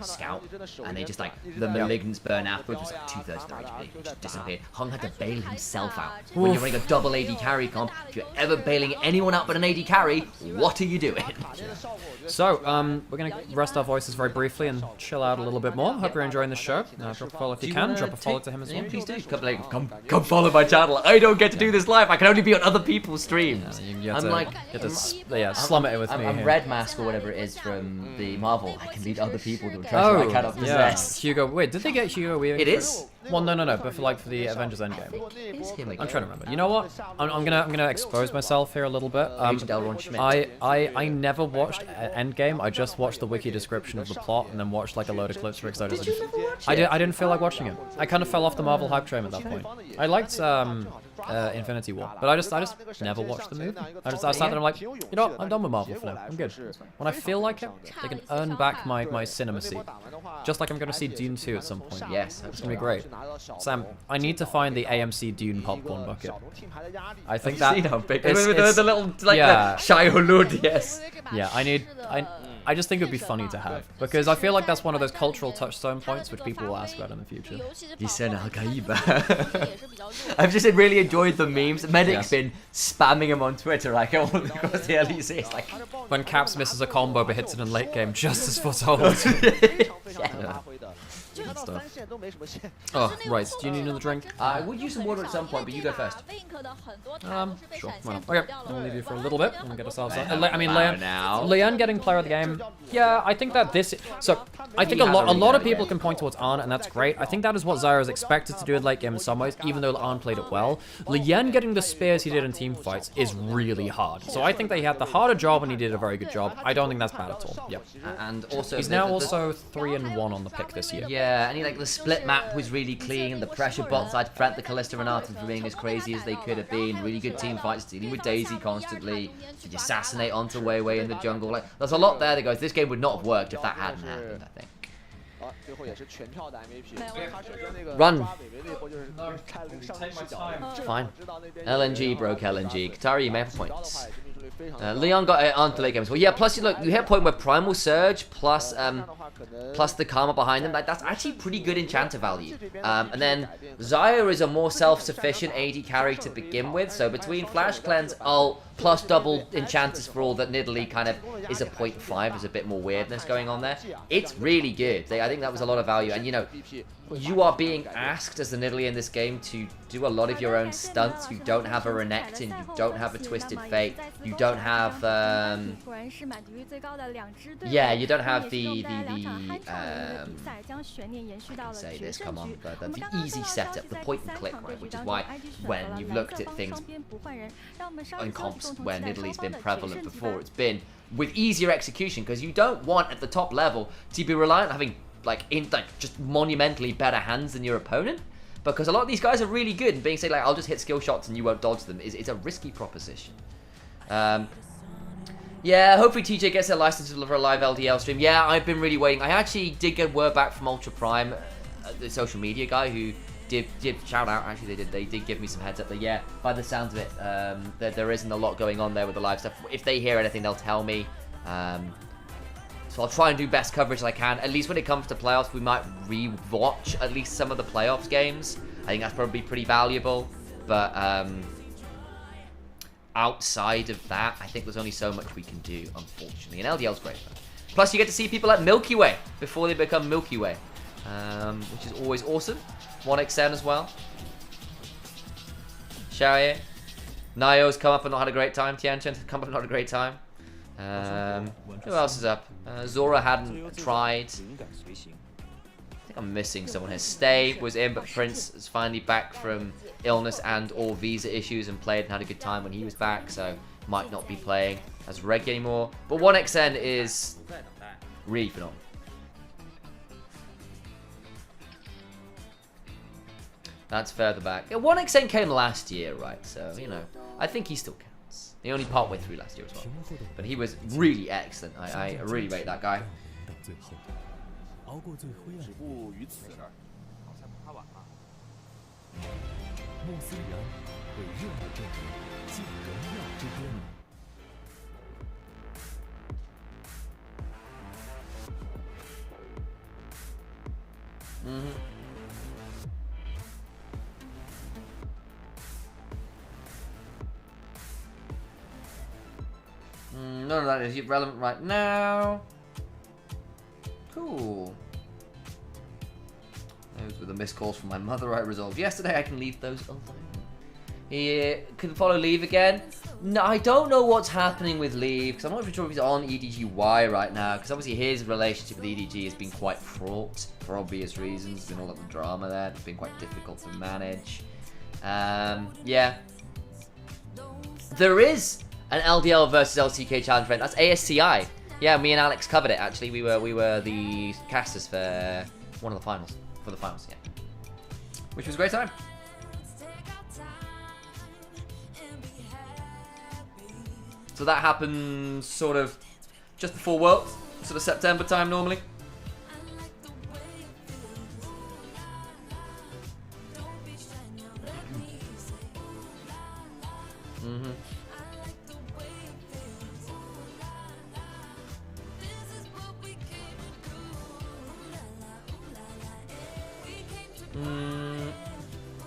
Scout, and they just like the Malignant's burn afterwards was like 2/3 of their HP, just disappeared. Hong had to bail himself out. When you're running a double AD carry comp, if you're ever bailing anyone out but an AD carry, what are you doing? So, we're going to rest our voices very briefly and chill out a little bit more. Hope you're enjoying the show. Drop a follow if you can. Drop a follow to him as well. Please do. Come follow my channel. I don't get to do this live. I can only be on other people's streams. You have to slum it with me. I'm Red Mask or whatever it is from the Marvel. I can lead other people to a treasure I cannot possess. Hugo. Wait, did they get Hugo Weaving? It is? Well, no, but for the Avengers Endgame. I'm trying to remember. You know what? I'm gonna expose myself here a little bit. I never watched Endgame. I just watched the wiki description of the plot and then watched like a load of clips for it. I didn't feel like watching it. I kind of fell off the Marvel hype train at that point. I liked Infinity War, but I just never watched the movie. I sat there and I'm like, you know what? I'm done with Marvel for now. I'm good. When I feel like it, they can earn back my cinema seat. Just like I'm going to see Dune 2 at some point. Yes, it's going to be great. Sam, I need to find the AMC Dune popcorn bucket. I think that with the little the Shai Hulud, yes. Yeah, I just think it would be funny to have, because I feel like that's one of those cultural touchstone points which people will ask about in the future. I've just really enjoyed the memes. Medic's been spamming him on Twitter like all across the LEC. It's like when Caps misses a combo but hits it in late game just as foretold. Good stuff. Oh, right. Do you need another drink? I would use some water at some point, but you go first. Sure. Why not? Okay, I'll leave you for a little bit and we'll get ourselves up. Leon getting player of the game. Yeah, I think that this... So, I think a lot of people can point towards Arn, and that's great. I think that is what Zyra is expected to do in late game in some ways, even though Arn played it well. Lien getting the spears he did in team fights is really hard. So I think that he had the harder job and he did a very good job. I don't think that's bad at all. Yep. And also... He's now also 3-1 on the pick this year. Yeah, and the split map was really clean. The pressure bot side to prevent the Kalista and Arton from being as crazy as they could have been. Really good team fights, dealing with Daisy constantly. Did you assassinate onto Weiwei in the jungle? Like, there's a lot there that goes, this game would not have worked if that hadn't happened, I think. Run. Fine. LNG broke LNG. Katari, you may have points. Leon got it onto late game as well. Yeah, plus you hit a point where Primal Surge plus the Karma behind them. That's actually pretty good enchanter value. And then Zyra is a more self-sufficient AD carry to begin with. So between Flash Cleanse, Ult, plus double enchanters for all that Nidalee kind of is a 0.5. There's a bit more weirdness going on there. It's really good. I think that was a lot of value. And you know, you are being asked as the Nidalee in this game to do a lot of your own stunts. You don't have a Renekton, you don't have a Twisted Fate, you don't have you don't have the say this, come on, the easy setup, the point and click, right? Which is why when you've looked at things in comps where Nidalee's been prevalent before, it's been with easier execution, because you don't want at the top level to be reliant on having just monumentally better hands than your opponent, because a lot of these guys are really good, and being say I'll just hit skill shots and you won't dodge them it's a risky proposition. Yeah, hopefully TJ gets their license to deliver a live LDL stream. Yeah, I've been really waiting. I actually did get word back from Ultra Prime, the social media guy, who did shout out. Actually, they did give me some heads up that, yeah, by the sounds of it, there isn't a lot going on there with the live stuff. If they hear anything, they'll tell me. So I'll try and do best coverage as I can. At least when it comes to playoffs, we might re-watch at least some of the playoffs games. I think that's probably pretty valuable. But outside of that, I think there's only so much we can do, unfortunately. And LDL's great. Plus, you get to see people at Milky Way before they become Milky Way, which is always awesome. 1xN as well. Xiaoye. Nayo's come up and not had a great time. Tianchen come up and not had a great time. Who else is up? Zora hadn't tried. I think I'm missing someone here. Stay was in, but Prince is finally back from illness and or visa issues and played and had a good time when he was back, so might not be playing as reg anymore. But 1xN is really phenomenal. That's further back. Yeah, 1xN came last year, right? So, you know, I think he still counts. He only partway through last year as well. But he was really excellent. I really rate that guy. None of that is relevant right now. Cool. Those were the missed calls from my mother I resolved yesterday. I can leave those alone. He can follow Leave again. No, I don't know what's happening with Leave, because I'm not sure if he's on EDGY right now, because obviously his relationship with EDG has been quite fraught, for obvious reasons. There's been all of the drama there. It's been quite difficult to manage. Yeah. There is an LDL versus LCK challenge event. That's ASCI. Yeah, me and Alex covered it, actually. We were the casters for one of the finals. For the finals, yeah. Which was a great time. So that happens sort of just before Worlds, sort of September time normally.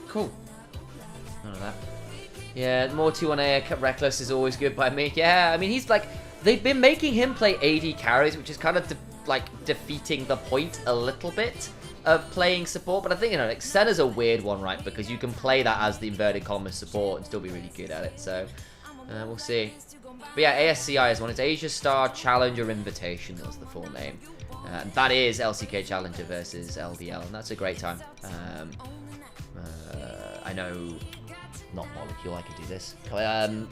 Cool. None of that. Yeah, more T1A Reckless is always good by me. Yeah, I mean, he's like, they've been making him play AD carries, which is kind of defeating the point a little bit of playing support. But I think, you know, like, Senna's a weird one, right? Because you can play that as the inverted commas support and still be really good at it. So, we'll see. But yeah, ASCI is one. It's Asia Star Challenger Invitation. That's the full name. And that is LCK Challenger versus LDL. And that's a great time. I know... Not Molecule, I could do this. Chronicle,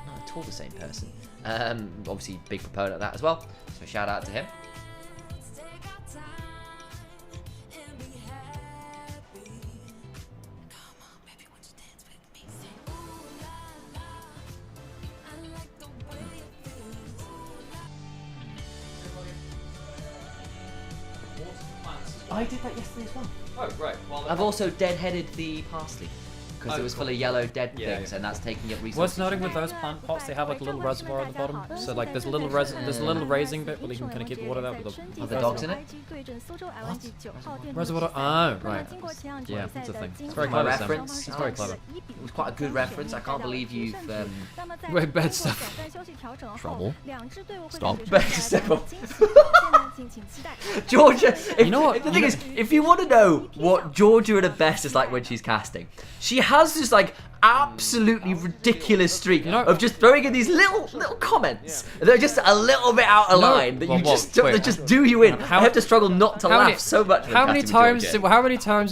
not at all the same person. Obviously, big proponent of that as well. So shout out to him. I did that yesterday as well. Oh, right. Well, I've also deadheaded the parsley. Because it was full of yellow dead things, and that's taking up resources. What's noting with those plant pots, they have like a little reservoir at the bottom. So like there's a little raising bit where you can kind of keep the water there with the... Are the dogs in it? What? Reservoir? Oh, right. Yeah, that's a thing. It's very clever. Reference. It's very clever. It was quite a good reference. I can't believe you've... Wait, bad stuff. Trouble. Stop. Bad stuff. Georgia, you know what? The thing is, if you want to know what Georgia at her best is like when she's casting, she has this like absolutely ridiculous streak of just throwing in these little comments that are just a little bit out of line that just do you in. I have to struggle not to laugh so much. How many times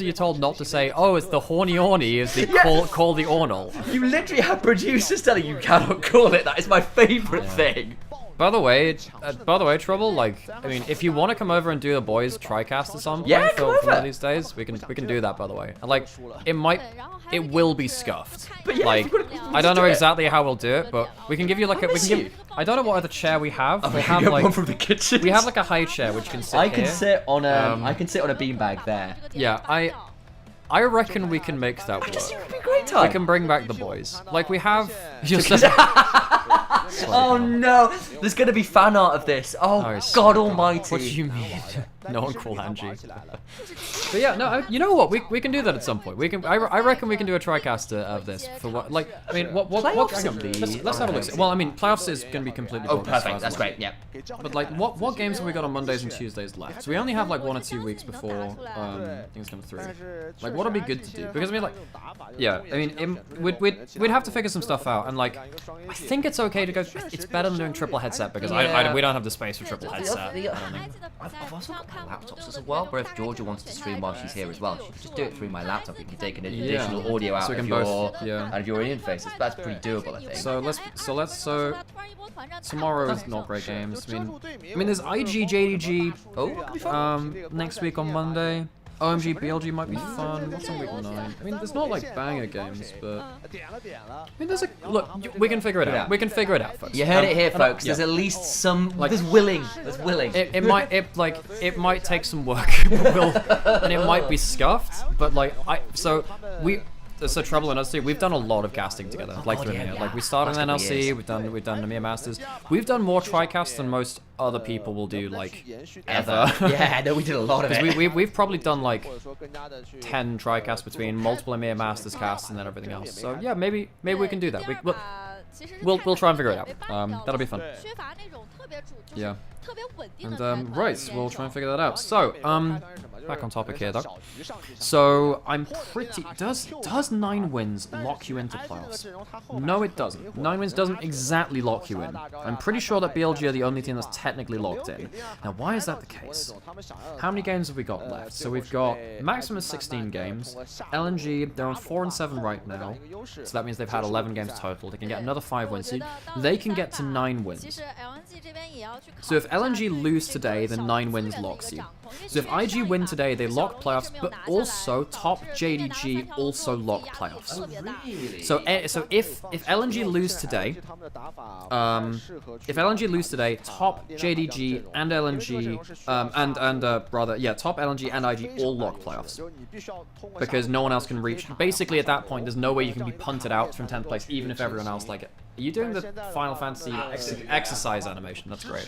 are you told not to say, "Oh, it's the horny orny," is the call the ornal? You literally have producers telling you cannot call it. That is my favourite thing. By the way, Trouble, like, I mean, if you want to come over and do the boys TriCast or something for one of these days, we can do that, by the way. And like, it might it will be scuffed. But yeah, Like, I don't know exactly how we'll do it, but we can give you like a, I don't know what other chair we have. We have like one from the kitchen. we have like a high chair which can sit I can here. sit on a I can sit on a beanbag there. Yeah, I reckon we can make that work. It'd be a great time. We can bring back the boys. Like we have. Oh no! There's gonna be fan art of this. Oh God Almighty! What do you mean? No one call Angie. But yeah, no. You know what? We can do that at some point. We can. I reckon we can do a TriCaster of this for what? Like, I mean, what? Hang on, let's have a look. Well, I mean, playoffs is gonna be completely. Oh, perfect. That's great. Yeah. But like, what games have we got on Mondays and Tuesdays left? So we only have like 1 or 2 weeks before things come through. Like, what would be good to do? Because I mean, like, yeah, I mean, we'd have to figure some stuff out, and like, I think it's okay to go. It's better than doing triple headset because we don't have the space for triple headset. I've also got my laptops as well, where if Georgia wants to stream while she's here as well, she can just do it through my laptop. You can take an additional audio out of your interfaces. That's pretty doable, I think. So tomorrow is not great games. I mean, there's IG JDG next week on Monday. OMG BLG might be fun. What's on week 9? I mean, there's not like banger games, but I mean, there's a look. We can figure it out. We can figure it out, folks. You heard it here, folks. There's at least some. Like, there's willing. It might take some work, and it might be scuffed. But like So Trouble and us too. We've done a lot of casting together, like through here. Like we started in NLC, we've done Nymaera Masters. We've done more TriCasts than most other people will do, like ever. Yeah, no, we did a lot of it. We've probably done like 10 TriCasts between multiple Nymaera Masters casts and then everything else. So yeah, maybe we can do that. We'll try and figure it out. That'll be fun. Yeah. And right, we'll try and figure that out. So back on topic here, though. So I'm pretty. Does 9 wins lock you into playoffs? No, it doesn't. 9 wins doesn't exactly lock you in. I'm pretty sure that BLG are the only team that's technically locked in. Now, why is that the case? How many games have we got left? So we've got maximum 16 games. LNG, they're on 4 and 7 right now. So that means they've had 11 games total. They can get another 5 wins. So they can get to 9 wins. So if LNG lose today, then 9 wins locks you. So if IG win today, they lock playoffs, but also top JDG also lock playoffs. So if LNG lose today, top JDG and LNG top LNG and IG all lock playoffs because no one else can reach. Basically, at that point, there's no way you can be punted out from 10th place, even if everyone else like it. Are you doing the Final Fantasy exercise animation? That's great.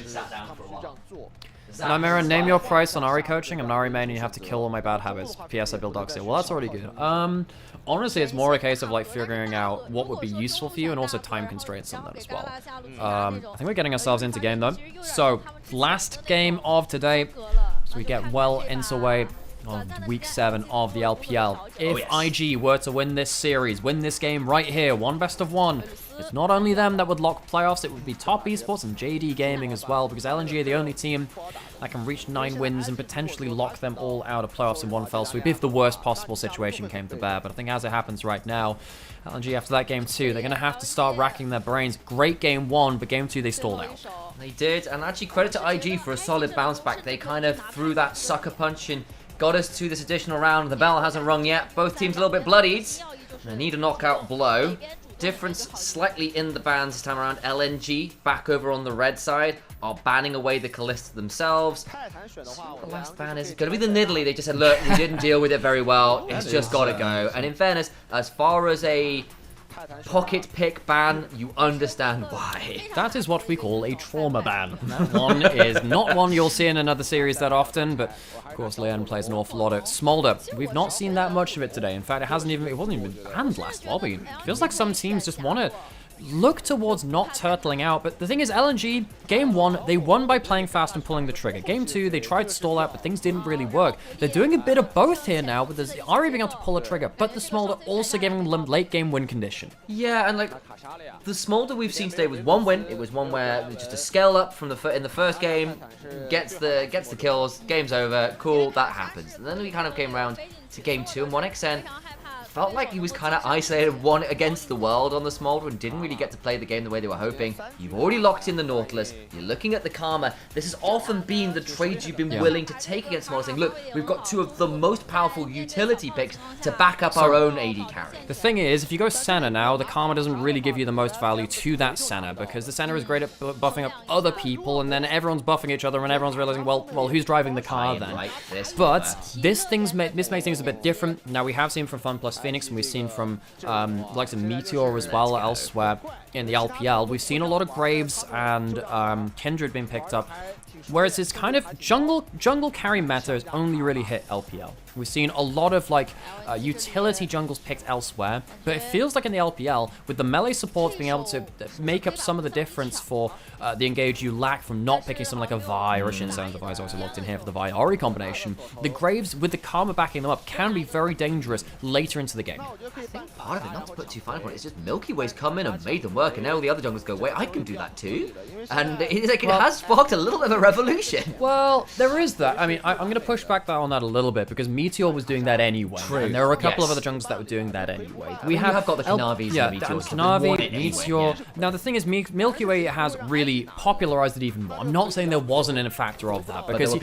Nymaera, name your price on Ari coaching. I'm an Ari main and you have to kill all my bad habits. P.S. I build dogs here. Well, that's already good. Honestly, it's more a case of like figuring out what would be useful for you and also time constraints on that as well. I think we're getting ourselves into game though. So, last game of today. So we get well into way of week 7 of the LPL. If IG were to win this series, win this game right here, 1 best of 1, it's not only them that would lock playoffs, it would be Top Esports and JD Gaming as well, because LNG are the only team that can reach 9 wins and potentially lock them all out of playoffs in one fell swoop if the worst possible situation came to bear. But I think as it happens right now, LNG after that game 2, they're going to have to start racking their brains. Great game 1, but game 2 they stalled out. They did, and actually credit to IG for a solid bounce back. They kind of threw that sucker punch and got us to this additional round. The bell hasn't rung yet. Both teams a little bit bloodied. They need a knockout blow. Difference slightly in the bans this time around. LNG back over on the red side are banning away the Callista themselves. So the last ban is going to be the Nidalee. They just said, look, we didn't deal with it very well. It's just got to go. And in fairness, as far as a pocket pick ban, you understand why. That is what we call a trauma ban. That one is not one you'll see in another series that often, but of course Leon plays an awful lot of Smolder. We've not seen that much of it today. In fact, it wasn't even banned last lobby. It feels like some teams just want to look towards not turtling out, but the thing is, LNG, game 1, they won by playing fast and pulling the trigger. Game 2, they tried to stall out, but things didn't really work. They're doing a bit of both here now, with the Ari being able to pull a trigger, but the Smolder also giving them late game win condition. Yeah, and like, the Smolder we've seen today was 1 win. It was one where it was just a scale up from in the first game, gets the kills, game's over, cool, that happens. And then we kind of came around to game 2, and 1xN felt like he was kind of isolated one against the world on the Smolder and didn't really get to play the game the way they were hoping. You've already locked in the Nautilus. You're looking at the Karma. This has often been the trades you've been willing to take against Smolder, saying, look, we've got two of the most powerful utility picks to back up our own AD carry. The thing is, if you go Senna now, the Karma doesn't really give you the most value to that Senna, because the Senna is great at buffing up other people, and then everyone's buffing each other, and everyone's realizing, well, who's driving the car then? But this makes things a bit different. Now, we have seen from Fun Plus Phoenix, and we've seen from likes of Meteor as well elsewhere in the LPL. We've seen a lot of Graves and Kindred being picked up, whereas this kind of jungle carry meta has only really hit LPL. We've seen a lot of like utility jungles picked elsewhere, but it feels like in the LPL, with the melee supports being able to make up some of the difference for the engage you lack from not picking something like a Vi or a Shinsen. The Vi is also locked in here for the Vi-Ori combination. The Graves, with the Karma backing them up, can be very dangerous later into the game. I think part of it, not to put too fine on it, it's just Milky Way's come in and made them work, and now all the other junglers go, wait, I can do that too? And it has sparked a little bit of a revolution. Well, there is that. I mean, I'm going to push back on that a little bit, because Meteor was doing that anyway. True. And there are a couple of other junglers that were doing that anyway. We have got the Kanavis and the Meteors. Kanavi, Meteor. Now, the thing is, Milky Way has really popularized it even more. I'm not saying there wasn't a factor of that, because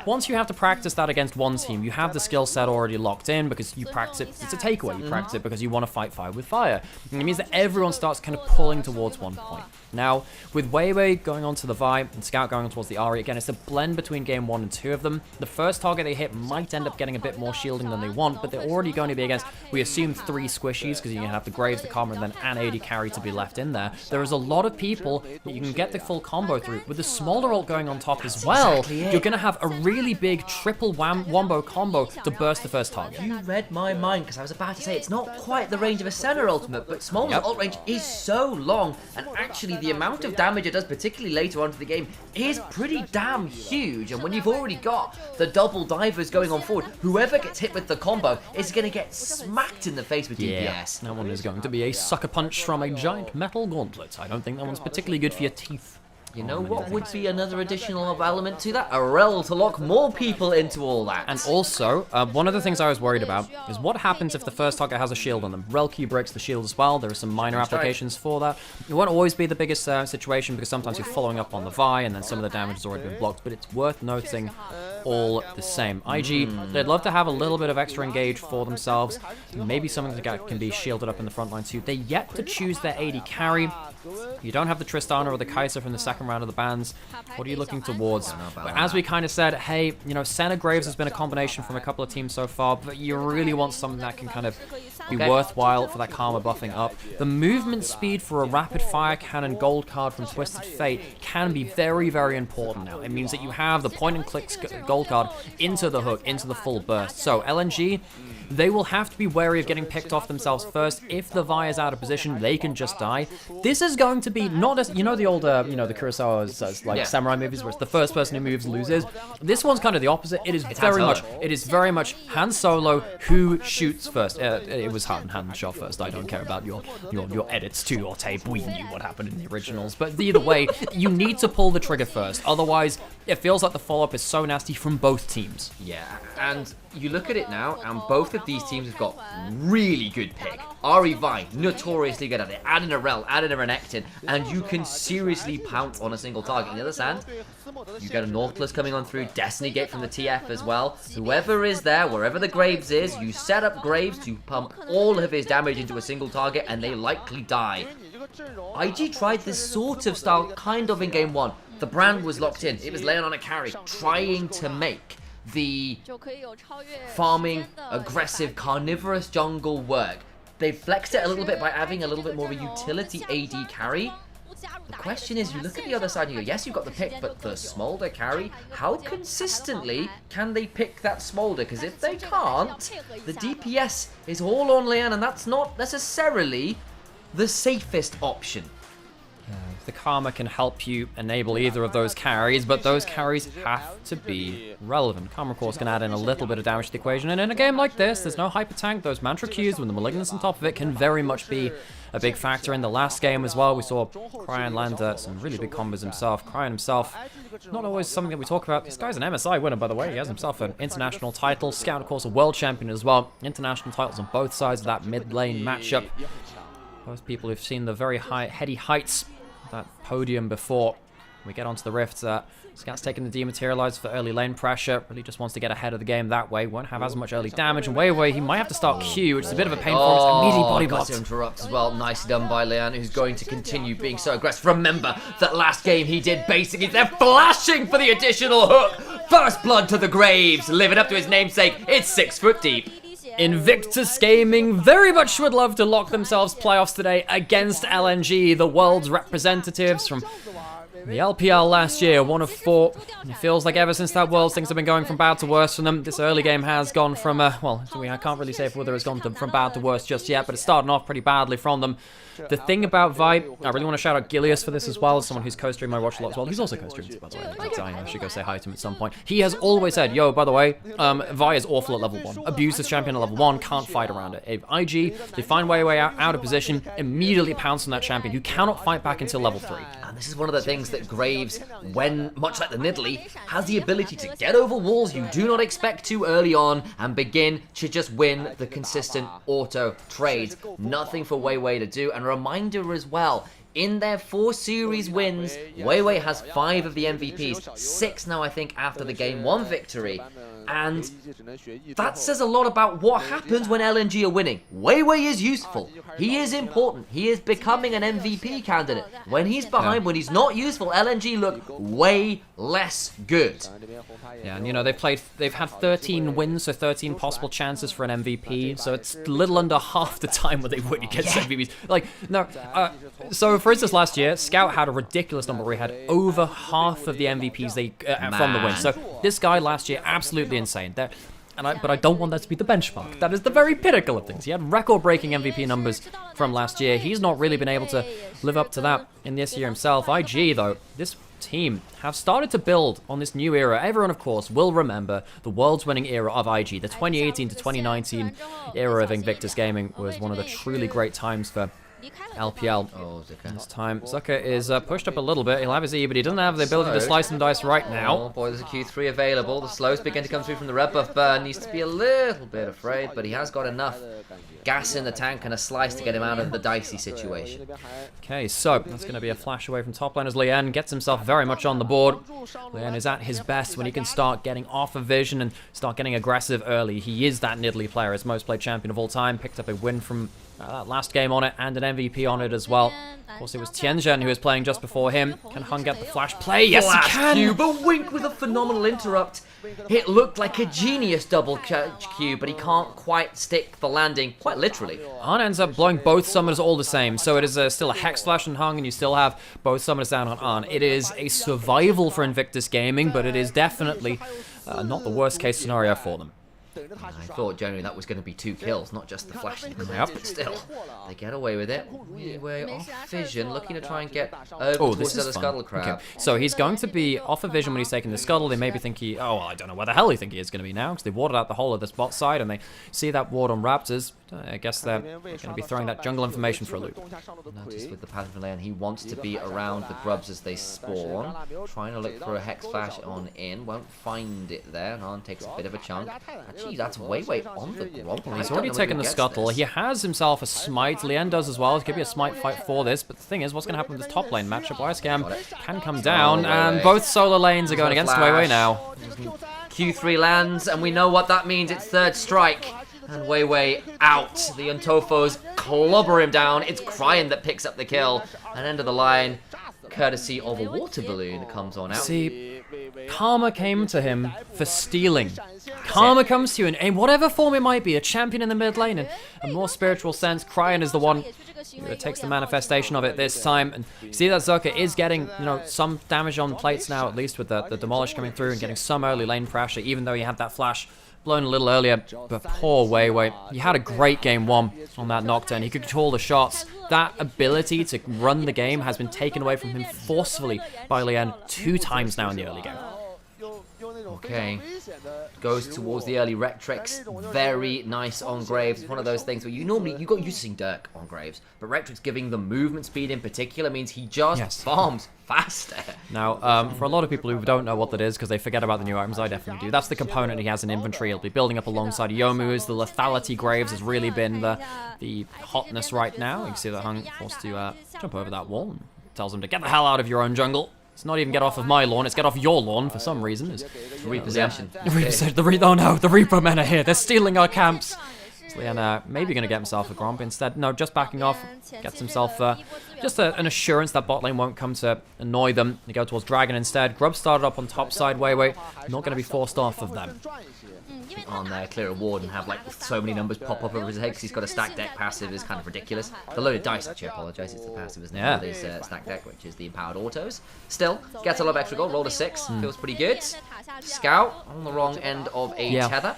once you have to practice that against one team, you have the skill set already locked in, because you practice it. It's a takeaway. You practice it because you want to fight fire with fire. And it means that everyone starts kind of pulling towards one point. Now, with Weiwei going on to the Vi and Scout going on towards the Ahri, again, it's a blend between game 1 and 2 of them. The first target they hit might end up getting a bit more shielding than they want, but they're already going to be against, we assume, 3 squishies, because you're going to have the Graves, the Karma, and then an AD carry to be left in there. There is a lot of people that you can get the full combo through. With the smaller ult going on top as well, you're going to have a really big triple wombo combo to burst the first target. You read my mind, because I was about to say it's not quite the range of a Senna ultimate, but Smolder's ult range is so long, and actually the amount of damage it does, particularly later on to the game, is pretty damn huge. And when you've already got the double divers going on forward, whoever gets hit with the combo is going to get smacked in the face with DPS. That one is going to be a sucker punch from a giant metal gauntlet. I don't think that one's particularly good for your teeth. You know what would be another additional element to that? A rel to lock more people into all that. And also, one of the things I was worried about is what happens if the first target has a shield on them. Rel Q breaks the shield as well. There are some minor applications for that. It won't always be the biggest situation, because sometimes you're following up on the Vi and then some of the damage has already been blocked, but it's worth noting all the same. IG, they'd love to have a little bit of extra engage for themselves. Maybe something that can be shielded up in the front line too. They're yet to choose their AD carry. You don't have the Tristana or the Kai'Sa from the second round of the bans. What are you looking towards? But as we kind of said, hey, you know, Senna Graves has been a combination from a couple of teams so far, but you really want something that can kind of be worthwhile for that Karma buffing up. The movement speed for a rapid fire cannon gold card from Twisted Fate can be very, very important now. It means that you have the point and click gold card into the hook, into the full burst. So LNG, they will have to be wary of getting picked off themselves first. If the Vi is out of position, they can just die. This is going to be not as, you know, the old, you know, the Kurosawa's samurai movies where it's the first person who moves loses. This one's kind of the opposite. It's very much Han Solo who shoots first. It was Han shot first. I don't care about your edits to your tape. We knew what happened in the originals. But either way, you need to pull the trigger first. Otherwise, it feels like the follow-up is so nasty from both teams. Yeah, and you look at it now, and both of these teams have got really good pick. Ahri Vi, notoriously good at it. Add in a Rel, add in a Renekton, and you can seriously pounce on a single target. On the other side, you get a Nautilus coming on through, Destiny Gate from the TF as well. Whoever is there, wherever the Graves is, you set up Graves to pump all of his damage into a single target, and they likely die. IG tried this sort of style kind of in game 1. The brand was locked in. It was laying on a carry, trying to make the farming, aggressive, carnivorous jungle work. They flexed it a little bit by having a little bit more of a utility AD carry. The question is, you look at the other side and you go, yes, you've got the pick, but the Smolder carry, how consistently can they pick that Smolder? Because if they can't, the DPS is all on Leon, and that's not necessarily the safest option. the Karma can help you enable either of those carries, but those carries have to be relevant. Karma, of course, can add in a little bit of damage to the equation, and in a game like this, there's no hyper tank. Those Mantra Qs with the Malignance on top of it can very much be a big factor. In the last game as well, we saw Cryan land some really big combos himself. Cryan himself, not always something that we talk about. This guy's an MSI winner, by the way. He has himself an international title. Scout, of course, a world champion as well. International titles on both sides of that mid-lane matchup. Both people who've seen the very heady heights of that podium before. We get onto the Rift. Scout's taking the Dematerialize for early lane pressure. Really just wants to get ahead of the game that way. Won't have as much early damage. And Wei, he might have to start Q, which is a bit of a pain for him. Immediately body blocked. Got to interrupt as well. Nicely done by Leon, who's going to continue being so aggressive. Remember that last game he did basically, they're flashing for the additional hook. First blood to the graves. Living up to his namesake. It's 6 foot deep. Invictus Gaming very much would love to lock themselves playoffs today against LNG, the world's representatives from the LPL last year, 1 of 4. It feels like ever since that Worlds, things have been going from bad to worse for them. This early game has gone from, well, I can't really say whether it's gone from bad to worse just yet, but it's starting off pretty badly from them. The thing about Vi, I really want to shout out Gilius for this as well, as someone who's co-streamed my watch a lot as well. He's also co-streamed, by the way. I should go say hi to him at some point. He has always said, yo, by the way, Vi is awful at level 1. Abused this champion at level 1, can't fight around it. If IG, they find way out of position, immediately pounce on that champion who cannot fight back until level 3. And this is one of the things that Graves, when, much like the Nidalee, has the ability to get over walls you do not expect to early on and begin to just win the consistent auto trades. Nothing for Wei to do. And a reminder as well, in their 4 series wins, Wei has 5 of the MVPs, 6 now I think after the game 1 victory. And that says a lot about what happens when LNG are winning. Wei is useful. He is important. He is becoming an MVP candidate. When he's behind, when he's not useful, LNG look way less good. Yeah, and you know, they've had 13 wins, so 13 possible chances for an MVP, so it's a little under half the time where they win against MVPs. Like, no, so for instance, last year, Scout had a ridiculous number where he had over half of the MVPs from the win. So this guy last year, absolutely insane. But I don't want that to be the benchmark. That is the very pinnacle of things. He had record-breaking MVP numbers from last year. He's not really been able to live up to that in this year himself. IG, though, this team have started to build on this new era. Everyone, of course, will remember the world's winning era of IG. The 2018 to 2019 era of Invictus Gaming was one of the truly great times for LPL. This time, Zucker is pushed up a little bit. He'll have his E, but he doesn't have the ability to slice and dice right now. Oh boy, there's a Q3 available. The slows begin to come through from the red buff burn. Needs to be a little bit afraid, but he has got enough gas in the tank and a slice to get him out of the dicey situation. Okay, so that's going to be a flash away from top lane as Lien gets himself very much on the board. Lien is at his best when he can start getting off of vision and start getting aggressive early. He is that Nidalee player, his most played champion of all time. Picked up a win from last game on it and an MVP on it as well. Of course, it was Tianzhen who was playing just before him. Can Hung get the flash play? Yes, he can! Cube, a wink with a phenomenal interrupt. It looked like a genius double Q, but he can't quite stick the landing, quite literally. Han ends up blowing both summoners all the same, so it is still a Hex Flash on Hung, and you still have both summoners down on An. It is a survival for Invictus Gaming, but it is definitely not the worst case scenario for them. I thought generally that was going to be 2 kills, not just the flash and grab, but still, they get away with it. Way off vision, looking to try and get over towards the Scuttle Crab. Okay. So he's going to be off of vision when he's taking the Scuttle. They maybe think he, I don't know where the hell they think he is going to be now, because they warded out the whole of this bot side, and they see that ward on Raptors. I guess they're going to be throwing that jungle information for a loop. Notice with the pattern from Leon, he wants to be around the grubs as they spawn. Trying to look for a Hex Flash on in, won't find it there. Nan takes a bit of a chunk. Actually, that's way on the grump. He's already taken the Scuttle. He has himself a Smite. Lien does as well. It could be a Smite fight for this, but the thing is, what's going to happen with this top lane matchup? Yscam can come down, and both solo lanes are going against Wei now. Q3 lands, and we know what that means. It's third strike. And Wei out. The Untofos clobber him down. It's Cryan that picks up the kill. And end of the line, courtesy of a water balloon that comes on out. See, Karma came to him for stealing. Karma comes to you in whatever form it might be, a champion in the mid lane, in a more spiritual sense. Cryan is the one It takes the manifestation of it this time, and you see that Zucker is getting, you know, some damage on plates now, at least with the Demolish coming through and getting some early lane pressure, even though he had that flash blown a little earlier. But poor Weiwei, he had a great game 1 on that knockdown. He could control the shots. That ability to run the game has been taken away from him forcefully by Lien 2 times now in the early game. Okay, goes towards the early Rectrix. Very nice on Graves. It's one of those things where you got used to seeing Dirk on Graves, but Rectrix giving the movement speed in particular means he just farms faster. Now, for a lot of people who don't know what that is because they forget about the new items, I definitely do. That's the component he has in inventory. He'll be building up alongside Yomu's. The lethality Graves has really been the hotness right now. You can see that Hung forced to jump over that wall and tells him to get the hell out of your own jungle. It's not even get off of my lawn, it's get off your lawn for some reason. It's repossession. Oh no, the Reaper men are here. They're stealing our camps. So Lien maybe going to get himself a Gromp. Instead, no, just backing off. Gets himself just an assurance that bot lane won't come to annoy them. They go towards Dragon instead. Grub started up on top side. Weiwei not going to be forced off of them. On there, clear a ward and have like so many numbers pop up over his head because he's got a stack deck passive is kind of ridiculous. The loaded dice, actually, I apologise, it's the passive, isn't it? Yeah. His stack deck, which is the empowered autos. Still, gets a lot of extra gold, rolled a 6, feels pretty good. Scout on the wrong end of a tether.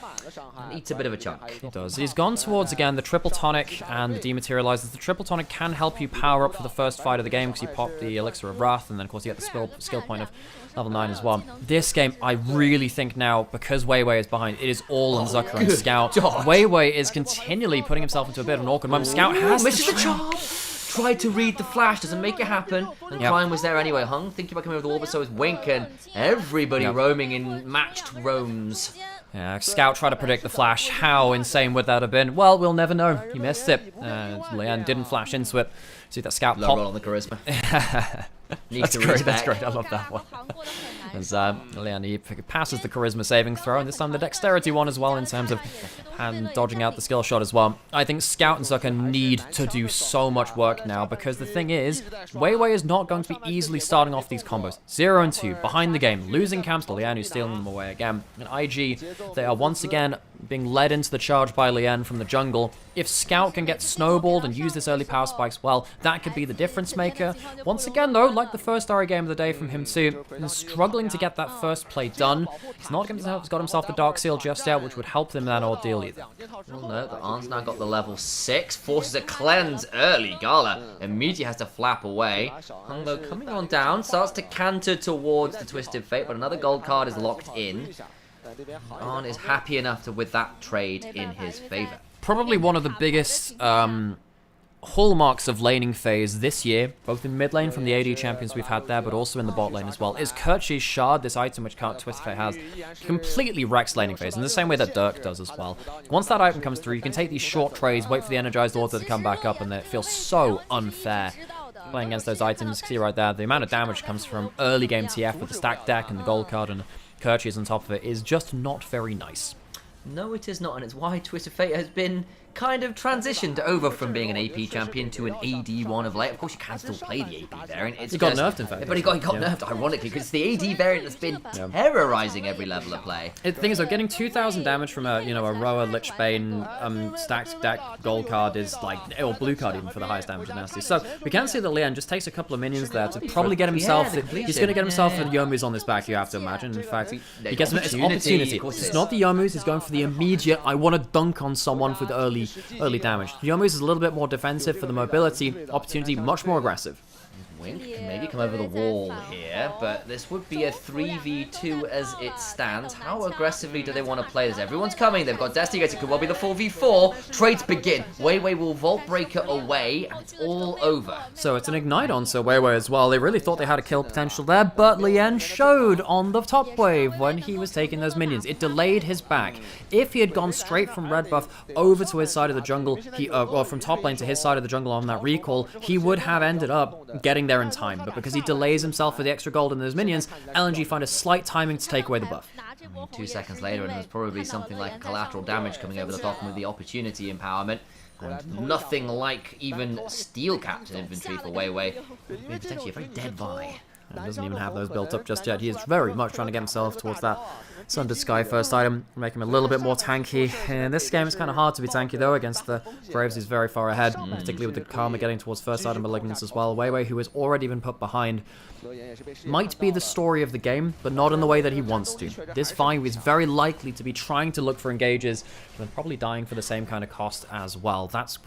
Eats a bit of a chunk. He does. He's gone towards, again, the triple tonic and the dematerializers. The triple tonic can help you power up for the first fight of the game because you pop the Elixir of Wrath, and then, of course, you get the skill point of level 9 as well. This game, I really think now, because Weiwei is behind, it is all on Zucker and Scout. Weiwei is continually putting himself into a bit of an awkward moment. Scout has misses the charge. Tried to read the flash, doesn't make it happen. And Klein was there anyway. Hung thinking about coming over the wall, but so is Wink and everybody roaming in matched roams. Yeah, Scout tried to predict the flash. How insane would that have been? Well, we'll never know. He missed it. Lien didn't flash into it. See that Scout pop. Low roll on the charisma. That's great, that's great. I love that one. As Lien, he passes the charisma saving throw, and this time the dexterity one as well in terms of dodging out the skill shot as well. I think Scout and Zucker need to do so much work now because the thing is, Weiwei is not going to be easily starting off these combos. 0 and 2, behind the game, losing camps to Lien, who's stealing them away again. And IG, they are once again being led into the charge by Lien from the jungle. If Scout can get snowballed and use this early power spikes well, that could be the difference maker. Once again though, like the first RA game of the day from him too, he's struggling to get that first play done. He's not got himself the Dark Seal just yet, which would help him in that ordeal either. Well, no, the Arn's now got the level 6, forces a cleanse early. Gala immediately has to flap away. Hung though coming on down, starts to canter towards the Twisted Fate, but another gold card is locked in. Arn is happy enough with that trade in his favour. Probably one of the biggest hallmarks of laning phase this year, both in mid lane from the AD champions we've had there, but also in the bot lane as well, is Kerchi's Shard, this item which Twisted Fate has, completely wrecks laning phase, in the same way that Dirk does as well. Once that item comes through, you can take these short trades, wait for the energized auto to come back up, and it feels so unfair. Playing against those items, see right there, the amount of damage comes from early game TF with the stack deck and the gold card and Kerchi's on top of it is just not very nice. No, it is not, and it's why Twisted Fate has been kind of transitioned over from being an AP champion to an AD one of late. Of course, you can still play the AD variant. He got nerfed, in fact. But he got nerfed, ironically, because it's the AD variant that's been terrorizing every level of play. The thing is, though, getting 2,000 damage from a Roa Lichbane stacked deck gold card is like, or blue card even for the highest damage nasty. So we can see that Lien just takes a couple of minions there to probably get himself. He's going to get himself the Yomu's on this back. You have to imagine. In fact, he gets an opportunity. It's not the Yomu's. He's going for the immediate. I want to dunk on someone for the early damage. Yomu's is a little bit more defensive for the mobility. Opportunity much more aggressive. Wink can maybe come over the wall here, but this would be a 3v2 as it stands. How aggressively do they want to play this? Everyone's coming. They've got Destiny Gates. It could well be the 4v4. Trades begin. Weiwei will Vault Breaker away, and it's all over. So it's an Ignite on Sir Weiwei as well. They really thought they had a kill potential there, but Lien showed on the top wave when he was taking those minions. It delayed his back. If he had gone straight from red buff over to his side of the jungle, well, from top lane to his side of the jungle on that recall, he would have ended up getting there in time, but because he delays himself for the extra gold in those minions, LNG find a slight timing to take away the buff. 2 seconds later, and it was probably something like collateral damage coming over the top with the opportunity empowerment. And nothing like even steel caps in inventory for Weiwei. Potentially a very dead Vi. and doesn't even have those built up just yet. He is very much trying to get himself towards that Sundered Sky first item, make him a little bit more tanky. In this game, it's kind of hard to be tanky, though, against the Braves, who's very far ahead, particularly with the Karma getting towards first item Malignance as well. Weiwei, who has already been put behind, might be the story of the game, but not in the way that he wants to. This Vi is very likely to be trying to look for engages, and probably dying for the same kind of cost as well. That's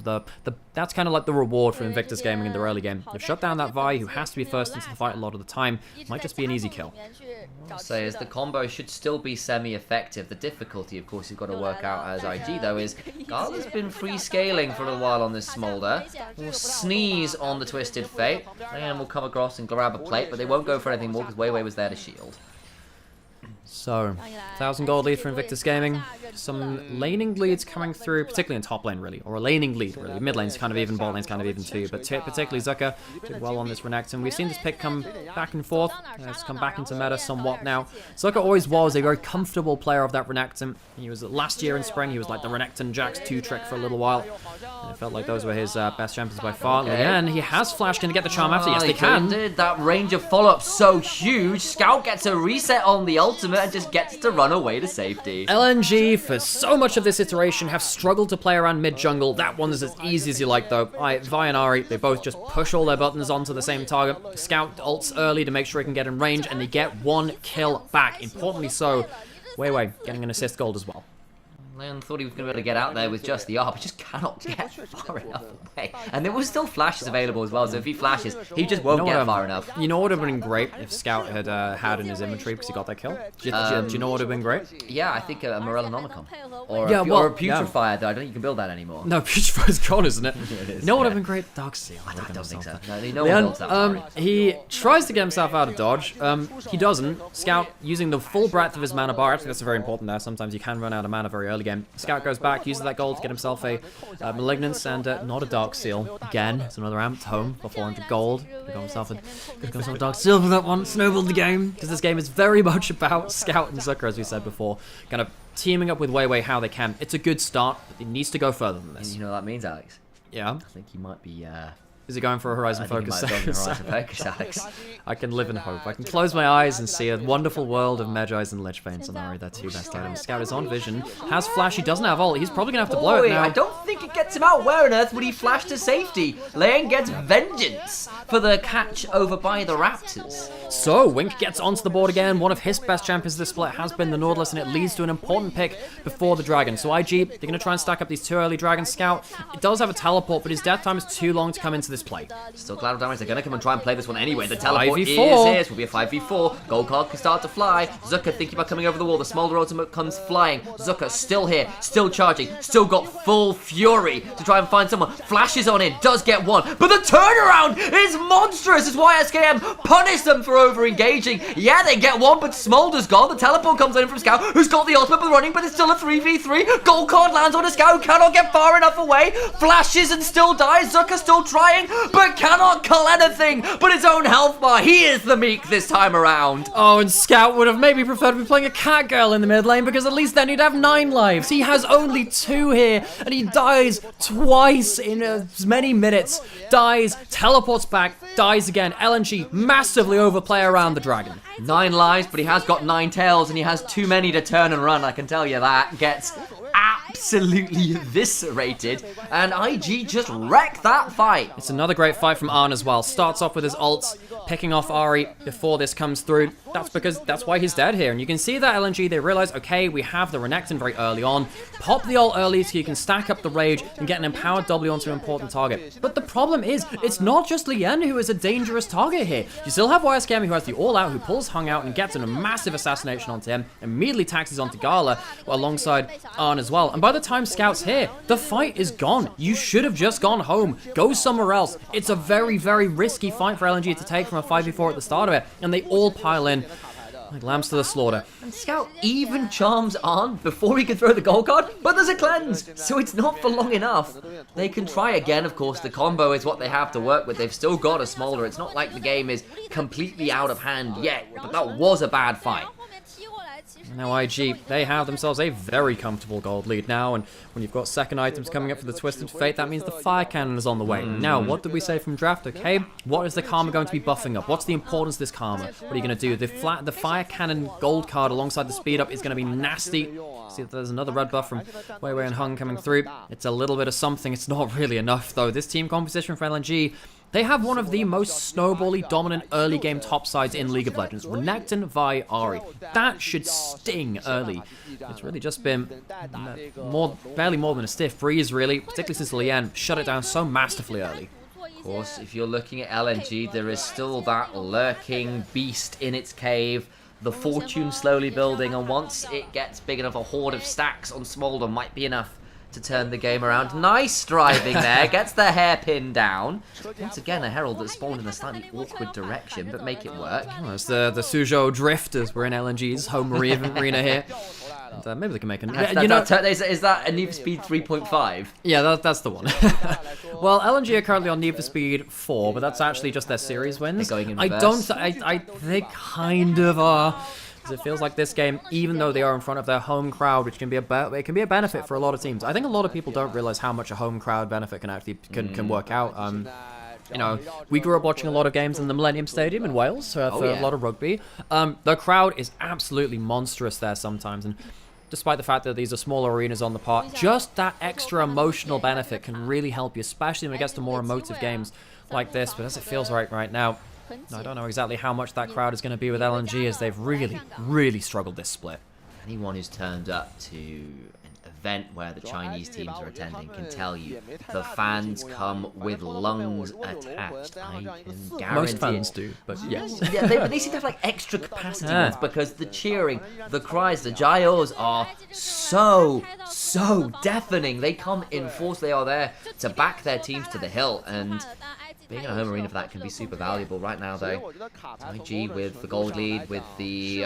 that's kind of like the reward for Invictus Gaming in the early game. They've shut down that Vi, who has to be first into the fight a lot of the time. Might just be an easy kill. I'll say is the combo should still be semi-effective. The difficulty, of course, you've got to work out as IG, though, is Gala's been free scaling for a while on this Smolder. Will sneeze on the Twisted Fate, and will come across and grab a plate, but they won't go for anything more because Weiwei was there to shield. So, 1,000 gold lead for Invictus Gaming. Some laning leads coming through, particularly in top lane, really. Or a laning lead, really. Mid lane's kind of even, bot lane's kind of even too. But particularly Zucker did well on this Renekton. We've seen this pick come back and forth. It's come back into meta somewhat now. Zucker always was a very comfortable player of that Renekton. He was last year in spring, he was like the Renekton Jax 2 trick for a little while. And it felt like those were his best champions by far. Okay. Again, he has Flash. Can he get the charm after? Yes, they can. Did. That range of follow-up so huge. Scout gets a reset on the ultimate and just gets to run away to safety. LNG, for so much of this iteration, have struggled to play around mid-jungle. That one is as easy as you like, though. Vi and Ahri, they both just push all their buttons onto the same target. Scout ults early to make sure he can get in range, and they get one kill back. Importantly so, Weiwei getting an assist gold as well. Leon thought he was going to be able to get out there with just the ARP, but just cannot get far enough away. And there was still flashes available as well, so if he flashes, he just won't get far enough. You know what would have been great if Scout had had in his inventory because he got that kill? Do you know what would have been great? Yeah, I think a Morellonomicon. Or a Putrefier, though. I don't think you can build that anymore. No, Putrefier's gone, isn't it? It is. You know what would have been great? Dark Seal. I don't think so. No one builds that. He tries to get himself out of dodge. He doesn't. Scout, using the full breadth of his mana bar, actually that's very important there. Sometimes you can run out of mana very early game. Scout goes back, uses that gold to get himself a Malignance and not a Dark Seal. Again, it's another amped home for 400 gold. Got himself a Dark Seal for that one. Snowballed the game, because this game is very much about Scout and Zucker, as we said before. Kind of teaming up with Weiwei how they can. It's a good start, but it needs to go further than this. You know what that means, Alex? Yeah? I think he might be... Is he going for a Horizon Focus? Alex. I can live in hope. I can close my eyes and see a wonderful world of Magi's and Lichbanes on Ahri, their 2 best items. Scout is on vision, has Flash, he doesn't have ult. He's probably going to have to blow it now. I don't think it gets him out. Where on earth would he flash to safety? Leon gets vengeance for the catch over by the Raptors. So, Wink gets onto the board again. One of his best champions this split has been the Nautilus, and it leads to an important pick before the Dragon. So IG, they're going to try and stack up these 2 early Dragons. Scout, it does have a teleport, but his death time is too long to come into this play. Still collateral damage, they're going to come and try and play this one anyway. The teleport is here, this will be a 5v4. Gold card can start to fly. Zucker thinking about coming over the wall. The Smolder ultimate comes flying. Zucker still here, still charging, still got full fury to try and find someone. Flashes on in, does get one, but the turnaround is monstrous. It's why SKM punished them for over-engaging. Yeah, they get one, but Smolder's gone. The teleport comes in from Scout, who's got the ultimate but running, but it's still a 3v3. Gold card lands on a Scout, cannot get far enough away. Flashes and still dies. Zucker still trying, but cannot cull anything but his own health bar. He is the meek this time around. Oh, and Scout would have maybe preferred to be playing a cat girl in the mid lane, because at least then he'd have 9 lives. He has only 2 here, and he dies twice in as many minutes. Dies, teleports back, dies again. LNG massively overplay around the Dragon. 9 lives, but he has got 9 tails, and he has too many to turn and run, I can tell you that. Gets absolutely eviscerated, and IG just wrecked that fight. It's another great fight from Arn as well. Starts off with his ults, picking off Ahri before this comes through. That's why he's dead here. And you can see that LNG, they realize, okay, we have the Renekton very early on. Pop the ult early so you can stack up the rage and get an empowered W onto an important target. But the problem is, it's not just Lien who is a dangerous target here. You still have YSKM who has the all-out, who pulls Hung out and gets a massive assassination onto him, immediately taxes onto Gala alongside Arn as well. And by the time Scout's here, the fight is gone. You should have just gone home. Go somewhere else. It's a very, very risky fight for LNG to take from a 5v4 at the start of it, and they all pile in like lambs to the slaughter. And Scout even charms Arn before he can throw the gold card, but there's a cleanse, so it's not for long enough. They can try again, of course. The combo is what they have to work with. They've still got a Smolder. It's not like the game is completely out of hand yet, but that was a bad fight. Now IG, they have themselves a very comfortable gold lead now, and when you've got second items coming up for the Twisted Fate, that means the Fire Cannon is on the way. Now, what did we say from draft? Okay, what is the Karma going to be buffing up? What's the importance of this Karma? What are you going to do? The Fire Cannon gold card alongside the speed up is going to be nasty. See if there's another red buff from Weiwei and Hung coming through. It's a little bit of something. It's not really enough, though. This team composition for LNG, they have one of the most snowbally dominant early game top sides in League of Legends. Renekton, Vi, Ahri. That should sting early. It's really just been barely more than a stiff breeze, really, particularly since Lien shut it down so masterfully early. Of course, if you're looking at LNG, there is still that lurking beast in its cave. The fortune slowly building, and once it gets big enough, a horde of stacks on Smolder might be enough to turn the game around. Nice driving there, gets the hairpin down. Once again, a Herald that spawned in a slightly awkward direction, but make it work. Oh, it's the Suzhou Drifters. We're in LNG's home arena here. And, maybe they can make a... Is that a Need for Speed 3.5? Yeah, that's the one. Well, LNG are currently on Need for Speed 4, but that's actually just their series wins. They're going in reverse. They kind of are. It feels like this game, even though they are in front of their home crowd, which can be it can be a benefit for a lot of teams. I think a lot of people don't realize how much a home crowd benefit can actually can work out. You know, we grew up watching a lot of games in the Millennium Stadium in Wales for a lot of rugby. The crowd is absolutely monstrous there sometimes, and despite the fact that these are smaller arenas on the park, just that extra emotional benefit can really help you, especially when it gets to more emotive games like this. But as it feels right now, I don't know exactly how much that crowd is going to be with LNG, as they've really struggled this split. Anyone who's turned up to an event where the Chinese teams are attending can tell you the fans come with lungs attached. I can guarantee most fans do, but yes. They seem to have like extra capacity ones, because the cheering, the cries, the gyos are so deafening. They come in force. They are there to back their teams to the hill, and being in a home arena for that can be super valuable. Right now, though, IG with the gold lead, with the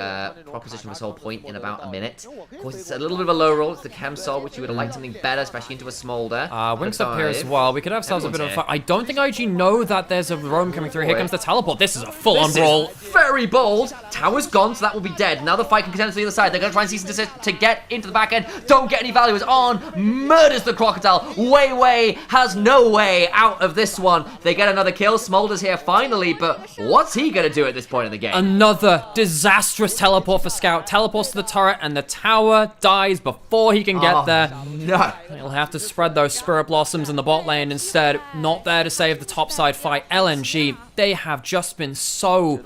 proposition of this whole point in about a minute. Of course, it's a little bit of a low roll. It's the Chemsol, which you would have liked something better, especially into a Smolder. Winks up here as well. We could have ourselves a bit of a fight. I don't think IG know that there's a roam coming through. Here comes the teleport. This is a full-on roll. Very bold. Tower's gone, so that will be dead. Now the fight can contend to the other side. They're going to try and cease and desist to get into the back end. Don't get any value. Is on. Murders the Crocodile. Weiwei has no way out of this one. They get another kill. Smolder's here finally, but what's he going to do at this point in the game? Another disastrous teleport for Scout. Teleports to the turret, and the tower dies before he can get there. No. He'll have to spread those Spirit Blossoms in the bot lane instead. Not there to save the topside fight. LNG, they have just been so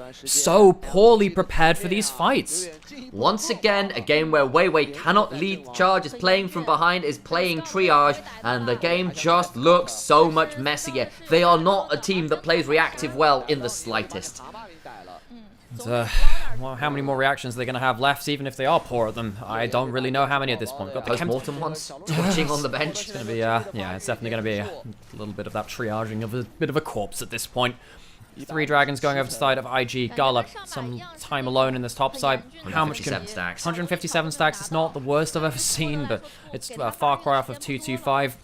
poorly prepared for these fights. Once again, a game where Weiwei cannot lead the charge, is playing from behind, is playing triage, and the game just looks so much messier. They are not a team that plays reactive well in the slightest. Well, how many more reactions are they going to have left, even if they are poor at them? I don't really know how many at this point. Got the post-mortem ones twitching on the bench. It's going to be, yeah, it's definitely going to be a little bit of that triaging of a bit of a corpse at this point. 3 dragons going over to the side of IG. Gala, some time alone in this top side. How much can... 157 stacks. It's not the worst I've ever seen, but it's a far cry off of 225.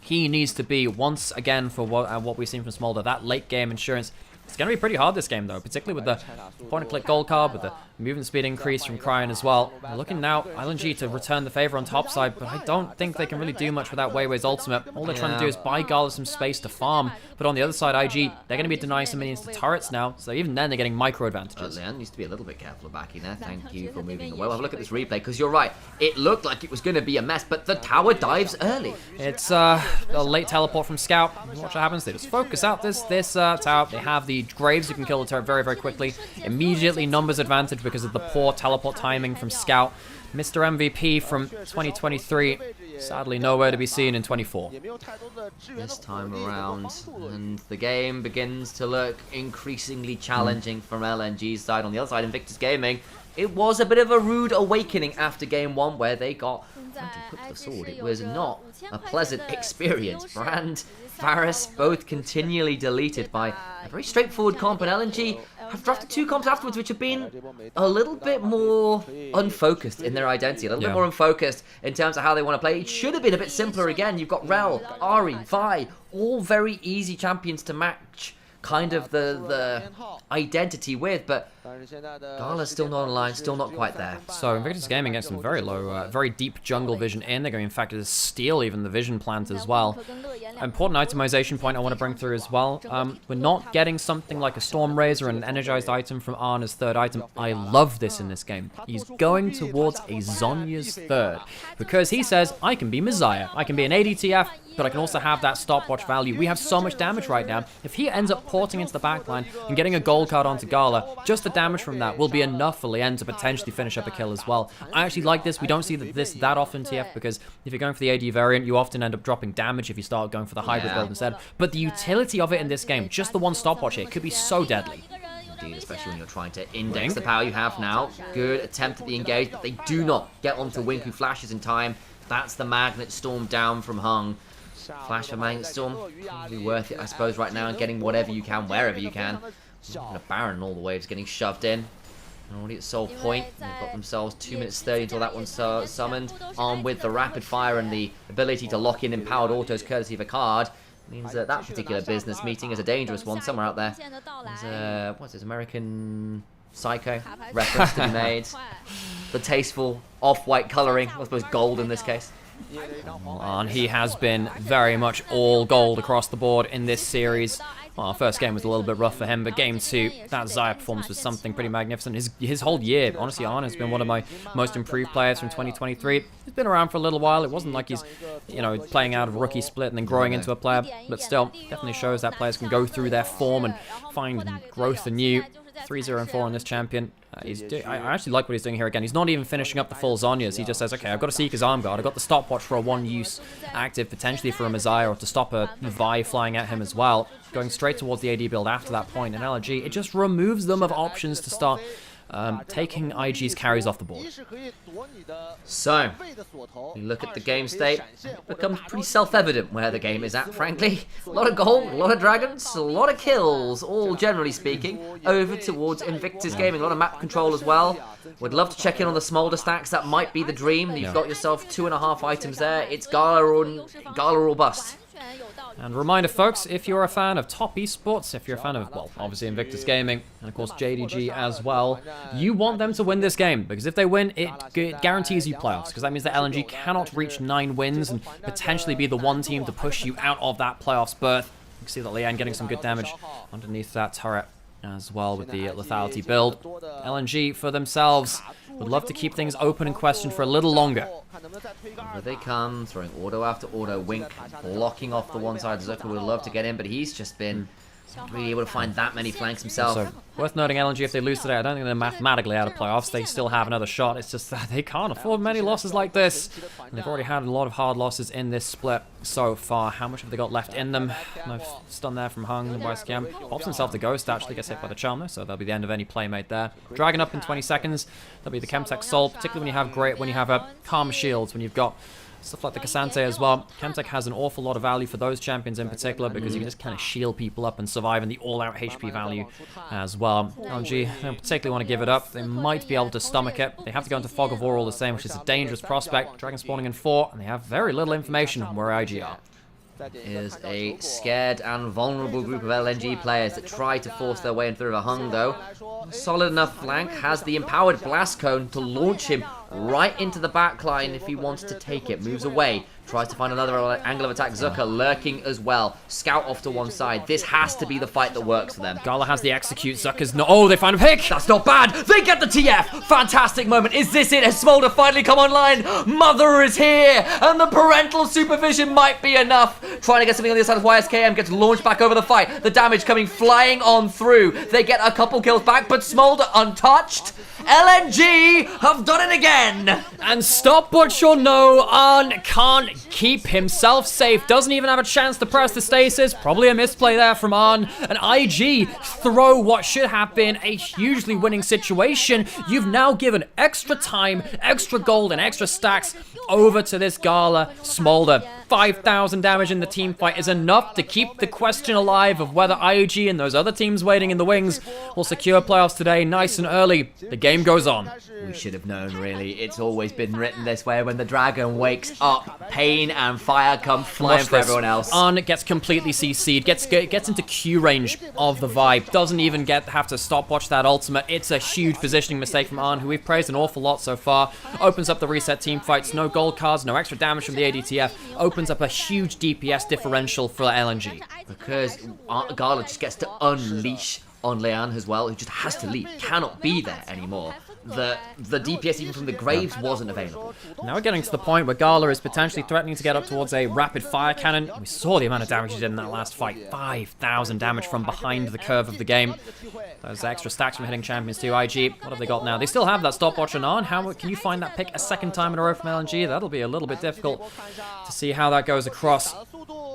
He needs to be, once again, for what we've seen from Smolder, that late game insurance. It's going to be pretty hard this game, though, particularly with the point-and-click gold card, with the movement speed increase from Cryon as well. We're looking now, LNG to return the favor on top side, but I don't think they can really do much without Weiwei's ultimate. All they're trying to do is buy Gala some space to farm, but on the other side, IG, they're going to be denying some minions to turrets now, so even then they're getting micro advantages. Leon needs to be a little bit careful of backing there. Thank you for moving away. We'll have a look at this replay, because you're right. It looked like it was going to be a mess, but the tower dives early. It's a late teleport from Scout. Watch what happens. They just focus out this tower. They have the Graves who can kill the turret very quickly. Immediately numbers advantage because of the poor teleport timing from Scout. Mr. MVP from 2023, sadly nowhere to be seen in 24. This time around, and the game begins to look increasingly challenging from LNG's side. On the other side, Invictus Gaming, it was a bit of a rude awakening after game 1 where they got put to the sword. It was not a pleasant experience. Brand, Varus, both continually deleted by a very straightforward comp, and LNG have drafted 2 comps afterwards which have been a little bit more unfocused in their identity, a little bit more unfocused in terms of how they want to play. It should have been a bit simpler again. You've got Rel, Ahri, Vi, all very easy champions to match kind of the identity with, but Gala's still not online, still not quite there. So Invictus Gaming gets some very low, very deep jungle vision in. They're going, in fact, to steal even the vision plant as well. Important itemization point I want to bring through as well. We're not getting something like a Storm Razor and an energized item from Arn as third item. I love this in this game. He's going towards a Zhonya's third because he says, I can be Messiah. I can be an ADTF, but I can also have that stopwatch value. We have so much damage right now. If he ends up porting into the backline and getting a gold card onto Gala, just the damage from that will be enough for Lien to potentially finish up a kill as well. I actually like this. We don't see this that often, TF, because if you're going for the AD variant, you often end up dropping damage if you start going for the hybrid build instead. But the utility of it in this game, just the one stopwatch here, could be so deadly. Indeed, especially when you're trying to index the power you have now. Good attempt at the engage, but they do not get onto Wink, who flashes in time. That's the Magnet Storm down from Hung. Flash for Magnet Storm, probably worth it, I suppose, right now, and getting whatever you can, wherever you can. And a Baron all the way, just getting shoved in. And already at Soul Point, they've got themselves 2 minutes 30 until that one's summoned. Armed with the rapid fire and the ability to lock in empowered autos courtesy of a card, means that that particular business meeting is a dangerous one somewhere out there. There's what's this, American Psycho reference to be made. The tasteful off-white colouring, I suppose gold in this case. And he has been very much all gold across the board in this series. Well, our first game was a little bit rough for him, but game 2, that Xayah performance was something pretty magnificent. His whole year, honestly, Arn has been one of my most improved players from 2023. He's been around for a little while. It wasn't like he's, you know, playing out of a rookie split and then growing into a player, but still, definitely shows that players can go through their form and find growth anew. 3-0-4 on this champion. I actually like what he's doing here again. He's not even finishing up the full Zhonya's. He just says, okay, I've got to Seeker's Arm Guard. I've got the stopwatch for a one-use active, potentially for a Messiah, or to stop a Vi flying at him as well. Going straight towards the AD build after that point. And LNG, it just removes them of options to start taking IG's carries off the board. So, you look at the game state, it becomes pretty self-evident where the game is at, frankly. A lot of gold, a lot of dragons, a lot of kills, all generally speaking, over towards Invictus Gaming. A lot of map control as well. Would love to check in on the smolder stacks. That might be the dream. You've got yourself 2.5 items there. It's Gala or bust. And reminder, folks, if you're a fan of top esports, if you're a fan of, well, obviously Invictus Gaming, and of course JDG as well, you want them to win this game, because if they win, it guarantees you playoffs, because that means that LNG cannot reach 9 wins and potentially be the one team to push you out of that playoffs berth. You can see that Lien getting some good damage underneath that turret as well with the lethality build. LNG, for themselves, would love to keep things open and questioned for a little longer. Here they come, throwing auto after auto. Wink blocking off the one side. Zucker would love to get in, but he's just been not really able to find that many flanks himself. So, worth noting, LNG, if they lose today, I don't think they're mathematically out of playoffs. They still have another shot. It's just that they can't afford many losses like this. And they've already had a lot of hard losses in this split so far. How much have they got left in them? Nice stun there from Hung by Scam. Pops himself to Ghost, actually gets hit by the Charm, so that'll be the end of any playmate there. Dragon up in 20 seconds. That'll be the Chemtech Soul, particularly when you have Calm Shields, when you've got stuff like the Cassante as well. Chemtech has an awful lot of value for those champions in particular, because you can just kind of shield people up and survive in the all-out HP value as well. LNG don't particularly want to give it up. They might be able to stomach it. They have to go into Fog of War all the same, which is a dangerous prospect. Dragon spawning in 4, and they have very little information on where IG are. Is a scared and vulnerable group of LNG players that try to force their way in through a Hung, though. Solid enough flank, has the empowered blast cone to launch him right into the backline if he wants to take it. Moves away, tries to find another angle of attack. Zucker lurking as well. Scout off to one side. This has to be the fight that works for them. Gala has the execute. Zucker's not. Oh, they find a pick. That's not bad. They get the TF. Fantastic moment. Is this it? Has Smolder finally come online? Mother is here, and the parental supervision might be enough. Trying to get something on the other side of YSKM, gets launched back over the fight. The damage coming flying on through. They get a couple kills back, but Smolder untouched. LNG have done it again. And stopwatch or no, Arn can't keep himself safe. Doesn't even have a chance to press the stasis. Probably a misplay there from Arn. And IG throw what should have been a hugely winning situation. You've now given extra time, extra gold, and extra stacks over to this Gala Smolder. 5,000 damage in the team fight is enough to keep the question alive of whether IOG and those other teams waiting in the wings will secure playoffs today nice and early. The game goes on. We should have known, really. It's always been written this way. When the dragon wakes up, pain and fire come flying for everyone else. Arn gets completely CC'd, gets into Q range of the Vibe, doesn't even have to stopwatch that ultimate. It's a huge positioning mistake from Arn, who we've praised an awful lot so far. Opens up the reset team fights, no gold cards, no extra damage from the ADTF. Opens up a huge DPS differential for LNG. Because Gala just gets to unleash on Leanne as well, who just has to leave, cannot be there anymore. The DPS even from the Graves wasn't available. Now we're getting to the point where Gala is potentially threatening to get up towards a rapid fire cannon. We saw the amount of damage he did in that last fight. 5,000 damage from behind the curve of the game. Those extra stacks from hitting champions too. IG, what have they got now? They still have that stopwatch on. How can you find that pick a second time in a row from LNG? That'll be a little bit difficult to see how that goes across.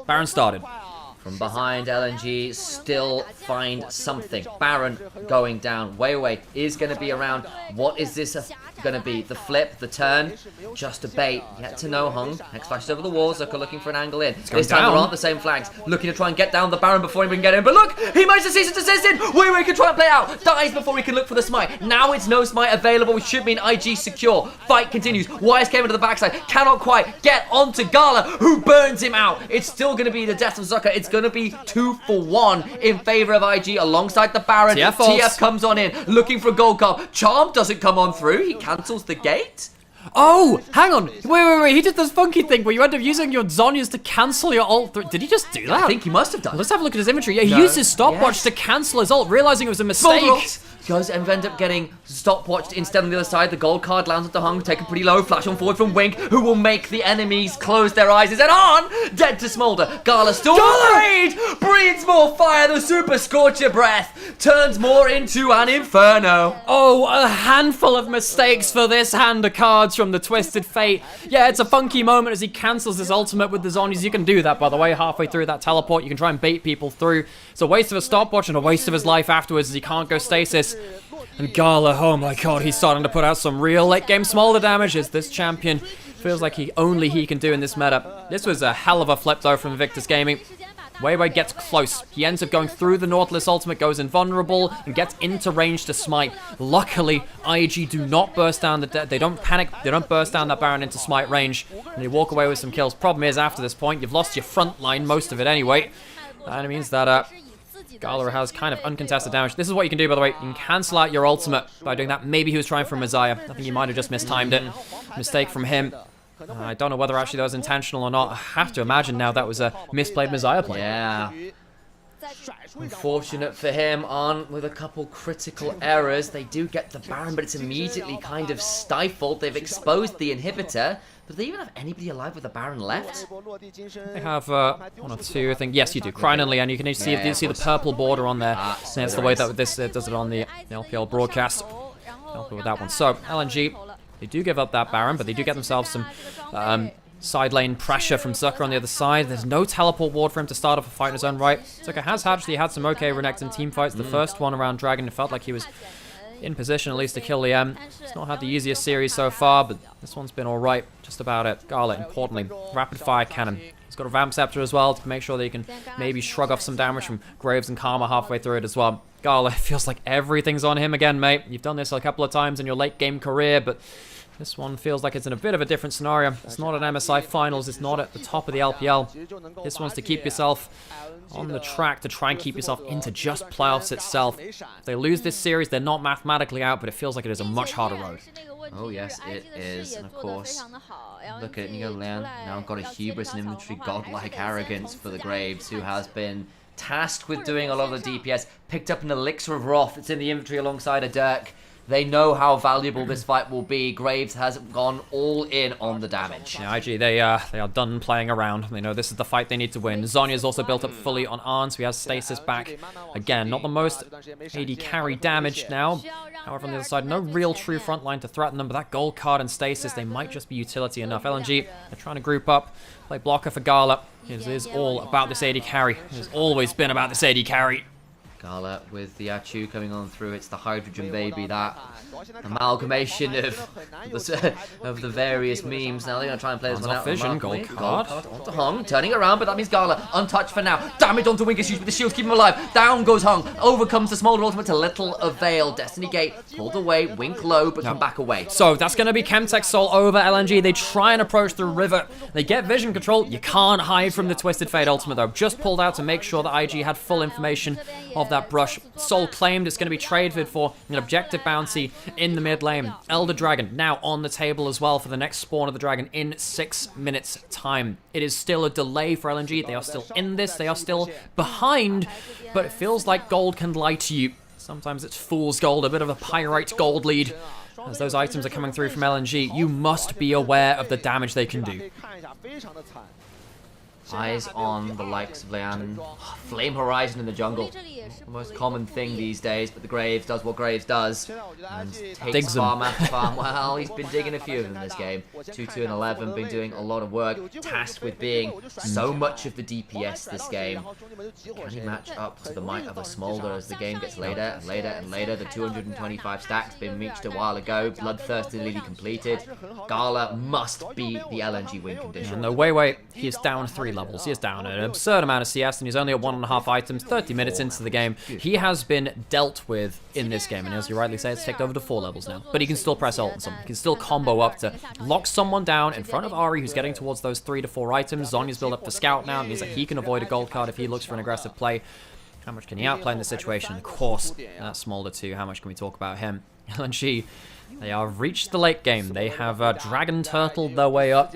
Baron started. From behind, LNG still find something. Baron going down. Wei is going to be around. What is this going to be? The flip, the turn, just a bait. Yet to know Hung. Next flashes over the wall. Zucker looking for an angle in. This time there aren't the same flags. Looking to try and get down the Baron before he can get in. But look, he managed to cease and desist in. Wei can try and play out. Dies before he can look for the smite. Now it's no smite available, which should mean IG secure. Fight continues. Wise came into the backside. Cannot quite get onto Gala, who burns him out. It's still going to be the death of Zucker. It's going to be 2 for 1 in favor of IG alongside the Baron. TF comes on in, looking for a gold card. Charm doesn't come on through. He cancels the gate. Oh, hang on. Wait. He did this funky thing where you end up using your Zhonya's to cancel your ult. Did he just do that? I think he must have done. Let's have a look at his inventory. Yeah, he used his stopwatch to cancel his ult, realizing it was a mistake. Does end up getting stopwatched instead on the other side. The gold card lands onto Hung, taken pretty low. Flash on forward from Wink, who will make the enemies close their eyes. And on, dead to smolder. Gala still breathes more fire. The super scorcher breath turns more into an inferno. Oh, a handful of mistakes for this hand of cards from the Twisted Fate. Yeah, it's a funky moment as he cancels his ultimate with the Zhonyas. You can do that, by the way, halfway through that teleport. You can try and bait people through. It's a waste of a stopwatch and a waste of his life afterwards as he can't go stasis. And Gala, oh my god, he's starting to put out some real late game smolder damage as this champion feels like only he can do in this meta. This was a hell of a flip though from Victus Gaming. Wei gets close. He ends up going through the Nautilus ultimate, goes invulnerable, and gets into range to smite. Luckily, IG do not burst down they don't panic, they don't burst down that Baron into smite range, and they walk away with some kills. Problem is, after this point, you've lost your front line, most of it anyway. And it means that Gala has kind of uncontested damage. This is what you can do, by the way. You can cancel out your ultimate by doing that. Maybe he was trying for Messiah. I think he might have just mistimed it. Mistake from him. I don't know whether actually that was intentional or not. I have to imagine now that was a misplayed Messiah play. Yeah. Unfortunate for him, on with a couple critical errors. They do get the Baron, but it's immediately kind of stifled. They've exposed the inhibitor. But do they even have anybody alive with the Baron left? They have one or two, I think. Yes, you do. Crine and Leanne. You can see the purple border on there. That's the way that this does it on the LPL broadcast. Help with that one. So, LNG, they do give up that Baron, but they do get themselves some side lane pressure from Zucker on the other side. There's no teleport ward for him to start off a fight in his own right. Zucker has actually had some okay Renekton team fights. The first one around Dragon, it felt like he was in position at least to kill Liam. He's not had the easiest series so far, but this one's been alright. Just about it. Gala, importantly, rapid fire cannon. He's got a Vamp Scepter as well to make sure that he can maybe shrug off some damage from Graves and Karma halfway through it as well. Gala, feels like everything's on him again, mate. You've done this a couple of times in your late game career, but this one feels like it's in a bit of a different scenario. It's not an MSI Finals. It's not at the top of the LPL. This one's to keep yourself on the track to try and keep yourself into just playoffs itself. If they lose this series, they're not mathematically out, but it feels like it is a much harder road. Oh yes, it is. And of course, look at Nico Leon. Now got a hubris and inventory godlike arrogance for the Graves, who has been tasked with doing a lot of the DPS. Picked up an Elixir of Wrath. It's in the inventory alongside a Dirk. They know how valuable this fight will be. Graves has gone all in on the damage. Yeah, IG, they are done playing around. They know this is the fight they need to win. Zonya's also built up fully on Arn, so he has stasis back. Again, not the most AD carry damage now. However, on the other side, no real true frontline to threaten them, but that gold card and stasis, they might just be utility enough. LNG, they're trying to group up, play blocker for Gala. It is all about this AD carry. It has always been about this AD carry. Gala with the Achu coming on through. It's the hydrogen baby, that amalgamation of the various memes. Now they're going to try and play this one out. Vision, gold card. Onto Hung, turning around, but that means Gala untouched for now. Damage onto Winkish, with the shields, keep him alive. Down goes Hung, overcomes the Smolder ultimate to little avail. Destiny Gate pulled away, Wink low, but come back away. So that's going to be Chemtech Soul over LNG. They try and approach the river. They get vision control. You can't hide from the Twisted Fate ultimate, though. Just pulled out to make sure that IG had full information of that brush. Soul claimed it's going to be traded for an objective bounty in the mid lane. Elder Dragon now on the table as well for the next spawn of the dragon in 6 minutes time. It is still a delay for LNG. They are still in this. They are still behind, but it feels like gold can lie to you. Sometimes it's fool's gold, a bit of a pyrite gold lead. As those items are coming through from LNG, you must be aware of the damage they can do. Eyes on the likes of Lian. Flame Horizon in the jungle. The most common thing these days, but the Graves does what Graves does. And takes farm after farm. Well, he's been digging a few of them this game. 2-2 and 11, been doing a lot of work. Tasked with being so much of the DPS this game. Can he match up to the might of a Smolder as the game gets later and later and later? The 225 stacks been reached a while ago. Bloodthirstily completed. Gala must beat the LNG win condition. And no, wait, he is down 3 levels. He is down an absurd amount of CS, and he's only at 1.5 items, 30 minutes into the game. He has been dealt with in this game, and as you rightly say, it's ticked over to 4 levels now. But he can still press ult on someone. He can still combo up to lock someone down in front of Ari, who's getting towards those 3 to 4 items. Zonya's built up for Scout now. It means that he can avoid a gold card if he looks for an aggressive play. How much can he outplay in this situation? Of course, that's Smolder too. How much can we talk about him? LNG, they have reached the late game. They have dragon turtled their way up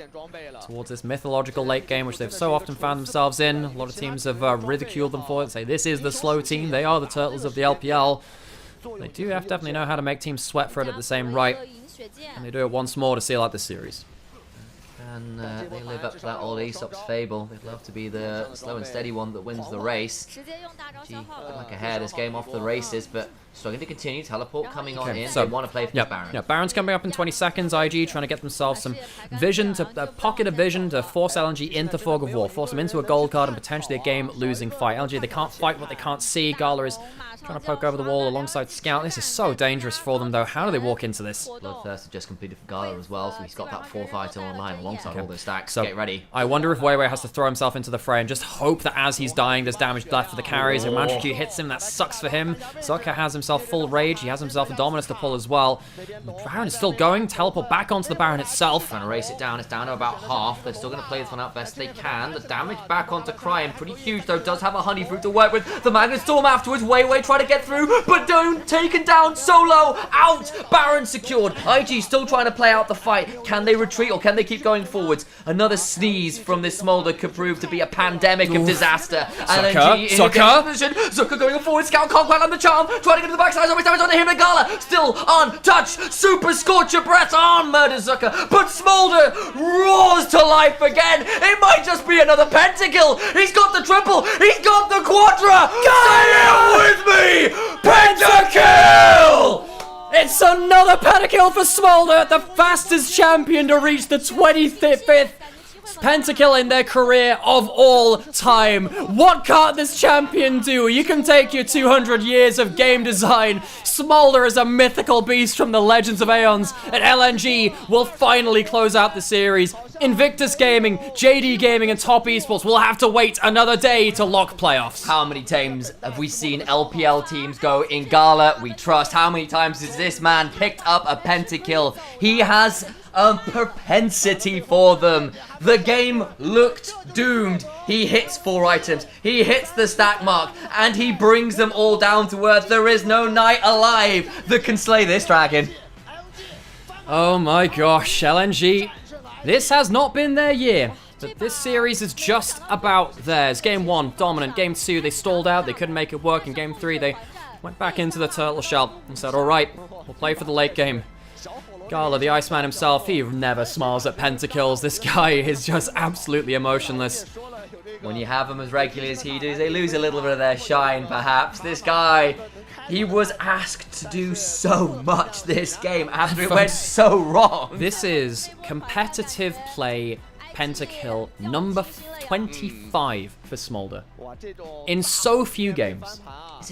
towards this mythological late game, which they've so often found themselves in. A lot of teams have ridiculed them for it, say this is the slow team. They are the turtles of the LPL. They do have to definitely know how to make teams sweat for it at the same right. And they do it once more to seal out the series. And they live up to that old Aesop's fable. They'd love to be the slow and steady one that wins the race. Gee, like ahead this game off the races, but struggling to continue. Teleport coming on in. So they want to play for Baron. Yeah, Baron's coming up in 20 seconds. IG trying to get themselves some vision, to pocket of vision to force LNG into Fog of War, force them into a gold card and potentially a game-losing fight. LNG, they can't fight what they can't see. Gala is trying to poke over the wall alongside Scout. This is so dangerous for them, though. How do they walk into this? Bloodthirst just completed for Gala as well, so he's got that 4th item online alongside all those stacks. So get ready. I wonder if Weiwei has to throw himself into the fray and just hope that as he's dying, there's damage left for the carries. If Mantriki hits him, that sucks for him. Zucker has himself full rage. He has himself a Dominus to pull as well. The Baron is still going. Teleport back onto the Baron itself. Trying to race it down. It's down to about half. They're still going to play this one out best they can. The damage back onto Cryon, pretty huge though. Does have a Honey Fruit to work with. The Magnet Storm afterwards. Weiwei trying to get through, but don't taken down. Solo out. Baron secured. IG still trying to play out the fight. Can they retreat or can they keep going forwards? Another sneeze from this Smolder could prove to be a pandemic of disaster. LNG in a position. Zucker going forward. Scout can't quite land the charm. Trying to get to the backside. Always damage on him. Gala still untouched. Super Scorcher Breath on murder Zucker. But Smolder roars to life again. It might just be another pentakill. He's got the triple. He's got the quadra. Say it with me. Pentakill. It's another pentakill for Smolder, the fastest champion to reach the 25th pentakill in their career of all time. What can't this champion do? You can take your 200 years of game design. Smolder is a mythical beast from the Legends of Aeons, and LNG will finally close out the series. Invictus Gaming, JD Gaming, and Top Esports will have to wait another day to lock playoffs. How many times have we seen LPL teams go in Gala? We trust. How many times has this man picked up a pentakill? He has a propensity for them. The game looked doomed. He hits 4 items. He hits the stack mark, and he brings them all down to earth. There is no knight alive that can slay this dragon. Oh my gosh, LNG. This has not been their year, but this series is just about theirs. Game 1, dominant. Game 2, they stalled out. They couldn't make it work. In Game 3, they went back into the turtle shell and said, all right, we'll play for the late game. Gala, the Iceman himself, he never smiles at pentakills. This guy is just absolutely emotionless. When you have them as regularly as he does, they lose a little bit of their shine, perhaps. This guy, he was asked to do so much this game after it went so wrong. This is competitive play pentakill number 25 for Smolder in so few games.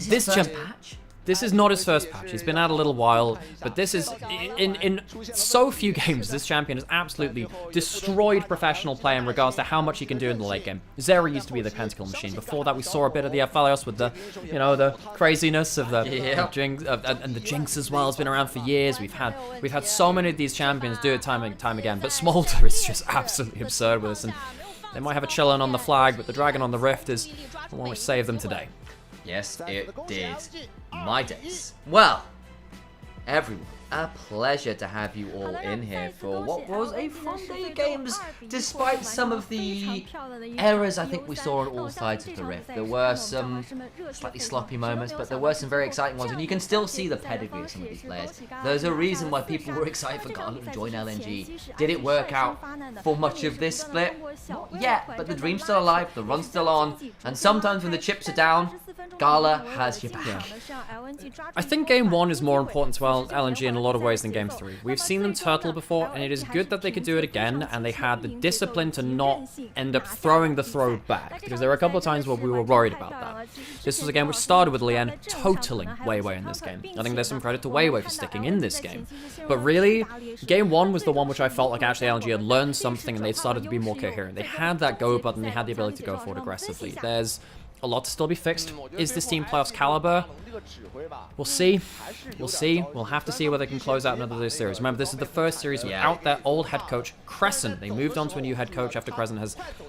This patch? This is not his first patch. He's been out a little while, but this is, in so few games, this champion has absolutely destroyed professional play in regards to how much he can do in the late game. Zeri used to be the pentakill machine. Before that, we saw a bit of the Aphelios with the, you know, the craziness of the Jinx, and the Jinx as well has been around for years. We've had so many of these champions do it time and time again, but Smolder is just absolutely absurd with this, and they might have a Chillin on the flag, but the Dragon on the Rift is the one which saved them today. Yes, it did. My days. Well, everyone, a pleasure to have you all in here for what was a fun day of games, despite some of the errors I think we saw on all sides of the Rift. There were some slightly sloppy moments, but there were some very exciting ones, and you can still see the pedigree of some of these players. There's a reason why people were excited for Gala to join LNG. Did it work out for much of this split? Not yet, but the dream's still alive, the run's still on, and sometimes when the chips are down, Gala has your back. I think Game 1 is more important to LNG in a lot of ways than Game 3. We've seen them turtle before, and it is good that they could do it again, and they had the discipline to not end up throwing the throw back, because there were a couple of times where we were worried about that. This was a game which started with Lien totaling Weiwei in this game. I think there's some credit to Weiwei for sticking in this game. But really, Game 1 was the one which I felt like actually LNG had learned something, and they started to be more coherent. They had that go button, they had the ability to go forward aggressively. There's a lot to still be fixed. Is this team playoffs caliber? We'll see. We'll see. We'll have to see whether they can close out another series. Remember, this is the first series without their old head coach, Crescent. They moved on to a new head coach after Crescent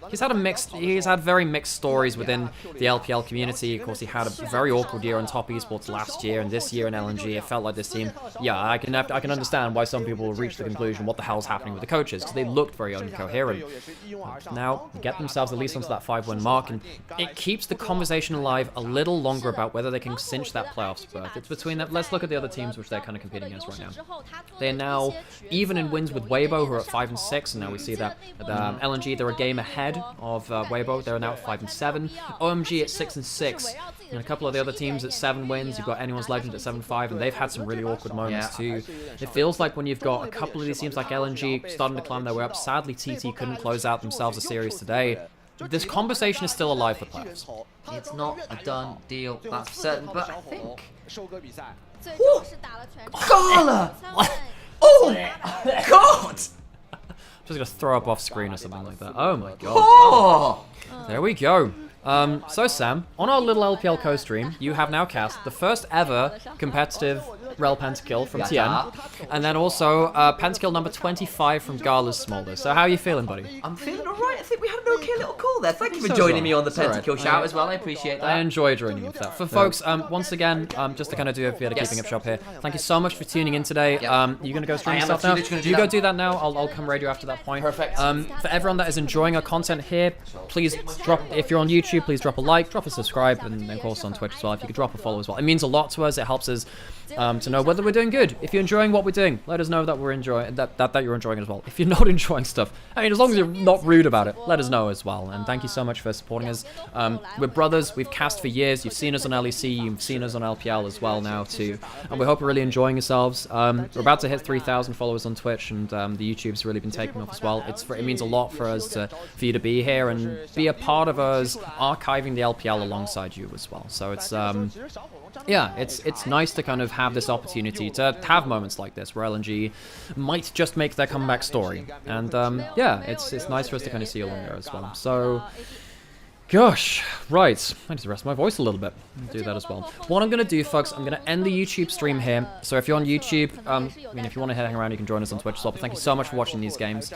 he's had very mixed stories within the LPL community. Of course, he had a very awkward year on top esports last year, and this year in LNG, it felt like this team, I can understand why some people will reach the conclusion, what the hell's happening with the coaches, because they looked very incoherent. Now, get themselves at least onto that 5-win mark, and it keeps the conversation alive a little longer about whether they can cinch that playoffs berth. It's between them. Let's look at the other teams which they're kind of competing against right now. They're now even in wins with Weibo, who are at 5 and 6, and now we see that LNG, they're a game ahead of Weibo. They're now at 5 and 7. OMG at 6 and 6. And a couple of the other teams at 7 wins. You've got Anyone's Legend at 7-5, and they've had some really awkward moments too. It feels like when you've got a couple of these teams like LNG starting to climb their way up. Sadly, TT couldn't close out themselves a series today. This conversation is still alive for playoffs. It's not a done deal, that's for certain, but I think... Gala! Oh, God! Just gonna throw up off screen or something like that. Oh my god. Oh! There we go. So Sam, on our little LPL co-stream, you have now cast the first ever competitive Rel Pentakill from Tien, and then also Pentakill number 25 from Gala's Smolder. So how are you feeling, buddy? I'm feeling alright. I think we had an okay little call there. Thank you for joining me on the Pentakill shout as well. I appreciate that. I enjoy joining you for that. For folks, once again, just to kind of do a bit of keeping up shop here, thank you so much for tuning in today. You going to go stream yourself now? You go do that now. I'll come raid you after that point. Perfect. For everyone that is enjoying our content here, please drop, if you're on YouTube, please drop a like, drop a subscribe, and of course on Twitch as well. If you could drop a follow as well. It means a lot to us. It helps us to know whether we're doing good. If you're enjoying what we're doing, let us know that we're enjoying that you're enjoying it as well. If you're not enjoying stuff, I mean, as long as you're not rude about it, let us know as well. And thank you so much for supporting us. We're brothers. We've cast for years. You've seen us on LEC. You've seen us on LPL as well now too. And we hope you're really enjoying yourselves. We're about to hit 3,000 followers on Twitch, and the YouTube's really been taking off as well. It means a lot for us for you to be here and be a part of us archiving the LPL alongside you as well. So it's yeah, it's nice to kind of have this opportunity to have moments like this where LNG might just make their comeback story, and yeah, it's nice for us to kind of see along there as well. So gosh, right, I need to rest my voice a little bit. I'll do that as well. What I'm going to do, folks, I'm going to end the YouTube stream here. So if you're on YouTube, I mean, if you want to hang around, you can join us on Twitch as well. But thank you so much for watching these games.